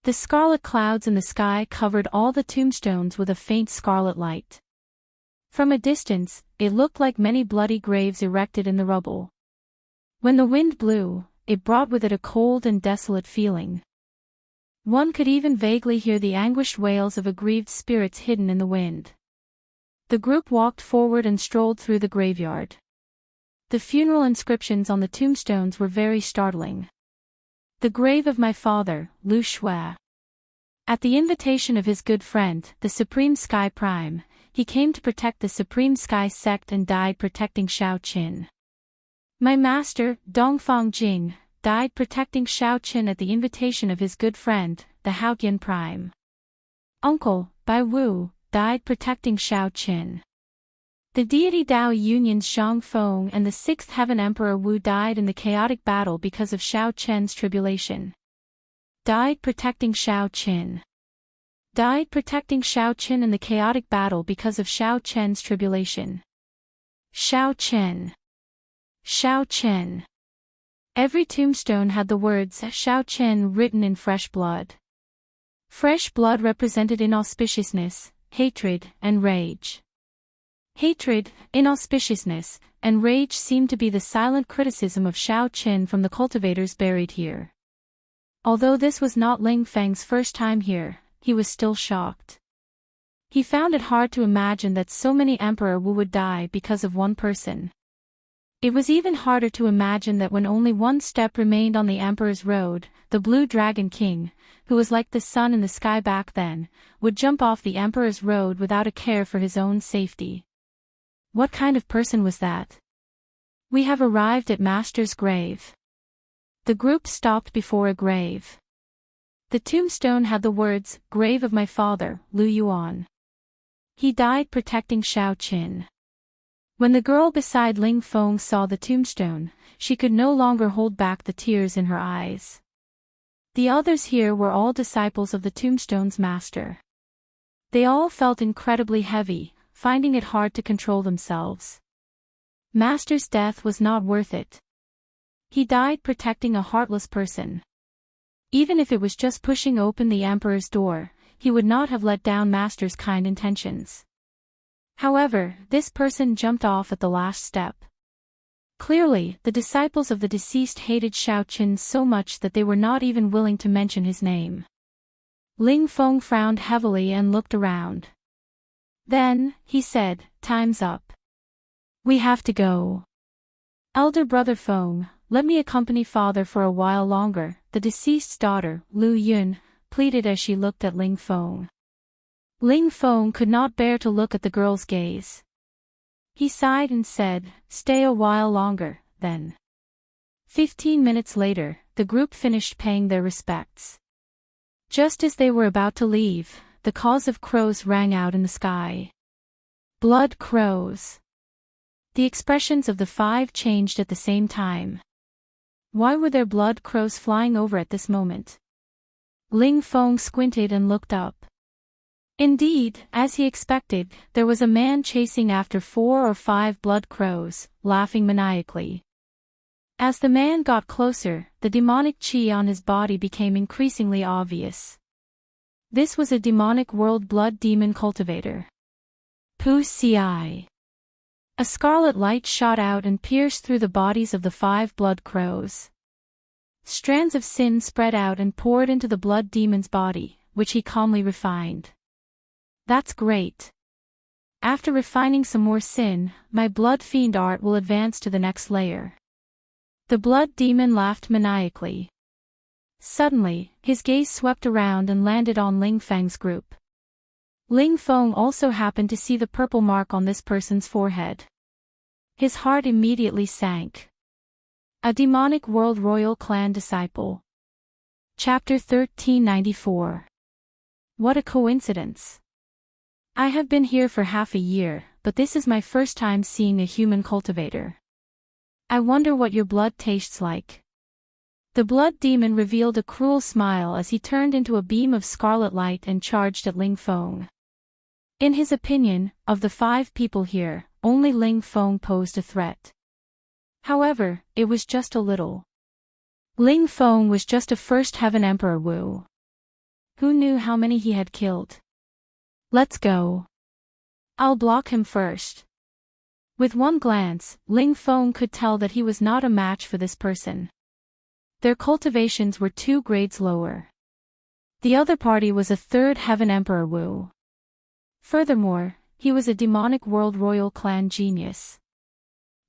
The scarlet clouds in the sky covered all the tombstones with a faint scarlet light. From a distance, it looked like many bloody graves erected in the rubble. When the wind blew, it brought with it a cold and desolate feeling. One could even vaguely hear the anguished wails of aggrieved spirits hidden in the wind. The group walked forward and strolled through the graveyard. The funeral inscriptions on the tombstones were very startling. "The grave of my father, Lu Shui. At the invitation of his good friend, the Supreme Sky Prime, he came to protect the Supreme Sky sect and died protecting Shao Qin. My master, Dongfang Jing, died protecting Shao Qin at the invitation of his good friend, the Haotian Prime. Uncle, Bai Wu, died protecting Shao Qin. The deity Dao Yunyan's Zhang Feng and the 6th Heaven Emperor Wu died in the chaotic battle because of Shao Qian's tribulation. Died protecting Shao Qin. Died protecting Shao Qin in the chaotic battle because of Shao Qian's tribulation. Shao Qian. Shao Qian." Every tombstone had the words Shao Qian written in fresh blood. Fresh blood represented inauspiciousness, hatred, and rage. Hatred, inauspiciousness, and rage seemed to be the silent criticism of Shao Qin from the cultivators buried here. Although this was not Ling Feng's first time here, he was still shocked. He found it hard to imagine that so many Emperor Wu would die because of one person. It was even harder to imagine that when only one step remained on the Emperor's road, the Blue Dragon King, who was like the sun in the sky back then, would jump off the Emperor's road without a care for his own safety. What kind of person was that? "We have arrived at Master's grave." The group stopped before a grave. The tombstone had the words, "Grave of my father, Lu Yuan. He died protecting Shao Qin." When the girl beside Ling Feng saw the tombstone, she could no longer hold back the tears in her eyes. The others here were all disciples of the tombstone's master. They all felt incredibly heavy, finding it hard to control themselves. Master's death was not worth it. He died protecting a heartless person. Even if it was just pushing open the Emperor's door, he would not have let down Master's kind intentions. However, this person jumped off at the last step. Clearly, the disciples of the deceased hated Shao Qin so much that they were not even willing to mention his name. Ling Feng frowned heavily and looked around. Then, he said, "Time's up. We have to go. Elder brother Feng, let me accompany father for a while longer," the deceased's daughter, Lu Yun, pleaded as she looked at Ling Feng. Ling Feng could not bear to look at the girl's gaze. He sighed and said, "Stay a while longer, then." 15 minutes later, the group finished paying their respects. Just as they were about to leave, the calls of crows rang out in the sky. Blood crows. The expressions of the 5 changed at the same time. Why were there blood crows flying over at this moment? Ling Feng squinted and looked up. Indeed, as he expected, there was a man chasing after 4 or 5 blood crows, laughing maniacally. As the man got closer, the demonic chi on his body became increasingly obvious. This was a demonic world blood demon cultivator. Pu Ci. A scarlet light shot out and pierced through the bodies of the 5 blood crows. Strands of sin spread out and poured into the blood demon's body, which he calmly refined. That's great. After refining some more sin, my blood fiend art will advance to the next layer. The blood demon laughed maniacally. Suddenly, his gaze swept around and landed on Ling Feng's group. Ling Feng also happened to see the purple mark on this person's forehead. His heart immediately sank. A demonic world royal clan disciple. Chapter 1394. What a coincidence. I have been here for half a year, but this is my first time seeing a human cultivator. I wonder what your blood tastes like. The blood demon revealed a cruel smile as he turned into a beam of scarlet light and charged at Ling Feng. In his opinion, of the 5 people here, only Ling Feng posed a threat. However, it was just a little. Ling Feng was just a first heaven emperor Wu. Who knew how many he had killed? Let's go. I'll block him first. With one glance, Ling Feng could tell that he was not a match for this person. Their cultivations were 2 grades lower. The other party was a 3rd heaven emperor Wu. Furthermore, he was a demonic world royal clan genius.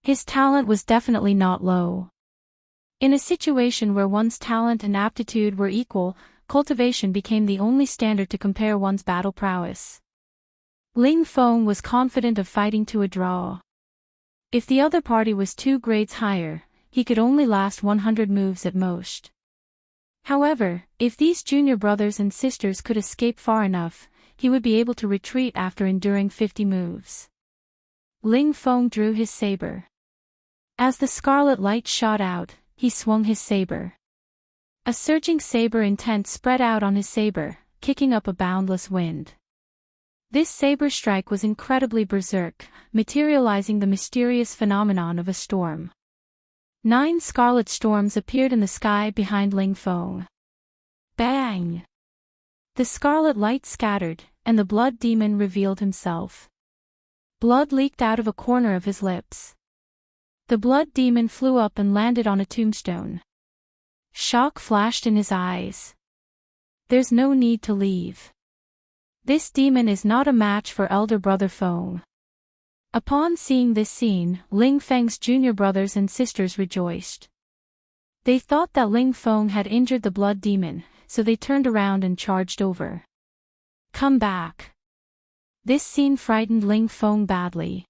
His talent was definitely not low. In a situation where one's talent and aptitude were equal, cultivation became the only standard to compare one's battle prowess. Ling Feng was confident of fighting to a draw. If the other party was 2 grades higher, he could only last 100 moves at most. However, if these junior brothers and sisters could escape far enough, he would be able to retreat after enduring 50 moves. Ling Feng drew his saber. As the scarlet light shot out, he swung his saber. A surging saber intent spread out on his saber, kicking up a boundless wind. This saber strike was incredibly berserk, materializing the mysterious phenomenon of a storm. 9 scarlet storms appeared in the sky behind Ling Feng. Bang! The scarlet light scattered, and the blood demon revealed himself. Blood leaked out of a corner of his lips. The blood demon flew up and landed on a tombstone. Shock flashed in his eyes. There's no need to leave. This demon is not a match for elder brother Feng. Upon seeing this scene, Ling Feng's junior brothers and sisters rejoiced. They thought that Ling Feng had injured the blood demon, so they turned around and charged over. Come back. This scene frightened Ling Feng badly.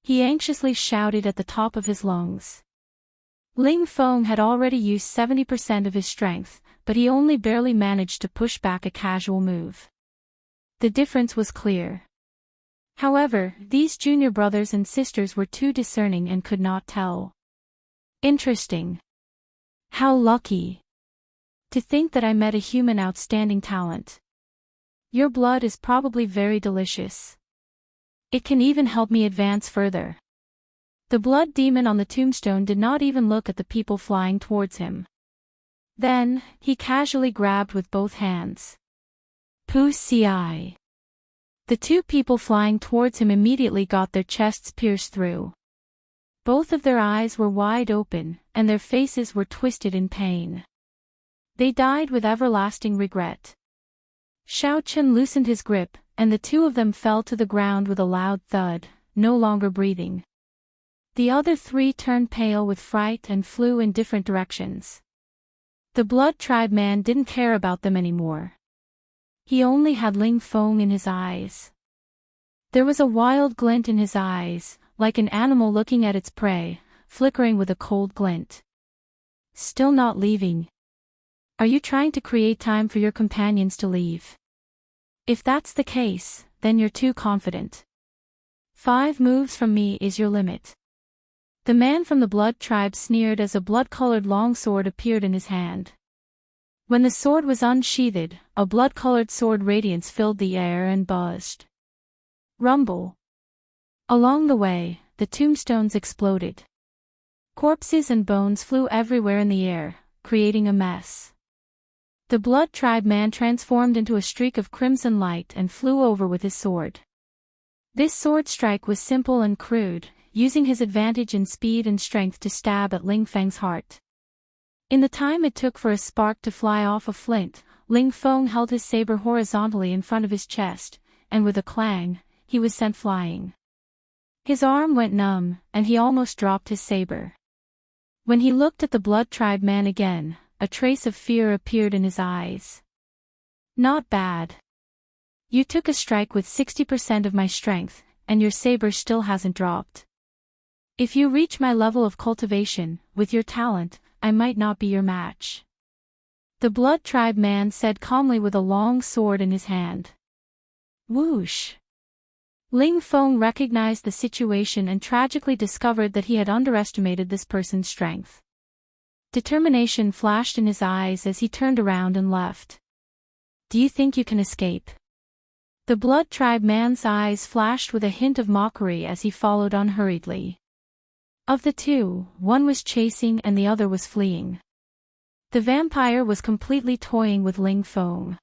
He anxiously shouted at the top of his lungs. Ling Feng had already used 70% of his strength, but he only barely managed to push back a casual move. The difference was clear. However, these junior brothers and sisters were too discerning and could not tell. Interesting. How lucky. To think that I met a human outstanding talent. Your blood is probably very delicious. It can even help me advance further. The blood demon on the tombstone did not even look at the people flying towards him. Then, he casually grabbed with both hands. Pussy. The 2 people flying towards him immediately got their chests pierced through. Both of their eyes were wide open, and their faces were twisted in pain. They died with everlasting regret. Xiao Chen loosened his grip, and the 2 of them fell to the ground with a loud thud, no longer breathing. The other 3 turned pale with fright and flew in different directions. The blood tribe man didn't care about them anymore. He only had Ling Feng in his eyes. There was a wild glint in his eyes, like an animal looking at its prey, flickering with a cold glint. Still not leaving. Are you trying to create time for your companions to leave? If that's the case, then you're too confident. 5 moves from me is your limit. The man from the blood tribe sneered as a blood-colored longsword appeared in his hand. When the sword was unsheathed, a blood-colored sword radiance filled the air and buzzed. Rumble. Along the way, the tombstones exploded. Corpses and bones flew everywhere in the air, creating a mess. The blood tribe man transformed into a streak of crimson light and flew over with his sword. This sword strike was simple and crude, using his advantage in speed and strength to stab at Ling Feng's heart. In the time it took for a spark to fly off a flint, Ling Feng held his saber horizontally in front of his chest, and with a clang, he was sent flying. His arm went numb, and he almost dropped his saber. When he looked at the Blood Tribe man again, a trace of fear appeared in his eyes. Not bad. You took a strike with 60% of my strength, and your saber still hasn't dropped. If you reach my level of cultivation, with your talent, I might not be your match. The Blood Tribe man said calmly with a long sword in his hand. Whoosh! Ling Feng recognized the situation and tragically discovered that he had underestimated this person's strength. Determination flashed in his eyes as he turned around and left. Do you think you can escape? The Blood Tribe man's eyes flashed with a hint of mockery as he followed unhurriedly. Of the two, one was chasing and the other was fleeing. The vampire was completely toying with Ling Feng.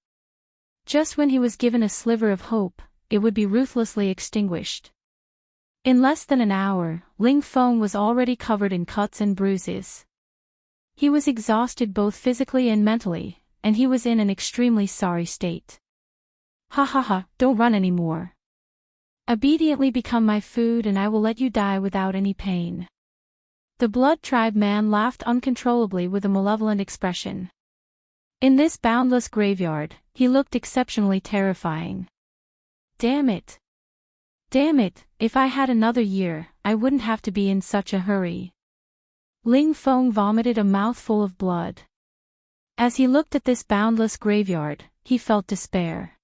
Just when he was given a sliver of hope, it would be ruthlessly extinguished. In less than an hour, Ling Feng was already covered in cuts and bruises. He was exhausted both physically and mentally, and he was in an extremely sorry state. Ha ha ha, don't run anymore. Obediently become my food and I will let you die without any pain. The Blood Tribe man laughed uncontrollably with a malevolent expression. In this boundless graveyard, he looked exceptionally terrifying. Damn it. Damn it, if I had another year, I wouldn't have to be in such a hurry. Ling Feng vomited a mouthful of blood. As he looked at this boundless graveyard, he felt despair.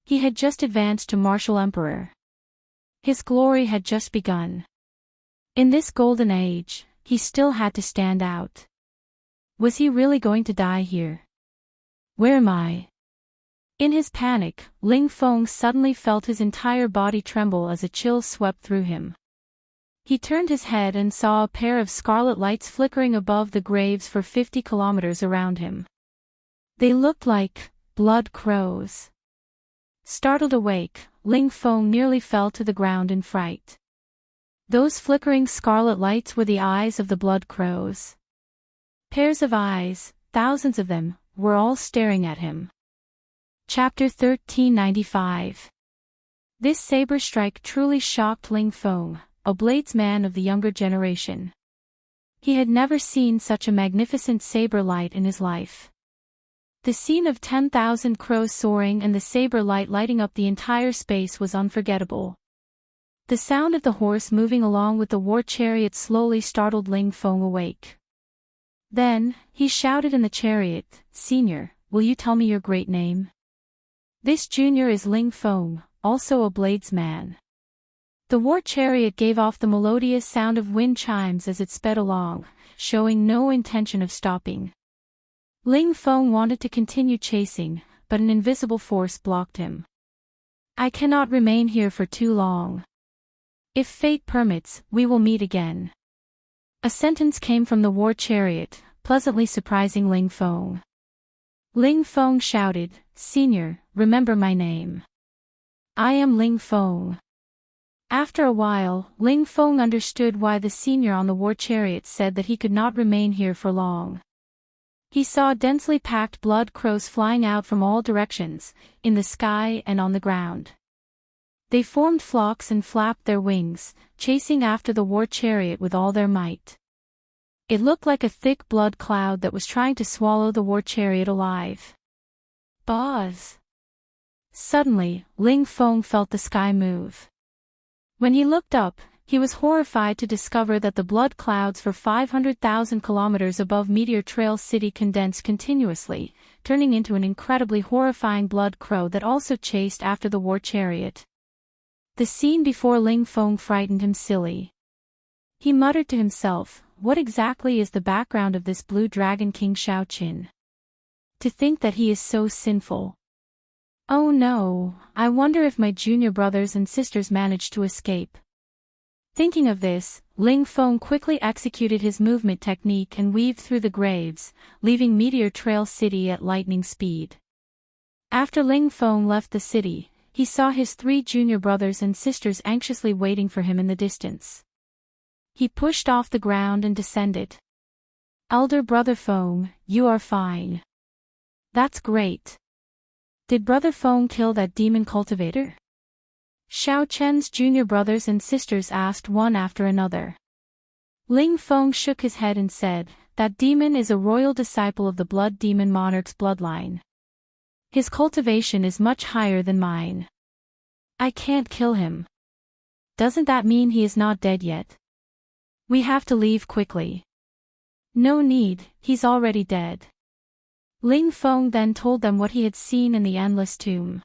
He had just advanced to martial emperor. His glory had just begun. In this golden age, he still had to stand out. Was he really going to die here? Where am I? In his panic, Ling Feng suddenly felt his entire body tremble as a chill swept through him. He turned his head and saw a pair of scarlet lights flickering above the graves for 50 kilometers around him. They looked like blood crows. Startled awake, Ling Feng nearly fell to the ground in fright. Those flickering scarlet lights were the eyes of the blood crows. Pairs of eyes, thousands of them, were all staring at him. Chapter 1395. This saber strike truly shocked Ling Feng, a bladesman of the younger generation. He had never seen such a magnificent saber light in his life. The scene of 10,000 crows soaring and the saber light lighting up the entire space was unforgettable. The sound of the horse moving along with the war chariot slowly startled Ling Feng awake. Then, he shouted in the chariot, "Senior, will you tell me your great name?" This junior is Ling Feng, also a bladesman. The war chariot gave off the melodious sound of wind chimes as it sped along, showing no intention of stopping. Ling Feng wanted to continue chasing, but an invisible force blocked him. I cannot remain here for too long. If fate permits, we will meet again. A sentence came from the war chariot, pleasantly surprising Ling Feng. Ling Feng shouted, "Senior, remember my name. I am Ling Feng." After a while, Ling Feng understood why the senior on the war chariot said that he could not remain here for long. He saw densely packed blood crows flying out from all directions, in the sky and on the ground. They formed flocks and flapped their wings, chasing after the war chariot with all their might. It looked like a thick blood cloud that was trying to swallow the war chariot alive. Buzz! Suddenly, Ling Feng felt the sky move. When he looked up, he was horrified to discover that the blood clouds for 500,000 kilometers above Meteor Trail City condensed continuously, turning into an incredibly horrifying blood crow that also chased after the war chariot. The scene before Ling Feng frightened him silly. He muttered to himself, "What exactly is the background of this blue dragon King Shaoqin? To think that he is so sinful. Oh no, I wonder if my junior brothers and sisters managed to escape." Thinking of this, Ling Feng quickly executed his movement technique and weaved through the graves, leaving Meteor Trail City at lightning speed. After Ling Feng left the city, he saw his 3 junior brothers and sisters anxiously waiting for him in the distance. He pushed off the ground and descended. Elder Brother Feng, you are fine. That's great. Did Brother Feng kill that demon cultivator? Xiao Chen's junior brothers and sisters asked one after another. Ling Feng shook his head and said, that demon is a royal disciple of the blood demon monarch's bloodline. His cultivation is much higher than mine. I can't kill him. Doesn't that mean he is not dead yet? We have to leave quickly. No need, he's already dead. Ling Feng then told them what he had seen in the endless tomb.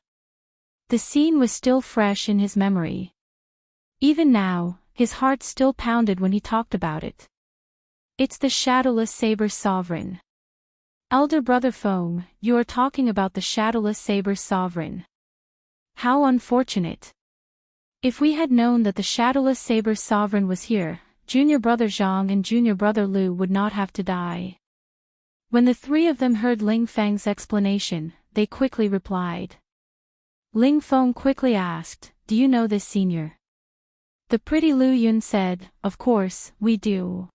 The scene was still fresh in his memory. Even now, his heart still pounded when he talked about it. It's the shadowless saber sovereign. Elder Brother Feng, you are talking about the shadowless saber sovereign. How unfortunate. If we had known that the shadowless saber sovereign was here, Junior Brother Zhang and Junior Brother Lu would not have to die. When the three of them heard Ling Feng's explanation, they quickly replied. Ling Feng quickly asked, do you know this senior? The pretty Lu Yun said, of course, we do.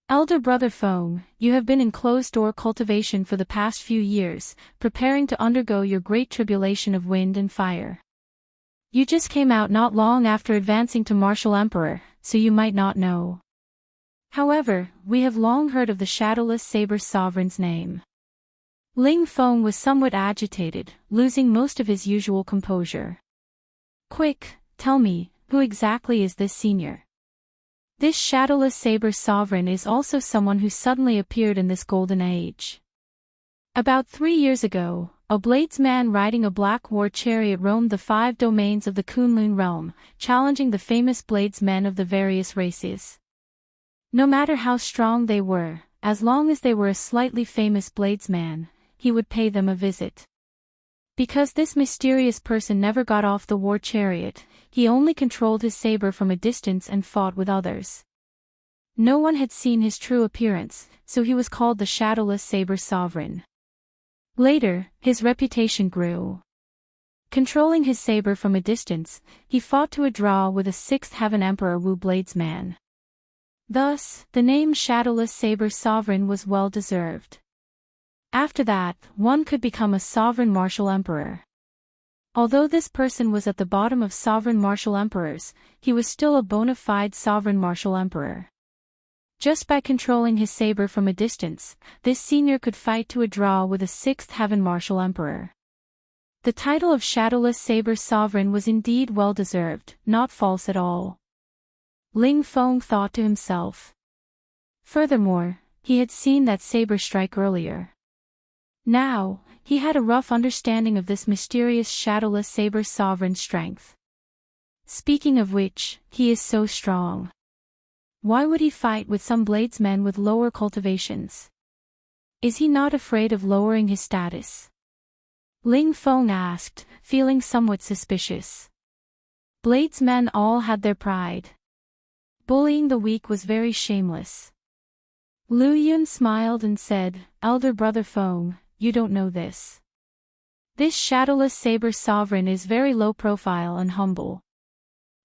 Elder Brother Feng, you have been in closed-door cultivation for the past few years, preparing to undergo your great tribulation of wind and fire. You just came out not long after advancing to Martial Emperor, so you might not know. However, we have long heard of the shadowless saber sovereign's name. Ling Feng was somewhat agitated, losing most of his usual composure. Quick, tell me, who exactly is this senior? This shadowless saber sovereign is also someone who suddenly appeared in this golden age. About 3 years ago, a bladesman riding a black war chariot roamed the 5 domains of the Kunlun realm, challenging the famous bladesmen of the various races. No matter how strong they were, as long as they were a slightly famous bladesman, he would pay them a visit. Because this mysterious person never got off the war chariot, he only controlled his saber from a distance and fought with others. No one had seen his true appearance, so he was called the shadowless saber sovereign. Later, his reputation grew. Controlling his saber from a distance, he fought to a draw with a 6th Heaven Emperor Wu Bladesman. Thus, the name Shadowless Saber Sovereign was well deserved. After that, one could become a sovereign martial emperor. Although this person was at the bottom of sovereign martial emperors, he was still a bona fide sovereign martial emperor. Just by controlling his saber from a distance, this senior could fight to a draw with a 6th Heaven martial emperor. The title of Shadowless Saber Sovereign was indeed well deserved, not false at all. Ling Feng thought to himself. Furthermore, he had seen that saber strike earlier. Now, he had a rough understanding of this mysterious shadowless saber sovereign's strength. Speaking of which, he is so strong. Why would he fight with some bladesmen with lower cultivations? Is he not afraid of lowering his status? Ling Feng asked, feeling somewhat suspicious. Bladesmen all had their pride. Bullying the weak was very shameless. Lu Yun smiled and said, Elder Brother Feng, you don't know this. This shadowless saber sovereign is very low profile and humble.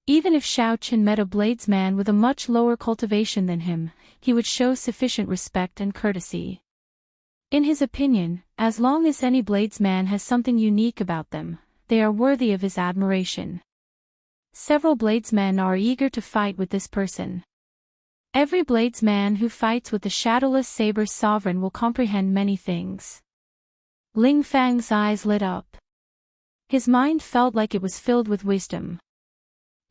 Even if Xiao Chen met a bladesman with a much lower cultivation than him, he would show sufficient respect and courtesy. In his opinion, as long as any bladesman has something unique about them, they are worthy of his admiration. Several bladesmen are eager to fight with this person. Every bladesman who fights with the shadowless saber sovereign will comprehend many things. Ling Feng's eyes lit up. His mind felt like it was filled with wisdom.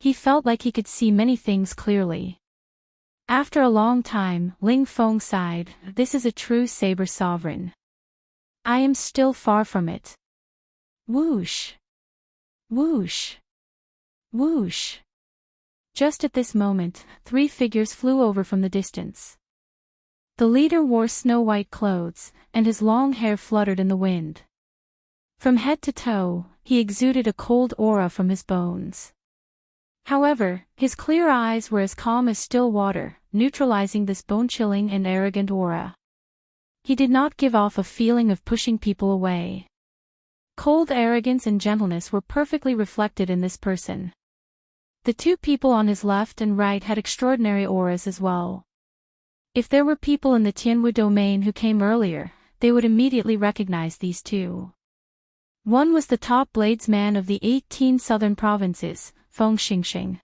He felt like he could see many things clearly. After a long time, Ling Feng sighed, this is a true saber sovereign. I am still far from it. Whoosh! Whoosh! Whoosh! Just at this moment, 3 figures flew over from the distance. The leader wore snow-white clothes, and his long hair fluttered in the wind. From head to toe, he exuded a cold aura from his bones. However, his clear eyes were as calm as still water, neutralizing this bone-chilling and arrogant aura. He did not give off a feeling of pushing people away. Cold arrogance and gentleness were perfectly reflected in this person. The 2 people on his left and right had extraordinary auras as well. If there were people in the Tianwu domain who came earlier, they would immediately recognize these two. One was the top bladesman of the 18 southern provinces, Feng Xingxing.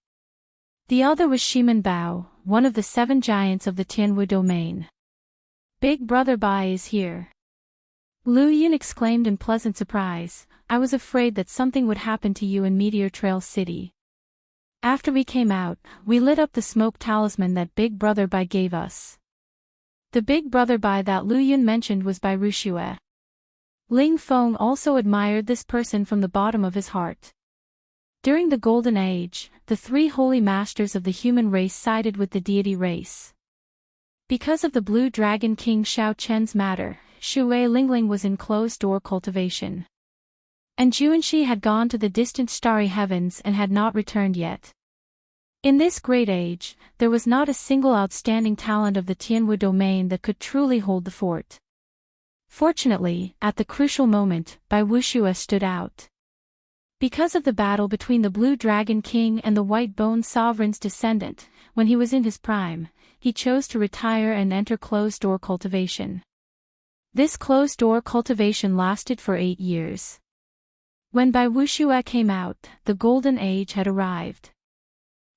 The other was Shimen Bao, one of the 7 giants of the Tianwu domain. Big Brother Bai is here. Lu Yun exclaimed in pleasant surprise. I was afraid that something would happen to you in Meteor Trail City. After we came out, we lit up the smoke talisman that Big Brother Bai gave us. The Big Brother Bai that Lu Yun mentioned was Bai Ruxue. Ling Feng also admired this person from the bottom of his heart. During the Golden Age, the 3 holy masters of the human race sided with the deity race. Because of the Blue Dragon King Xiao Chen's matter, Shui Lingling was in closed-door cultivation. And Juanxi had gone to the distant starry heavens and had not returned yet. In this great age, there was not a single outstanding talent of the Tianwu domain that could truly hold the fort. Fortunately, at the crucial moment, Bai Wuxue stood out. Because of the battle between the Blue Dragon King and the White Bone Sovereign's descendant, when he was in his prime, he chose to retire and enter closed-door cultivation. This closed-door cultivation lasted for 8 years. When Bai Wuxue came out, the Golden Age had arrived.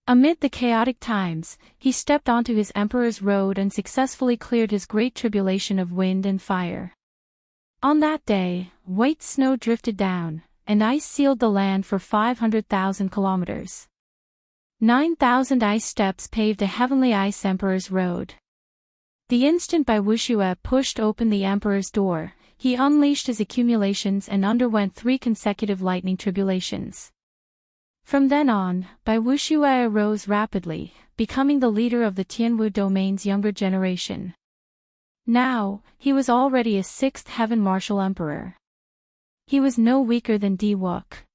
Amid the chaotic times, he stepped onto his Emperor's Road and successfully cleared his great tribulation of wind and fire. On that day, white snow drifted down, and ice sealed the land for 500,000 kilometers. 9,000 ice steps paved a heavenly ice Emperor's Road. The instant Bai Wuxue pushed open the Emperor's door, he unleashed his accumulations and underwent 3 consecutive lightning tribulations. From then on, Bai Wuxue arose rapidly, becoming the leader of the Tianwu domain's younger generation. Now, he was already a 6th heaven martial emperor. He was no weaker than Di Wook.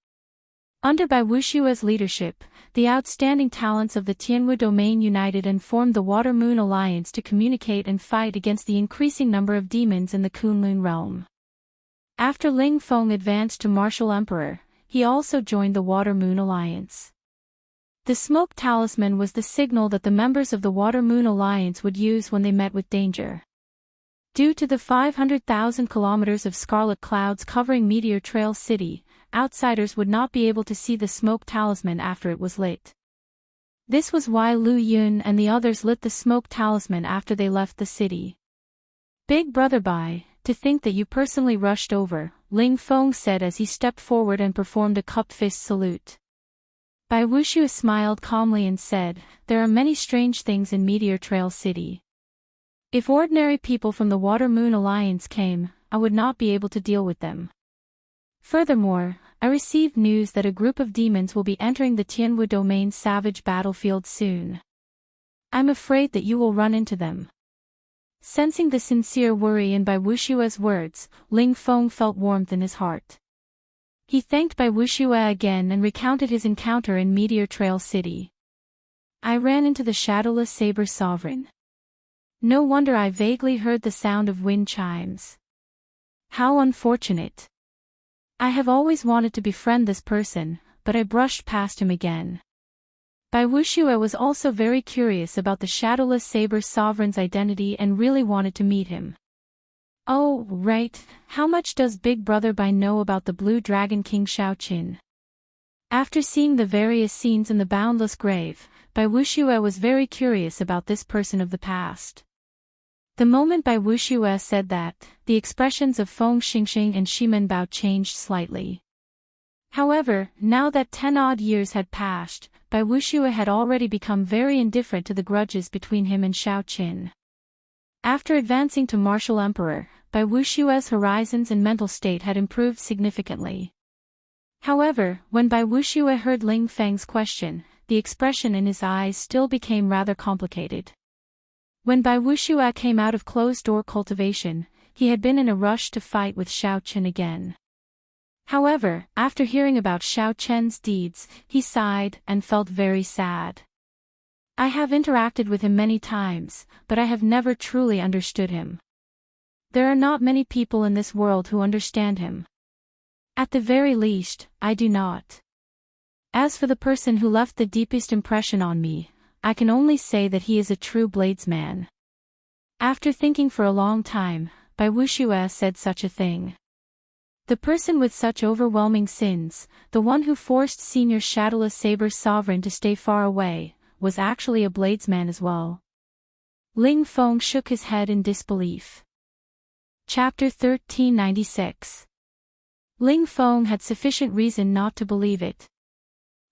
Under Bai Wuxue's leadership, the outstanding talents of the Tianwu domain united and formed the Water Moon Alliance to communicate and fight against the increasing number of demons in the Kunlun realm. After Ling Feng advanced to martial emperor, he also joined the Water Moon Alliance. The smoke talisman was the signal that the members of the Water Moon Alliance would use when they met with danger. Due to the 500,000 kilometers of scarlet clouds covering Meteor Trail City, outsiders would not be able to see the smoke talisman after it was lit. This was why Lu Yun and the others lit the smoke talisman after they left the city. Big Brother Bai, to think that you personally rushed over, Ling Feng said as he stepped forward and performed a cupped fist salute. Bai Wuxue smiled calmly and said, there are many strange things in Meteor Trail City. If ordinary people from the Water Moon Alliance came, I would not be able to deal with them. Furthermore, I received news that a group of demons will be entering the Tianwu domain's savage battlefield soon. I'm afraid that you will run into them. Sensing the sincere worry in Bai Wuxue's words, Ling Feng felt warmth in his heart. He thanked Bai Wuxue again and recounted his encounter in Meteor Trail City. I ran into the shadowless saber sovereign. No wonder I vaguely heard the sound of wind chimes. How unfortunate. I have always wanted to befriend this person, but I brushed past him again. Bai Wuxue was also very curious about the shadowless saber sovereign's identity and really wanted to meet him. Oh, right, how much does Big Brother Bai know about the Blue Dragon King Xiao Qin? After seeing the various scenes in the Boundless Grave, Bai Wuxue was very curious about this person of the past. The moment Bai Wuxue said that, the expressions of Feng Xingxing and Shimen Bao changed slightly. However, now that 10-odd years had passed, Bai Wuxue had already become very indifferent to the grudges between him and Xiao Qin. After advancing to martial emperor, Bai Wuxue's horizons and mental state had improved significantly. However, when Bai Wuxue heard Ling Feng's question, the expression in his eyes still became rather complicated. When Bai Wuxue came out of closed-door cultivation, he had been in a rush to fight with Xiao Qin again. However, after hearing about Xiao Chen's deeds, he sighed and felt very sad. I have interacted with him many times, but I have never truly understood him. There are not many people in this world who understand him. At the very least, I do not. As for the person who left the deepest impression on me, I can only say that he is a true bladesman. After thinking for a long time, Bai Wuxue said such a thing. The person with such overwhelming sins, the one who forced Senior Shadowless Saber Sovereign to stay far away, was actually a bladesman as well. Ling Feng shook his head in disbelief. Chapter 1396. Ling Feng had sufficient reason not to believe it.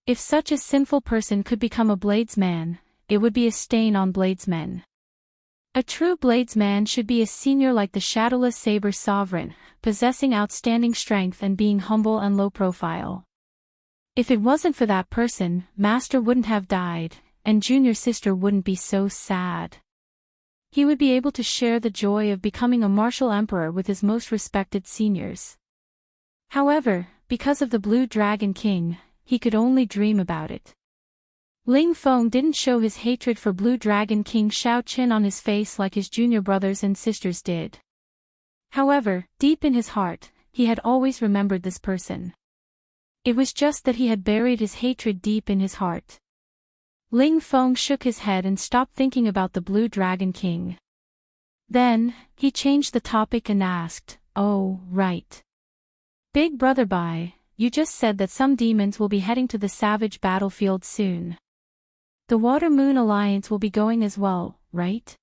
If such a sinful person could become a bladesman, it would be a stain on bladesmen. A true bladesman should be a senior like the Shadowless Saber Sovereign, possessing outstanding strength and being humble and low profile. If it wasn't for that person, Master wouldn't have died, and Junior Sister wouldn't be so sad. He would be able to share the joy of becoming a martial emperor with his most respected seniors. However, because of the Blue Dragon King, he could only dream about it. Ling Feng didn't show his hatred for Blue Dragon King Shao Qin on his face like his junior brothers and sisters did. However, deep in his heart, he had always remembered this person. It was just that he had buried his hatred deep in his heart. Ling Feng shook his head and stopped thinking about the Blue Dragon King. Then, he changed the topic and asked, "Oh, right. Big Brother Bai, you just said that some demons will be heading to the savage battlefield soon. The Water Moon Alliance will be going as well, right?"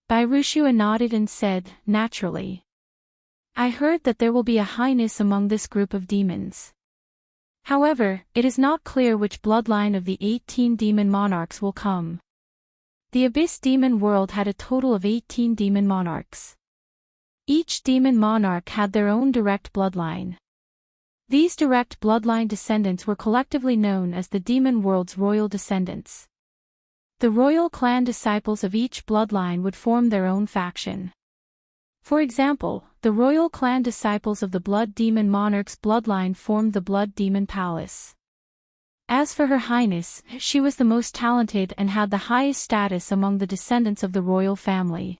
Bai Wuxue nodded and said, "Naturally. I heard that there will be a highness among this group of demons. However, it is not clear which bloodline of the 18 demon monarchs will come. The Abyss Demon World had a total of 18 demon monarchs. Each demon monarch had their own direct bloodline. These direct bloodline descendants were collectively known as the demon world's royal descendants. The royal clan disciples of each bloodline would form their own faction. For example, the royal clan disciples of the Blood Demon Monarch's bloodline formed the Blood Demon Palace. As for Her Highness, she was the most talented and had the highest status among the descendants of the royal family.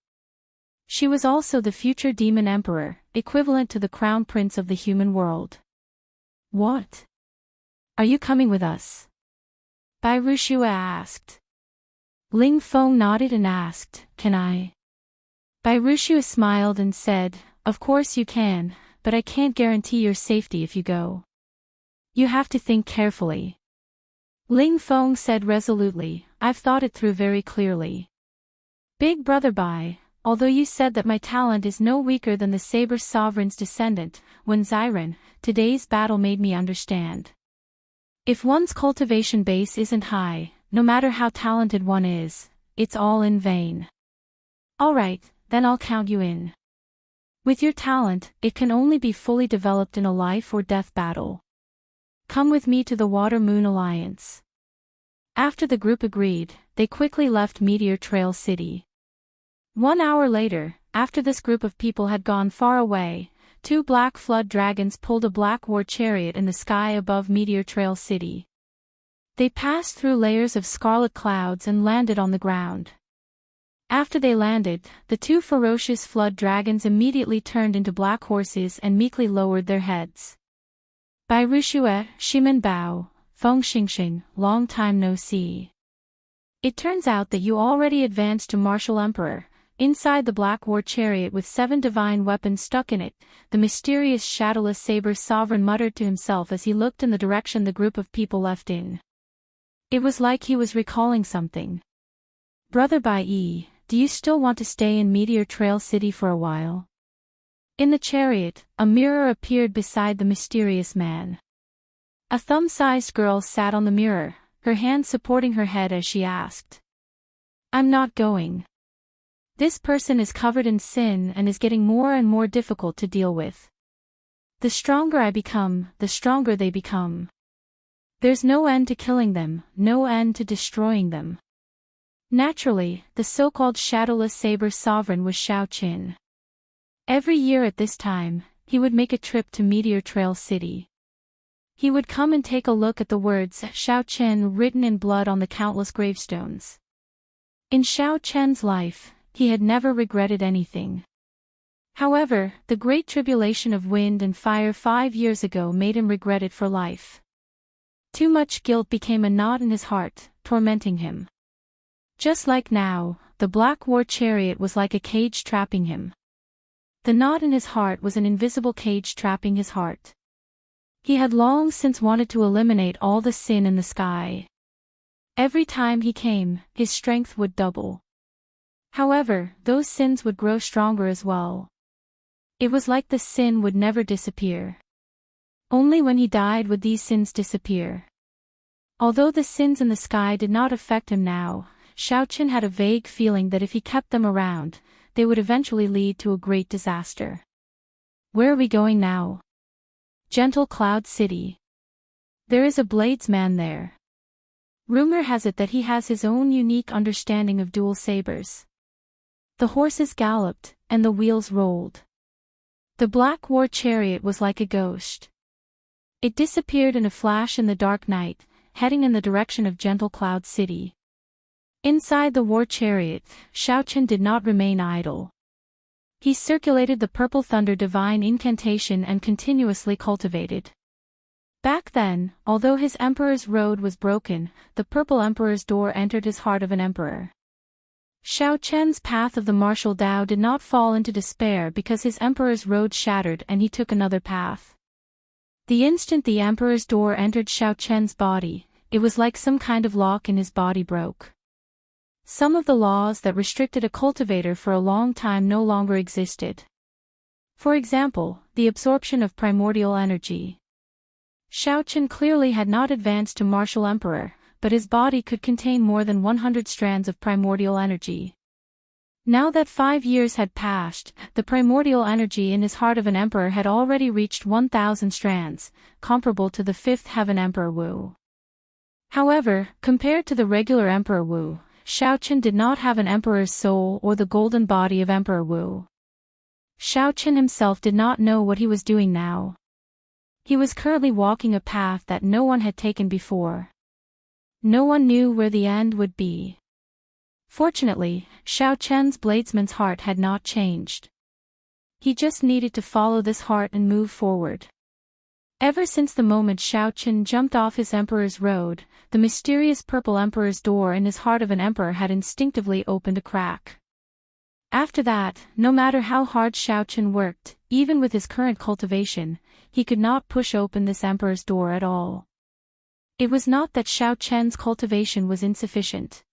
She was also the future demon emperor, equivalent to the crown prince of the human world. "What? Are you coming with us?" Bai Wuxue asked. Ling Feng nodded and asked, "Can I?" Bai Wuxue smiled and said, "Of course you can, but I can't guarantee your safety if you go. You have to think carefully." Ling Feng said resolutely, "I've thought it through very clearly. Big Brother Bai, although you said that my talent is no weaker than the Saber Sovereign's descendant, Wen Xiren, today's battle made me understand. If one's cultivation base isn't high, no matter how talented one is, it's all in vain. Alright, then I'll count you in. With your talent, it can only be fully developed in a life or death battle. Come with me to the Water Moon Alliance." After the group agreed, they quickly left Meteor Trail City. 1 hour later, after this group of people had gone far away, 2 black flood dragons pulled a black war chariot in the sky above Meteor Trail City. They passed through layers of scarlet clouds and landed on the ground. After they landed, the 2 ferocious flood dragons immediately turned into black horses and meekly lowered their heads. Bai Wuxue, Shimen Bao, Feng Xingxing, long time no see. It turns out that you already advanced to Martial Emperor. Inside the black war chariot with 7 divine weapons stuck in it, the mysterious Shadowless Saber Sovereign muttered to himself as he looked in the direction the group of people left in. It was like he was recalling something. "Brother Bai Yi, do you still want to stay in Meteor Trail City for a while?" In the chariot, a mirror appeared beside the mysterious man. A thumb-sized girl sat on the mirror, her hand supporting her head as she asked. "I'm not going. This person is covered in sin and is getting more and more difficult to deal with. The stronger I become, the stronger they become. There's no end to killing them, no end to destroying them." Naturally, the so-called Shadowless Saber Sovereign was Shao Qin. Every year at this time, he would make a trip to Meteor Trail City. He would come and take a look at the words Shao Qin written in blood on the countless gravestones. In Shao Qin's life, he had never regretted anything. However, the great tribulation of wind and fire 5 years ago made him regret it for life. Too much guilt became a knot in his heart, tormenting him. Just like now, the black war chariot was like a cage trapping him. The knot in his heart was an invisible cage trapping his heart. He had long since wanted to eliminate all the sin in the sky. Every time he came, his strength would double. However, those sins would grow stronger as well. It was like the sin would never disappear. Only when he died would these sins disappear. Although the sins in the sky did not affect him now, Xiaoqin had a vague feeling that if he kept them around, they would eventually lead to a great disaster. Where are we going now? Gentle Cloud City. There is a bladesman there. Rumor has it that he has his own unique understanding of dual sabers. The horses galloped, and the wheels rolled. The black war chariot was like a ghost. It disappeared in a flash in the dark night, heading in the direction of Gentle Cloud City. Inside the war chariot, Xiaoqin did not remain idle. He circulated the Purple Thunder divine incantation and continuously cultivated. Back then, although his emperor's road was broken, the Purple Emperor's door entered his heart of an emperor. Xiaoqian's path of the martial Tao did not fall into despair because his emperor's road shattered and he took another path. The instant the emperor's door entered Xiaoqian's body, it was like some kind of lock in his body broke. Some of the laws that restricted a cultivator for a long time no longer existed. For example, the absorption of primordial energy. Xiaoqin clearly had not advanced to martial emperor, but his body could contain more than 100 strands of primordial energy. Now that 5 years had passed, the primordial energy in his heart of an emperor had already reached 1,000 strands, comparable to the 5th heaven Emperor Wu. However, compared to the regular Emperor Wu, Xiaoqin did not have an emperor's soul or the golden body of Emperor Wu. Xiaoqin himself did not know what he was doing now. He was currently walking a path that no one had taken before. No one knew where the end would be. Fortunately, Xiaoqian's bladesman's heart had not changed. He just needed to follow this heart and move forward. Ever since the moment Xiaoqin jumped off his emperor's road, the mysterious purple emperor's door in his heart of an emperor had instinctively opened a crack. After that, no matter how hard Xiaoqin worked, even with his current cultivation, he could not push open this emperor's door at all. It was not that Xiaoqian's cultivation was insufficient.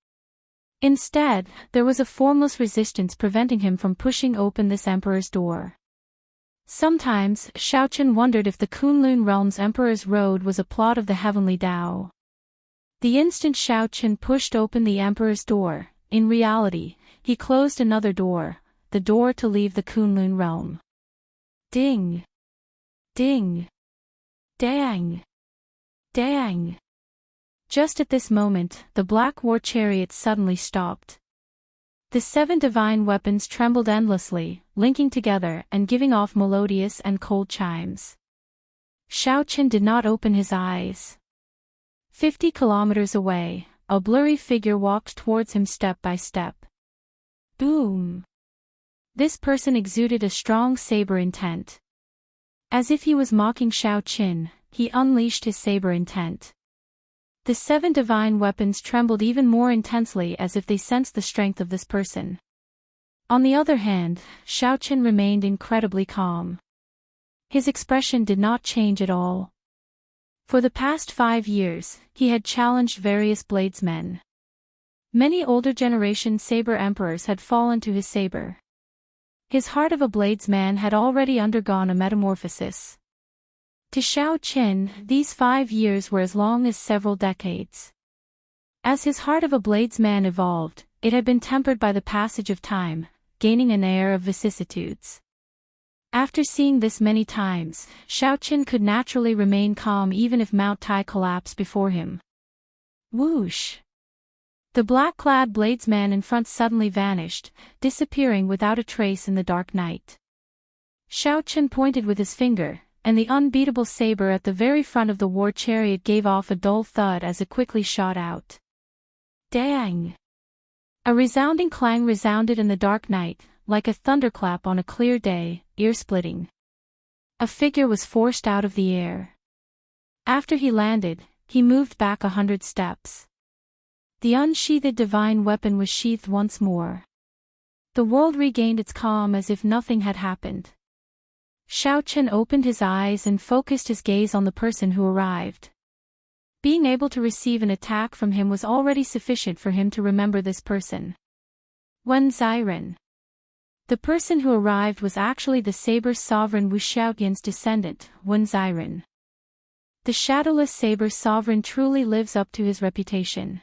Instead, there was a formless resistance preventing him from pushing open this emperor's door. Sometimes, Xiaoqin wondered if the Kunlun realm's emperor's road was a plot of the heavenly Tao. The instant Xiaoqin pushed open the emperor's door, in reality, he closed another door, the door to leave the Kunlun realm. Ding! Ding! Dang! Dang! Just at this moment, the black war chariot suddenly stopped. The 7 divine weapons trembled endlessly, linking together and giving off melodious and cold chimes. Xiaoqin did not open his eyes. 50 kilometers away, a blurry figure walked towards him step by step. Boom! This person exuded a strong saber intent. As if he was mocking Xiaoqin, he unleashed his saber intent. The 7 divine weapons trembled even more intensely as if they sensed the strength of this person. On the other hand, Xiaoqin remained incredibly calm. His expression did not change at all. For the past 5 years, he had challenged various bladesmen. Many older generation saber emperors had fallen to his saber. His heart of a bladesman had already undergone a metamorphosis. To Xiaoqin, these 5 years were as long as several decades. As his heart of a bladesman evolved, it had been tempered by the passage of time, gaining an air of vicissitudes. After seeing this many times, Xiaoqin could naturally remain calm even if Mount Tai collapsed before him. Whoosh! The black-clad bladesman in front suddenly vanished, disappearing without a trace in the dark night. Xiaoqin pointed with his finger, and the unbeatable saber at the very front of the war chariot gave off a dull thud as it quickly shot out. Dang! A resounding clang resounded in the dark night, like a thunderclap on a clear day, ear-splitting. A figure was forced out of the air. After he landed, he moved back 100 steps. The unsheathed divine weapon was sheathed once more. The world regained its calm as if nothing had happened. Xiao Chen opened his eyes and focused his gaze on the person who arrived. Being able to receive an attack from him was already sufficient for him to remember this person. Wen Ziren. The person who arrived was actually the saber sovereign Wu Xiaoyan's descendant, Wen Ziren. The shadowless saber sovereign truly lives up to his reputation.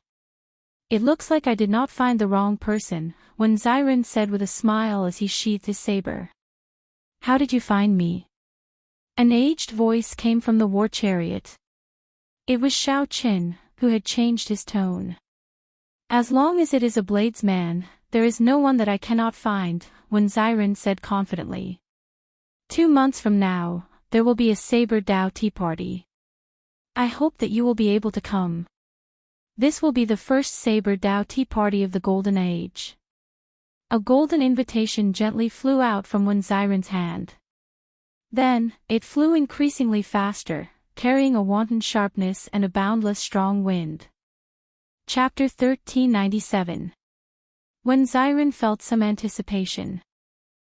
It looks like I did not find the wrong person, Wen Ziren said with a smile as he sheathed his saber. How did you find me? An aged voice came from the war chariot. It was Xiao Chen, who had changed his tone. As long as it is a bladesman, there is no one that I cannot find, Wen Ziren said confidently. 2 months from now, there will be a Saber Dao tea party. I hope that you will be able to come. This will be the first Saber Dao tea party of the Golden Age. A golden invitation gently flew out from Wen Ziren's hand. Then, it flew increasingly faster, carrying a wanton sharpness and a boundless strong wind. Chapter 1397. Wen Ziren felt some anticipation.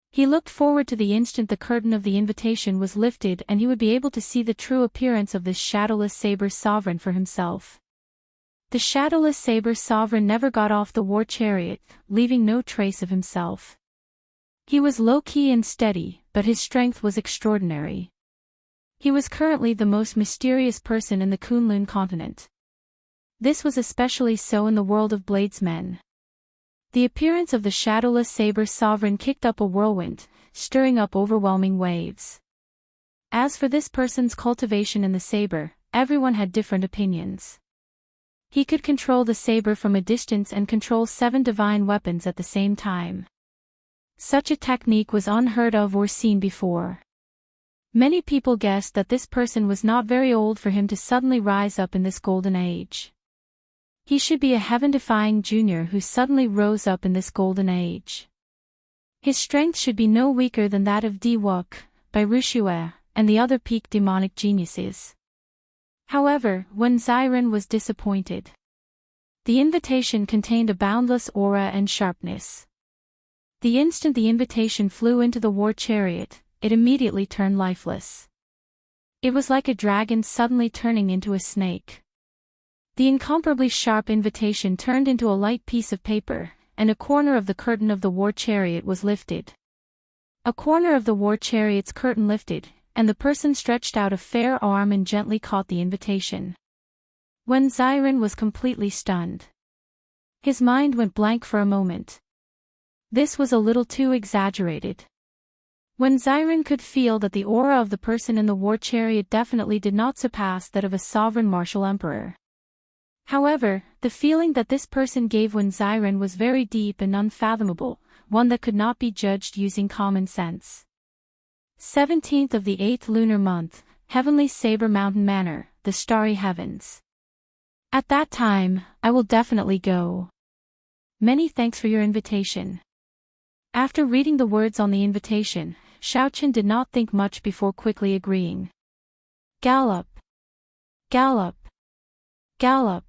He looked forward to the instant the curtain of the invitation was lifted and he would be able to see the true appearance of this shadowless saber sovereign for himself. The shadowless saber sovereign never got off the war chariot, leaving no trace of himself. He was low-key and steady, but his strength was extraordinary. He was currently the most mysterious person in the Kunlun continent. This was especially so in the world of bladesmen. The appearance of the shadowless saber sovereign kicked up a whirlwind, stirring up overwhelming waves. As for this person's cultivation in the saber, everyone had different opinions. He could control the saber from a distance and control 7 divine weapons at the same time. Such a technique was unheard of or seen before. Many people guessed that this person was not very old for him to suddenly rise up in this golden age. He should be a heaven-defying junior who suddenly rose up in this golden age. His strength should be no weaker than that of Di Wuk, Bai Rushue, and the other peak demonic geniuses. However, Wen Ziren was disappointed. The invitation contained a boundless aura and sharpness. The instant the invitation flew into the war chariot, it immediately turned lifeless. It was like a dragon suddenly turning into a snake. The incomparably sharp invitation turned into a light piece of paper, and a corner of the curtain of the war chariot was lifted. A corner of the war chariot's curtain lifted, and the person stretched out a fair arm and gently caught the invitation. Wen Ziren was completely stunned. His mind went blank for a moment. This was a little too exaggerated. Wen Ziren could feel that the aura of the person in the war chariot definitely did not surpass that of a sovereign martial emperor. However, the feeling that this person gave Wen Ziren was very deep and unfathomable, one that could not be judged using common sense. 17th of the 8th lunar month, Heavenly Saber Mountain Manor, the Starry Heavens. At that time, I will definitely go. Many thanks for your invitation. After reading the words on the invitation, Xiao Chen did not think much before quickly agreeing. Gallop! Gallop! Gallop!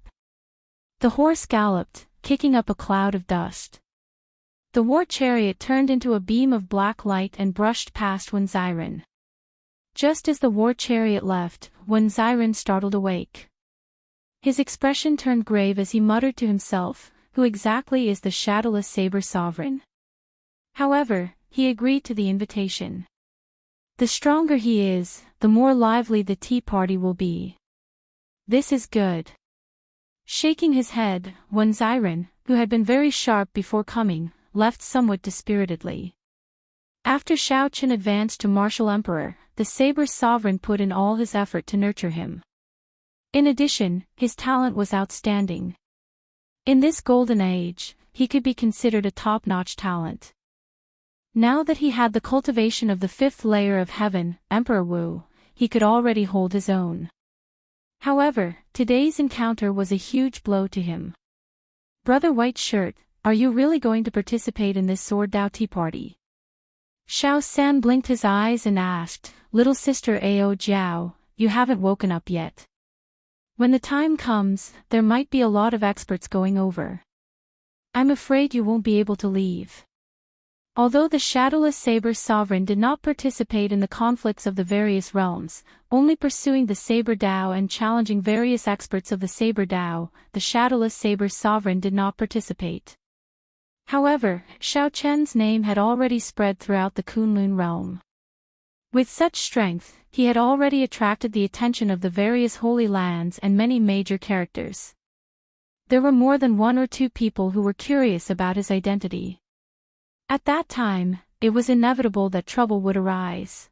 The horse galloped, kicking up a cloud of dust. The war chariot turned into a beam of black light and brushed past Wen Ziren. Just as the war chariot left, Wen Ziren startled awake. His expression turned grave as he muttered to himself, who exactly is the shadowless saber sovereign? However, he agreed to the invitation. The stronger he is, the more lively the tea party will be. This is good. Shaking his head, Wen Ziren, who had been very sharp before coming, left somewhat dispiritedly. After Xiao Chen advanced to martial emperor, the saber sovereign put in all his effort to nurture him. In addition, his talent was outstanding. In this golden age, he could be considered a top-notch talent. Now that he had the cultivation of the 5th layer of heaven, Emperor Wu, he could already hold his own. However, today's encounter was a huge blow to him. Brother White Shirt, are you really going to participate in this sword Dao tea party? Xiao San blinked his eyes and asked, Little sister Ao Jiao, you haven't woken up yet. When the time comes, there might be a lot of experts going over. I'm afraid you won't be able to leave. Although the shadowless saber sovereign did not participate in the conflicts of the various realms, only pursuing the saber Dao and challenging various experts of the saber Dao, the shadowless saber sovereign did not participate. However, Xiao Chen's name had already spread throughout the Kunlun realm. With such strength, he had already attracted the attention of the various holy lands and many major characters. There were more than one or two people who were curious about his identity. At that time, it was inevitable that trouble would arise.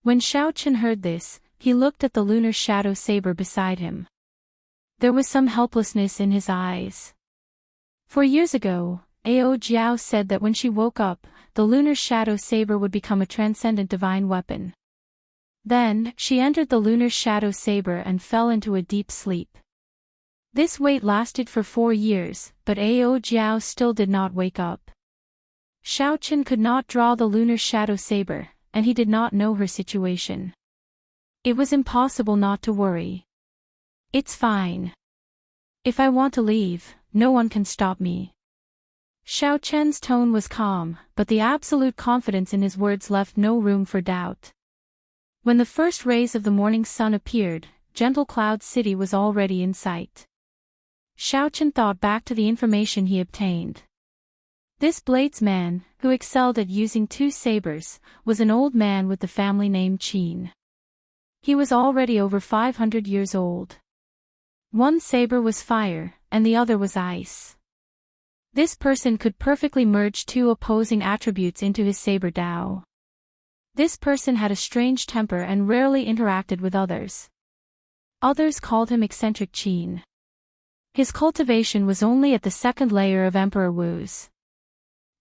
When Xiao Chen heard this, he looked at the lunar shadow saber beside him. There was some helplessness in his eyes. 4 years ago, Ao Jiao said that when she woke up, the lunar shadow saber would become a transcendent divine weapon. Then, she entered the lunar shadow saber and fell into a deep sleep. This wait lasted for 4 years, but Ao Jiao still did not wake up. Xiao Chen could not draw the lunar shadow saber, and he did not know her situation. It was impossible not to worry. It's fine. If I want to leave, no one can stop me. Xiao Chen's tone was calm, but the absolute confidence in his words left no room for doubt. When the first rays of the morning sun appeared, Gentle Cloud City was already in sight. Xiao Chen thought back to the information he obtained. This bladesman, who excelled at using 2 sabers, was an old man with the family name Qin. He was already over 500 years old. One saber was fire, and the other was ice. This person could perfectly merge 2 opposing attributes into his saber Dao. This person had a strange temper and rarely interacted with others. Others called him eccentric Qin. His cultivation was only at the 2nd layer of Emperor Wu's.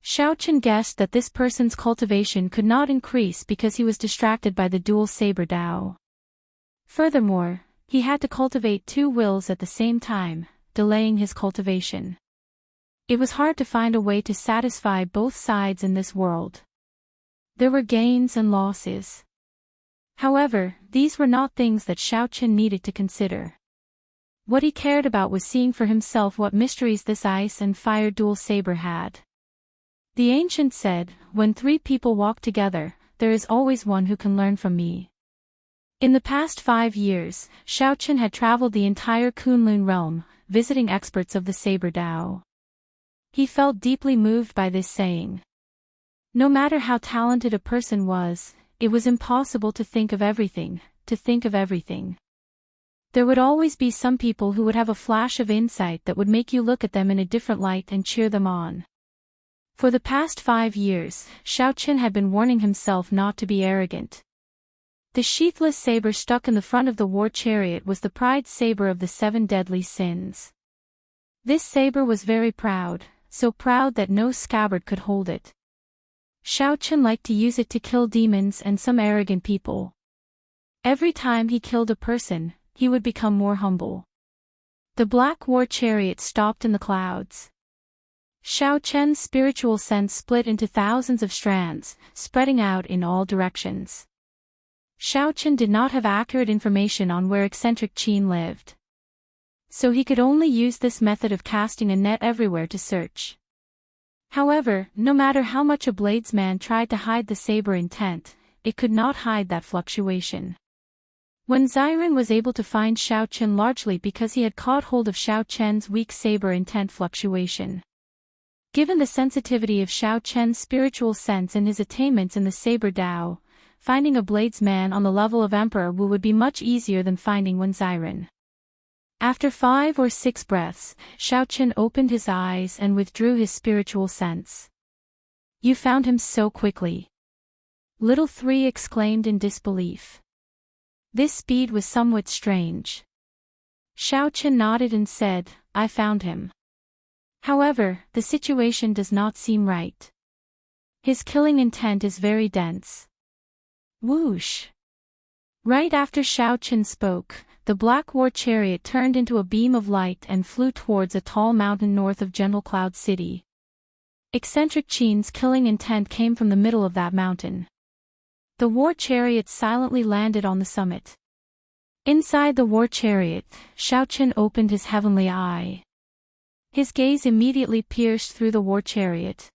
Xiao Chen guessed that this person's cultivation could not increase because he was distracted by the dual saber Dao. Furthermore, he had to cultivate 2 wills at the same time, delaying his cultivation. It was hard to find a way to satisfy both sides in this world. There were gains and losses. However, these were not things that Xiao Chen needed to consider. What he cared about was seeing for himself what mysteries this ice and fire dual saber had. The ancient said, when 3 people walk together, there is always one who can learn from me. In the past 5 years, Xiao Chen had traveled the entire Kunlun realm, visiting experts of the saber Dao. He felt deeply moved by this saying. No matter how talented a person was, it was impossible to think of everything. There would always be some people who would have a flash of insight that would make you look at them in a different light and cheer them on. For the past 5 years, Xiao Chen had been warning himself not to be arrogant. The sheathless saber stuck in the front of the war chariot was the pride saber of the 7 deadly sins. This saber was very proud, so proud that no scabbard could hold it. Xiao Chen liked to use it to kill demons and some arrogant people. Every time he killed a person, he would become more humble. The black war chariot stopped in the clouds. Xiao Chen's spiritual sense split into thousands of strands, spreading out in all directions. Xiao Chen did not have accurate information on where eccentric Qin lived. So he could only use this method of casting a net everywhere to search. However, no matter how much a bladesman tried to hide the saber intent, it could not hide that fluctuation. When Xiren was able to find Xiao Chen largely because he had caught hold of Xiao Chen's weak saber intent fluctuation. Given the sensitivity of Xiao Chen's spiritual sense and his attainments in the saber Dao, finding a bladesman on the level of Emperor Wu would be much easier than finding one Xiren. After 5 or 6 breaths, Xiao Chen opened his eyes and withdrew his spiritual sense. You found him so quickly. Little 3 exclaimed in disbelief. This speed was somewhat strange. Xiao Chen nodded and said, I found him. However, the situation does not seem right. His killing intent is very dense. Whoosh! Right after Xiao Chen spoke, the black war chariot turned into a beam of light and flew towards a tall mountain north of Gentle Cloud City. Eccentric Qin's killing intent came from the middle of that mountain. The war chariot silently landed on the summit. Inside the war chariot, Xiaoqian opened his heavenly eye. His gaze immediately pierced through the war chariot.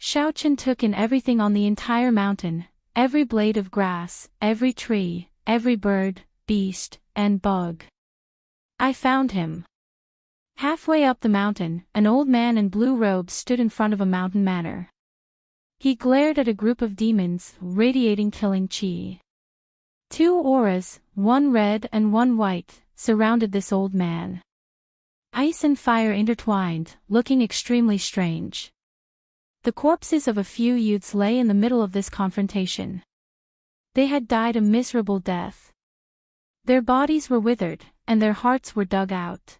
Xiaoqian took in everything on the entire mountain, every blade of grass, every tree, every bird, beast, and bug. I found him. Halfway up the mountain, an old man in blue robes stood in front of a mountain manor. He glared at a group of demons, radiating killing chi. Two auras, one red and one white, surrounded this old man. Ice and fire intertwined, looking extremely strange. The corpses of a few youths lay in the middle of this confrontation. They had died a miserable death. Their bodies were withered, and their hearts were dug out.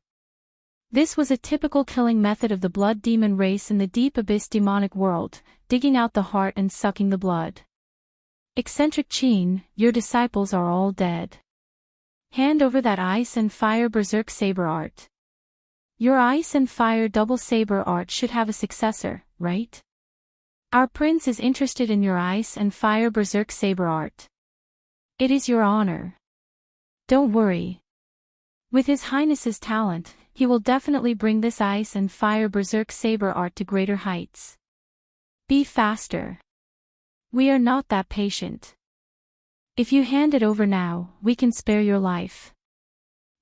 This was a typical killing method of the blood demon race in the deep abyss demonic world, digging out the heart and sucking the blood. Eccentric Qin, your disciples are all dead. Hand over that ice and fire berserk saber art. Your ice and fire double saber art should have a successor, right? Our prince is interested in your ice and fire berserk saber art. It is your honor. Don't worry. With His Highness's talent, he will definitely bring this ice and fire berserk saber art to greater heights. Be faster. We are not that patient. If you hand it over now, we can spare your life.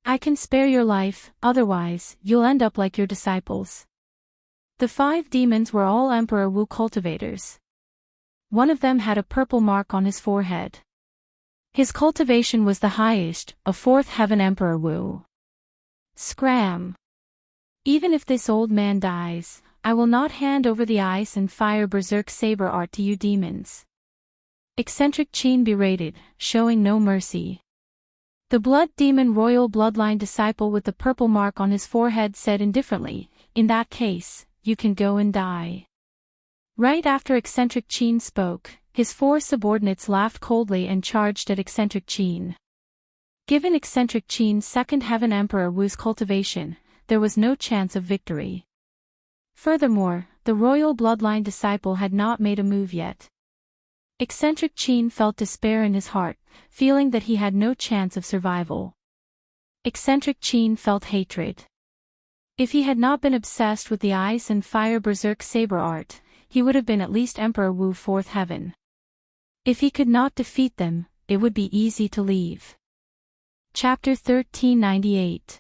I can spare your life, otherwise, you'll end up like your disciples. The 5 demons were all Emperor Wu cultivators. One of them had a purple mark on his forehead. His cultivation was the highest, a 4th heaven Emperor Wu. Scram! Even if this old man dies, I will not hand over the ice and fire berserk saber art to you demons. Eccentric Qin berated, showing no mercy. The blood demon royal bloodline disciple with the purple mark on his forehead said indifferently, in that case, you can go and die. Right after Eccentric Qin spoke, his 4 subordinates laughed coldly and charged at Eccentric Qin. Given Eccentric Qin's 2nd heaven Emperor Wu's cultivation, there was no chance of victory. Furthermore, the royal bloodline disciple had not made a move yet. Eccentric Qin felt despair in his heart, feeling that he had no chance of survival. Eccentric Qin felt hatred. If he had not been obsessed with the ice and fire berserk saber art, he would have been at least Emperor Wu 4th heaven. If he could not defeat them, it would be easy to leave. Chapter 1398.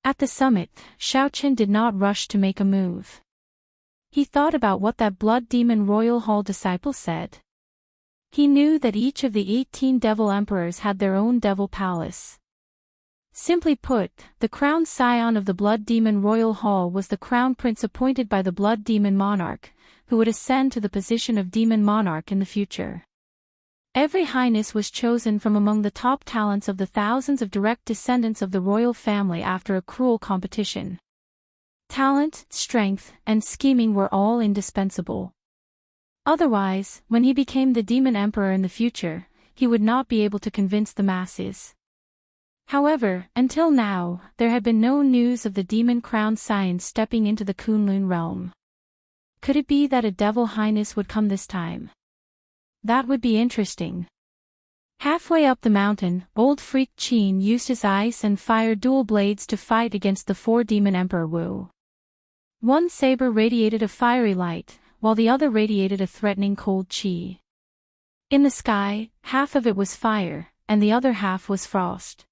At the summit, Xiaoqian did not rush to make a move. He thought about what that blood demon royal hall disciple said. He knew that each of the 18 devil emperors had their own devil palace. Simply put, the crowned scion of the blood demon royal hall was the crown prince appointed by the blood demon monarch, who would ascend to the position of demon monarch in the future. Every highness was chosen from among the top talents of the thousands of direct descendants of the royal family after a cruel competition. Talent, strength, and scheming were all indispensable. Otherwise, when he became the demon emperor in the future, he would not be able to convince the masses. However, until now, there had been no news of the demon-crowned scion stepping into the Kunlun realm. Could it be that a devil highness would come this time? That would be interesting. Halfway up the mountain, old freak Qin used his ice and fire dual blades to fight against the 4 demon Emperor Wu. One saber radiated a fiery light, while the other radiated a threatening cold chi. In the sky, half of it was fire, and the other half was frost.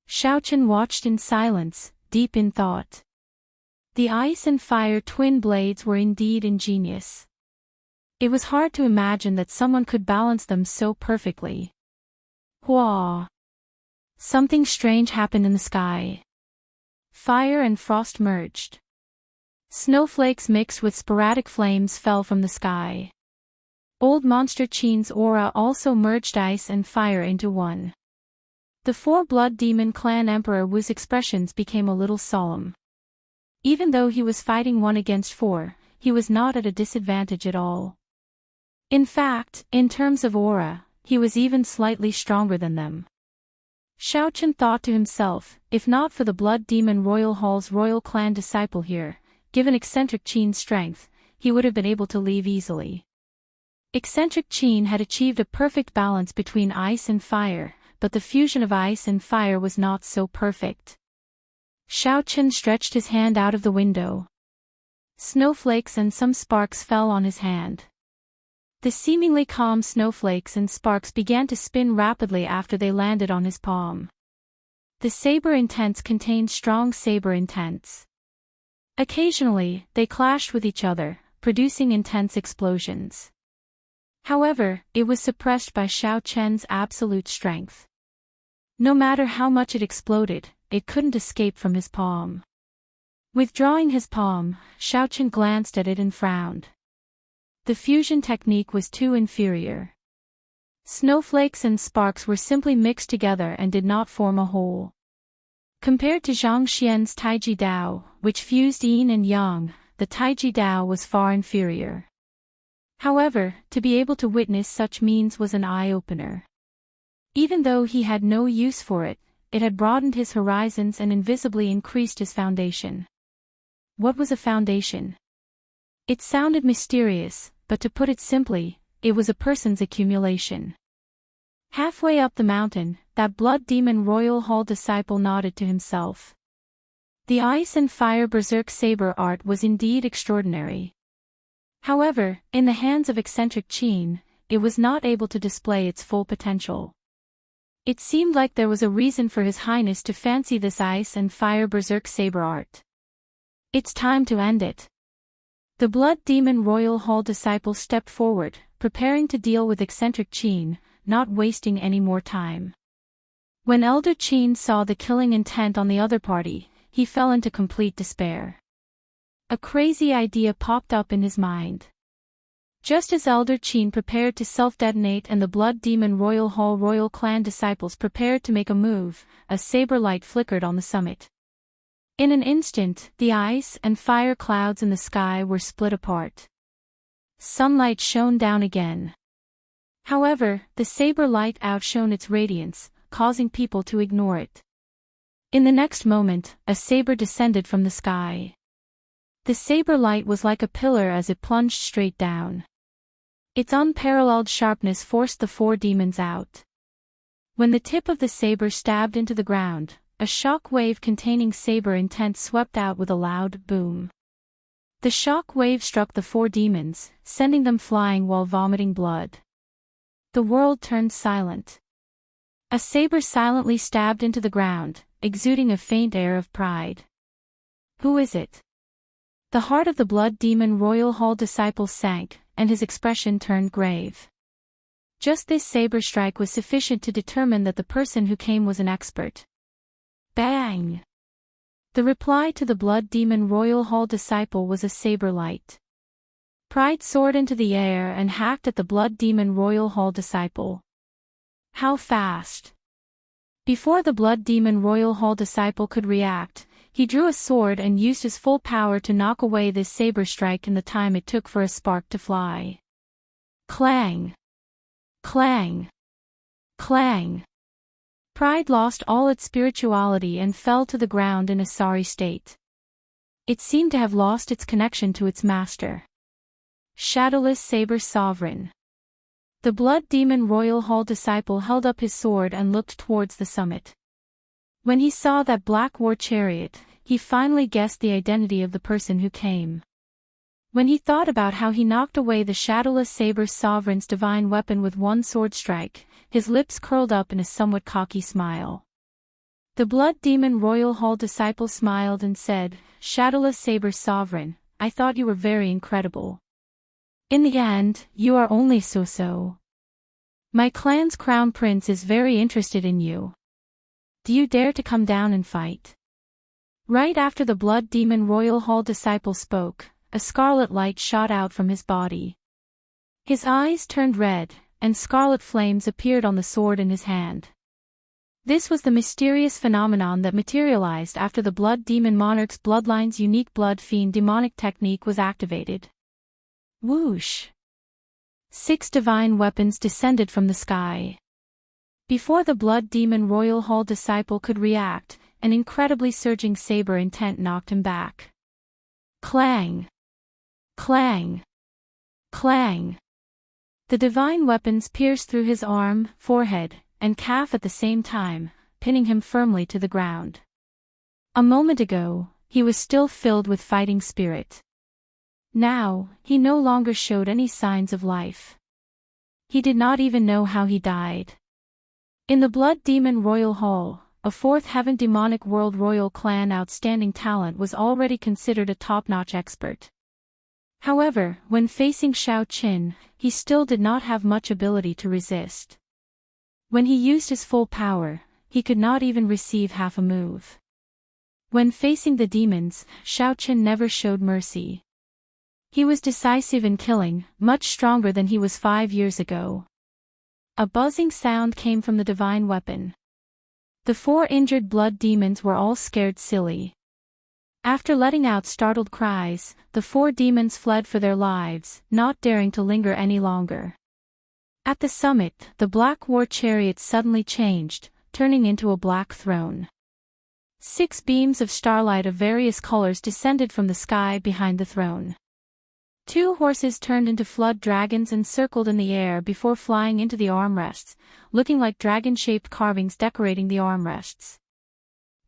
Xiaoqian watched in silence, deep in thought. The ice and fire twin blades were indeed ingenious. It was hard to imagine that someone could balance them so perfectly. Hua! Something strange happened in the sky. Fire and frost merged. Snowflakes mixed with sporadic flames fell from the sky. Old Monster Qin's aura also merged ice and fire into one. The 4 blood demon clan Emperor Wu's expressions became a little solemn. Even though he was fighting 1 against 4, he was not at a disadvantage at all. In fact, in terms of aura, he was even slightly stronger than them. Xiaoqian thought to himself, if not for the blood demon royal hall's royal clan disciple here, given Eccentric Qin's strength, he would have been able to leave easily. Eccentric Qin had achieved a perfect balance between ice and fire, but the fusion of ice and fire was not so perfect. Xiaochen stretched his hand out of the window. Snowflakes and some sparks fell on his hand. The seemingly calm snowflakes and sparks began to spin rapidly after they landed on his palm. The saber intents contained strong saber intents. Occasionally, they clashed with each other, producing intense explosions. However, it was suppressed by Xiaochen's absolute strength. No matter how much it exploded, it couldn't escape from his palm. Withdrawing his palm, Xiaochen glanced at it and frowned. The fusion technique was too inferior. Snowflakes and sparks were simply mixed together and did not form a whole. Compared to Zhang Xian's Taiji Dao, which fused yin and yang, the Taiji Dao was far inferior. However, to be able to witness such means was an eye-opener. Even though he had no use for it, it had broadened his horizons and invisibly increased his foundation. What was a foundation? It sounded mysterious, but to put it simply, it was a person's accumulation. Halfway up the mountain, that blood demon royal hall disciple nodded to himself. The ice and fire berserk saber art was indeed extraordinary. However, in the hands of eccentric Qin, it was not able to display its full potential. It seemed like there was a reason for His Highness to fancy this ice and fire berserk saber art. It's time to end it. The blood demon royal hall disciple stepped forward, preparing to deal with eccentric Qin, not wasting any more time. When Elder Qin saw the killing intent on the other party, he fell into complete despair. A crazy idea popped up in his mind. Just as Elder Qin prepared to self-detonate and the blood demon royal hall royal clan disciples prepared to make a move, a saber light flickered on the summit. In an instant, the ice and fire clouds in the sky were split apart. Sunlight shone down again. However, the saber light outshone its radiance, causing people to ignore it. In the next moment, a saber descended from the sky. The saber light was like a pillar as it plunged straight down. Its unparalleled sharpness forced the four demons out. When the tip of the saber stabbed into the ground, a shock wave containing saber intent swept out with a loud boom. The shock wave struck the four demons, sending them flying while vomiting blood. The world turned silent. A saber silently stabbed into the ground, exuding a faint air of pride. Who is it? The heart of the blood demon royal hall disciple sank, and his expression turned grave. Just this saber strike was sufficient to determine that the person who came was an expert. Bang! The reply to the blood demon royal hall disciple was a saber light. Pride soared into the air and hacked at the blood demon royal hall disciple. How fast! Before the blood demon royal hall disciple could react, he drew a sword and used his full power to knock away this saber strike in the time it took for a spark to fly. Clang! Clang! Clang! Pride lost all its spirituality and fell to the ground in a sorry state. It seemed to have lost its connection to its master. Shadowless Saber Sovereign. The blood demon royal hall disciple held up his sword and looked towards the summit. When he saw that black war chariot, he finally guessed the identity of the person who came. When he thought about how he knocked away the Shadowless Saber Sovereign's divine weapon with one sword strike, his lips curled up in a somewhat cocky smile. The blood demon royal hall disciple smiled and said, "Shadowless Saber Sovereign, I thought you were very incredible. In the end, you are only so-so. My clan's crown prince is very interested in you. Do you dare to come down and fight?" Right after the blood demon royal hall disciple spoke, a scarlet light shot out from his body. His eyes turned red, and scarlet flames appeared on the sword in his hand. This was the mysterious phenomenon that materialized after the blood demon monarch's bloodline's unique blood fiend demonic technique was activated. Whoosh! 6 divine weapons descended from the sky. Before the blood demon royal hall disciple could react, an incredibly surging saber intent knocked him back. Clang! Clang! Clang! The divine weapons pierced through his arm, forehead, and calf at the same time, pinning him firmly to the ground. A moment ago, he was still filled with fighting spirit. Now, he no longer showed any signs of life. He did not even know how he died. In the Blood Demon Royal Hall, a fourth Heaven Demonic World Royal Clan outstanding talent was already considered a top-notch expert. However, when facing Xiao Qin, he still did not have much ability to resist. When he used his full power, he could not even receive half a move. When facing the demons, Xiao Qin never showed mercy. He was decisive in killing, much stronger than he was 5 years ago. A buzzing sound came from the divine weapon. The 4 injured blood demons were all scared silly. After letting out startled cries, the 4 demons fled for their lives, not daring to linger any longer. At the summit, the black war chariot suddenly changed, turning into a black throne. 6 beams of starlight of various colors descended from the sky behind the throne. 2 horses turned into flood dragons and circled in the air before flying into the armrests, looking like dragon-shaped carvings decorating the armrests.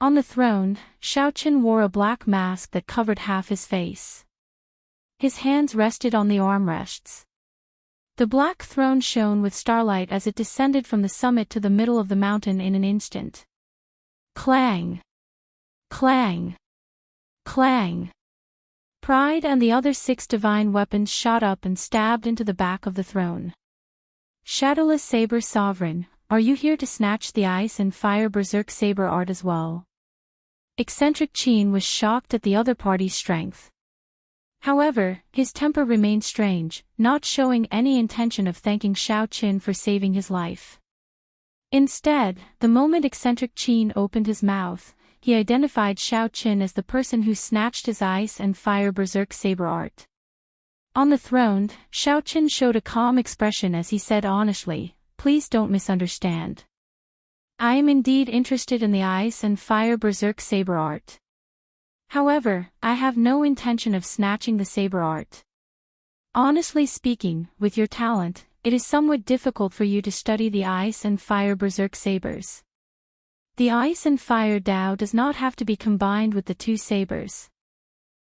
On the throne, Xiao Qin wore a black mask that covered half his face. His hands rested on the armrests. The black throne shone with starlight as it descended from the summit to the middle of the mountain in an instant. Clang! Clang! Clang! Pride and the other 6 divine weapons shot up and stabbed into the back of the throne. Shadowless Saber Sovereign, are you here to snatch the ice and fire berserk saber art as well? Eccentric Qin was shocked at the other party's strength. However, his temper remained strange, not showing any intention of thanking Xiao Qin for saving his life. Instead, the moment Eccentric Qin opened his mouth, he identified Xiao Qin as the person who snatched his ice and fire berserk saber art. On the throne, Xiao Qin showed a calm expression as he said honestly, "Please don't misunderstand. I am indeed interested in the ice and fire berserk saber art. However, I have no intention of snatching the saber art. Honestly speaking, with your talent, it is somewhat difficult for you to study the ice and fire berserk sabers. The ice and fire Dao does not have to be combined with the 2 sabers.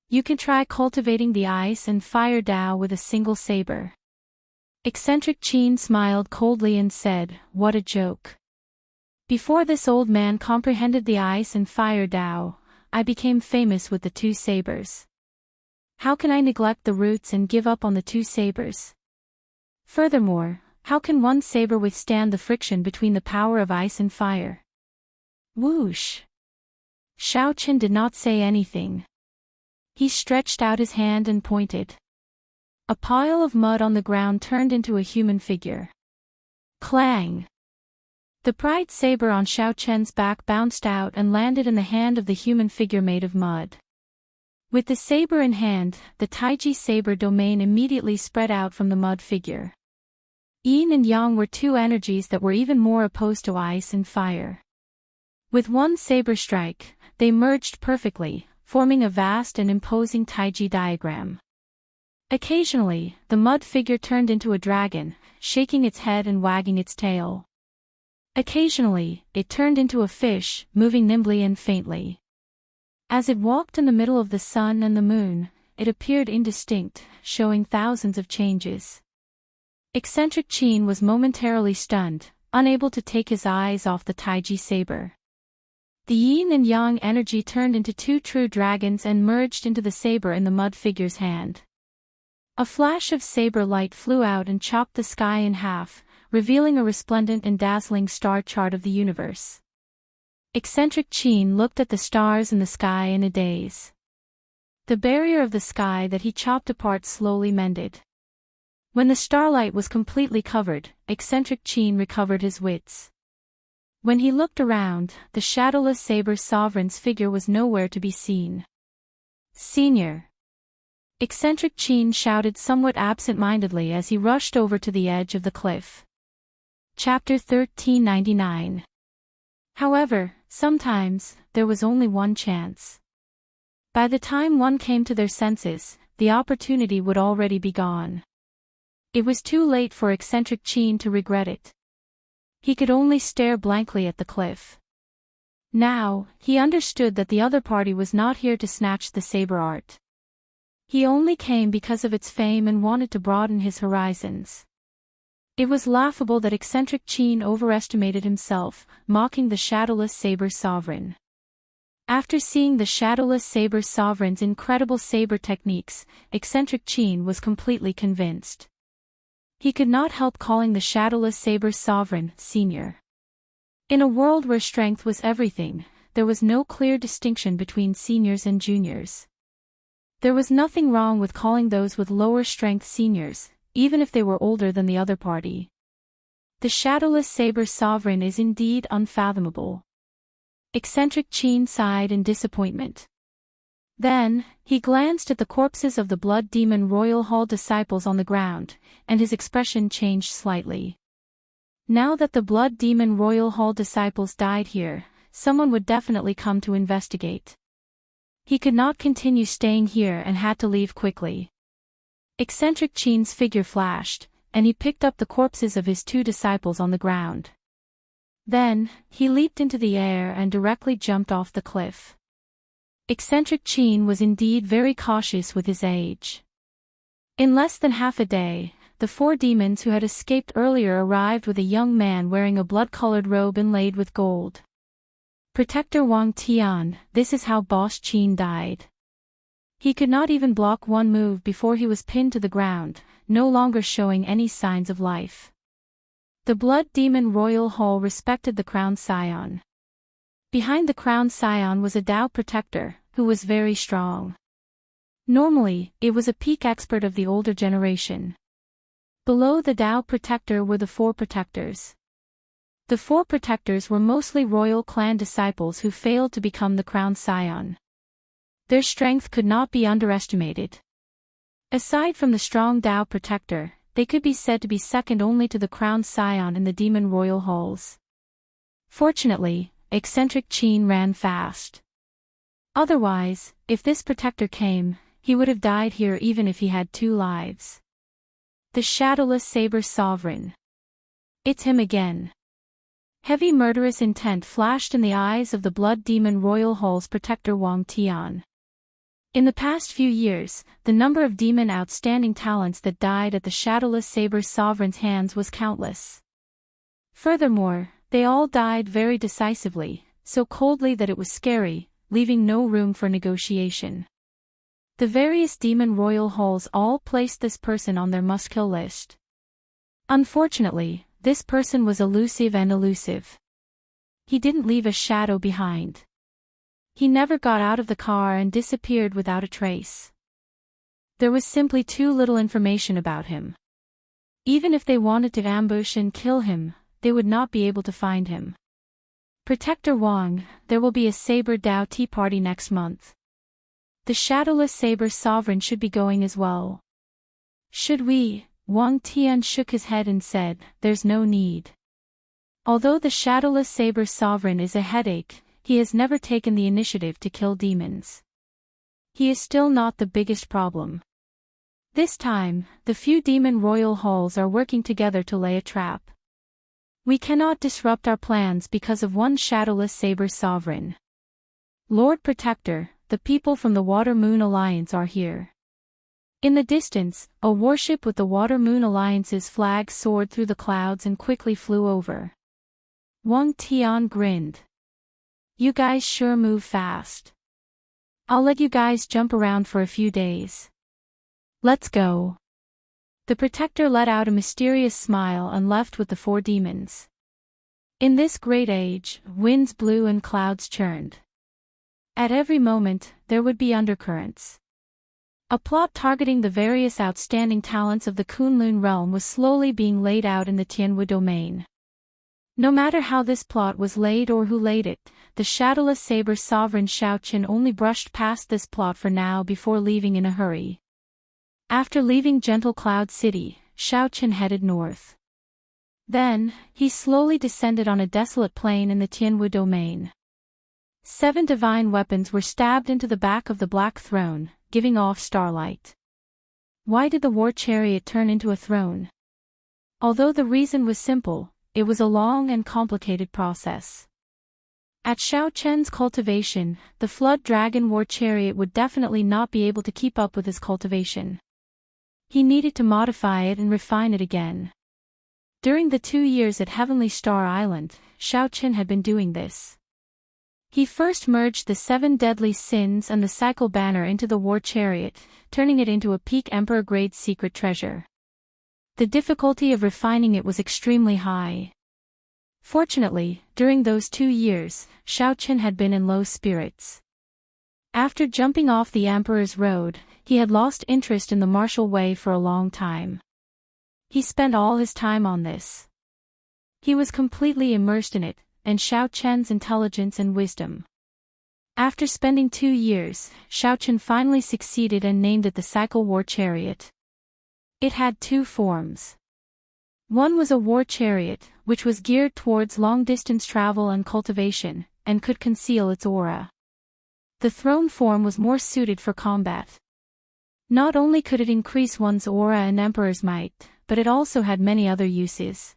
You can try cultivating the ice and fire Dao with a single saber." Eccentric Qin smiled coldly and said, "What a joke. Before this old man comprehended the ice and fire Dao, I became famous with the 2 sabers. How can I neglect the roots and give up on the 2 sabers? Furthermore, how can one saber withstand the friction between the power of ice and fire?" Whoosh! Xiao Qin did not say anything. He stretched out his hand and pointed. A pile of mud on the ground turned into a human figure. Clang! The pride saber on Xiao Qin's back bounced out and landed in the hand of the human figure made of mud. With the saber in hand, the Taiji saber domain immediately spread out from the mud figure. Yin and Yang were 2 energies that were even more opposed to ice and fire. With one saber strike, they merged perfectly, forming a vast and imposing Taiji diagram. Occasionally, the mud figure turned into a dragon, shaking its head and wagging its tail. Occasionally, it turned into a fish, moving nimbly and faintly. As it walked in the middle of the sun and the moon, it appeared indistinct, showing thousands of changes. Eccentric Qin was momentarily stunned, unable to take his eyes off the Taiji saber. The yin and yang energy turned into 2 true dragons and merged into the saber in the mud figure's hand. A flash of saber light flew out and chopped the sky in half, revealing a resplendent and dazzling star chart of the universe. Eccentric Qin looked at the stars in the sky in a daze. The barrier of the sky that he chopped apart slowly mended. When the starlight was completely covered, Eccentric Qin recovered his wits. When he looked around, the shadowless saber sovereign's figure was nowhere to be seen. "Senior!" Eccentric Qin shouted somewhat absent-mindedly as he rushed over to the edge of the cliff. Chapter 1399. However, sometimes, there was only one chance. By the time one came to their senses, the opportunity would already be gone. It was too late for Eccentric Qin to regret it. He could only stare blankly at the cliff. Now, he understood that the other party was not here to snatch the saber art. He only came because of its fame and wanted to broaden his horizons. It was laughable that eccentric Qin overestimated himself, mocking the shadowless saber sovereign. After seeing the shadowless saber sovereign's incredible saber techniques, eccentric Qin was completely convinced. He could not help calling the shadowless saber sovereign senior. In a world where strength was everything, there was no clear distinction between seniors and juniors. There was nothing wrong with calling those with lower strength seniors, even if they were older than the other party. The shadowless saber sovereign is indeed unfathomable. Eccentric Qin sighed in disappointment. Then, he glanced at the corpses of the Blood Demon Royal Hall disciples on the ground, and his expression changed slightly. Now that the Blood Demon Royal Hall disciples died here, someone would definitely come to investigate. He could not continue staying here and had to leave quickly. Eccentric Qin's figure flashed, and he picked up the corpses of his two disciples on the ground. Then, he leaped into the air and directly jumped off the cliff. Eccentric Qin was indeed very cautious with his age. In less than half a day, the four demons who had escaped earlier arrived with a young man wearing a blood-colored robe inlaid with gold. Protector Wang Tian, this is how Boss Qin died. He could not even block one move before he was pinned to the ground, no longer showing any signs of life. The Blood Demon Royal Hall respected the Crown Scion. Behind the Crown Scion was a Tao Protector, who was very strong. Normally, it was a peak expert of the older generation. Below the Tao Protector were the four Protectors. The four Protectors were mostly royal clan disciples who failed to become the Crown Scion. Their strength could not be underestimated. Aside from the strong Tao Protector, they could be said to be second only to the Crown Scion in the Demon Royal Halls. Fortunately, eccentric Qin ran fast. Otherwise, if this Protector came, he would have died here even if he had 2 lives. The shadowless saber sovereign. It's him again. Heavy murderous intent flashed in the eyes of the Blood Demon Royal Hall's Protector Wang Tian. In the past few years, the number of demon outstanding talents that died at the shadowless saber sovereign's hands was countless. Furthermore, they all died very decisively, so coldly that it was scary, leaving no room for negotiation. The various demon royal halls all placed this person on their must-kill list. Unfortunately, this person was elusive and elusive. He didn't leave a shadow behind. He never got out of the car and disappeared without a trace. There was simply too little information about him. Even if they wanted to ambush and kill him, they would not be able to find him. Protector Wang, there will be a Saber Dao tea party next month. The shadowless saber sovereign should be going as well. Should we? Wang Tian shook his head and said, there's no need. Although the shadowless saber sovereign is a headache, he has never taken the initiative to kill demons. He is still not the biggest problem. This time, the few demon royal halls are working together to lay a trap. We cannot disrupt our plans because of one shadowless saber sovereign. Lord Protector, the people from the Water Moon Alliance are here. In the distance, a warship with the Water Moon Alliance's flag soared through the clouds and quickly flew over. Wang Tian grinned. You guys sure move fast. I'll let you guys jump around for a few days. Let's go. The Protector let out a mysterious smile and left with the 4 demons. In this great age, winds blew and clouds churned. At every moment, there would be undercurrents. A plot targeting the various outstanding talents of the Kunlun realm was slowly being laid out in the Tianwu domain. No matter how this plot was laid or who laid it, the shadowless saber sovereign Shao Qin only brushed past this plot for now before leaving in a hurry. After leaving Gentle Cloud City, Shao Qin headed north. Then, he slowly descended on a desolate plain in the Tianwu domain. 7 divine weapons were stabbed into the back of the Black Throne, giving off starlight. Why did the war chariot turn into a throne? Although the reason was simple, it was a long and complicated process. At Xiao Chen's cultivation, the Flood Dragon War Chariot would definitely not be able to keep up with his cultivation. He needed to modify it and refine it again. During the 2 years at Heavenly Star Island, Xiao Chen had been doing this. He first merged the 7 deadly sins and the cycle banner into the war chariot, turning it into a peak emperor-grade secret treasure. The difficulty of refining it was extremely high. Fortunately, during those 2 years, Xiao Chen had been in low spirits. After jumping off the Emperor's Road, he had lost interest in the martial way for a long time. He spent all his time on this. He was completely immersed in it, and Xiao Chen's intelligence and wisdom. After spending 2 years, Xiao Chen finally succeeded and named it the Cycle War Chariot. It had 2 forms. One was a war chariot, which was geared towards long-distance travel and cultivation, and could conceal its aura. The throne form was more suited for combat. Not only could it increase one's aura and emperor's might, but it also had many other uses.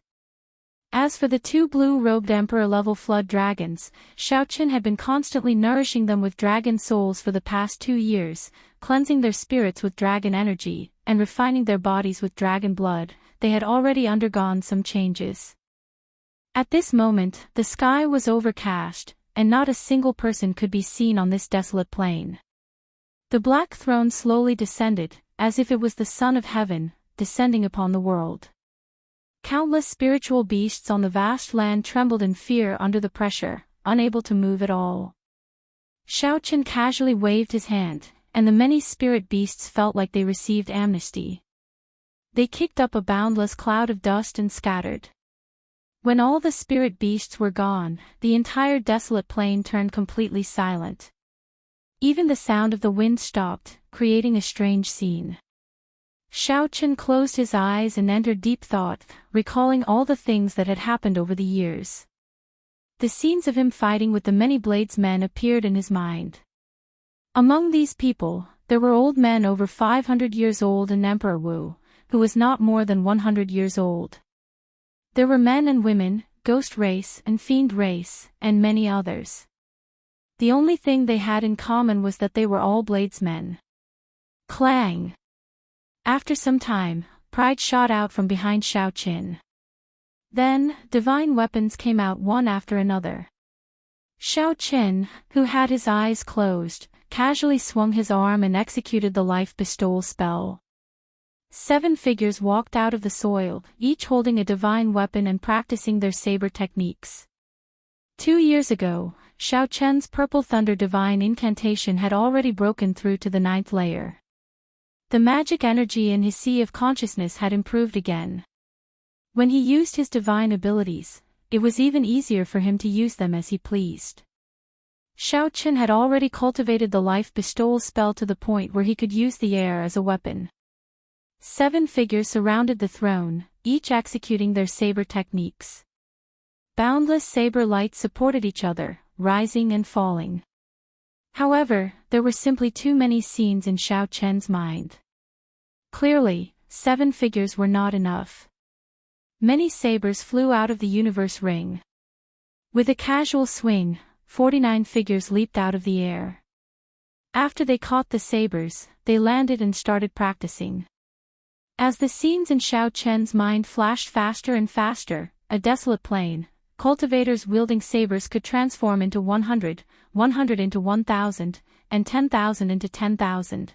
As for the 2 blue-robed emperor-level flood dragons, Xiao Chen had been constantly nourishing them with dragon souls for the past 2 years, cleansing their spirits with dragon energy, and refining their bodies with dragon blood. They had already undergone some changes. At this moment, the sky was overcast, and not a single person could be seen on this desolate plain. The black throne slowly descended, as if it was the Son of Heaven, descending upon the world. Countless spiritual beasts on the vast land trembled in fear under the pressure, unable to move at all. Xiao Chen casually waved his hand, and the many spirit beasts felt like they received amnesty. They kicked up a boundless cloud of dust and scattered. When all the spirit beasts were gone, the entire desolate plain turned completely silent. Even the sound of the wind stopped, creating a strange scene. Xiao Chen closed his eyes and entered deep thought, recalling all the things that had happened over the years. The scenes of him fighting with the many bladesmen appeared in his mind. Among these people, there were old men over 500 years old and Emperor Wu, who was not more than 100 years old. There were men and women, ghost race and fiend race, and many others. The only thing they had in common was that they were all bladesmen. Clang! After some time, pride shot out from behind Xiao Chen. Then, divine weapons came out one after another. Xiao Chen, who had his eyes closed, casually swung his arm and executed the life bestowal spell. 7 figures walked out of the soil, each holding a divine weapon and practicing their saber techniques. 2 years ago, Xiao Chen's purple thunder divine incantation had already broken through to the 9th layer. The magic energy in his sea of consciousness had improved again. When he used his divine abilities, it was even easier for him to use them as he pleased. Xiao Chen had already cultivated the life bestowal spell to the point where he could use the air as a weapon. 7 figures surrounded the throne, each executing their saber techniques. Boundless saber lights supported each other, rising and falling. However, there were simply too many scenes in Xiao Chen's mind. Clearly, 7 figures were not enough. Many sabers flew out of the universe ring. With a casual swing, 49 figures leaped out of the air. After they caught the sabers, they landed and started practicing. As the scenes in Xiao Chen's mind flashed faster and faster, a desolate plain, cultivators wielding sabers could transform into 100, 100 into 1,000, and 10,000 into 10,000.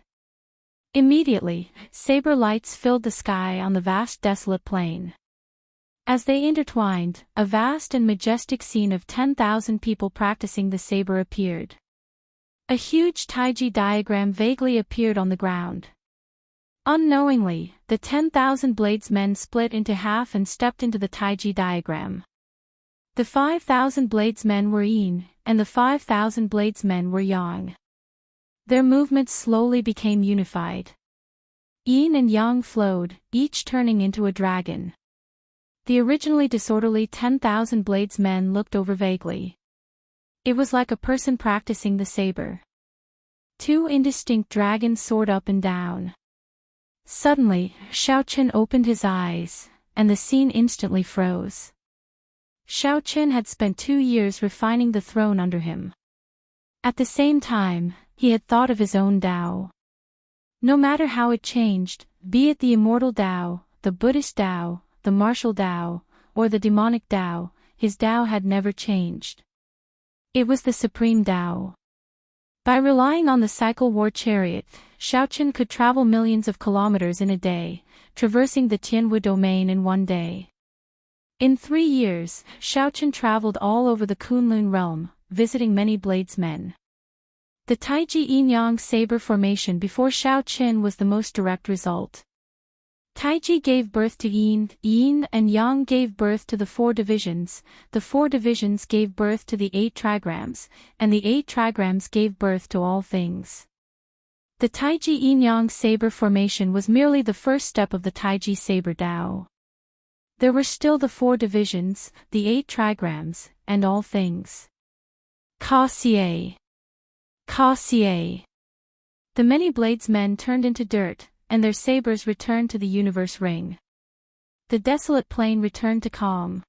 Immediately, saber lights filled the sky on the vast desolate plain. As they intertwined, a vast and majestic scene of 10,000 people practicing the saber appeared. A huge Taiji diagram vaguely appeared on the ground. Unknowingly, the 10,000 bladesmen split into half and stepped into the Taiji diagram. The 5,000 bladesmen were yin, and the 5,000 bladesmen were yang. Their movements slowly became unified. Yin and yang flowed, each turning into a dragon. The originally disorderly 10,000 bladesmen looked over vaguely. It was like a person practicing the saber. 2 indistinct dragons soared up and down. Suddenly, Xiao Chen opened his eyes, and the scene instantly froze. Shao Chen had spent 2 years refining the throne under him. At the same time, he had thought of his own Tao. No matter how it changed, be it the immortal Tao, the Buddhist Tao, the martial Tao, or the demonic Tao, his Tao had never changed. It was the supreme Tao. By relying on the cycle war chariot, Shao Chen could travel millions of kilometers in a day, traversing the Tianwu domain in 1 day. In 3 years, Shao Chen traveled all over the Kunlun realm, visiting many bladesmen. The Taiji Yin-Yang saber formation before Shao Chen was the most direct result. Taiji gave birth to Yin, Yin and Yang gave birth to the 4 divisions, the 4 divisions gave birth to the 8 trigrams, and the 8 trigrams gave birth to all things. The Taiji Yin-Yang saber formation was merely the first step of the Taiji saber Tao. There were still the 4 divisions, the 8 trigrams, and all things. Ka Xie. Ka Xie. The many bladesmen turned into dirt, and their sabers returned to the universe ring. The desolate plain returned to calm.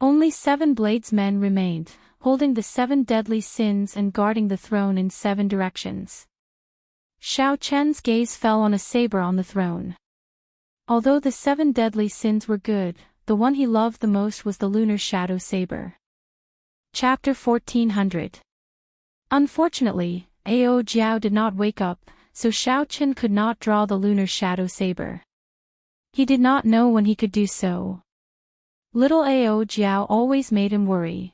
Only 7 bladesmen remained, holding the 7 deadly sins and guarding the throne in 7 directions. Shao Chen's gaze fell on a saber on the throne. Although the 7 deadly sins were good, the one he loved the most was the lunar shadow saber. Chapter 1400. Unfortunately, Ao Jiao did not wake up, so Shao Chen could not draw the lunar shadow saber. He did not know when he could do so. Little Ao Jiao always made him worry.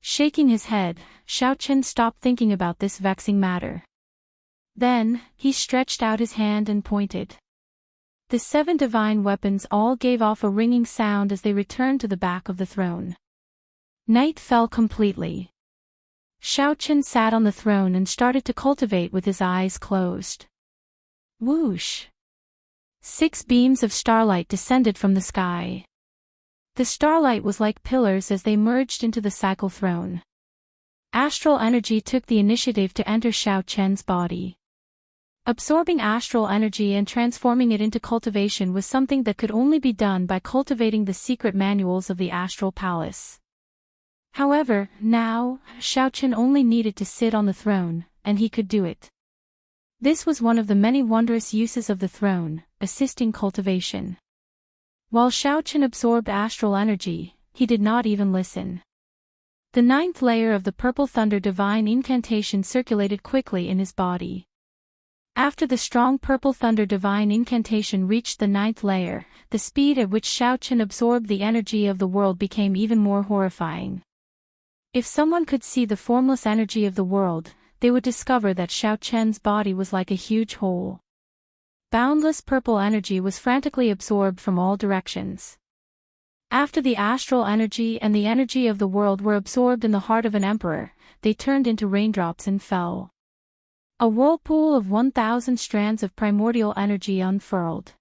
Shaking his head, Shao Chen stopped thinking about this vexing matter. Then, he stretched out his hand and pointed. The 7 divine weapons all gave off a ringing sound as they returned to the back of the throne. Night fell completely. Shao Chen sat on the throne and started to cultivate with his eyes closed. Whoosh! 6 beams of starlight descended from the sky. The starlight was like pillars as they merged into the cycle throne. Astral energy took the initiative to enter Shao Chen's body. Absorbing astral energy and transforming it into cultivation was something that could only be done by cultivating the secret manuals of the Astral Palace. However, now, Shao Chen only needed to sit on the throne, and he could do it. This was one of the many wondrous uses of the throne, assisting cultivation. While Shao Chen absorbed astral energy, he did not even listen. The 9th layer of the Purple Thunder Divine Incantation circulated quickly in his body. After the strong Purple Thunder Divine Incantation reached the 9th layer, the speed at which Shao Chen absorbed the energy of the world became even more horrifying. If someone could see the formless energy of the world, they would discover that Shao Chen's body was like a huge hole. Boundless purple energy was frantically absorbed from all directions. After the astral energy and the energy of the world were absorbed in the heart of an emperor, they turned into raindrops and fell. A whirlpool of 1,000 strands of primordial energy unfurled.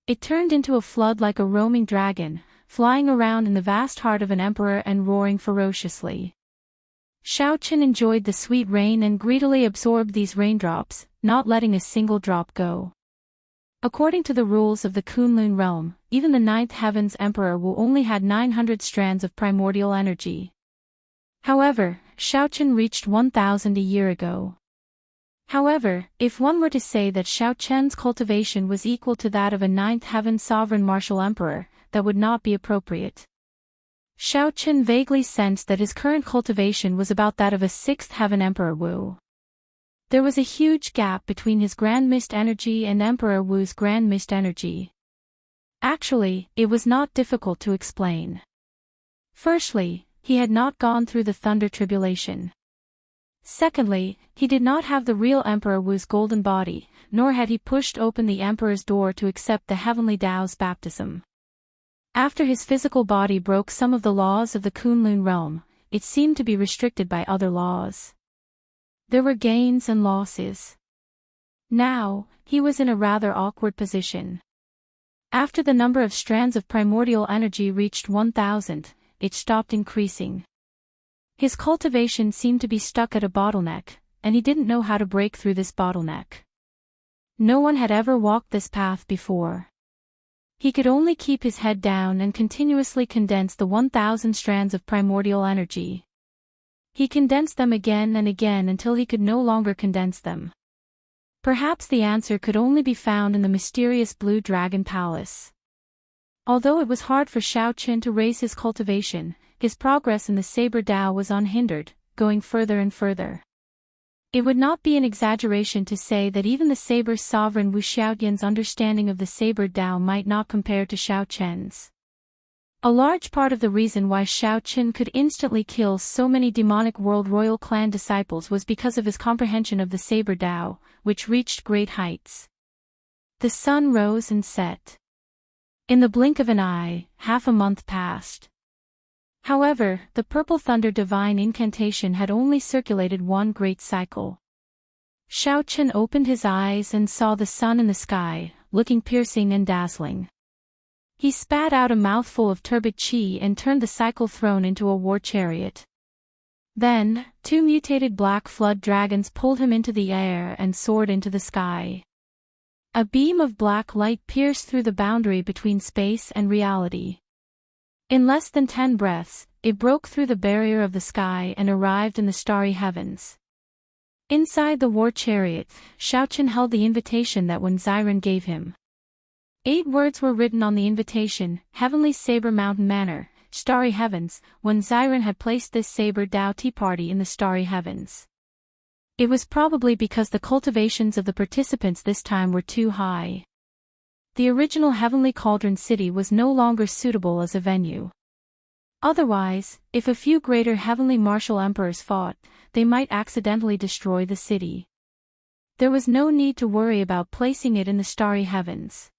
It turned into a flood like a roaming dragon, flying around in the vast heart of an emperor and roaring ferociously. Shao Chen enjoyed the sweet rain and greedily absorbed these raindrops, not letting a single drop go. According to the rules of the Kunlun realm, even the 9th Heaven's Emperor Wu only had 900 strands of primordial energy. However, Shao Chen reached 1,000 a year ago. However, if one were to say that Shao Chen's cultivation was equal to that of a 9th Heaven Sovereign Martial Emperor, that would not be appropriate. Shao Chen vaguely sensed that his current cultivation was about that of a 6th Heaven Emperor Wu. There was a huge gap between his Grand Mist energy and Emperor Wu's Grand Mist energy. Actually, it was not difficult to explain. Firstly, he had not gone through the Thunder Tribulation. Secondly, he did not have the real Emperor Wu's golden body, nor had he pushed open the Emperor's door to accept the Heavenly Tao's baptism. After his physical body broke some of the laws of the Kunlun realm, it seemed to be restricted by other laws. There were gains and losses. Now, he was in a rather awkward position. After the number of strands of primordial energy reached 1,000, it stopped increasing. His cultivation seemed to be stuck at a bottleneck, and he didn't know how to break through this bottleneck. No one had ever walked this path before. He could only keep his head down and continuously condense the 1,000 strands of primordial energy. He condensed them again and again until he could no longer condense them. Perhaps the answer could only be found in the mysterious Blue Dragon Palace. Although it was hard for Xiao Qin to raise his cultivation, his progress in the Saber Dao was unhindered, going further and further. It would not be an exaggeration to say that even the Saber sovereign Wu Xiaoyan's understanding of the Saber Dao might not compare to Xiao Qian's. A large part of the reason why Xiao Qin could instantly kill so many demonic world royal clan disciples was because of his comprehension of the Saber Dao, which reached great heights. The sun rose and set. In the blink of an eye, half a month passed. However, the Purple Thunder divine incantation had only circulated one great cycle. Xiao Qin opened his eyes and saw the sun in the sky, looking piercing and dazzling. He spat out a mouthful of turbid qi and turned the cycle throne into a war chariot. Then, two mutated black flood dragons pulled him into the air and soared into the sky. A beam of black light pierced through the boundary between space and reality. In less than 10 breaths, it broke through the barrier of the sky and arrived in the starry heavens. Inside the war chariot, Xiao Qin held the invitation that Wen Xiren gave him. 8 words were written on the invitation: Heavenly Saber Mountain Manor, Starry Heavens. Wen Xiren had placed this Saber Dao tea party in the starry heavens. It was probably because the cultivations of the participants this time were too high. The original Heavenly Cauldron City was no longer suitable as a venue. Otherwise, if a few greater heavenly martial emperors fought, they might accidentally destroy the city. There was no need to worry about placing it in the starry heavens.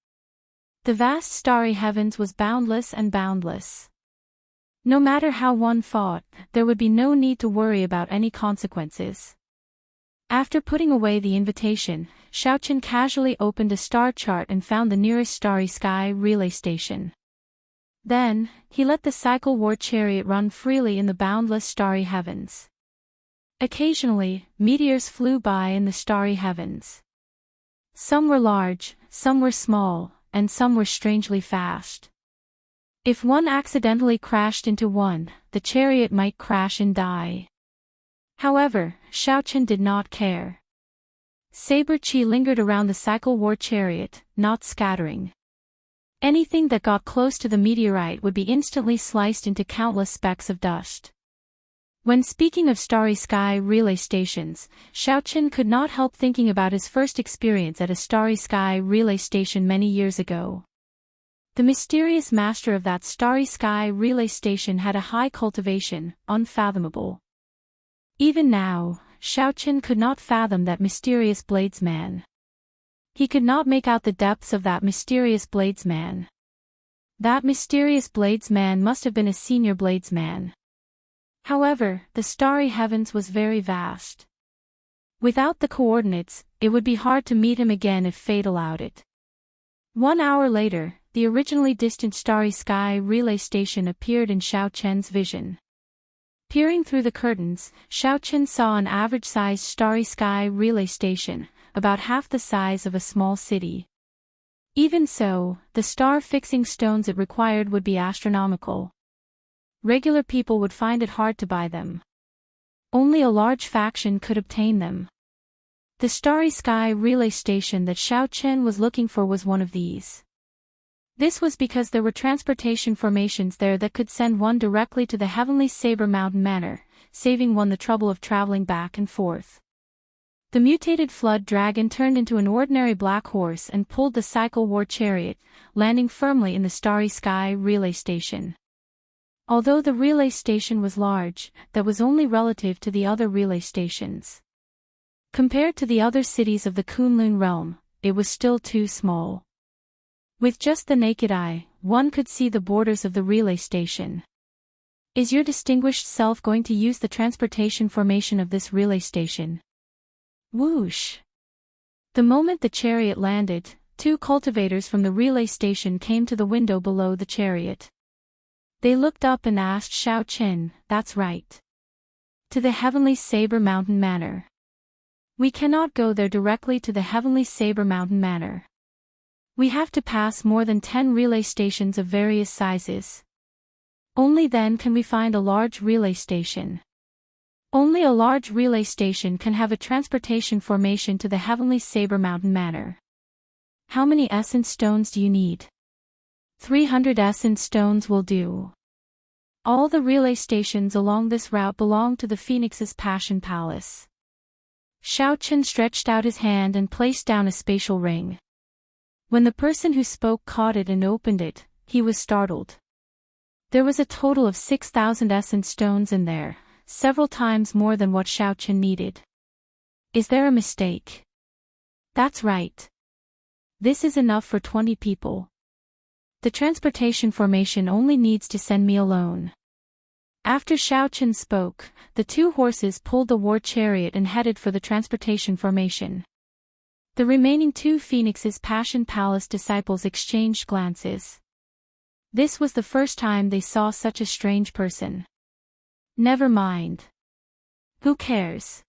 The vast starry heavens was boundless and boundless. No matter how one fought, there would be no need to worry about any consequences. After putting away the invitation, Xiao Qin casually opened a star chart and found the nearest starry sky relay station. Then, he let the cycle war chariot run freely in the boundless starry heavens. Occasionally, meteors flew by in the starry heavens. Some were large, some were small, and some were strangely fast. If one accidentally crashed into one, the chariot might crash and die. However, Xiao Qin did not care. Saber Qi lingered around the cycle war chariot, not scattering. Anything that got close to the meteorite would be instantly sliced into countless specks of dust. When speaking of starry sky relay stations, Xiao Qin could not help thinking about his first experience at a starry sky relay station many years ago. The mysterious master of that starry sky relay station had a high cultivation, unfathomable. Even now, Xiao Qin could not fathom that mysterious bladesman. He could not make out the depths of that mysterious bladesman. That mysterious bladesman must have been a senior bladesman. However, the starry heavens was very vast. Without the coordinates, it would be hard to meet him again if fate allowed it. 1 hour later, the originally distant starry sky relay station appeared in Xiao Qian's vision. Peering through the curtains, Xiao Qin saw an average-sized starry sky relay station, about half the size of a small city. Even so, the star-fixing stones it required would be astronomical. Regular people would find it hard to buy them. Only a large faction could obtain them. The starry sky relay station that Xiao Qin was looking for was one of these. This was because there were transportation formations there that could send one directly to the Heavenly Saber Mountain Manor, saving one the trouble of traveling back and forth. The mutated flood dragon turned into an ordinary black horse and pulled the cycle war chariot, landing firmly in the starry sky relay station. Although the relay station was large, that was only relative to the other relay stations. Compared to the other cities of the Kunlun realm, it was still too small. With just the naked eye, one could see the borders of the relay station. Is your distinguished self going to use the transportation formation of this relay station? Whoosh! The moment the chariot landed, 2 cultivators from the relay station came to the window below the chariot. They looked up and asked Xiao Qin, "That's right. To the Heavenly Saber Mountain Manor. We cannot go there directly to the Heavenly Saber Mountain Manor. We have to pass more than 10 relay stations of various sizes. Only then can we find a large relay station. Only a large relay station can have a transportation formation to the Heavenly Saber Mountain Manor. How many essence stones do you need? 300 essence stones will do. All the relay stations along this route belong to the Phoenix's Passion Palace. Xiao Chen stretched out his hand and placed down a spatial ring. When the person who spoke caught it and opened it, he was startled. There was a total of 6,000 essence stones in there, several times more than what Xiao Chen needed. Is there a mistake? That's right. This is enough for 20 people. The transportation formation only needs to send me alone. After Xiao Chen spoke, the two horses pulled the war chariot and headed for the transportation formation. The remaining two Phoenix's Passion Palace disciples exchanged glances. This was the first time they saw such a strange person. Never mind. Who cares?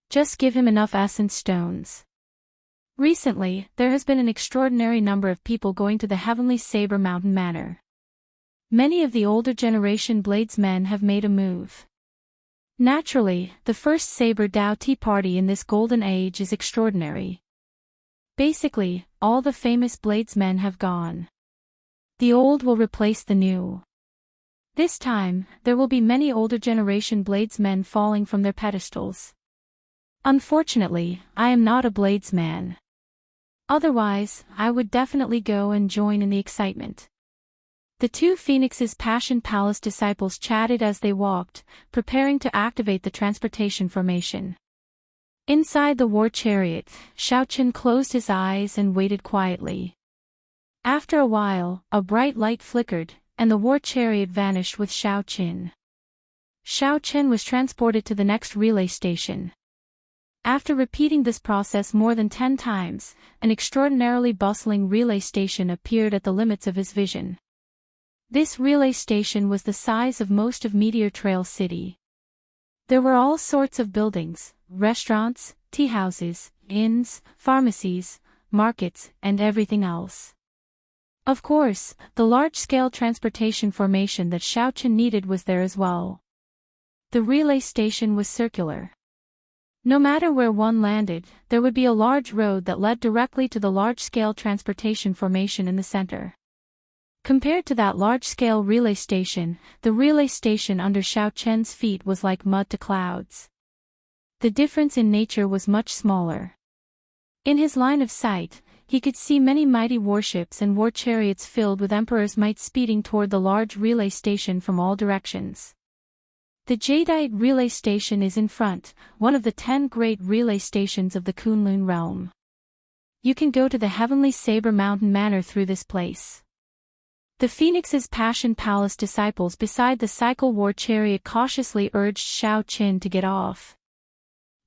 Just give him enough essence stones. Recently, there has been an extraordinary number of people going to the Heavenly Saber Mountain Manor. Many of the older generation bladesmen have made a move. Naturally, the first Saber Dao Tea Party in this golden age is extraordinary. Basically, all the famous bladesmen have gone. The old will replace the new. This time, there will be many older generation bladesmen falling from their pedestals. Unfortunately, I am not a bladesman. Otherwise, I would definitely go and join in the excitement. The two Phoenix's Passion Palace disciples chatted as they walked, preparing to activate the transportation formation. Inside the war chariot, Xiao Chen closed his eyes and waited quietly. After a while, a bright light flickered, and the war chariot vanished with Xiao Chen. Xiao Chen was transported to the next relay station. After repeating this process more than 10 times, an extraordinarily bustling relay station appeared at the limits of his vision. This relay station was the size of most of Meteor Trail City. There were all sorts of buildings, restaurants, tea houses, inns, pharmacies, markets, and everything else. Of course, the large-scale transportation formation that Xiao Chen needed was there as well. The relay station was circular. No matter where one landed, there would be a large road that led directly to the large-scale transportation formation in the center. Compared to that large-scale relay station, the relay station under Xiao Chen's feet was like mud to clouds. The difference in nature was much smaller. In his line of sight, he could see many mighty warships and war chariots filled with emperor's might speeding toward the large relay station from all directions. The Jadeite relay station is in front, one of the 10 great relay stations of the Kunlun realm. You can go to the Heavenly Saber Mountain Manor through this place. The Phoenix's Passion Palace disciples beside the cycle war chariot cautiously urged Xiao Chen to get off.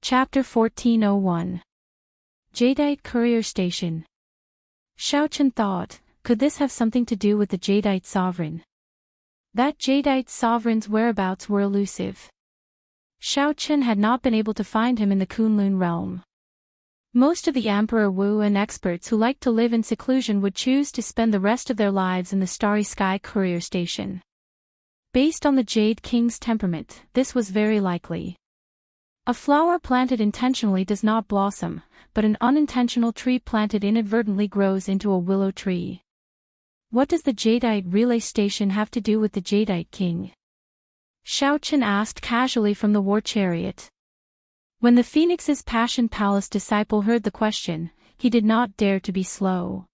Chapter 1401. Jadeite Courier Station. Xiao Chen thought, could this have something to do with the Jadeite sovereign? That Jadeite sovereign's whereabouts were elusive. Xiao Chen had not been able to find him in the Kunlun realm. Most of the Emperor Wu and experts who liked to live in seclusion would choose to spend the rest of their lives in the Starry Sky Courier Station. Based on the Jade King's temperament, this was very likely. A flower planted intentionally does not blossom, but an unintentional tree planted inadvertently grows into a willow tree. What does the Jadeite relay station have to do with the Jadeite King? Xiao Chen asked casually from the war chariot. When the Phoenix's Passion Palace disciple heard the question, he did not dare to be slow.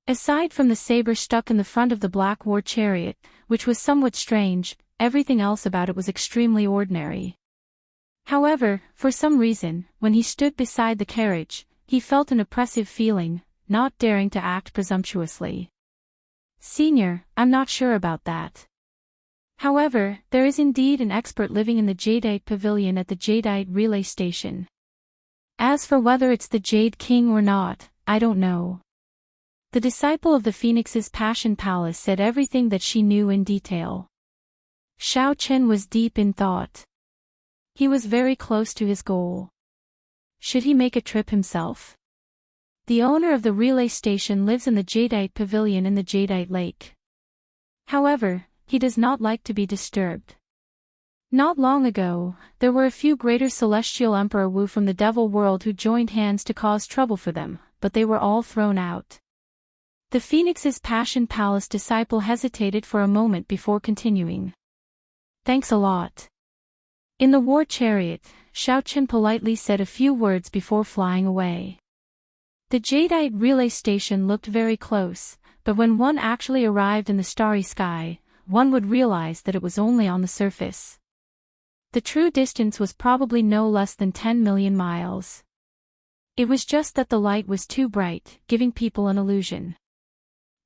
Aside from the saber stuck in the front of the black war chariot, which was somewhat strange, everything else about it was extremely ordinary. However, for some reason, when he stood beside the carriage, he felt an oppressive feeling, not daring to act presumptuously. Senior, I'm not sure about that. However, there is indeed an expert living in the Jadeite Pavilion at the Jadeite Relay Station. As for whether it's the Jade King or not, I don't know. The disciple of the Phoenix's Passion Palace said everything that she knew in detail. Xiao Chen was deep in thought. He was very close to his goal. Should he make a trip himself? The owner of the relay station lives in the Jadeite Pavilion in the Jadeite Lake. However, he does not like to be disturbed. Not long ago, there were a few greater celestial Emperor Wu from the Devil world who joined hands to cause trouble for them, but they were all thrown out. The Phoenix's Passion Palace disciple hesitated for a moment before continuing. Thanks a lot. In the war chariot, Xiaochen politely said a few words before flying away. The Jadeite relay station looked very close, but when one actually arrived in the starry sky, one would realize that it was only on the surface. The true distance was probably no less than 10 million miles. It was just that the light was too bright, giving people an illusion.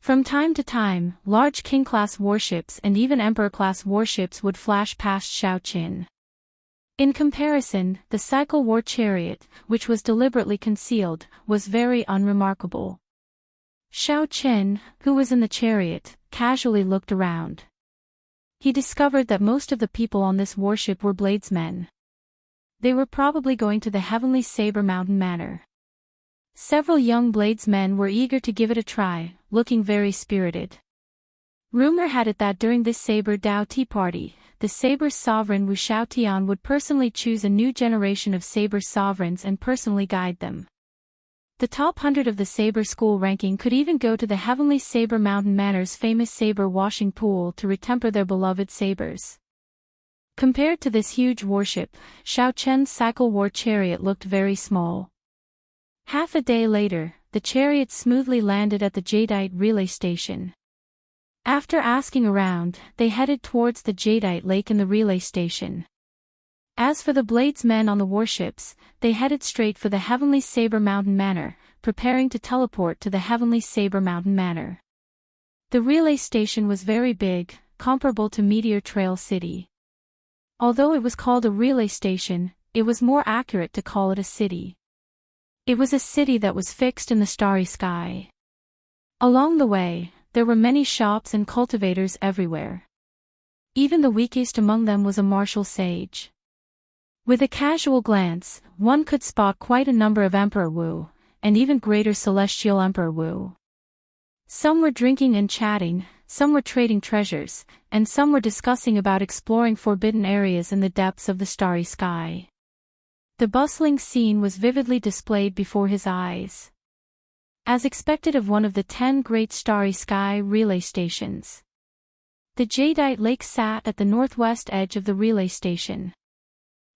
From time to time, large King-class warships and even Emperor-class warships would flash past Xiaochen. In comparison, the Cycle War Chariot, which was deliberately concealed, was very unremarkable. Xiaochen, who was in the chariot, casually looked around. He discovered that most of the people on this warship were bladesmen. They were probably going to the heavenly Saber Mountain Manor. Several young bladesmen were eager to give it a try, looking very spirited. Rumor had it that during this Saber Dao Tea Party, the Saber's sovereign Wu Xiaotian would personally choose a new generation of Saber sovereigns and personally guide them. The top 100 of the Saber School ranking could even go to the heavenly Saber Mountain Manor's famous Saber washing pool to retemper their beloved sabers. Compared to this huge warship, Xiaochen's Cycle War Chariot looked very small. Half a day later, the chariot smoothly landed at the Jadeite relay station. After asking around, they headed towards the Jadeite Lake in the relay station. As for the bladesmen on the warships, they headed straight for the heavenly Saber Mountain Manor, preparing to teleport to the heavenly Saber Mountain Manor. The relay station was very big, comparable to Meteor Trail City. Although it was called a relay station, it was more accurate to call it a city. It was a city that was fixed in the starry sky. Along the way, there were many shops and cultivators everywhere. Even the weakest among them was a martial sage. With a casual glance, one could spot quite a number of Emperor Wu, and even greater Celestial Emperor Wu. Some were drinking and chatting, some were trading treasures, and some were discussing about exploring forbidden areas in the depths of the starry sky. The bustling scene was vividly displayed before his eyes. As expected of one of the 10 great starry sky relay stations. The Jadeite Lake sat at the northwest edge of the relay station.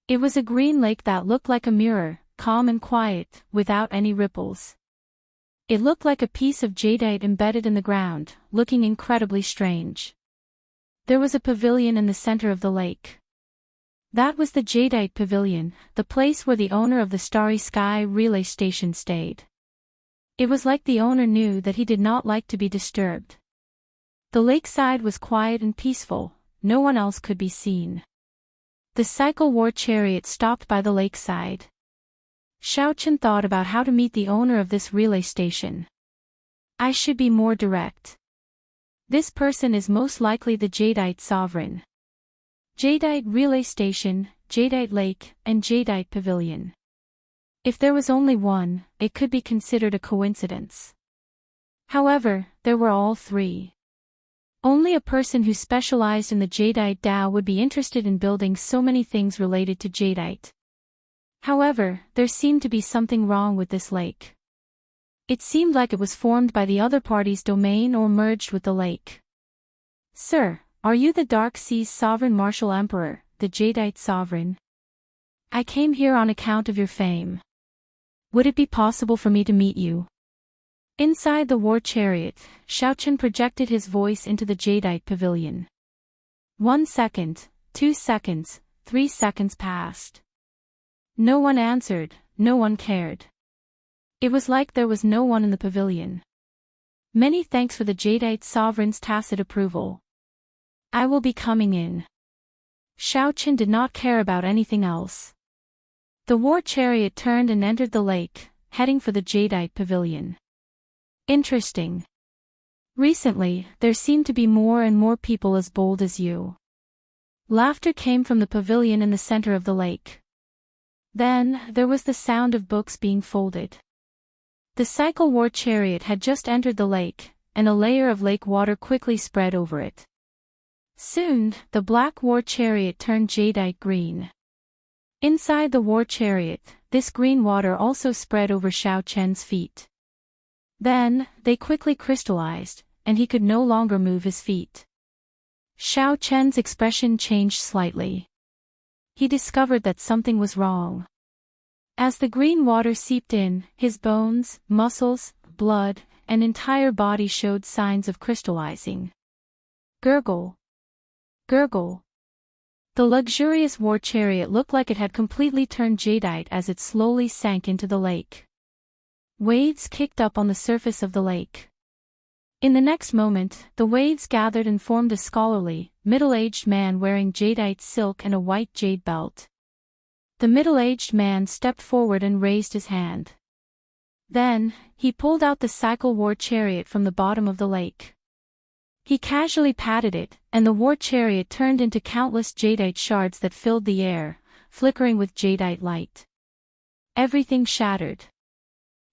It was a green lake that looked like a mirror, calm and quiet, without any ripples. It looked like a piece of jadeite embedded in the ground, looking incredibly strange. There was a pavilion in the center of the lake. That was the Jadeite Pavilion, the place where the owner of the Starry Sky relay station stayed. It was like the owner knew that he did not like to be disturbed. The lakeside was quiet and peaceful, no one else could be seen. The Cycle War Chariot stopped by the lakeside. Xiaochen thought about how to meet the owner of this relay station. I should be more direct. This person is most likely the Jadeite Sovereign. Jadeite Relay Station, Jadeite Lake, and Jadeite Pavilion. If there was only one, it could be considered a coincidence. However, there were all three. Only a person who specialized in the Jadeite Dao would be interested in building so many things related to Jadeite. However, there seemed to be something wrong with this lake. It seemed like it was formed by the other party's domain or merged with the lake. Sir, are you the Dark Sea's Sovereign Martial Emperor, the Jadeite Sovereign? I came here on account of your fame. Would it be possible for me to meet you? Inside the war chariot, Xiaochen projected his voice into the Jadeite Pavilion. 1 second, 2 seconds, 3 seconds passed. No one answered, no one cared. It was like there was no one in the pavilion. Many thanks for the Jadeite Sovereign's tacit approval. I will be coming in. Xiaochen did not care about anything else. The war chariot turned and entered the lake, heading for the Jadeite Pavilion. Interesting. Recently, there seem to be more and more people as bold as you. Laughter came from the pavilion in the center of the lake. Then, there was the sound of books being folded. The cycle war chariot had just entered the lake, and a layer of lake water quickly spread over it. Soon, the black war chariot turned jadeite green. Inside the war chariot, this green water also spread over Xiao Chen's feet. Then, they quickly crystallized, and he could no longer move his feet. Xiao Chen's expression changed slightly. He discovered that something was wrong. As the green water seeped in, his bones, muscles, blood, and entire body showed signs of crystallizing. Gurgle. Gurgle. The luxurious war chariot looked like it had completely turned jadeite as it slowly sank into the lake. Waves kicked up on the surface of the lake. In the next moment, the waves gathered and formed a scholarly, middle-aged man wearing jadeite silk and a white jade belt. The middle-aged man stepped forward and raised his hand. Then, he pulled out the cycle war chariot from the bottom of the lake. He casually patted it, and the war chariot turned into countless jadeite shards that filled the air, flickering with jadeite light. Everything shattered.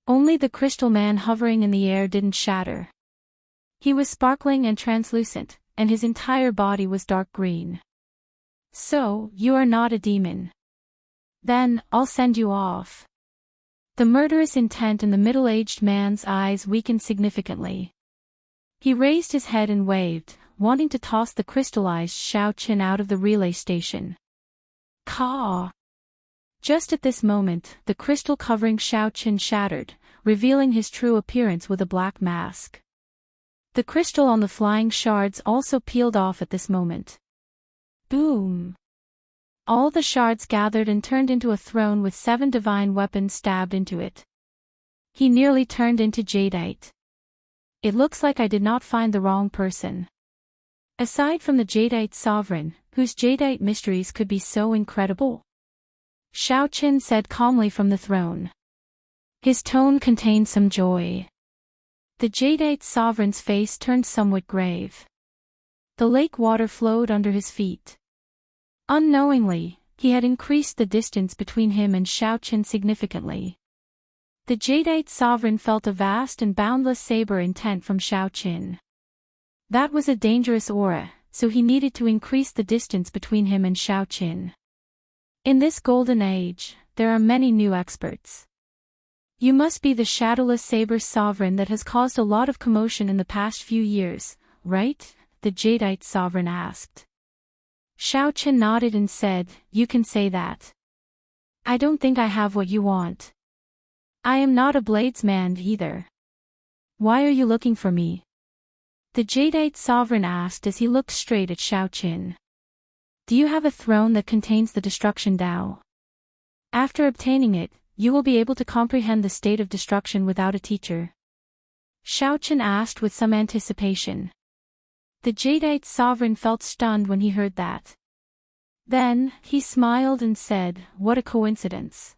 Only the crystal man hovering in the air didn't shatter. He was sparkling and translucent, and his entire body was dark green. So, you are not a demon. Then, I'll send you off. The murderous intent in the middle-aged man's eyes weakened significantly. He raised his head and waved, wanting to toss the crystallized Xiao Chen out of the relay station. Caw! Just at this moment, the crystal covering Xiao Chen shattered, revealing his true appearance with a black mask. The crystal on the flying shards also peeled off at this moment. Boom! All the shards gathered and turned into a throne with 7 divine weapons stabbed into it. He nearly turned into jadeite. It looks like I did not find the wrong person. Aside from the jadeite sovereign, whose jadeite mysteries could be so incredible? Xiao Chen said calmly from the throne. His tone contained some joy. The jadeite sovereign's face turned somewhat grave. The lake water flowed under his feet. Unknowingly, he had increased the distance between him and Xiao Chen significantly. The jadeite sovereign felt a vast and boundless saber intent from Xiao Chen. That was a dangerous aura, so he needed to increase the distance between him and Xiao Chen. In this golden age, there are many new experts. You must be the shadowless saber sovereign that has caused a lot of commotion in the past few years, right? The jadeite sovereign asked. Xiao Chen nodded and said, "You can say that. I don't think I have what you want. I am not a bladesman either. Why are you looking for me?" The jadeite sovereign asked as he looked straight at Xiao Chen. "Do you have a throne that contains the destruction Tao? After obtaining it, you will be able to comprehend the state of destruction without a teacher." Xiao Chen asked with some anticipation. The jadeite sovereign felt stunned when he heard that. Then, he smiled and said, "What a coincidence.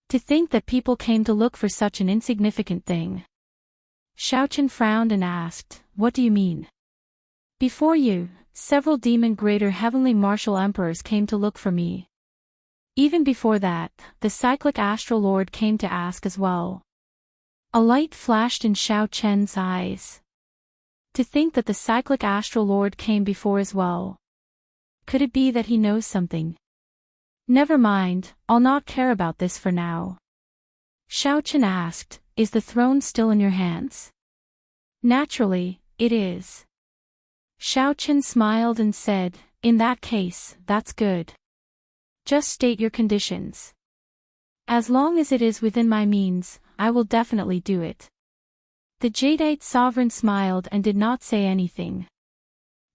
To think that people came to look for such an insignificant thing." Xiao Chen frowned and asked, "What do you mean?" "Before you, several demon greater heavenly martial emperors came to look for me. Even before that, the cyclic astral lord came to ask as well." A light flashed in Xiao Chen's eyes. To think that the cyclic astral lord came before as well. Could it be that he knows something? "Never mind, I'll not care about this for now." Xiao Chen asked, "Is the throne still in your hands?" "Naturally, it is." Xiao Chen smiled and said, "In that case, that's good. Just state your conditions. As long as it is within my means, I will definitely do it." The jadeite sovereign smiled and did not say anything.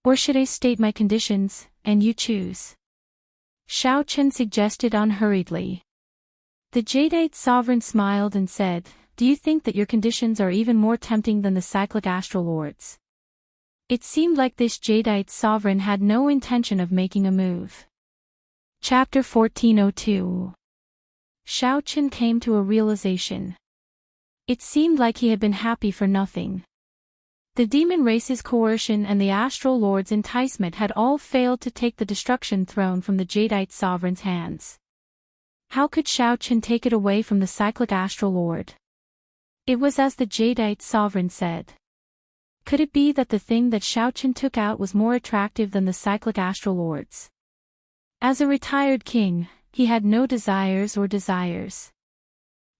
"Or should I state my conditions, and you choose?" Xiao Chen suggested unhurriedly. The jadeite sovereign smiled and said, "Do you think that your conditions are even more tempting than the cyclic astral lords?" It seemed like this jadeite sovereign had no intention of making a move. Chapter 1402. Xiao Chen came to a realization. It seemed like he had been happy for nothing. The demon race's coercion and the astral lord's enticement had all failed to take the destruction throne from the jadeite sovereign's hands. How could Xiao Chen take it away from the cyclic astral lord? It was as the Jadeite sovereign said. Could it be that the thing that Xiaochen took out was more attractive than the cyclic astral lords? As a retired king, he had no desires or desires.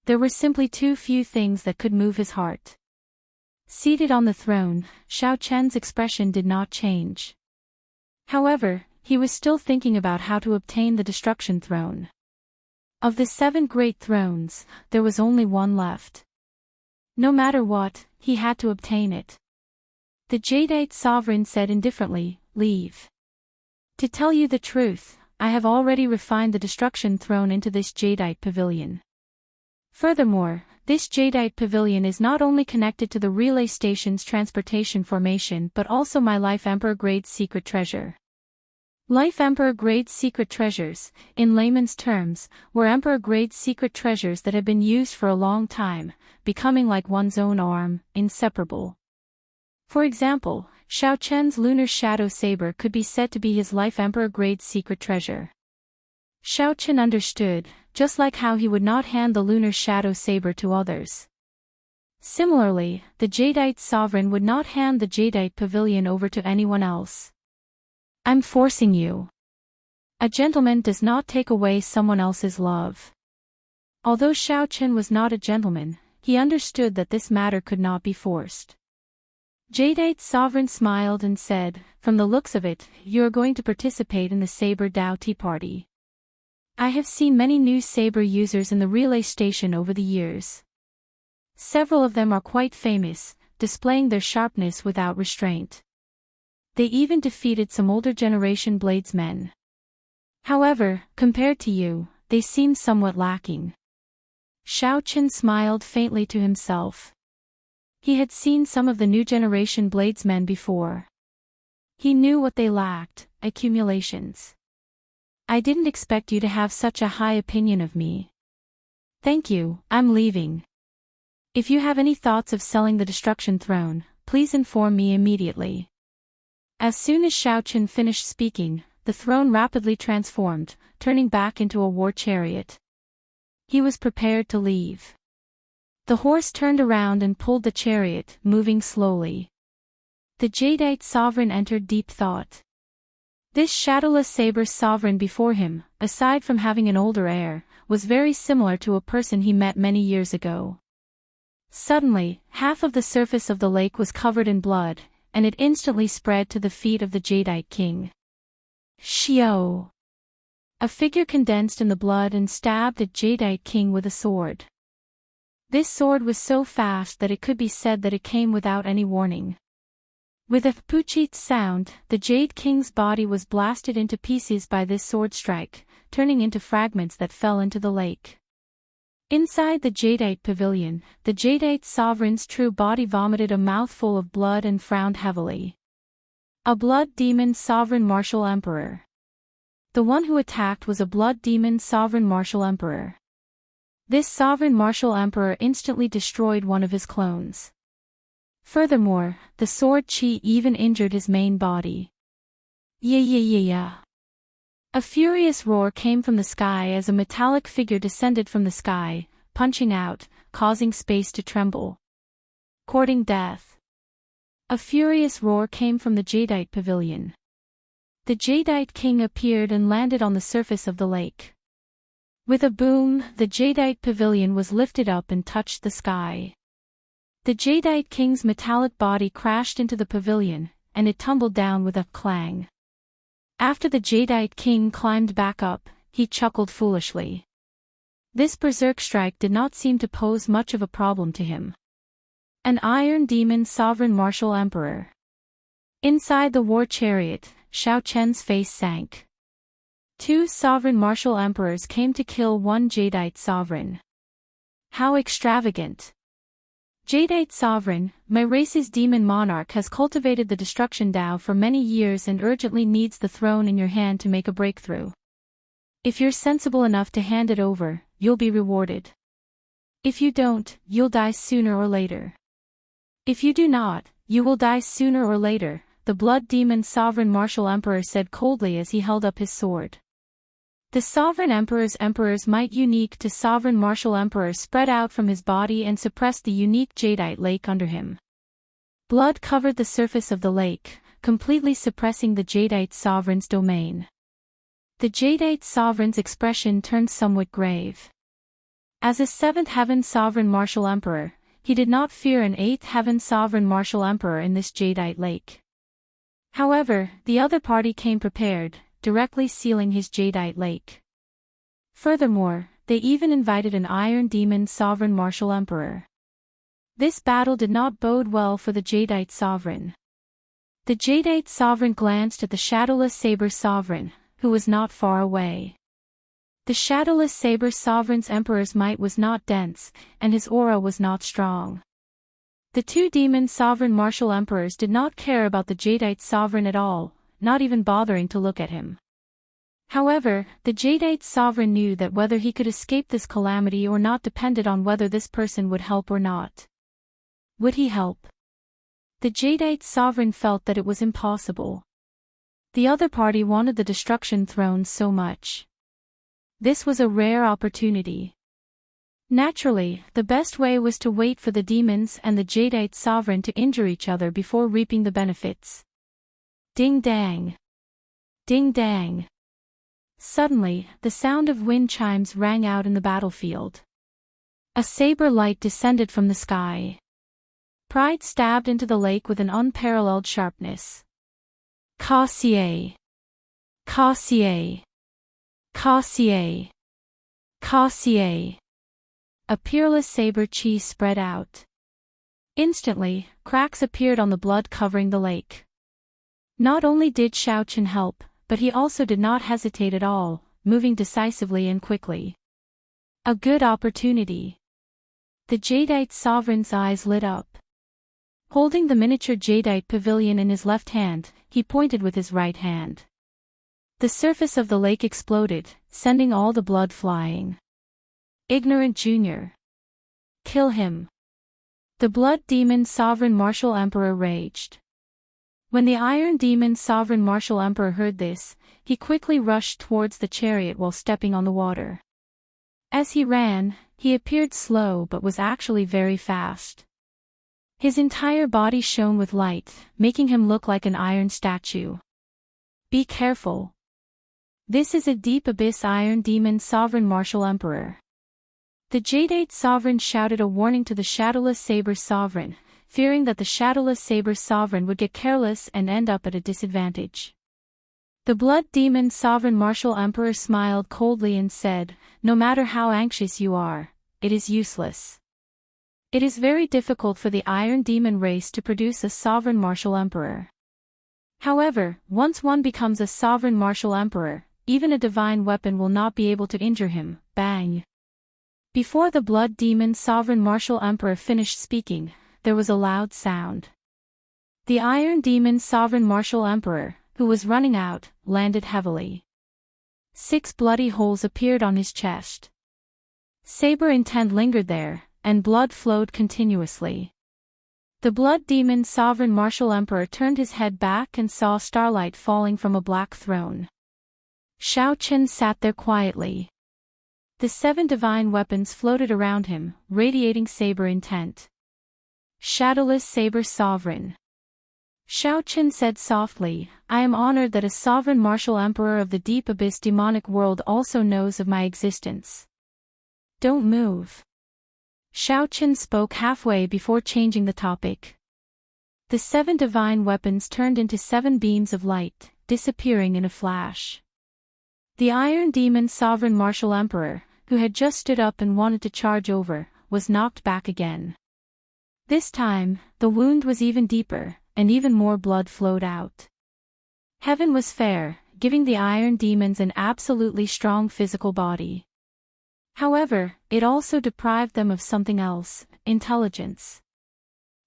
There were simply too few things that could move his heart. Seated on the throne, Xiaochen's expression did not change. However, he was still thinking about how to obtain the destruction throne. Of the 7 great thrones, there was only one left. No matter what, he had to obtain it. The Jadeite sovereign said indifferently, "Leave. To tell you the truth, I have already refined the destruction throne into this Jadeite pavilion. Furthermore, this Jadeite pavilion is not only connected to the relay station's transportation formation but also my Life Emperor grade secret treasure." Life Emperor grade secret treasures, in layman's terms, were Emperor grade secret treasures that had been used for a long time, becoming like one's own arm, inseparable. For example, Xiaochen's lunar shadow saber could be said to be his Life Emperor grade secret treasure. Xiaochen understood, just like how he would not hand the lunar shadow saber to others. Similarly, the Jadeite sovereign would not hand the Jadeite pavilion over to anyone else. "I'm forcing you. A gentleman does not take away someone else's love." Although Xiaochen was not a gentleman, he understood that this matter could not be forced. Jadeite sovereign smiled and said, "From the looks of it, you are going to participate in the Saber Dao Tea Party. I have seen many new saber users in the relay station over the years. Several of them are quite famous, displaying their sharpness without restraint. They even defeated some older generation bladesmen. However, compared to you, they seem somewhat lacking." Xiaochen smiled faintly to himself. He had seen some of the new generation bladesmen before. He knew what they lacked: accumulations. "I didn't expect you to have such a high opinion of me. Thank you, I'm leaving. If you have any thoughts of selling the destruction throne, please inform me immediately." As soon as Xiaochen finished speaking, the throne rapidly transformed, turning back into a war chariot. He was prepared to leave. The horse turned around and pulled the chariot, moving slowly. The Jadeite sovereign entered deep thought. This shadowless saber sovereign before him, aside from having an older heir, was very similar to a person he met many years ago. Suddenly, half of the surface of the lake was covered in blood, and it instantly spread to the feet of the Jadeite king. Xiao! A figure condensed in the blood and stabbed at Jadeite king with a sword. This sword was so fast that it could be said that it came without any warning. With a poochit sound, the Jade King's body was blasted into pieces by this sword strike, turning into fragments that fell into the lake. Inside the Jadeite pavilion, the Jadeite sovereign's true body vomited a mouthful of blood and frowned heavily. A blood demon sovereign martial emperor. The one who attacked was a blood demon sovereign martial emperor. This sovereign martial emperor instantly destroyed one of his clones. Furthermore, the sword chi even injured his main body. Yeah. A furious roar came from the sky as a metallic figure descended from the sky, punching out, causing space to tremble. Courting death. A furious roar came from the Jadeite pavilion. The Jadeite king appeared and landed on the surface of the lake. With a boom, the Jadeite pavilion was lifted up and touched the sky. The Jadeite king's metallic body crashed into the pavilion, and it tumbled down with a clang. After the Jadeite king climbed back up, he chuckled foolishly. This berserk strike did not seem to pose much of a problem to him. An iron demon sovereign martial emperor. Inside the war chariot, Xiaochen's face sank. 2 sovereign martial emperors came to kill one Jadeite sovereign. How extravagant! Jadeite sovereign, my race's demon monarch has cultivated the destruction Dao for many years and urgently needs the throne in your hand to make a breakthrough. If you're sensible enough to hand it over, you'll be rewarded. If you don't, you'll die sooner or later. If you do not, you will die sooner or later, the blood demon sovereign martial emperor said coldly as he held up his sword. The sovereign emperor's might unique to sovereign martial emperor spread out from his body and suppressed the unique jadeite lake under him. Blood covered the surface of the lake, completely suppressing the jadeite sovereign's domain. The jadeite sovereign's expression turned somewhat grave. As a seventh heaven sovereign martial emperor, he did not fear an eighth heaven sovereign martial emperor in this jadeite lake. However, the other party came prepared, directly sealing his jadeite lake. Furthermore, they even invited an iron demon sovereign martial emperor. This battle did not bode well for the jadeite sovereign. The jadeite sovereign glanced at the shadowless saber sovereign, who was not far away. The shadowless saber sovereign's emperor's might was not dense, and his aura was not strong. The two demon sovereign martial emperors did not care about the jadeite sovereign at all, not even bothering to look at him. However, the jadeite sovereign knew that whether he could escape this calamity or not depended on whether this person would help or not. Would he help? The jadeite sovereign felt that it was impossible. The other party wanted the destruction throne so much. This was a rare opportunity. Naturally, the best way was to wait for the demons and the jadeite sovereign to injure each other before reaping the benefits. Ding dang. Ding dang. Suddenly, the sound of wind chimes rang out in the battlefield. A saber light descended from the sky. Pride stabbed into the lake with an unparalleled sharpness. Cassier. Cassier. Cassier. Cassier. A peerless saber chi spread out. Instantly, cracks appeared on the blood covering the lake. Not only did Xiao Chen help, but he also did not hesitate at all, moving decisively and quickly. A good opportunity. The jadeite sovereign's eyes lit up. Holding the miniature jadeite pavilion in his left hand, he pointed with his right hand. The surface of the lake exploded, sending all the blood flying. Ignorant junior. Kill him. The blood demon sovereign martial emperor raged. When the iron demon sovereign martial emperor heard this, he quickly rushed towards the chariot while stepping on the water. As he ran, he appeared slow but was actually very fast. His entire body shone with light, making him look like an iron statue. Be careful. This is a deep abyss iron demon sovereign martial emperor. The jadeite sovereign shouted a warning to the shadowless saber sovereign, fearing that the shadowless saber sovereign would get careless and end up at a disadvantage. The blood demon sovereign martial emperor smiled coldly and said, "No matter how anxious you are, it is useless. It is very difficult for the iron demon race to produce a sovereign martial emperor. However, once one becomes a sovereign martial emperor, even a divine weapon will not be able to injure him." Bang! Before the blood demon sovereign martial emperor finished speaking, there was a loud sound. The iron demon sovereign martial emperor, who was running out, landed heavily. 6 bloody holes appeared on his chest. Saber intent lingered there, and blood flowed continuously. The blood demon sovereign martial emperor turned his head back and saw starlight falling from a black throne. Xiao Chen sat there quietly. The 7 divine weapons floated around him, radiating saber intent. Shadowless saber sovereign. Xiao Chen said softly, "I am honored that a sovereign martial emperor of the deep abyss demonic world also knows of my existence. Don't move." Xiao Chen spoke halfway before changing the topic. The 7 divine weapons turned into 7 beams of light, disappearing in a flash. The iron demon sovereign martial emperor, who had just stood up and wanted to charge over, was knocked back again. This time, the wound was even deeper, and even more blood flowed out. Heaven was fair, giving the iron demons an absolutely strong physical body. However, it also deprived them of something else, intelligence.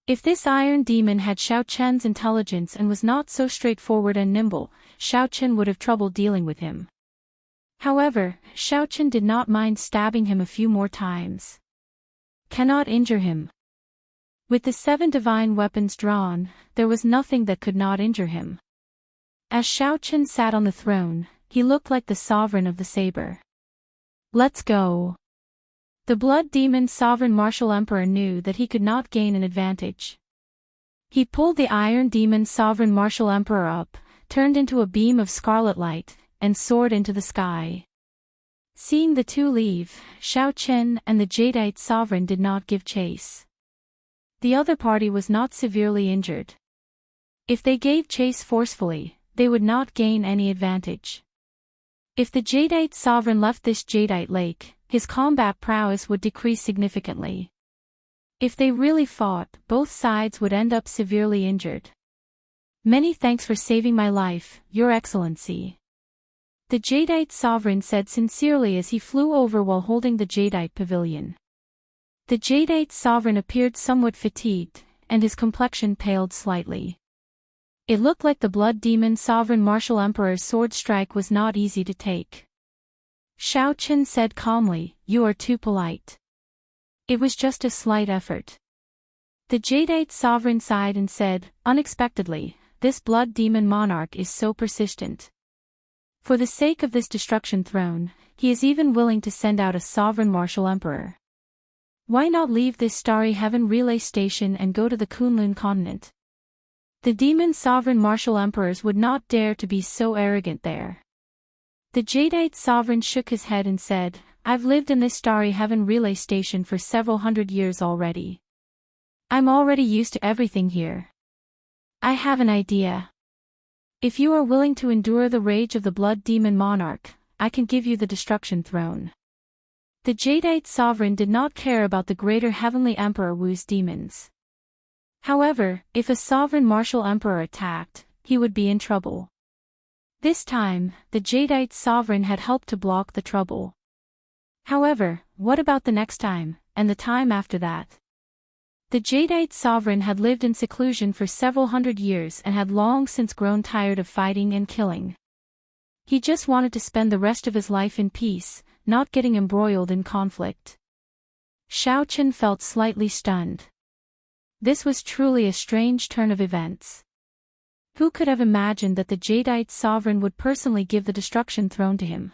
If this iron demon had Xiao Chen's intelligence and was not so straightforward and nimble, Xiao Chen would have trouble dealing with him. However, Xiao Chen did not mind stabbing him a few more times. Cannot injure him. With the 7 divine weapons drawn, there was nothing that could not injure him. As Xiao Chen sat on the throne, he looked like the sovereign of the saber. Let's go. The Blood Demon Sovereign Martial Emperor knew that he could not gain an advantage. He pulled the Iron Demon Sovereign Martial Emperor up, turned into a beam of scarlet light, and soared into the sky. Seeing the two leave, Shao Chen and the Jadeite Sovereign did not give chase. The other party was not severely injured. If they gave chase forcefully, they would not gain any advantage. If the Jadeite Sovereign left this Jadeite lake, his combat prowess would decrease significantly. If they really fought, both sides would end up severely injured. Many thanks for saving my life, Your Excellency. The Jadeite Sovereign said sincerely as he flew over while holding the Jadeite pavilion. The Jadeite Sovereign appeared somewhat fatigued, and his complexion paled slightly. It looked like the Blood Demon Sovereign Martial Emperor's sword strike was not easy to take. Shao Chen said calmly, "You are too polite. It was just a slight effort." The Jadeite Sovereign sighed and said, "Unexpectedly, this Blood Demon Monarch is so persistent. For the sake of this destruction throne, he is even willing to send out a Sovereign Martial Emperor. Why not leave this Starry Heaven relay station and go to the Kunlun continent? The Demon Sovereign Martial Emperors would not dare to be so arrogant there." The Jadeite Sovereign shook his head and said, "I've lived in this Starry Heaven relay station for several hundred years already. I'm already used to everything here. I have an idea. If you are willing to endure the rage of the Blood Demon Monarch, I can give you the Destruction Throne." The Jadeite Sovereign did not care about the greater Heavenly Emperor Wu's demons. However, if a Sovereign Martial Emperor attacked, he would be in trouble. This time, the Jadeite Sovereign had helped to block the trouble. However, what about the next time, and the time after that? The Jadeite Sovereign had lived in seclusion for several hundred years and had long since grown tired of fighting and killing. He just wanted to spend the rest of his life in peace, not getting embroiled in conflict. Shao Chen felt slightly stunned. This was truly a strange turn of events. Who could have imagined that the Jadeite Sovereign would personally give the Destruction Throne to him?